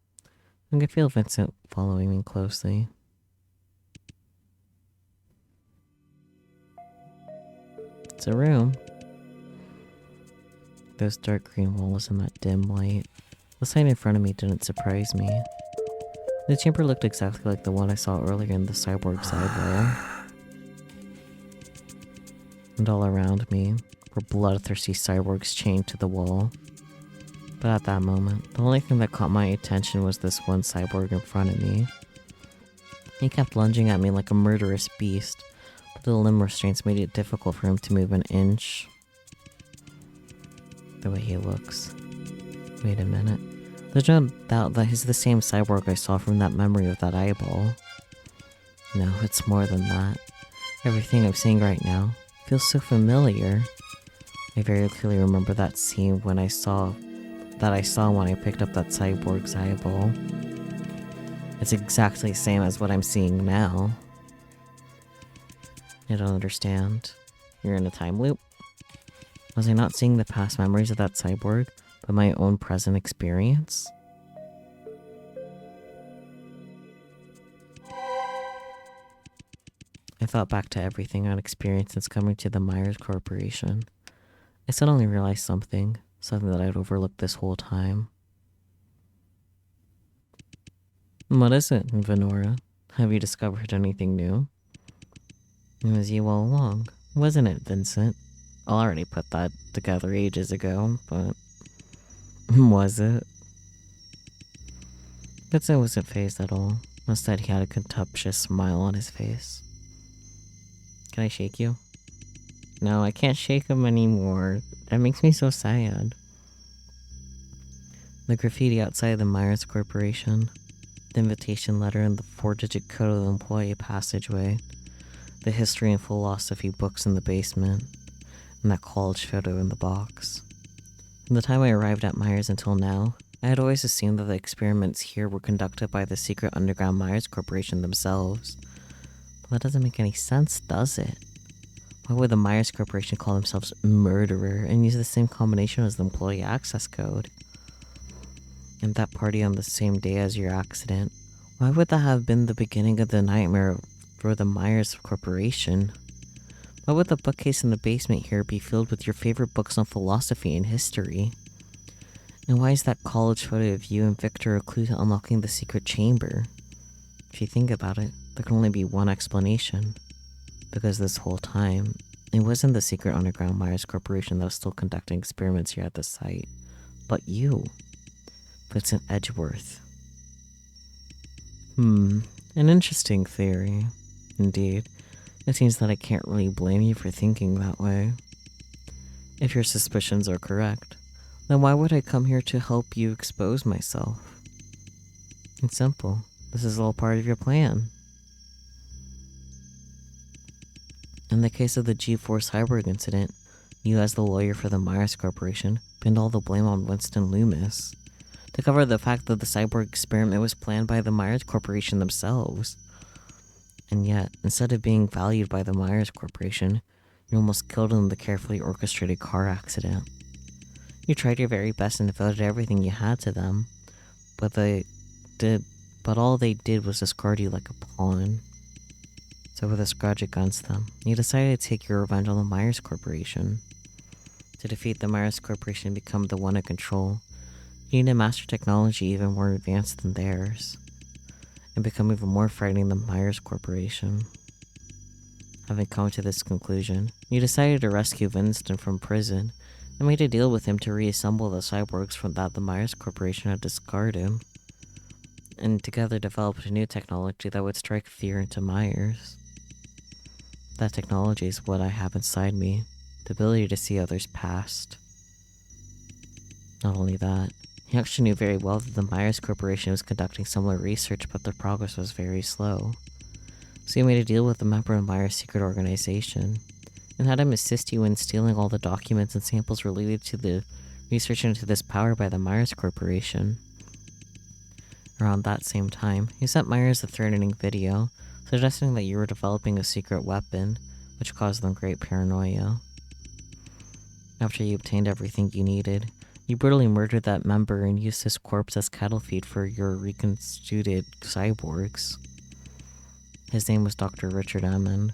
I could feel Vincent following me closely. It's a room. Those dark green walls and that dim light. The sight in front of me didn't surprise me. The chamber looked exactly like the one I saw earlier in the cyborg side wall. And all around me were bloodthirsty cyborgs chained to the wall. But at that moment, the only thing that caught my attention was this one cyborg in front of me. He kept lunging at me like a murderous beast, but the limb restraints made it difficult for him to move an inch. The way he looks. Wait a minute. There's no doubt that he's the same cyborg I saw from that memory of that eyeball. No, it's more than that. Everything I'm seeing right now feels so familiar. I very clearly remember that scene when I saw when I picked up that cyborg's eyeball. It's exactly the same as what I'm seeing now. I don't understand. You're in a time loop? Was I not seeing the past memories of that cyborg, but my own present experience? I thought back to everything I'd experienced since coming to the Myers Corporation. I suddenly realized something that I'd overlooked this whole time. What is it, Venora? Have you discovered anything new? It was you all along, wasn't it, Vincent? I already put that together ages ago, but... was it? Vincent wasn't fazed at all. Instead, he had a contemptuous smile on his face. Can I shake you? No, I can't shake him anymore. That makes me so sad. The graffiti outside the Myers Corporation, the invitation letter and the 4-digit code of the employee passageway, the history and philosophy books in the basement, and that college photo in the box. From the time I arrived at Myers until now, I had always assumed that the experiments here were conducted by the secret underground Myers Corporation themselves. But that doesn't make any sense, does it? Why would the Myers Corporation call themselves murderer and use the same combination as the employee access code? And that party on the same day as your accident, why would that have been the beginning of the nightmare for the Myers Corporation? Why would the bookcase in the basement here be filled with your favorite books on philosophy and history? And why is that college photo of you and Victor a clue to unlocking the secret chamber? If you think about it, there can only be one explanation. Because this whole time, it wasn't the secret underground Myers Corporation that was still conducting experiments here at the site, but you, Vincent Edgeworth. An interesting theory. Indeed, it seems that I can't really blame you for thinking that way. If your suspicions are correct, then why would I come here to help you expose myself? It's simple. This is all part of your plan. In the case of the G4 cyborg incident, you as the lawyer for the Myers Corporation pinned all the blame on Winston Loomis to cover the fact that the cyborg experiment was planned by the Myers Corporation themselves. And yet, instead of being valued by the Myers Corporation, you almost killed them in the carefully orchestrated car accident. You tried your very best and devoted everything you had to them, but all they did was discard you like a pawn. So with a grudge against them, you decided to take your revenge on the Myers Corporation. To defeat the Myers Corporation and become the one in control, you need to master technology even more advanced than theirs, and become even more frightening than Myers Corporation. Having come to this conclusion, you decided to rescue Vincent from prison and made a deal with him to reassemble the cyborgs from that the Myers Corporation had discarded, and together developed a new technology that would strike fear into Myers. That technology is what I have inside me, the ability to see others past. Not only that, he actually knew very well that the Myers Corporation was conducting similar research, but their progress was very slow. So he made a deal with a member of Myers' secret organization, and had him assist you in stealing all the documents and samples related to the research into this power by the Myers Corporation. Around that same time, he sent Myers a threatening video, suggesting that you were developing a secret weapon, which caused them great paranoia. After you obtained everything you needed, you brutally murdered that member and used his corpse as cattle feed for your reconstituted cyborgs. His name was Dr. Richard Emmond.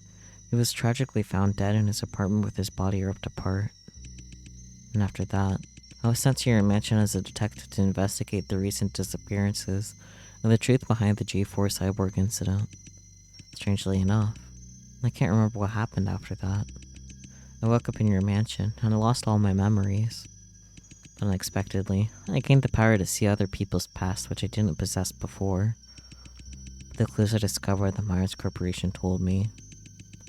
He was tragically found dead in his apartment with his body ripped apart. And after that, I was sent to your mansion as a detective to investigate the recent disappearances and the truth behind the G4 cyborg incident. Strangely enough, I can't remember what happened after that. I woke up in your mansion and I lost all my memories. But unexpectedly, I gained the power to see other people's past which I didn't possess before. The clues I discovered at the Myers Corporation told me.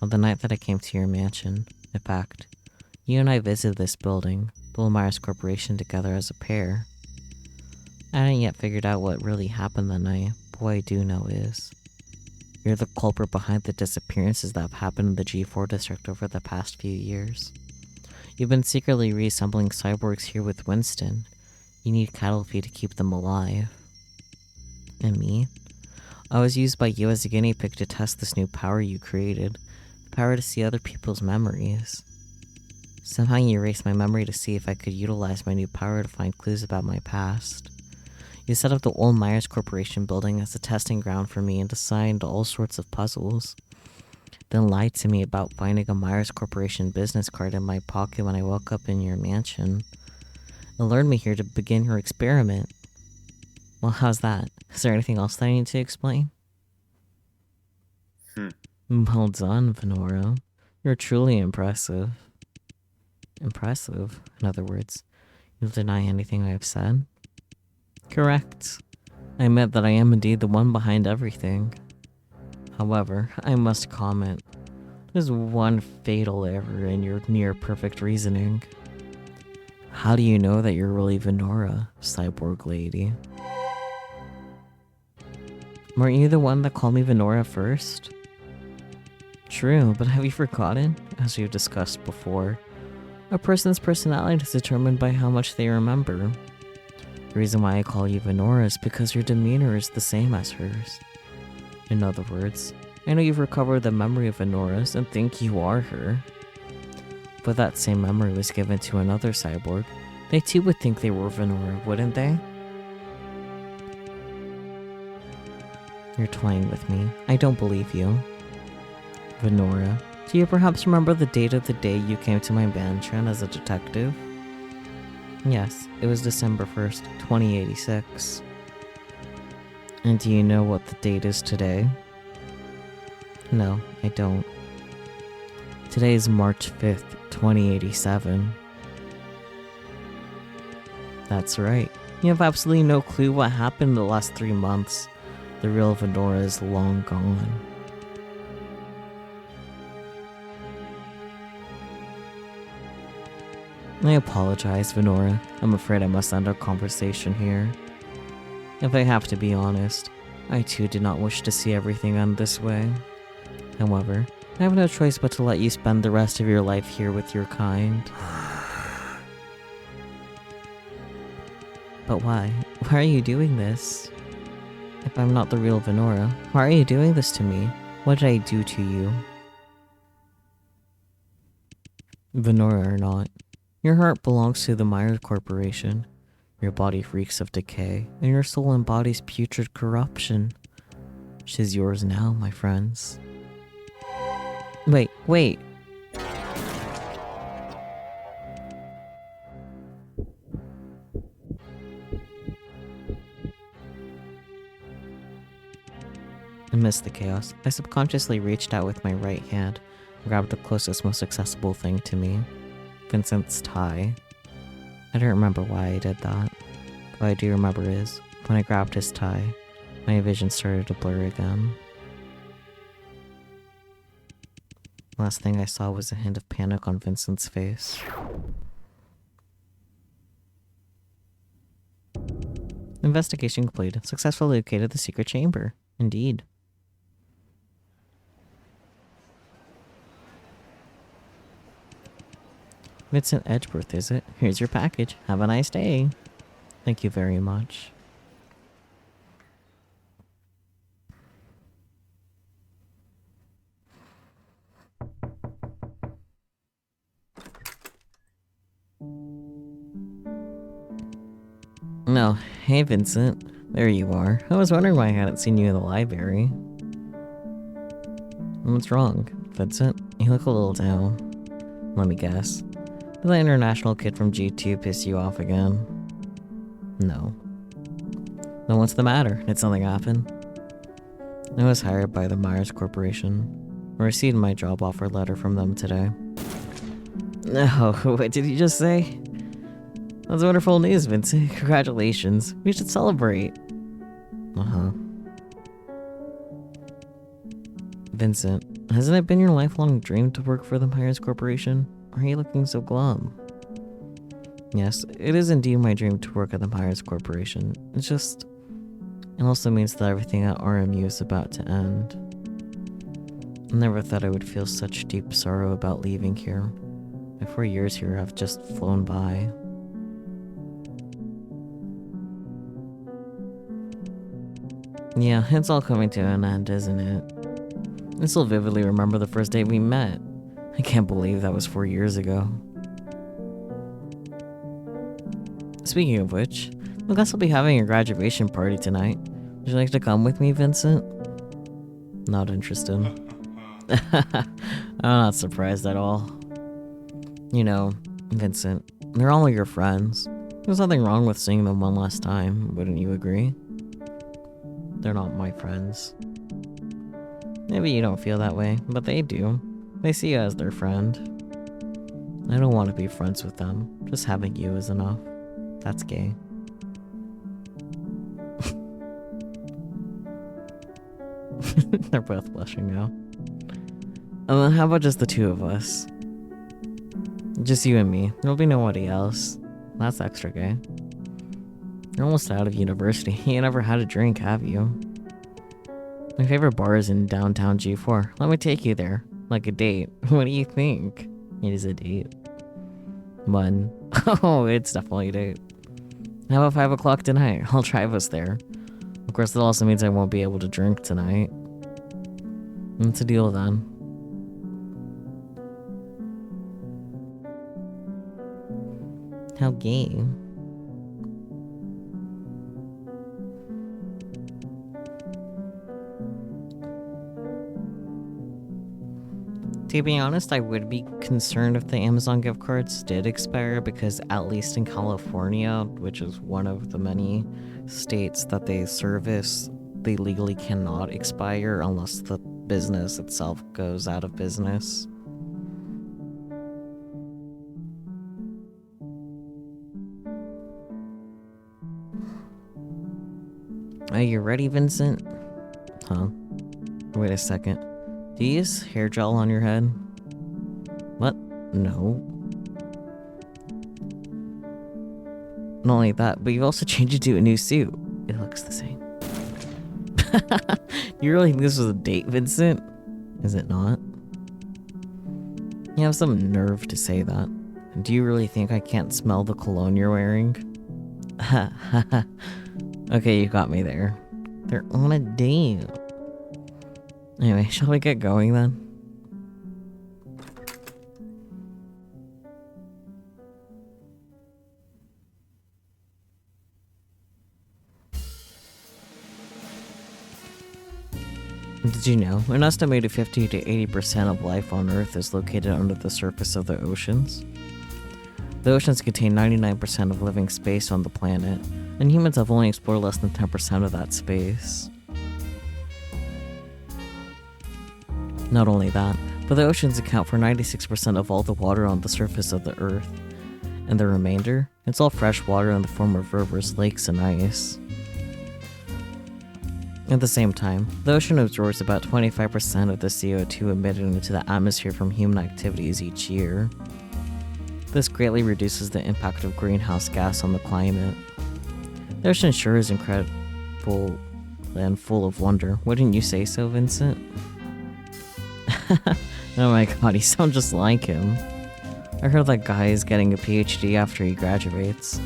On the night that I came to your mansion, in fact, you and I visited this building, the Myers Corporation, together as a pair. I hadn't yet figured out what really happened that night, but what I do know is, you're the culprit behind the disappearances that have happened in the G4 district over the past few years. You've been secretly reassembling cyborgs here with Winston. You need cattle feed to keep them alive. And me? I was used by you as a guinea pig to test this new power you created. The power to see other people's memories. Somehow you erased my memory to see if I could utilize my new power to find clues about my past. You set up the old Myers Corporation building as a testing ground for me and assigned all sorts of puzzles. Then lied to me about finding a Myers Corporation business card in my pocket when I woke up in your mansion. It lured me here to begin your experiment. Well, how's that? Is there anything else that I need to explain? Well done, Venora. You're truly impressive. Impressive, in other words. You'll deny anything I have said? Correct. I admit that I am indeed the one behind everything. However, I must comment. There's one fatal error in your near-perfect reasoning. How do you know that you're really Venora, cyborg lady? Weren't you the one that called me Venora first? True, but have you forgotten? As we've discussed before, a person's personality is determined by how much they remember. The reason why I call you Venora is because your demeanor is the same as hers. In other words, I know you've recovered the memory of Venora's and think you are her. But that same memory was given to another cyborg. They too would think they were Venora, wouldn't they? You're toying with me. I don't believe you. Venora, do you perhaps remember the date of the day you came to my mansion as a detective? Yes, it was December 1st, 2086. And do you know what the date is today? No, I don't. Today is March 5th, 2087. That's right. You have absolutely no clue what happened in the last 3 months. The real Venora is long gone. I apologize, Venora. I'm afraid I must end our conversation here. If I have to be honest, I too did not wish to see everything end this way. However, I have no choice but to let you spend the rest of your life here with your kind. But why? Why are you doing this? If I'm not the real Venora, why are you doing this to me? What did I do to you? Venora or not, your heart belongs to the Myers Corporation. Your body reeks of decay, and your soul embodies putrid corruption. She's yours now, my friends. Wait. Amidst the chaos, I subconsciously reached out with my right hand and grabbed the closest, most accessible thing to me. Vincent's tie. I don't remember why I did that. What I do remember is, when I grabbed his tie, my vision started to blur again. Last thing I saw was a hint of panic on Vincent's face. Investigation completed. Successfully located the secret chamber. Indeed. Vincent Edgeworth, is it? Here's your package. Have a nice day. Thank you very much. No, hey Vincent. There you are. I was wondering why I hadn't seen you in the library. What's wrong, Vincent? You look a little down. Let me guess. Did the international kid from G2 piss you off again? No. Then what's the matter? Did something happen? I was hired by the Myers Corporation. I received my job offer letter from them today. No, what did you just say? That's wonderful news, Vincent. Congratulations. We should celebrate. Uh-huh. Vincent, hasn't it been your lifelong dream to work for the Myers Corporation? Why are you looking so glum? Yes, it is indeed my dream to work at the Myers Corporation. It also means that everything at RMU is about to end. I never thought I would feel such deep sorrow about leaving here. My 4 years here have just flown by. Yeah, it's all coming to an end, isn't it? I still vividly remember the first day we met. I can't believe that was 4 years ago. Speaking of which, I guess I'll be having a graduation party tonight. Would you like to come with me, Vincent? Not interested. I'm not surprised at all. You know, Vincent, they're all your friends. There's nothing wrong with seeing them one last time, wouldn't you agree? They're not my friends. Maybe you don't feel that way, but they do. They see you as their friend. I don't want to be friends with them. Just having you is enough. That's gay. They're both blushing now. And then how about just the two of us? Just you and me. There'll be nobody else. That's extra gay. You're almost out of university. You never had a drink, have you? My favorite bar is in downtown G4. Let me take you there. Like a date. What do you think? It is a date. One. Oh, it's definitely a date. How about 5 o'clock tonight? I'll drive us there. Of course, that also means I won't be able to drink tonight. What's the deal then? How gay. To be honest, I would be concerned if the Amazon gift cards did expire because at least in California, which is one of the many states that they service, they legally cannot expire unless the business itself goes out of business. Are you ready, Vincent? Huh? Wait a second. Do you use hair gel on your head? What? No. Not only that, but you also changed it to a new suit. It looks the same. You really think this was a date, Vincent? Is it not? You have some nerve to say that. Do you really think I can't smell the cologne you're wearing? Okay, you got me there. They're on a date. Anyway, shall we get going then? Did you know, an estimated 50 to 80% of life on Earth is located under the surface of the oceans? The oceans contain 99% of living space on the planet, and humans have only explored less than 10% of that space. Not only that, but the oceans account for 96% of all the water on the surface of the Earth, and the remainder, it's all fresh water in the form of rivers, lakes, and ice. At the same time, the ocean absorbs about 25% of the CO2 emitted into the atmosphere from human activities each year. This greatly reduces the impact of greenhouse gas on the climate. The ocean sure is incredible and full of wonder. Wouldn't you say so, Vincent? Oh my god, you sound just like him. I heard that guy is getting a PhD after he graduates.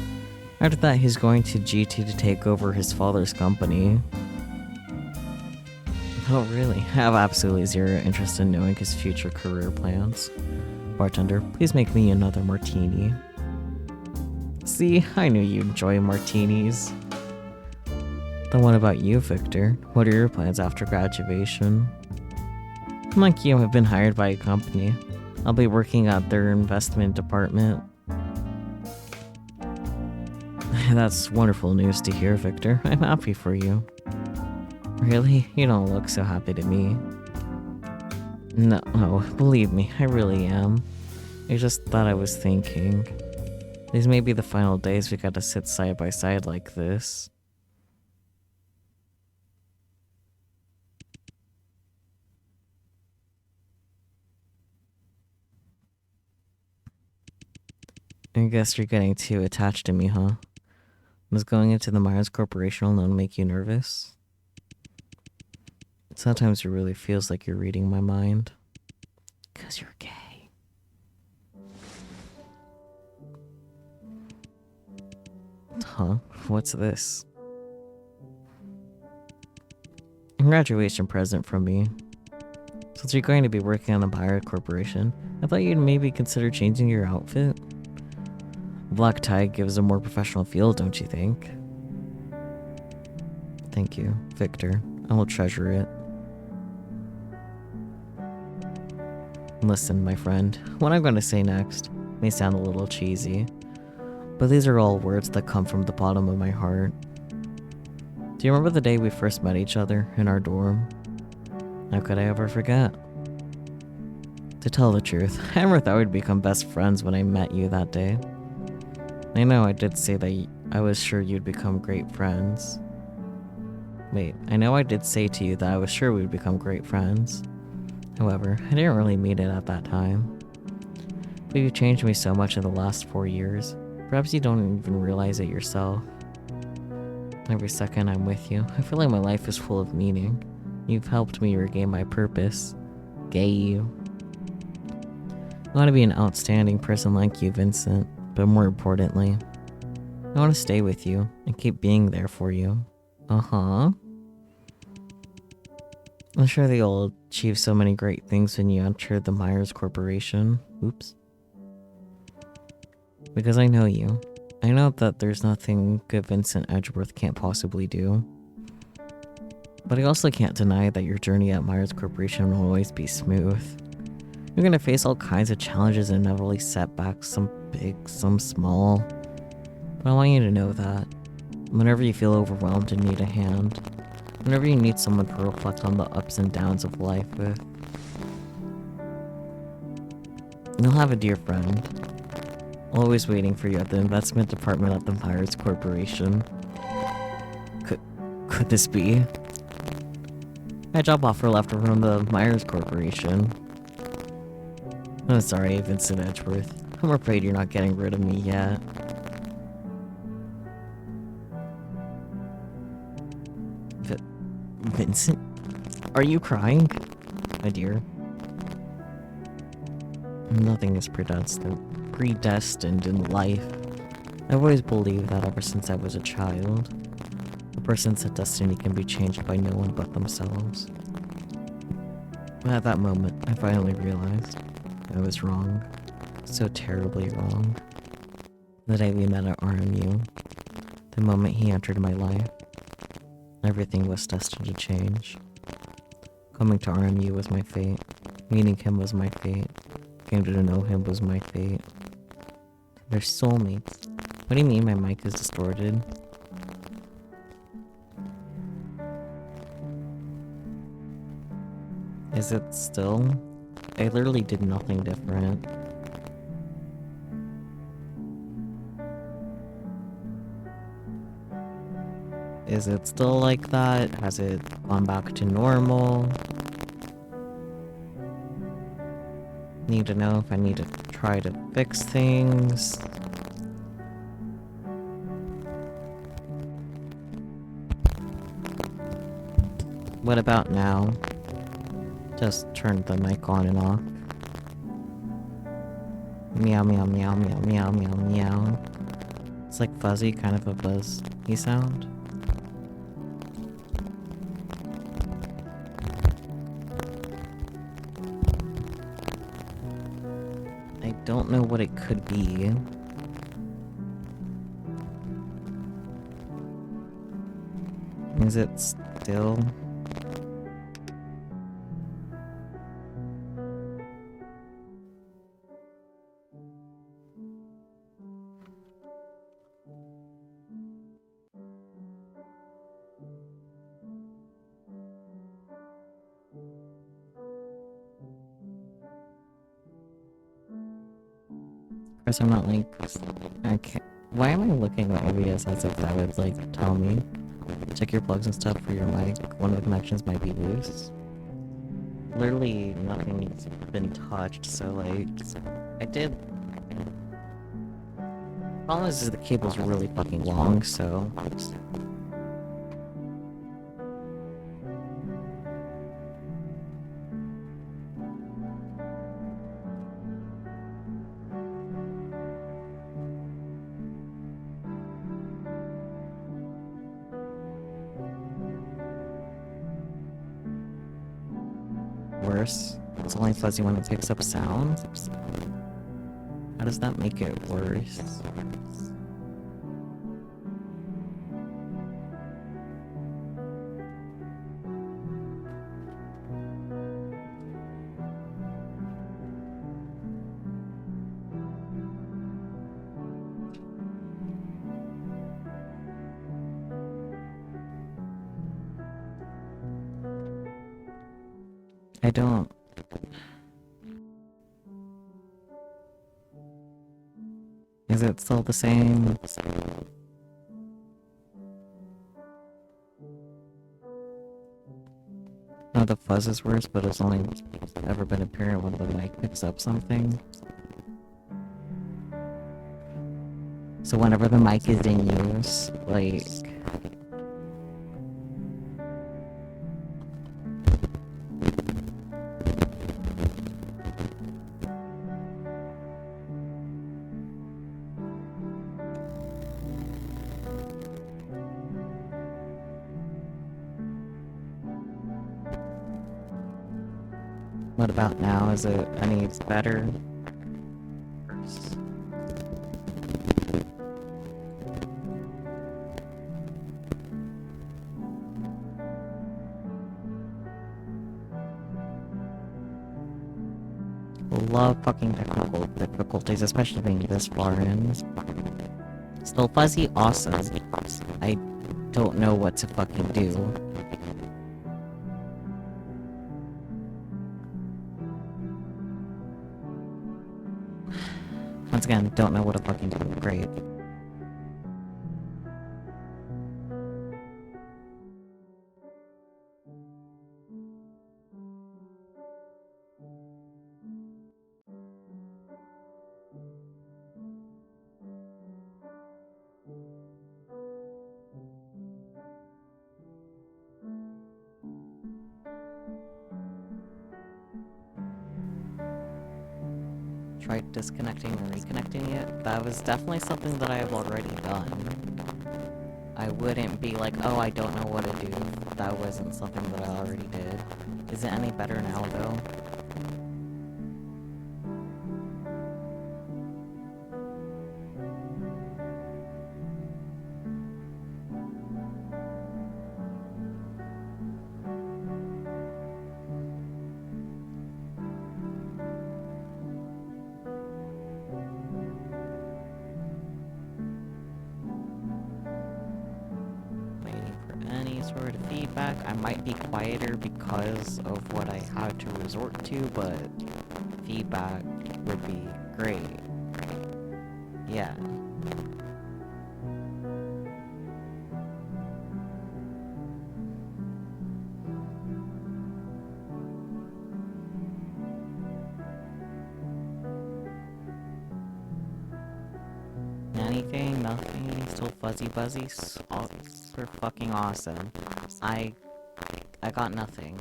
After that, he's going to G2 to take over his father's company. Oh really? I have absolutely zero interest in knowing his future career plans. Bartender, please make me another martini. See, I knew you'd enjoy martinis. Then what about you, Victor? What are your plans after graduation? Like you, I've been hired by a company. I'll be working at their investment department. That's wonderful news to hear, Victor. I'm happy for you. Really? You don't look so happy to me. No, believe me, I really am. It's just that I was thinking. These may be the final days we got to sit side by side like this. I guess you're getting too attached to me, huh? Was going into the Myers Corporation alone make you nervous? Sometimes it really feels like you're reading my mind. 'Cause you're gay. Huh? What's this? graduation present from me. Since you're going to be working on the Myers Corporation, I thought you'd maybe consider changing your outfit. Black tie gives a more professional feel, don't you think? Thank you, Victor. I will treasure it. Listen, my friend, what I'm going to say next may sound a little cheesy, but these are all words that come from the bottom of my heart. Do you remember the day we first met each other in our dorm? How could I ever forget? To tell the truth, I never thought we'd become best friends when I met you that day. I know I did say that I was sure you'd become great friends. Wait, I know I did say to you that I was sure we'd become great friends. However, I didn't really mean it at that time. But you've changed me so much in the last 4 years. Perhaps you don't even realize it yourself. Every second I'm with you, I feel like my life is full of meaning. You've helped me regain my purpose. Gay you. I want to be an outstanding person like you, Vincent, but more importantly, I want to stay with you and keep being there for you. Uh-huh. I'm sure that you'll achieve so many great things when you enter the Myers Corporation. Oops. Because I know you. I know that there's nothing good Vincent Edgeworth can't possibly do. But I also can't deny that your journey at Myers Corporation will always be smooth. You're gonna face all kinds of challenges and inevitably setbacks, some big, some small. But I want you to know that whenever you feel overwhelmed and need a hand, whenever you need someone to reflect on the ups and downs of life with, you'll have a dear friend, always waiting for you at the investment department at the Myers Corporation. Could this be? My job offer left from the Myers Corporation. I'm sorry, Vincent Edgeworth. I'm afraid you're not getting rid of me yet. Vincent? Are you crying? My dear. Nothing is predestined in life. I've always believed that ever since I was a child. A person's destiny can be changed by no one but themselves. At that moment, I finally realized I was wrong. So terribly wrong. The day we met at RMU, the moment he entered my life, everything was destined to change. Coming to RMU was my fate. Meeting him was my fate. Getting to know him was my fate. They're soulmates. What do you mean my mic is distorted? Is it still? I literally did nothing different. Is it still like that? Has it gone back to normal? Need to know if I need to try to fix things. What about now? Just turn the mic on and off. Meow meow meow meow meow meow meow. It's like fuzzy, kind of a buzzy sound. I don't know what it could be. Is it still? Of course, I'm not like, I can't. Why am I looking at OBS as if that would like tell me? Check your plugs and stuff for your mic. One of the connections might be loose. Literally nothing's been touched, so like, I did. Problem is the cable's really fucking long, so. worse. It's only fuzzy when it picks up sound. How does that make it worse? I don't... Is it still the same? No, the fuzz is worse, but it's only ever been apparent when the mic picks up something. So whenever the mic is in use, like... What about now? Is it any better? Worse? Love fucking technical difficulties, especially being this far in. Still fuzzy, awesome. I don't know what to fucking do. Once again, don't know what to fucking do. Great. Tried disconnecting and reconnecting it. That was definitely something that I have already done. I wouldn't be like, oh, I don't know what to do. That wasn't something that I already did. Is it any better now, though? Feedback. I might be quieter because of what I had to resort to, but feedback would be great. Yeah. Anything? Nothing? Still fuzzy buzzy? Super fucking awesome. I got nothing.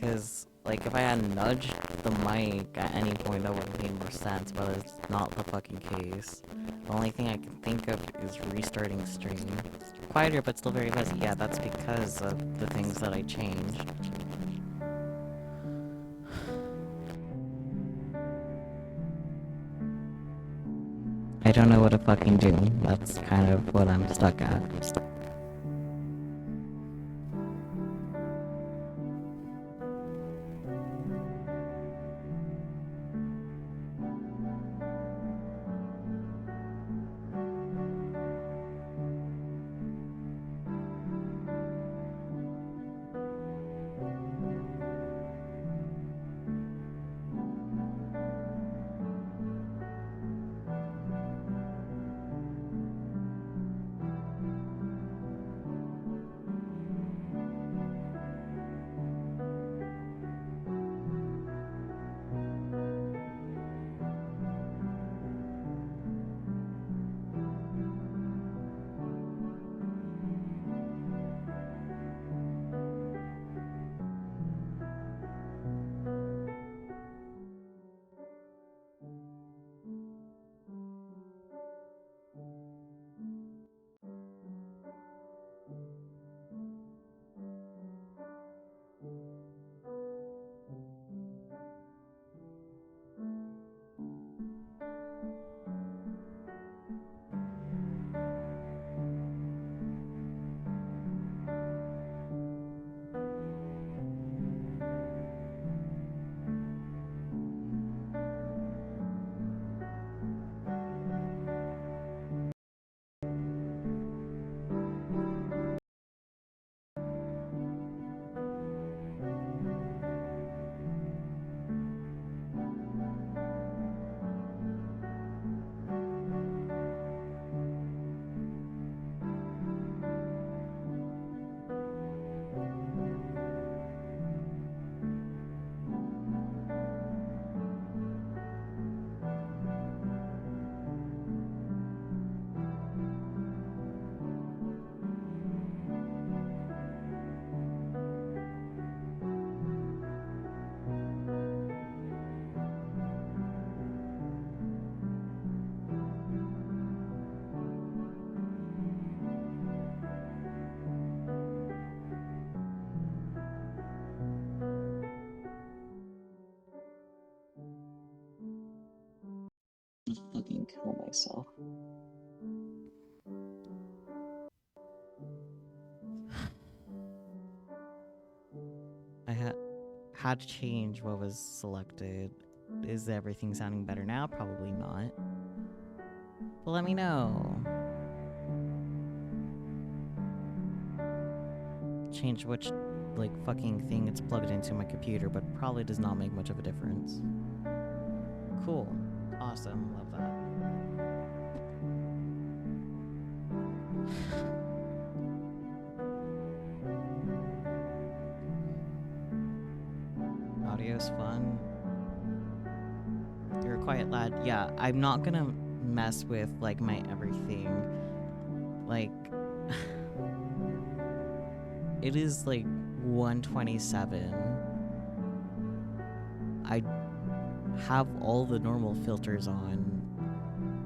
Cause, like, if I had nudged the mic at any point, that would have made more sense, but it's not the fucking case. The only thing I can think of is restarting stream. Quieter, but still very fuzzy. Yeah, that's because of the things that I changed. I don't know what to fucking do. That's kind of what I'm stuck at. I'll fucking kill myself. I had to change what was selected. Is everything sounding better now? Probably not. But let me know. Change which, like, fucking thing it's plugged into my computer, but probably does not make much of a difference. Cool. Awesome. Love that. Audio's fun. You're a quiet lad. Yeah, I'm not gonna mess with, like, my everything. Like, it is, like, 1:27. I have all the normal filters on.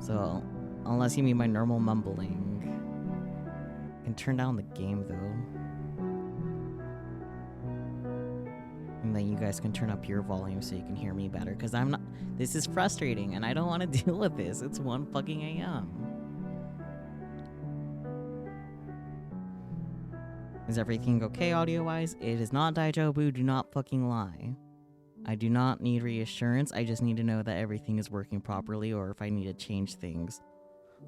So, unless you mean my normal mumbling. I can turn down the game, though. And then you guys can turn up your volume so you can hear me better. Because I'm not... This is frustrating, and I don't want to deal with this. It's 1 fucking a.m. Is everything okay audio-wise? It is not Daijobu, do not fucking lie. I do not need reassurance, I just need to know that everything is working properly, or if I need to change things.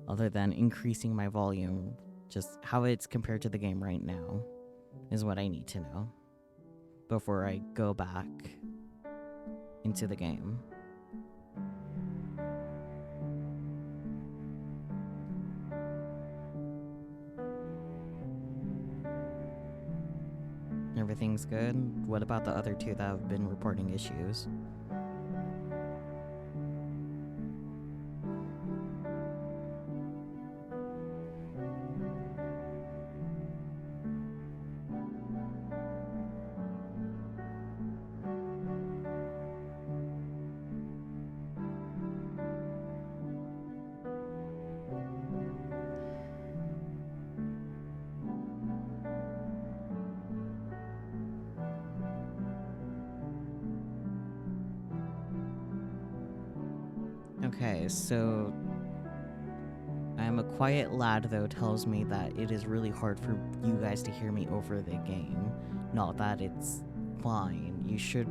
Other than increasing my volume, just how it's compared to the game right now is what I need to know before I go back into the game. Everything's good? What about the other two that have been reporting issues? Okay, so I'm a quiet lad, though, tells me that it is really hard for you guys to hear me over the game. Not that it's fine. You should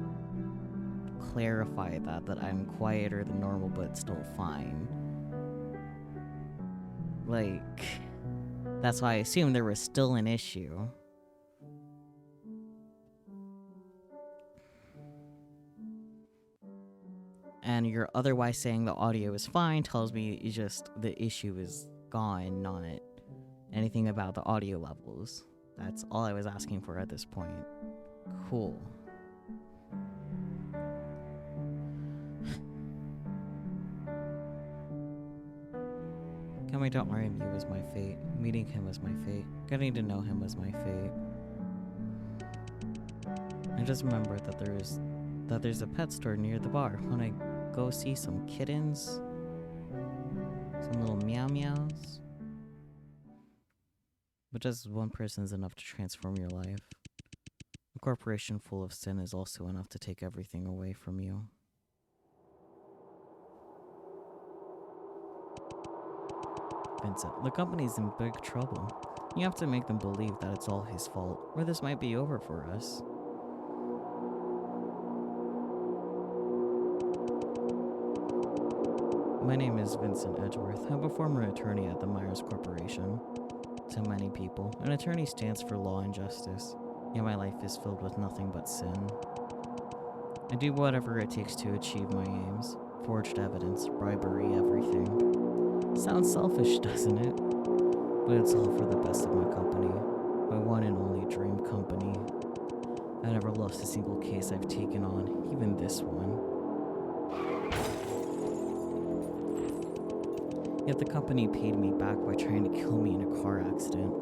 clarify that I'm quieter than normal, but still fine. Like, that's why I assumed there was still an issue. And you're otherwise saying the audio is fine tells me it's just the issue is gone, not anything about the audio levels. That's all I was asking for at this point. Cool. Coming to RMU was my fate. Meeting him was my fate. Getting to know him was my fate. I just remembered that there's a pet store near the bar. Wanna go see some kittens? Some little meow meows? But just one person is enough to transform your life. A corporation full of sin is also enough to take everything away from you. Vincent, the company's in big trouble. You have to make them believe that it's all his fault, or this might be over for us. My name is Vincent Edgeworth. I'm a former attorney at the Myers Corporation. To many people, an attorney stands for law and justice, yet my life is filled with nothing but sin. I do whatever it takes to achieve my aims. Forged evidence, bribery, everything. Sounds selfish, doesn't it? But it's all for the best of my company. My one and only dream company. I never lost a single case I've taken on, even this one. Yet the company paid me back by trying to kill me in a car accident.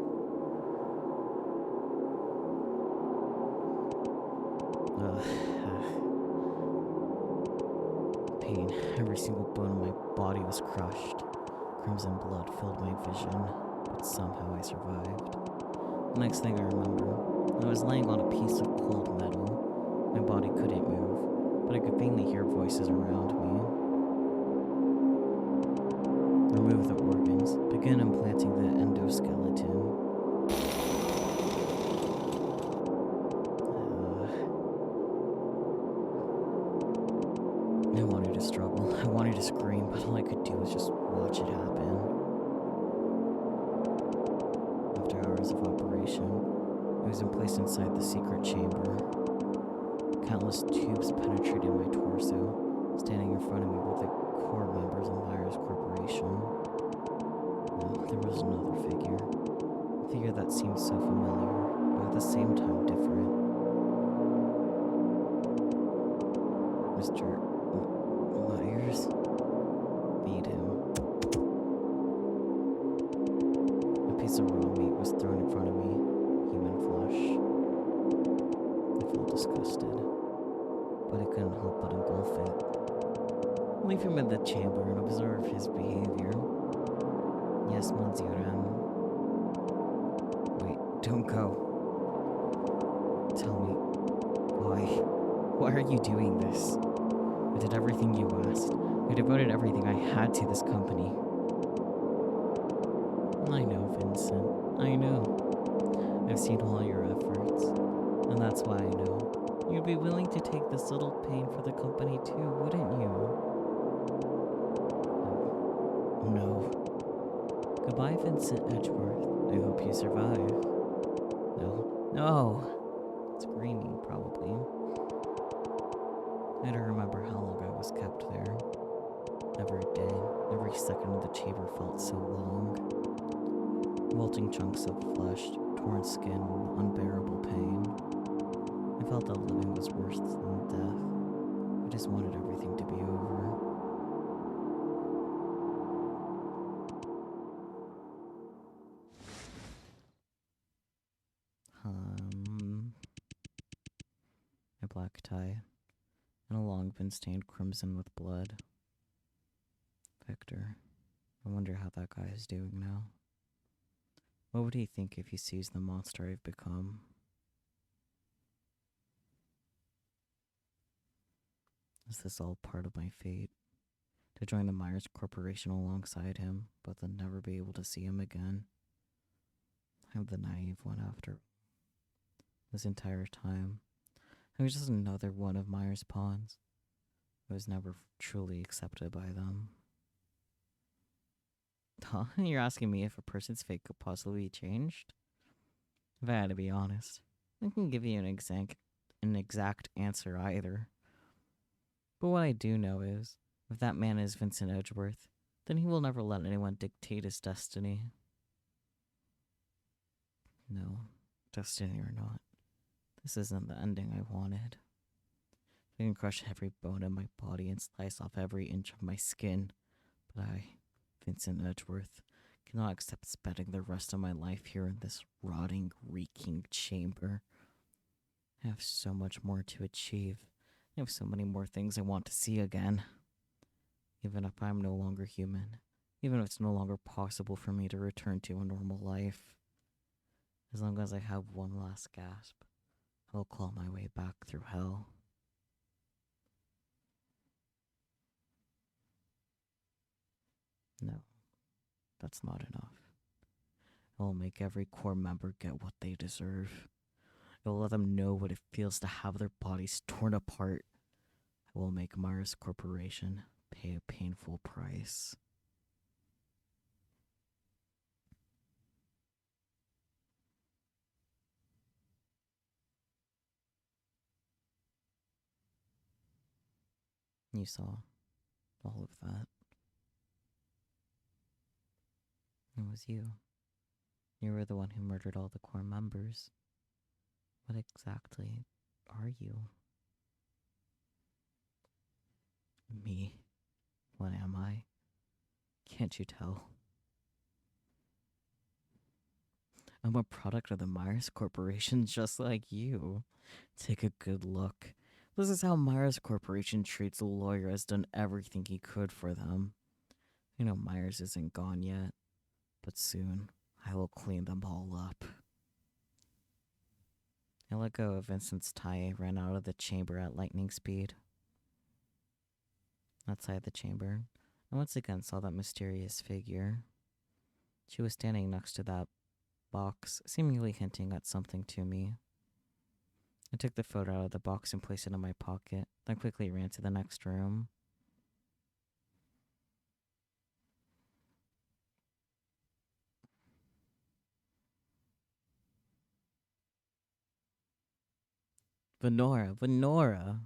Pain. Every single bone in my body was crushed. Crimson blood filled my vision, but somehow I survived. The next thing I remember, I was laying on a piece of cold metal. My body couldn't move, but I could faintly hear voices around me. Remove the organs. Begin implanting the endoskeleton. I wanted to struggle. I wanted to scream, but all I could do was just watch it happen. After hours of operation, I was placed inside the secret chamber. Countless tubes penetrated my torso. Standing in front of me were the core members of Myers Corporation. No, there was another figure. A figure that seemed so familiar, but at the same time different. Mr. Myers? Feed him. A piece of raw meat was thrown in front of me. Human flesh. I felt disgusted, but I couldn't help but engulf it. Leave him in the chamber and observe his behavior. Yes, Monsieur. Wait, don't go. Tell me, why are you doing this? I did everything you asked. I devoted everything I had to this company. I know, Vincent. I know. I've seen all your efforts. And that's why I know. You'd be willing to take this little pain for the company too, wouldn't you? No. Goodbye, Vincent Edgeworth. I hope you survive. No. Screaming, probably. I don't remember how long I was kept there. Every day, every second of the chamber felt so long. Wilting chunks of flesh, torn skin, unbearable pain. I felt that living was worse than death. I just wanted everything to be over. A black tie, and a long pin stained crimson with blood. Victor. I wonder how that guy is doing now. What would he think if he sees the monster I've become? Is this all part of my fate? To join the Myers Corporation alongside him, but then never be able to see him again? I'm the naive one after this entire time. I was just another one of Myers' pawns. I was never truly accepted by them. Huh? You're asking me if a person's fate could possibly be changed? If I had to be honest, I can give you an exact answer either. But what I do know is, if that man is Vincent Edgeworth, then he will never let anyone dictate his destiny. No, destiny or not, this isn't the ending I wanted. I can crush every bone in my body and slice off every inch of my skin, but I, Vincent Edgeworth, cannot accept spending the rest of my life here in this rotting, reeking chamber. I have so much more to achieve. I have so many more things I want to see again. Even if I'm no longer human, even if it's no longer possible for me to return to a normal life. As long as I have one last gasp, I'll claw my way back through hell. No, that's not enough. I will make every core member get what they deserve. I will let them know what it feels to have their bodies torn apart. I will make Myers Corporation pay a painful price. You saw all of that. It was you. You were the one who murdered all the core members. What exactly are you? Me? What am I? Can't you tell? I'm a product of the Myers Corporation just like you. Take a good look. This is how Myers Corporation treats a lawyer who has done everything he could for them. You know Myers isn't gone yet, but soon I will clean them all up. I let go of Vincent's tie and ran out of the chamber at lightning speed. Outside the chamber, I once again saw that mysterious figure. She was standing next to that box, seemingly hinting at something to me. I took the photo out of the box and placed it in my pocket, then quickly ran to the next room. Venora!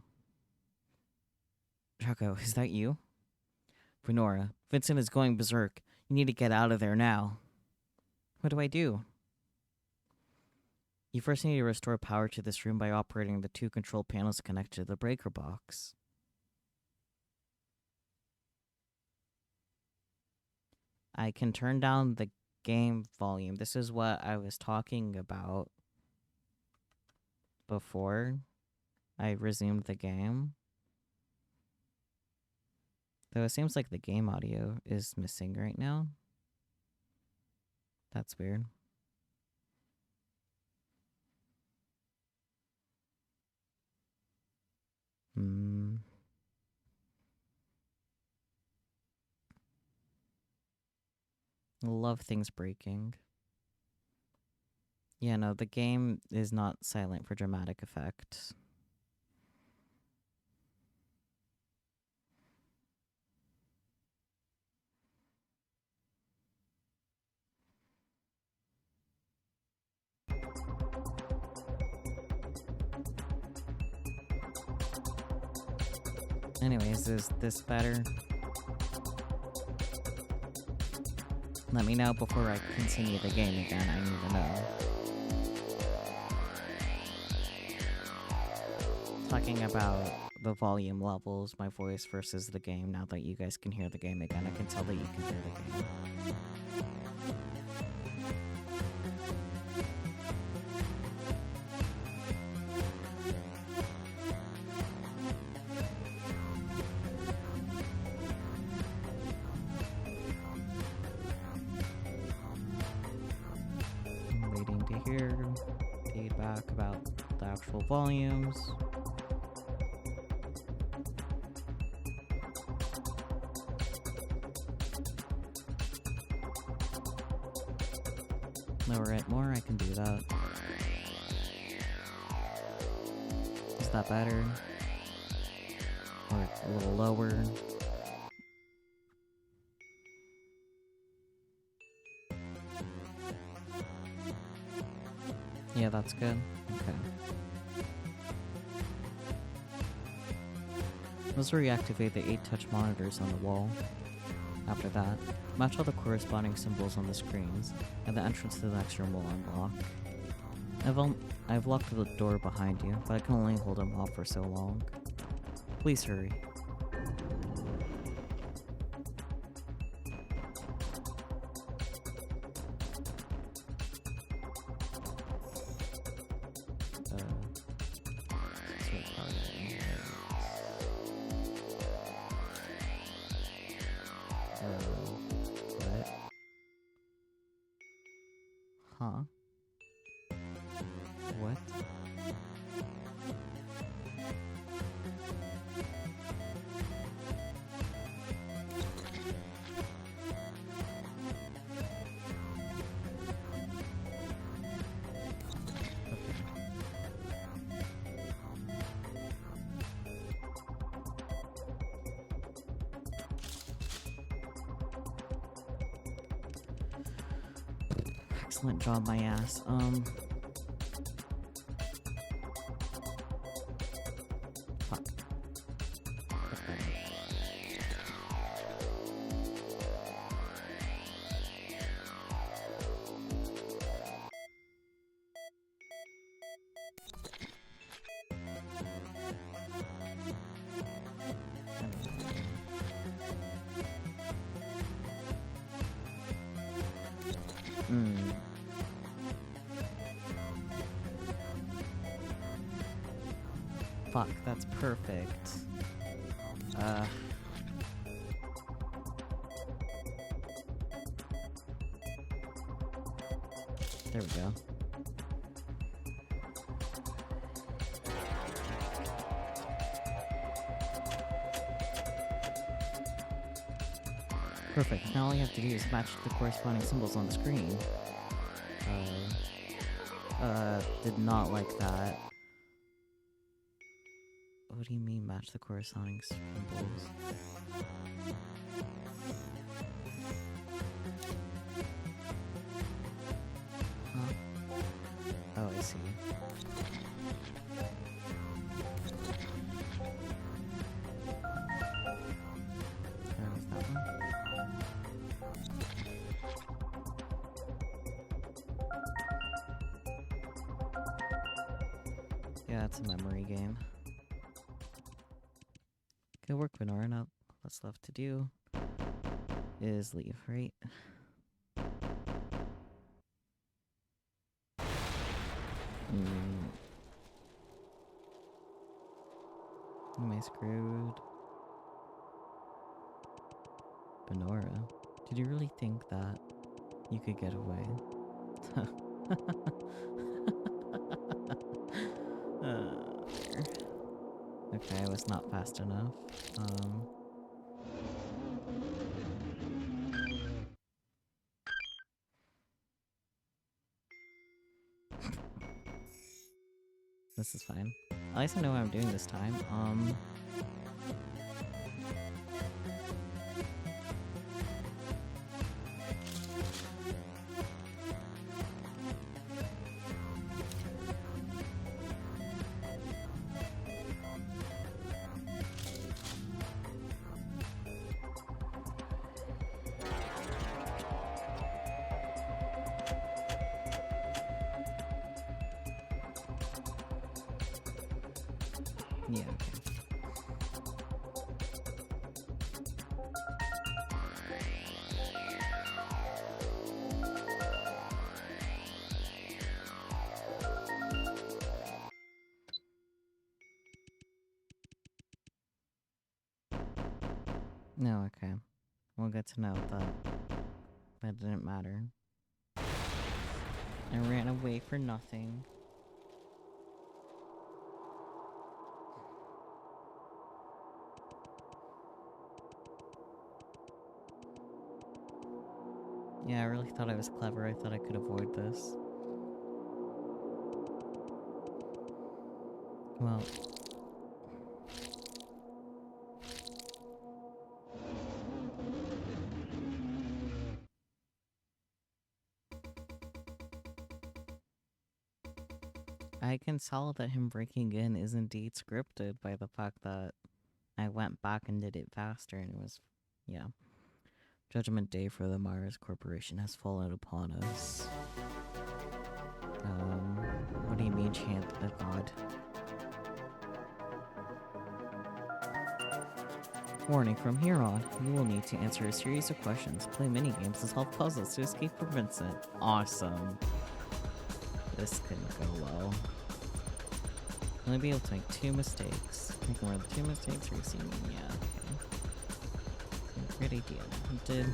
Draco, is that you? Venora, Vincent is going berserk. You need to get out of there now. What do I do? You first need to restore power to this room by operating the 2 control panels connected to the breaker box. I can turn down the game volume. This is what I was talking about before I resumed the game. Though it seems like the game audio is missing right now. That's weird. Love things breaking. Yeah, no, the game is not silent for dramatic effect. Anyways, is this better? Let me know before I continue the game again, I need to know. Talking about the volume levels, my voice versus the game, now that you guys can hear the game again, I can tell that you can hear the game. Feedback about the actual volumes. Lower it more, I can do that. Is that better? Or a little lower? Yeah, that's good. Okay. Let's reactivate the 8-touch monitors on the wall. After that, match all the corresponding symbols on the screens, and the entrance to the next room will unlock. I've locked the door behind you, but I can only hold them off for so long. Please hurry. Huh? What? Excellent job, my ass. Fuck. That's better. Fuck, that's perfect. There we go. Perfect. Now all you have to do is match the corresponding symbols on the screen. Did not like that. What do you mean match the corresponding symbols? Huh? Oh, I see. Where was that one? Yeah, it's a memory game. Good work, Venora. Now, what's left to do is leave, right? Am I screwed? Venora, did you really think that you could get away? Okay, I was not fast enough. This is fine. At least I know what I'm doing this time. Yeah, okay. No, okay. We'll get to know that didn't matter. I ran away for nothing. Yeah, I really thought I was clever. I thought I could avoid this. Well... I can tell that him breaking in is indeed scripted by the fact that I went back and did it faster and it was... yeah. Judgment Day for the Myers Corporation has fallen upon us. What do you mean chant a god? Warning, from here on, you will need to answer a series of questions, play minigames, and solve puzzles to escape from Vincent. Awesome. This couldn't go well. Only be able to make 2 mistakes. Make more than 2 mistakes, receiving, yeah, okay. Great idea. Did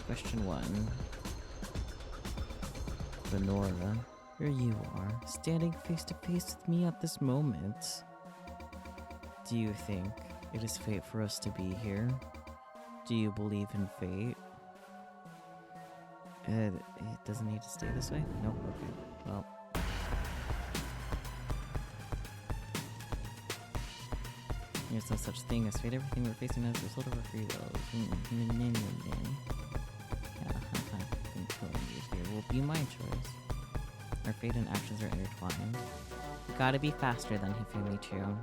question 1. Venora, here you are, standing face to face with me at this moment. Do you think it is fate for us to be here? Do you believe in fate? It doesn't need to stay this way? Nope, okay. Well. There's no such thing as fate. Everything we're facing as a result of our free will. Killing you here will be my choice. Our fate and actions are intertwined. You gotta be faster than Hifumi too.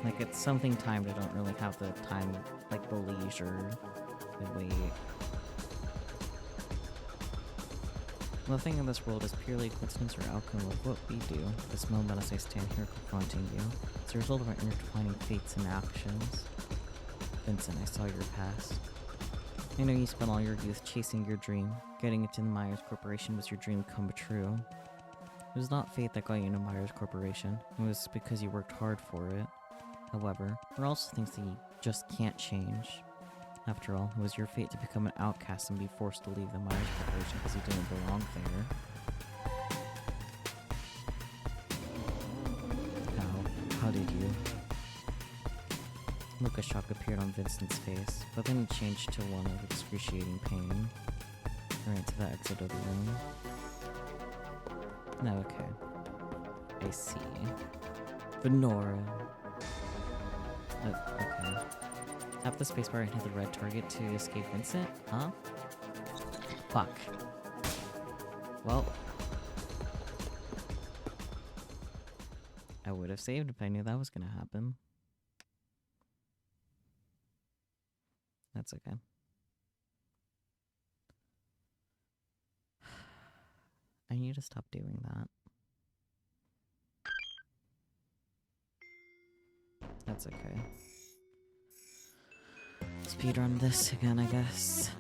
Like, it's something timed. I don't really have the time, like, the leisure to wait. Nothing in this world is purely coincidence or outcome of what we do. This moment as I stand here confronting you, it's a result of our intertwining fates and actions. Vincent, I saw your past. I know you spent all your youth chasing your dream. Getting into the Myers Corporation was your dream come true. It was not fate that got you into Myers Corporation. It was because you worked hard for it. However, there are also things that you just can't change. After all, it was your fate to become an outcast and be forced to leave the Myers Corporation because you didn't belong there. Lucas' shock appeared on Vincent's face, but then he changed to one of excruciating pain. Ran to the exit of the room. No, okay. I see. Venora. Okay. Tap the spacebar and hit the red target to escape Vincent? Huh? Fuck. Well. I would have saved if I knew that was gonna happen. That's okay. I need to stop doing that. That's okay. Speedrun this again, I guess.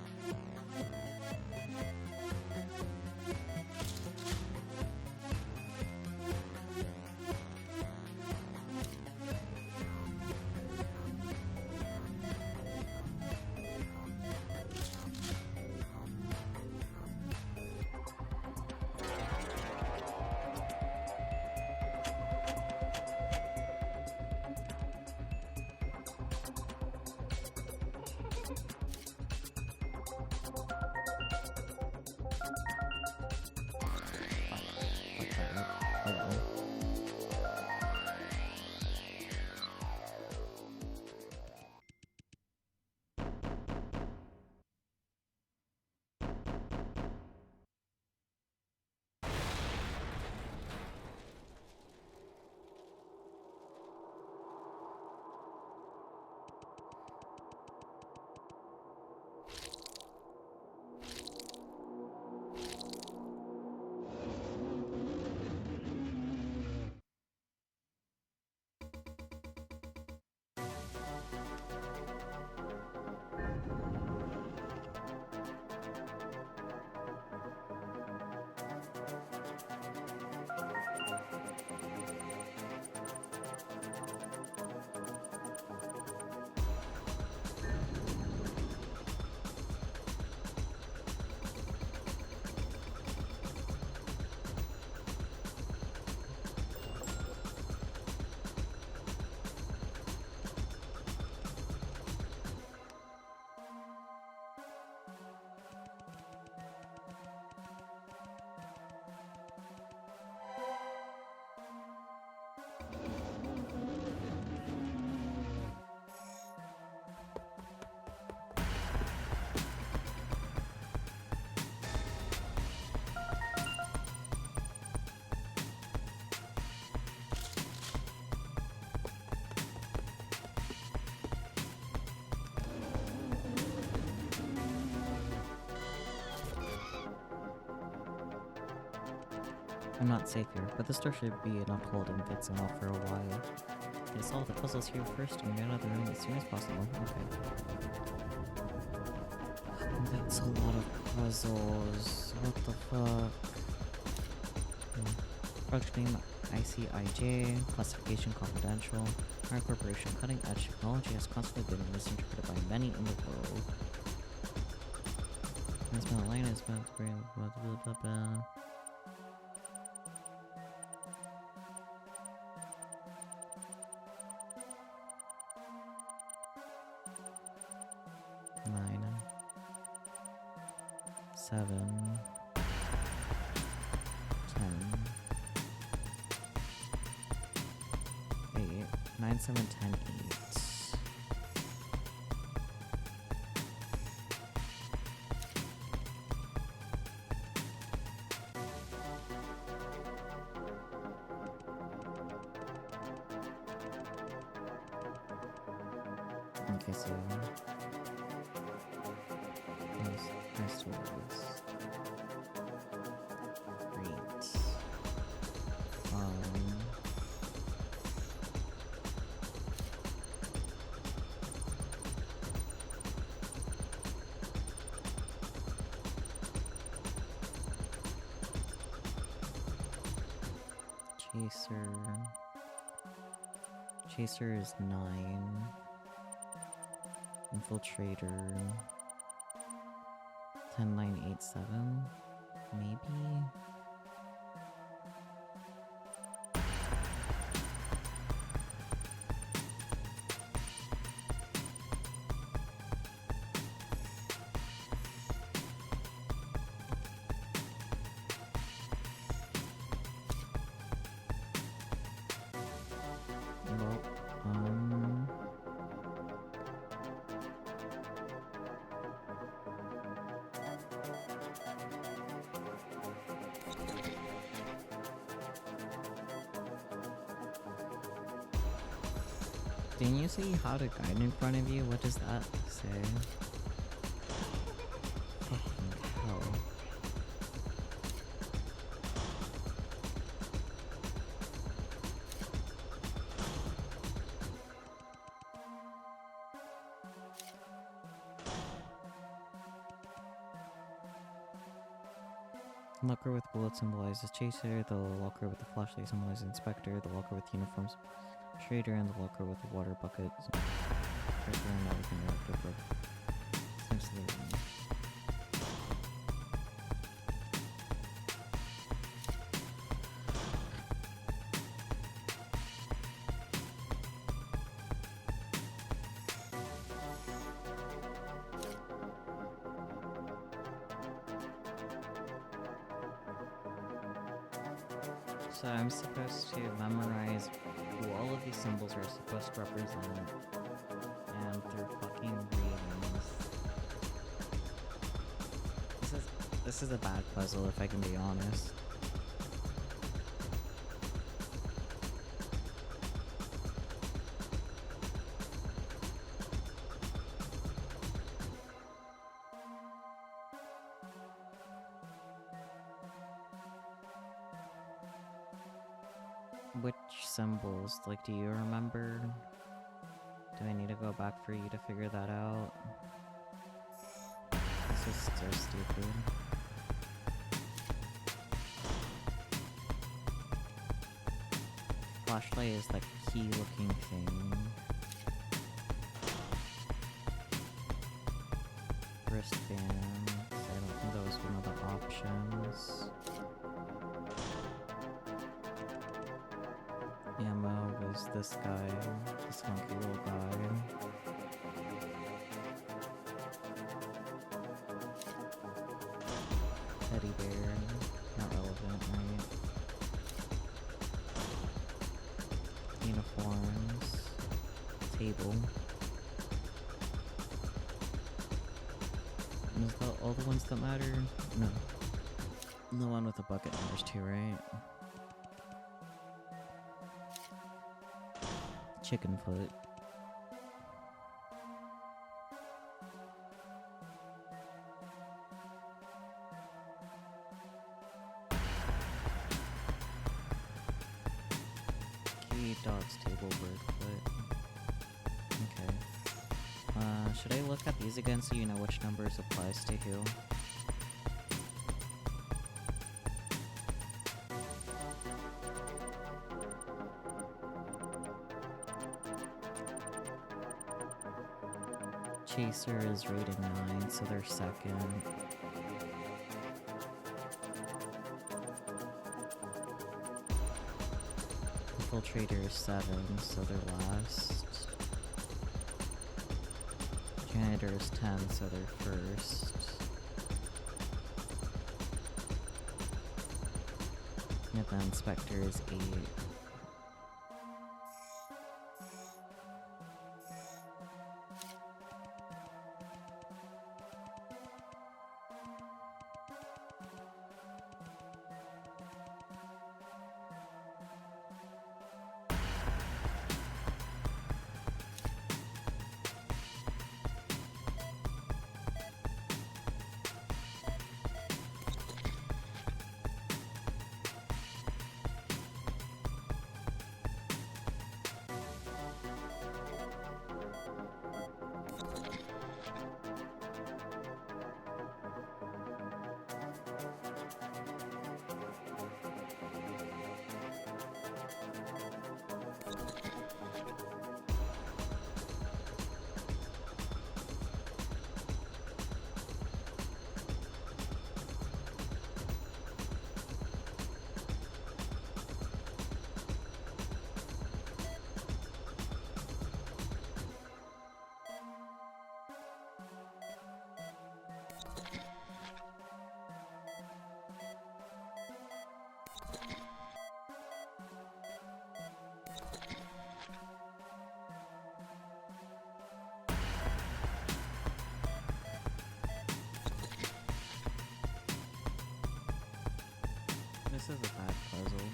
I'm not safe here, but the store should be not holding Vincent off for a while. Get solve the puzzles here first and get out of the room as soon as possible. Okay. That's a lot of puzzles. What the fuck? Project name ICIJ, classification confidential. Our corporation cutting edge technology has constantly been misinterpreted by many in the world. It's been a line, it's been blah blah blah blah. Seven, 10, 8, 9, 7, 10, 8. Okay, so nice tools. Great. Chaser is 9. Infiltrator 10, 9, 8, 7. Maybe. Didn't you say you had a guide in front of you? What does that say? Fucking hell. The locker with bullet symbolizes chaser, the locker with the flashlight symbolizes inspector, the locker with uniforms trader, and the locker with the water bucket trader, and everything reactive for thanks to the room. So I'm supposed to memorize who all of these symbols are supposed to represent, and through fucking readings. This is a bad puzzle, if I can be honest. Which symbols? Like, do you remember? Do I need to go back for you to figure that out? This is so stupid. Flashlight is that key looking thing. Wristband. I don't think that was one of the options. Ammo was this guy, this funky little guy. Teddy bear, not relevant, right? Uniforms, table. Is that all the ones that matter? No. The one with the bucket matters too, right? Chicken foot. Key, dog's table, bird foot. Okay. Should I look at these again so you know which numbers applies to who? Chaser is rated 9, so they're second. Infiltrator is 7, so they're last. Janitor is 10, so they're first. And the inspector is 8. This is a bad puzzle.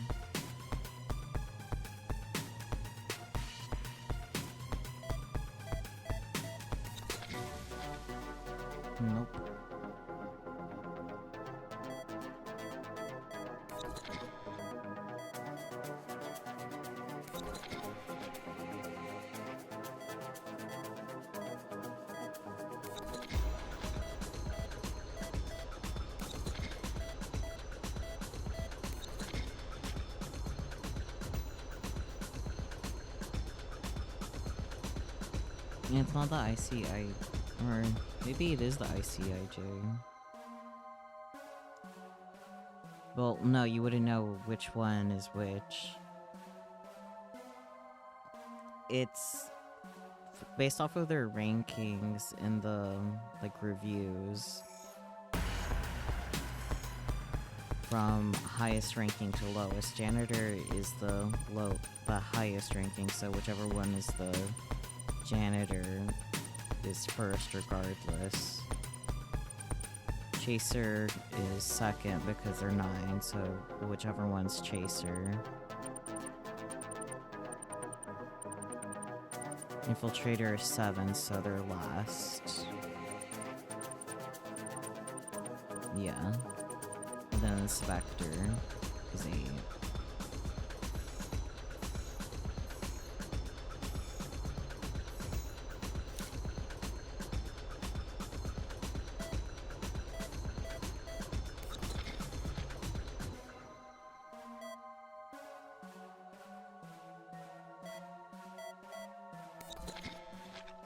It's not the ICI, or maybe it is the ICIJ. Well, no, you wouldn't know which one is which. It's based off of their rankings in the, like, reviews. From highest ranking to lowest. Janitor is the highest ranking, so whichever one is the janitor is first regardless. Chaser is second because they're 9, so whichever one's Chaser. Infiltrator is 7, so they're last. Yeah. And then Spectre is 8.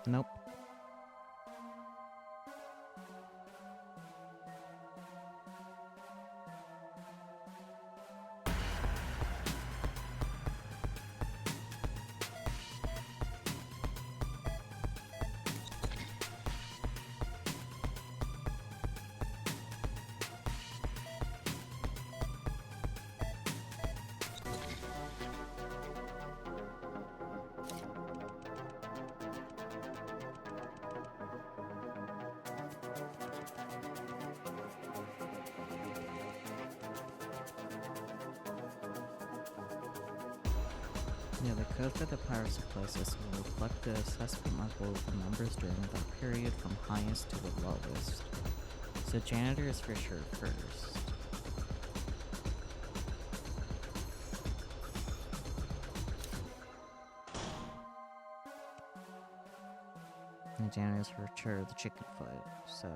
Nope. Yeah, the code for the power supply system will reflect the assessment level of the members during that period from highest to the lowest. So janitor is for sure first. And janitor is for sure the chicken foot, so...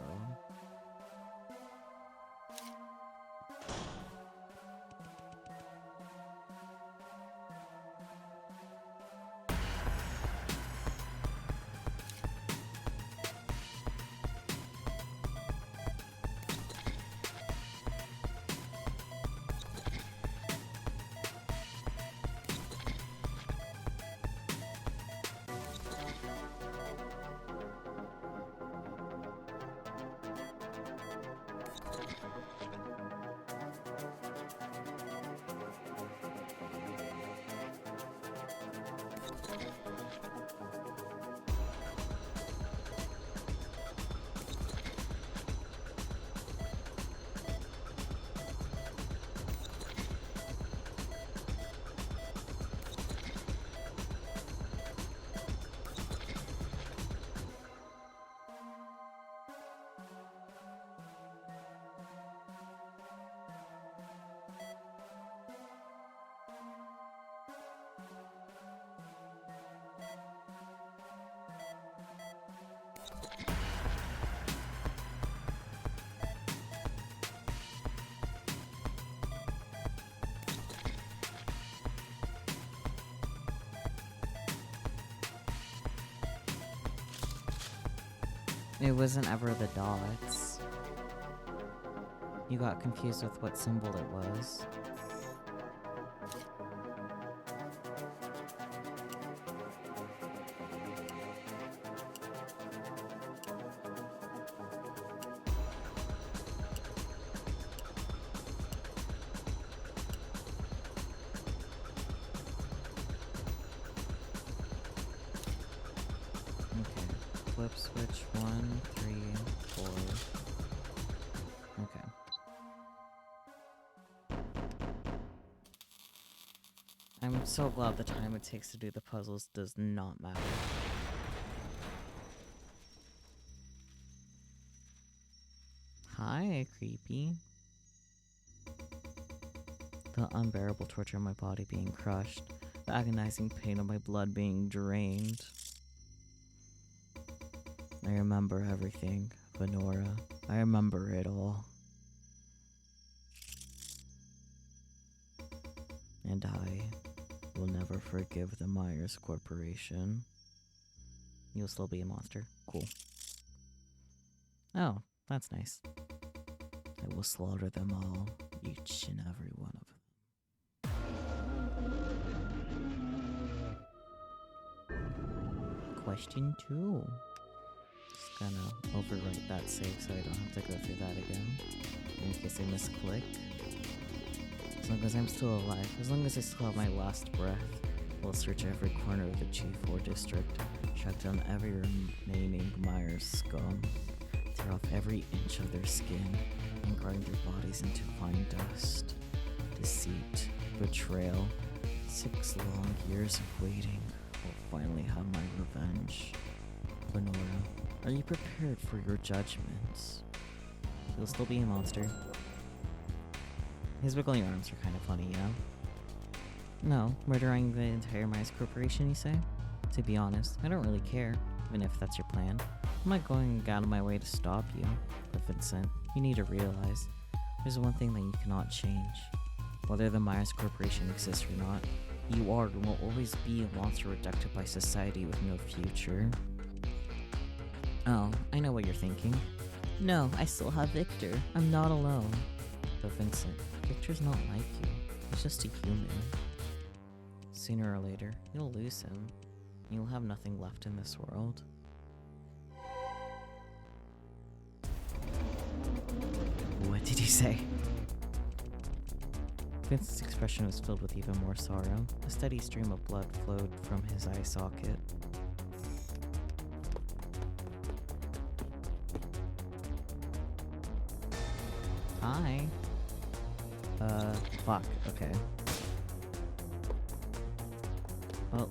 It wasn't ever the dots. You got confused with what symbol it was. Okay, flip switch 1, 3, 4. Okay. I'm so glad the time it takes to do the puzzles does not matter. Hi, creepy. The unbearable torture of my body being crushed. The agonizing pain of my blood being drained. I remember everything, Venora. I remember it all. And I will never forgive the Myers Corporation. You'll still be a monster. Cool. Oh, that's nice. I will slaughter them all, each and every one of them. Question 2. Just gonna overwrite that save so I don't have to go through that again. In case I misclick. As long as I'm still alive, as long as I still have my last breath, I'll search every corner of the G4 district, track down every remaining Myers scum, tear off every inch of their skin, and grind their bodies into fine dust. Deceit, betrayal, 6 long years of waiting will finally have my revenge. Lenora, are you prepared for your judgments? You'll still be a monster. His wiggly arms are kind of funny, you know? No, murdering the entire Myers Corporation, you say? To be honest, I don't really care, even if that's your plan. I'm not going out of my way to stop you. But Vincent, you need to realize, there's one thing that you cannot change. Whether the Myers Corporation exists or not, you are and will always be a monster rejected by society with no future. Oh, I know what you're thinking. No, I still have Victor. I'm not alone. But Vincent, Victor's not like you. He's just a human. Sooner or later, you'll lose him. And you'll have nothing left in this world. What did he say? Vincent's expression was filled with even more sorrow. A steady stream of blood flowed from his eye socket. Hi. Fuck, okay. Well.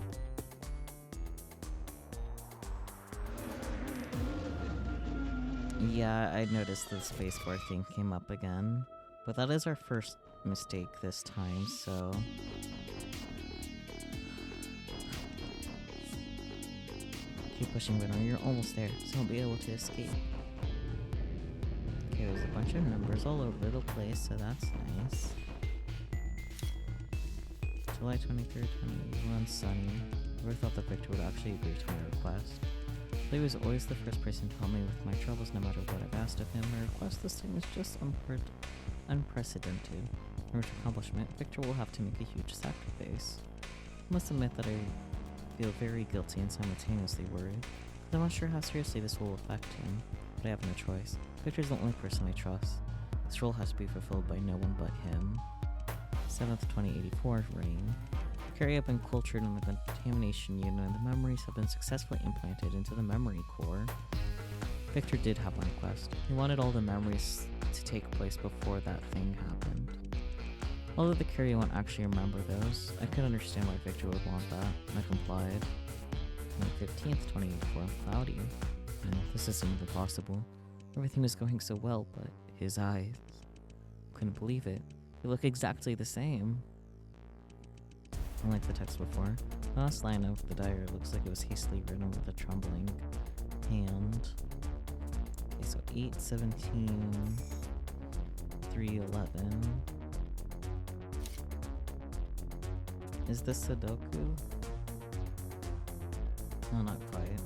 Yeah, I noticed the spacebar thing came up again. But that is our first mistake this time, so... Keep pushing, Winner. You're almost there, so you'll be able to escape. Okay, there's a bunch of numbers all over the place, so that's nice. July 23rd, 2021, sunny. Never thought that Victor would actually agree to my request. But he was always the first person to help me with my troubles no matter what I've asked of him. My request this time is just unprecedented. In order to accomplishment, Victor will have to make a huge sacrifice. I must admit that I feel very guilty and simultaneously worried, because I'm not sure how seriously this will affect him, but I have no choice. Victor's the only person I trust. This role has to be fulfilled by no one but him. 7th, 2084, rain. The carrier have been cultured in the contamination unit, and the memories have been successfully implanted into the memory core. Victor did have one request. He wanted all the memories to take place before that thing happened. Although the carrier won't actually remember those, I could understand why Victor would want that, and I complied. May 15th, 2084, cloudy. And this isn't even possible. Everything was going so well, but his eyes... Couldn't believe it. They look exactly the same. Unlike the text before, the last line of the diary looks like it was hastily written with a trembling hand. Okay, so 8/17, 3/11. Is this Sudoku? No, not quite.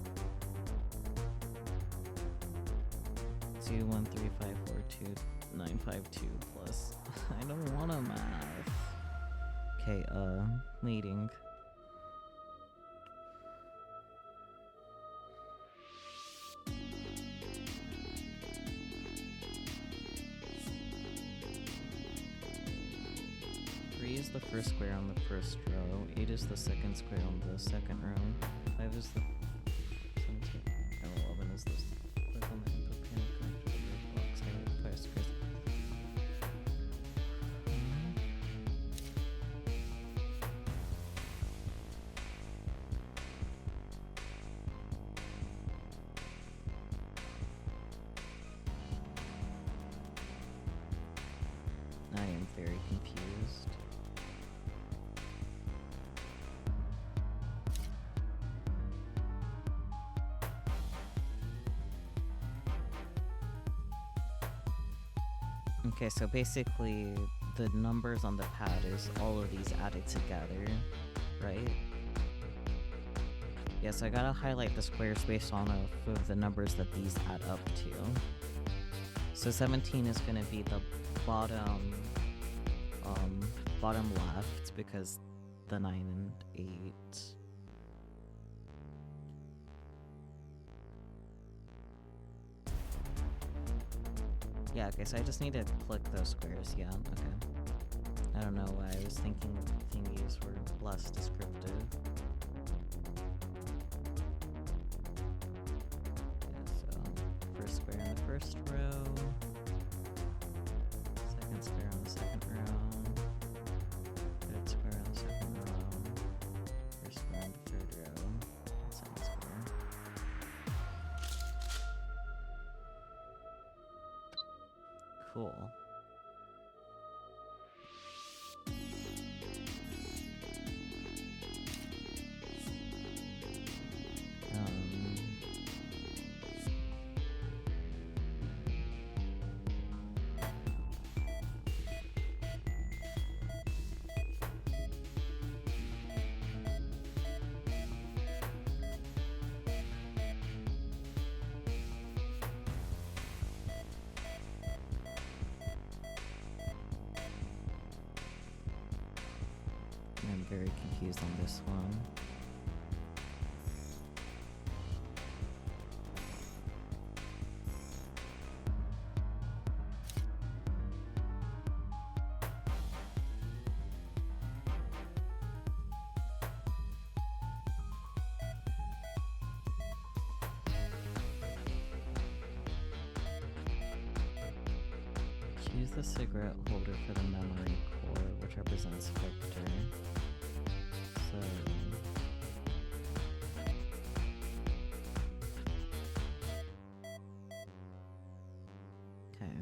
213542952 plus. I don't want to math. Okay, leading. Three is the first square on the first row. 8 is the second square on the second row. 5 is the 17. And 11 is this. Click on the input panel, connect to the grid box, highlight 5 squares. I am very confused. Okay, so basically the numbers on the pad is all of these added together, right? Yeah, so I gotta highlight the squares based on of the numbers that these add up to. So 17 is gonna be the bottom left, because the 9 and 8. Yeah, okay, so I just need to click those squares, yeah, okay. I don't know why I was thinking thingies were less descriptive. Yeah, so first square in the first row, second square on the second row, third square on the second row, first square on the third row, second square. Cool. I'm very confused on this one. Choose the cigarette holder for the memory core, which represents Victor. So... okay,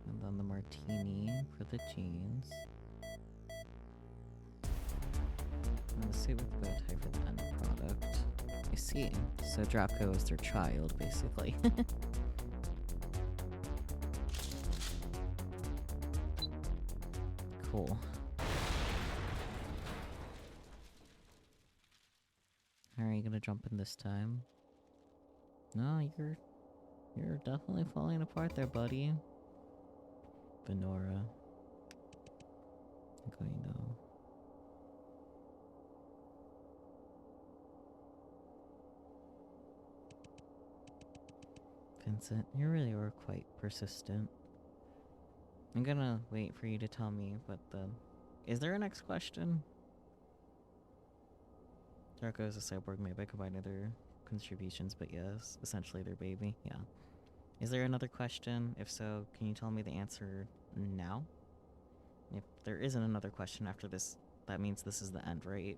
and then the martini for the jeans. And the suit with bow tie for the end product. I see. So Drapko is their child, basically. Cool. Are you gonna jump in this time? No, you're definitely falling apart there, buddy. Benora. I think I know. Vincent, you really were quite persistent. I'm gonna wait for you to tell me what the... Is there a next question? Darko is a cyborg made by combining their contributions, but yes, essentially their baby, yeah. Is there another question? If so, can you tell me the answer now? If there isn't another question after this, that means this is the end, right?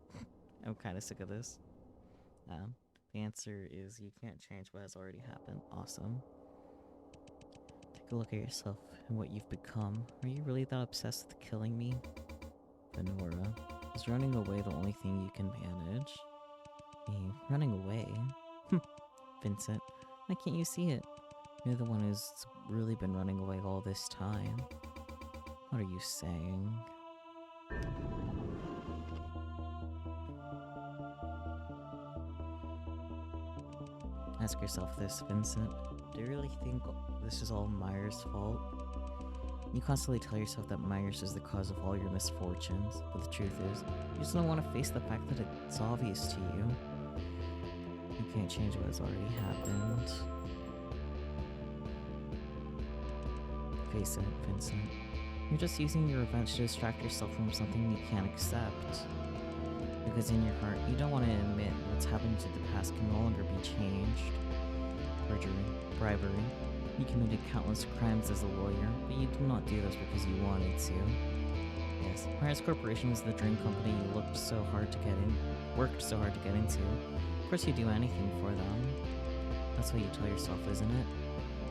I'm kinda sick of this. The answer is you can't change what has already happened. Awesome. Take a look at yourself and what you've become. Are you really that obsessed with killing me? Benora. Is running away the only thing you can manage? Me? Running away? Vincent. Why can't you see it? You're the one who's really been running away all this time. What are you saying? Ask yourself this, Vincent. Do you really think this is all Myers' fault? You constantly tell yourself that Myers is the cause of all your misfortunes, but the truth is, you just don't want to face the fact that it's obvious to you. You can't change what has already happened. Face it, Vincent. You're just using your revenge to distract yourself from something you can't accept. Because in your heart, you don't want to admit what's happened to the past can no longer be changed. Perjury, bribery. You committed countless crimes as a lawyer, but you did not do those because you wanted to. Yes, Myers Corporation was the dream company you worked so hard to get into. Of course you'd do anything for them. That's what you tell yourself, isn't it?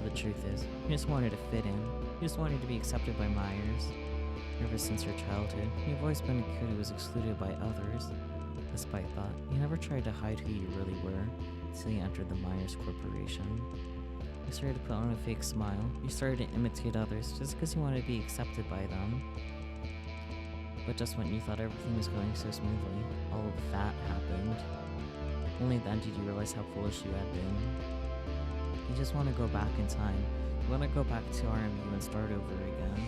But the truth is, you just wanted to fit in. You just wanted to be accepted by Myers. Ever since your childhood, you've always been a kid who was excluded by others. Despite that, you never tried to hide who you really were until you entered the Myers Corporation. You started to put on a fake smile. You started to imitate others just because you wanted to be accepted by them. But just when you thought everything was going so smoothly, all of that happened. Only then did you realize how foolish you had been. You just want to go back in time. You want to go back to RMU and start over again.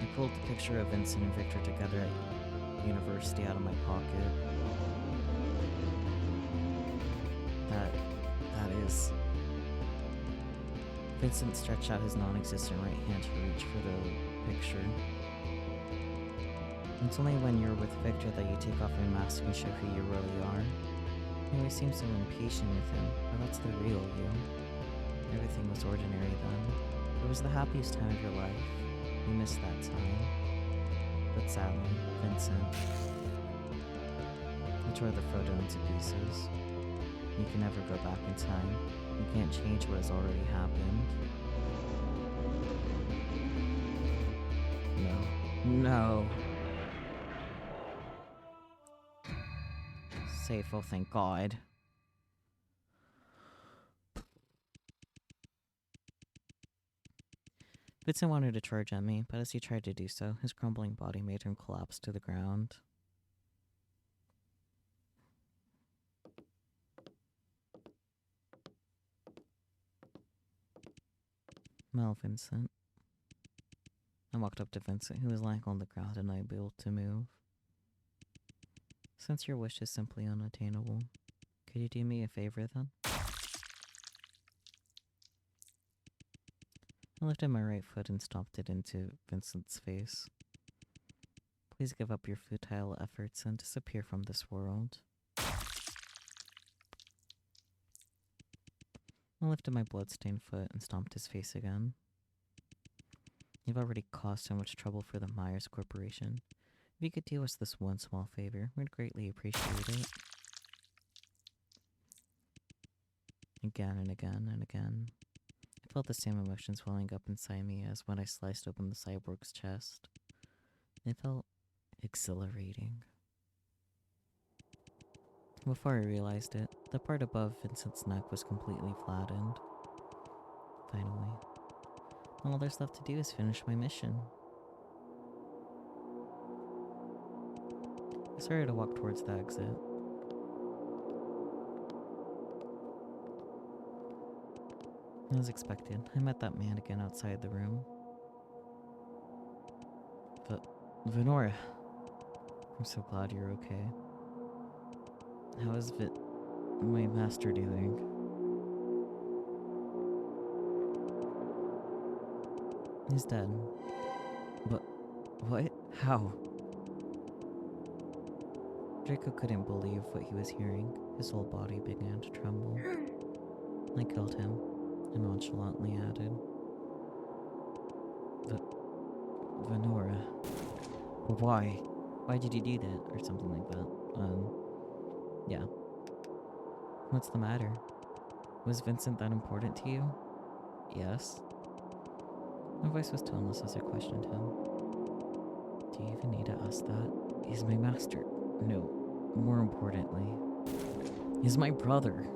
I pulled the picture of Vincent and Victor together at university out of my pocket. That is... Vincent stretched out his non-existent right hand to reach for the picture. It's only when you're with Victor that you take off your mask and show who you really are. You always seem so impatient with him, but that's the real you. Everything was ordinary then. It was the happiest time of your life. You missed that time. But sadly, Vincent, you tore the photo into pieces. You can never go back in time. You can't change what has already happened. No. Safe, oh thank God. Vincent wanted to charge at me, but as he tried to do so, his crumbling body made him collapse to the ground. Well, Vincent. I walked up to Vincent, who was lying on the ground and unable to move. Since your wish is simply unattainable, could you do me a favor then? I lifted my right foot and stomped it into Vincent's face. Please give up your futile efforts and disappear from this world. I lifted my blood-stained foot and stomped his face again. You've already caused so much trouble for the Myers Corporation. If you could do us this one small favor, we'd greatly appreciate it. Again and again and again. I felt the same emotions welling up inside me as when I sliced open the cyborg's chest. It felt exhilarating. Before I realized it, the part above Vincent's neck was completely flattened. Finally. All there's left to do is finish my mission. I started to walk towards the exit. As expected, I met that man again outside the room. But, Venora, I'm so glad you're okay. How is my master doing? He's dead. But, what? How? Draco couldn't believe what he was hearing. His whole body began to tremble. I killed him, and nonchalantly added, Venora. Why? Why did you do that? Or something like that. Yeah. What's the matter? Was Vincent that important to you? Yes. My voice was toneless as I questioned him. Do you even need to ask that? He's my master. No, more importantly, he's my brother.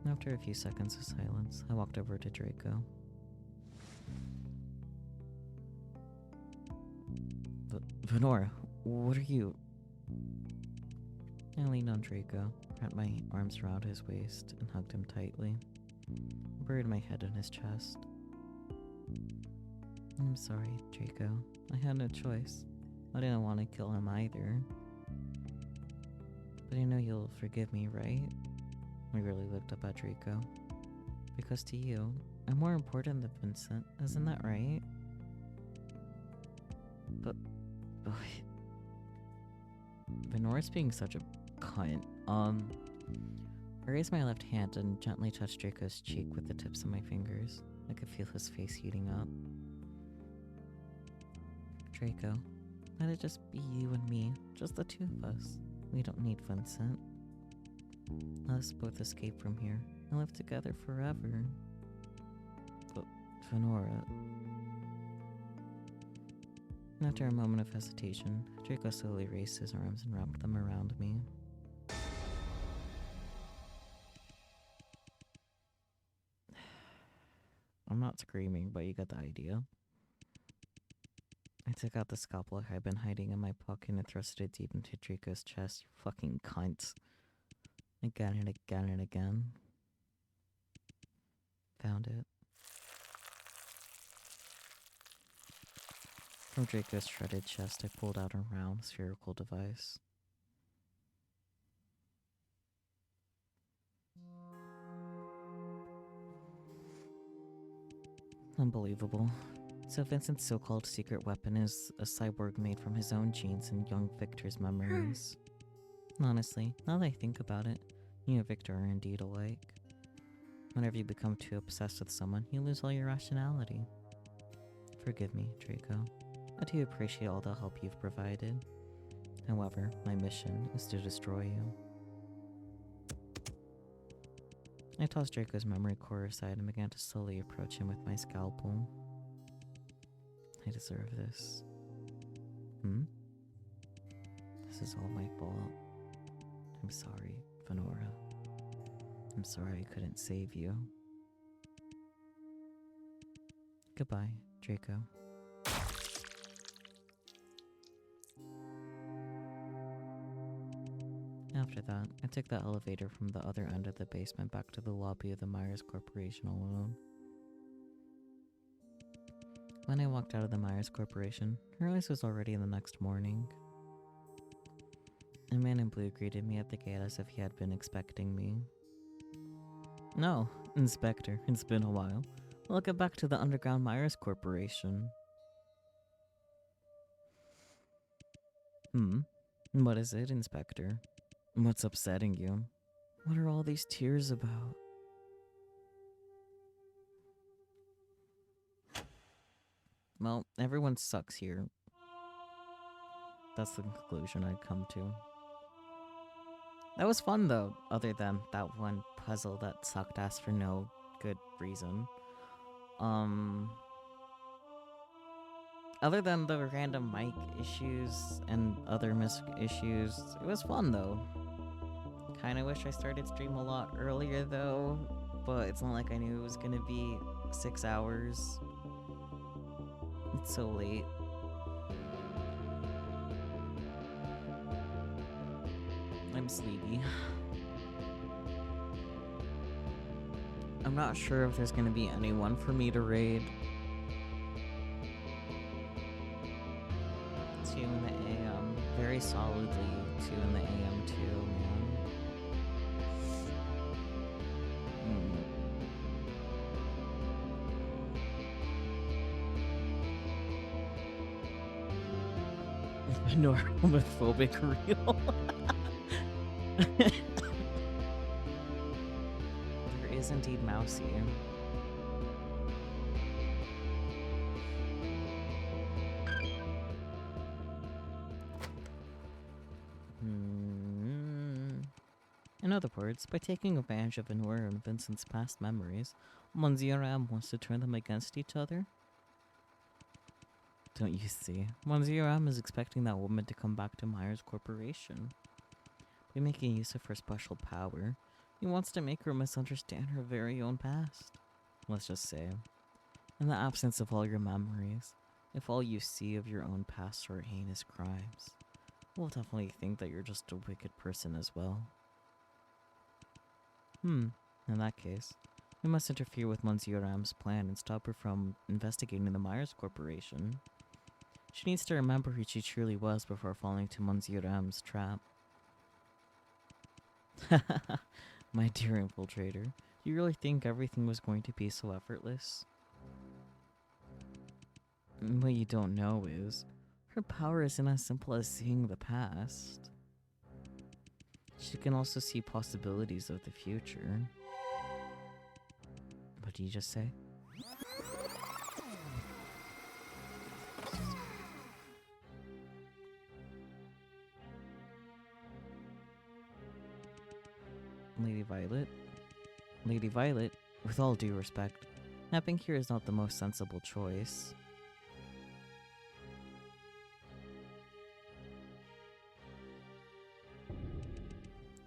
After a few seconds of silence, I walked over to Draco. Venora, what are you... I leaned on Draco, wrapped my arms around his waist, and hugged him tightly. I buried my head in his chest. I'm sorry, Draco. I had no choice. I didn't want to kill him either. But I know you'll forgive me, right? I really looked up at Draco. Because to you, I'm more important than Vincent, isn't that right? But... Venora's being such a cunt. I raised my left hand and gently touched Draco's cheek with the tips of my fingers. I could feel his face heating up. Draco, let it just be you and me, just the two of us. We don't need Vincent. Let us both escape from here and live together forever. But, Venora... After a moment of hesitation, Draco slowly raised his arms and wrapped them around me. I'm not screaming, but you got the idea. I took out the scalpel I'd been hiding in my pocket and thrusted it deep into Draco's chest. You fucking cunt. Again and again and again. Found it. From Draco's shredded chest, I pulled out a round, spherical device. Unbelievable. So Vincent's so-called secret weapon is a cyborg made from his own genes and young Victor's memories. Honestly, now that I think about it, you and Victor are indeed alike. Whenever you become too obsessed with someone, you lose all your rationality. Forgive me, Draco. I do appreciate all the help you've provided. However, my mission is to destroy you. I tossed Draco's memory core aside and began to slowly approach him with my scalpel. I deserve this. This is all my fault. I'm sorry, Venora. I'm sorry I couldn't save you. Goodbye, Draco. After that, I took the elevator from the other end of the basement back to the lobby of the Myers Corporation alone. When I walked out of the Myers Corporation, I realized it was already the next morning. A man in blue greeted me at the gate as if he had been expecting me. No, Inspector, it's been a while. Welcome back to the underground Myers Corporation. What is it, Inspector? What's upsetting you? What are all these tears about? Well, everyone sucks here. That's the conclusion I'd come to. That was fun though, other than that one puzzle that sucked ass for no good reason. Other than the random mic issues and other issues, it was fun though. Kinda wish I started stream a lot earlier though, but it's not like I knew it was gonna be 6 hours. It's so late. I'm sleepy. I'm not sure if there's gonna be anyone for me to raid. 2 in the AM. Very solidly 2 in the AM too, man. No homophobic real. There is indeed Mousy. In other words, by taking advantage of Venora and Vincent's past memories, Monsieur M wants to turn them against each other? Don't you see? Monsieur M is expecting that woman to come back to Myers Corporation. By making use of her special power, he wants to make her misunderstand her very own past. Let's just say, in the absence of all your memories, if all you see of your own past are heinous crimes, we'll definitely think that you're just a wicked person as well. In that case, we must interfere with Monsieur M's plan and stop her from investigating the Myers Corporation. She needs to remember who she truly was before falling to Monsieur M's trap. My dear infiltrator, do you really think everything was going to be so effortless? What you don't know is, her power isn't as simple as seeing the past. She can also see possibilities of the future. What did you just say? Lady Violet? Lady Violet, with all due respect, napping here is not the most sensible choice.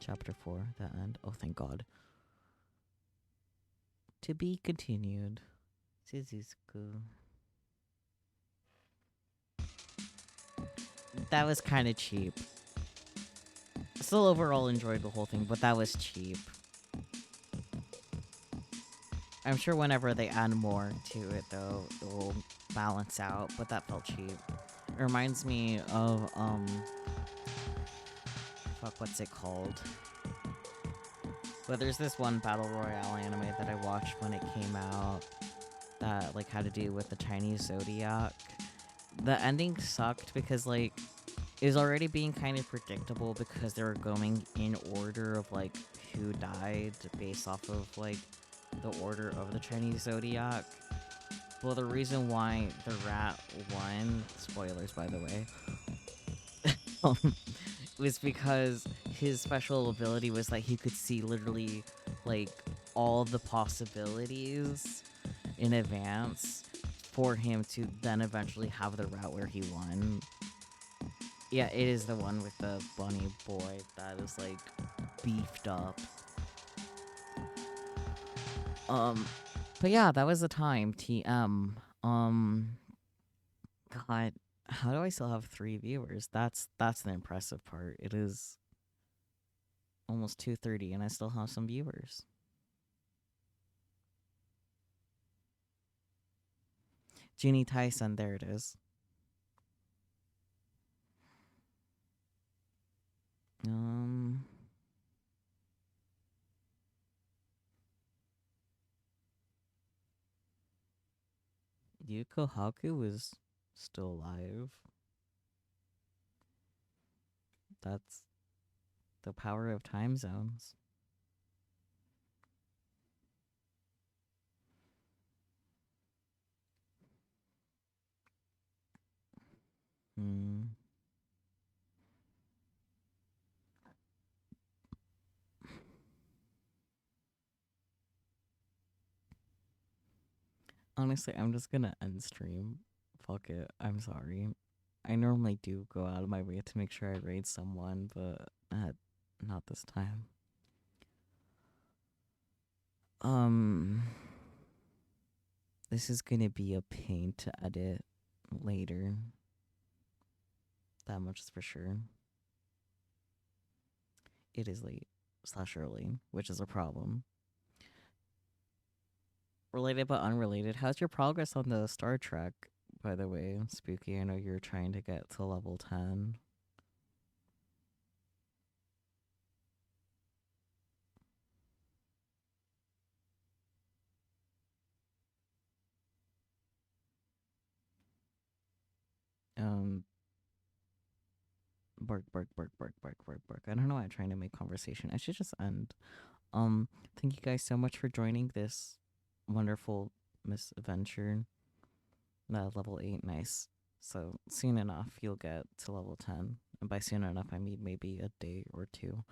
Chapter 4, the end. Oh, thank God. To be continued. This is cool. That was kind of cheap. Still overall enjoyed the whole thing, but that was cheap. I'm sure whenever they add more to it, though, it will balance out, but that felt cheap. It reminds me of, fuck, what's it called? But there's this one Battle Royale anime that I watched when it came out that, like, had to do with the Chinese Zodiac. The ending sucked because, like, it was already being kind of predictable because they were going in order of, like, who died based off of, like, the order of the Chinese Zodiac. Well, the reason why the rat won, spoilers by the way, was because his special ability was that he could see literally, like, all the possibilities in advance for him to then eventually have the route where he won. Yeah, it is the one with the bunny boy that is, like, beefed up. But yeah, that was the time. TM. God, how do I still have 3 viewers? That's the impressive part. It is almost 2:30 and I still have some viewers. Jeannie Tyson, there it is. Yuko Haku is still alive. That's the power of time zones. Honestly, I'm just gonna end stream. Fuck it. I'm sorry. I normally do go out of my way to make sure I raid someone, but not this time. This is gonna be a pain to edit later. That much is for sure. It is late / early, which is a problem. Related but unrelated, how's your progress on the Star Trek, by the way? Spooky, I know you're trying to get to level 10. Bark, bark, bark, bark, bark, bark, bark. I don't know why I'm trying to make conversation. I should just end. Thank you guys so much for joining this wonderful misadventure. Level 8, nice. So soon enough, you'll get to level 10. And by soon enough, I mean maybe a day or two.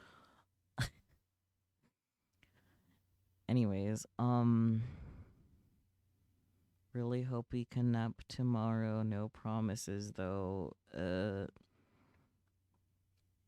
Anyways, really hope we connect tomorrow. No promises though.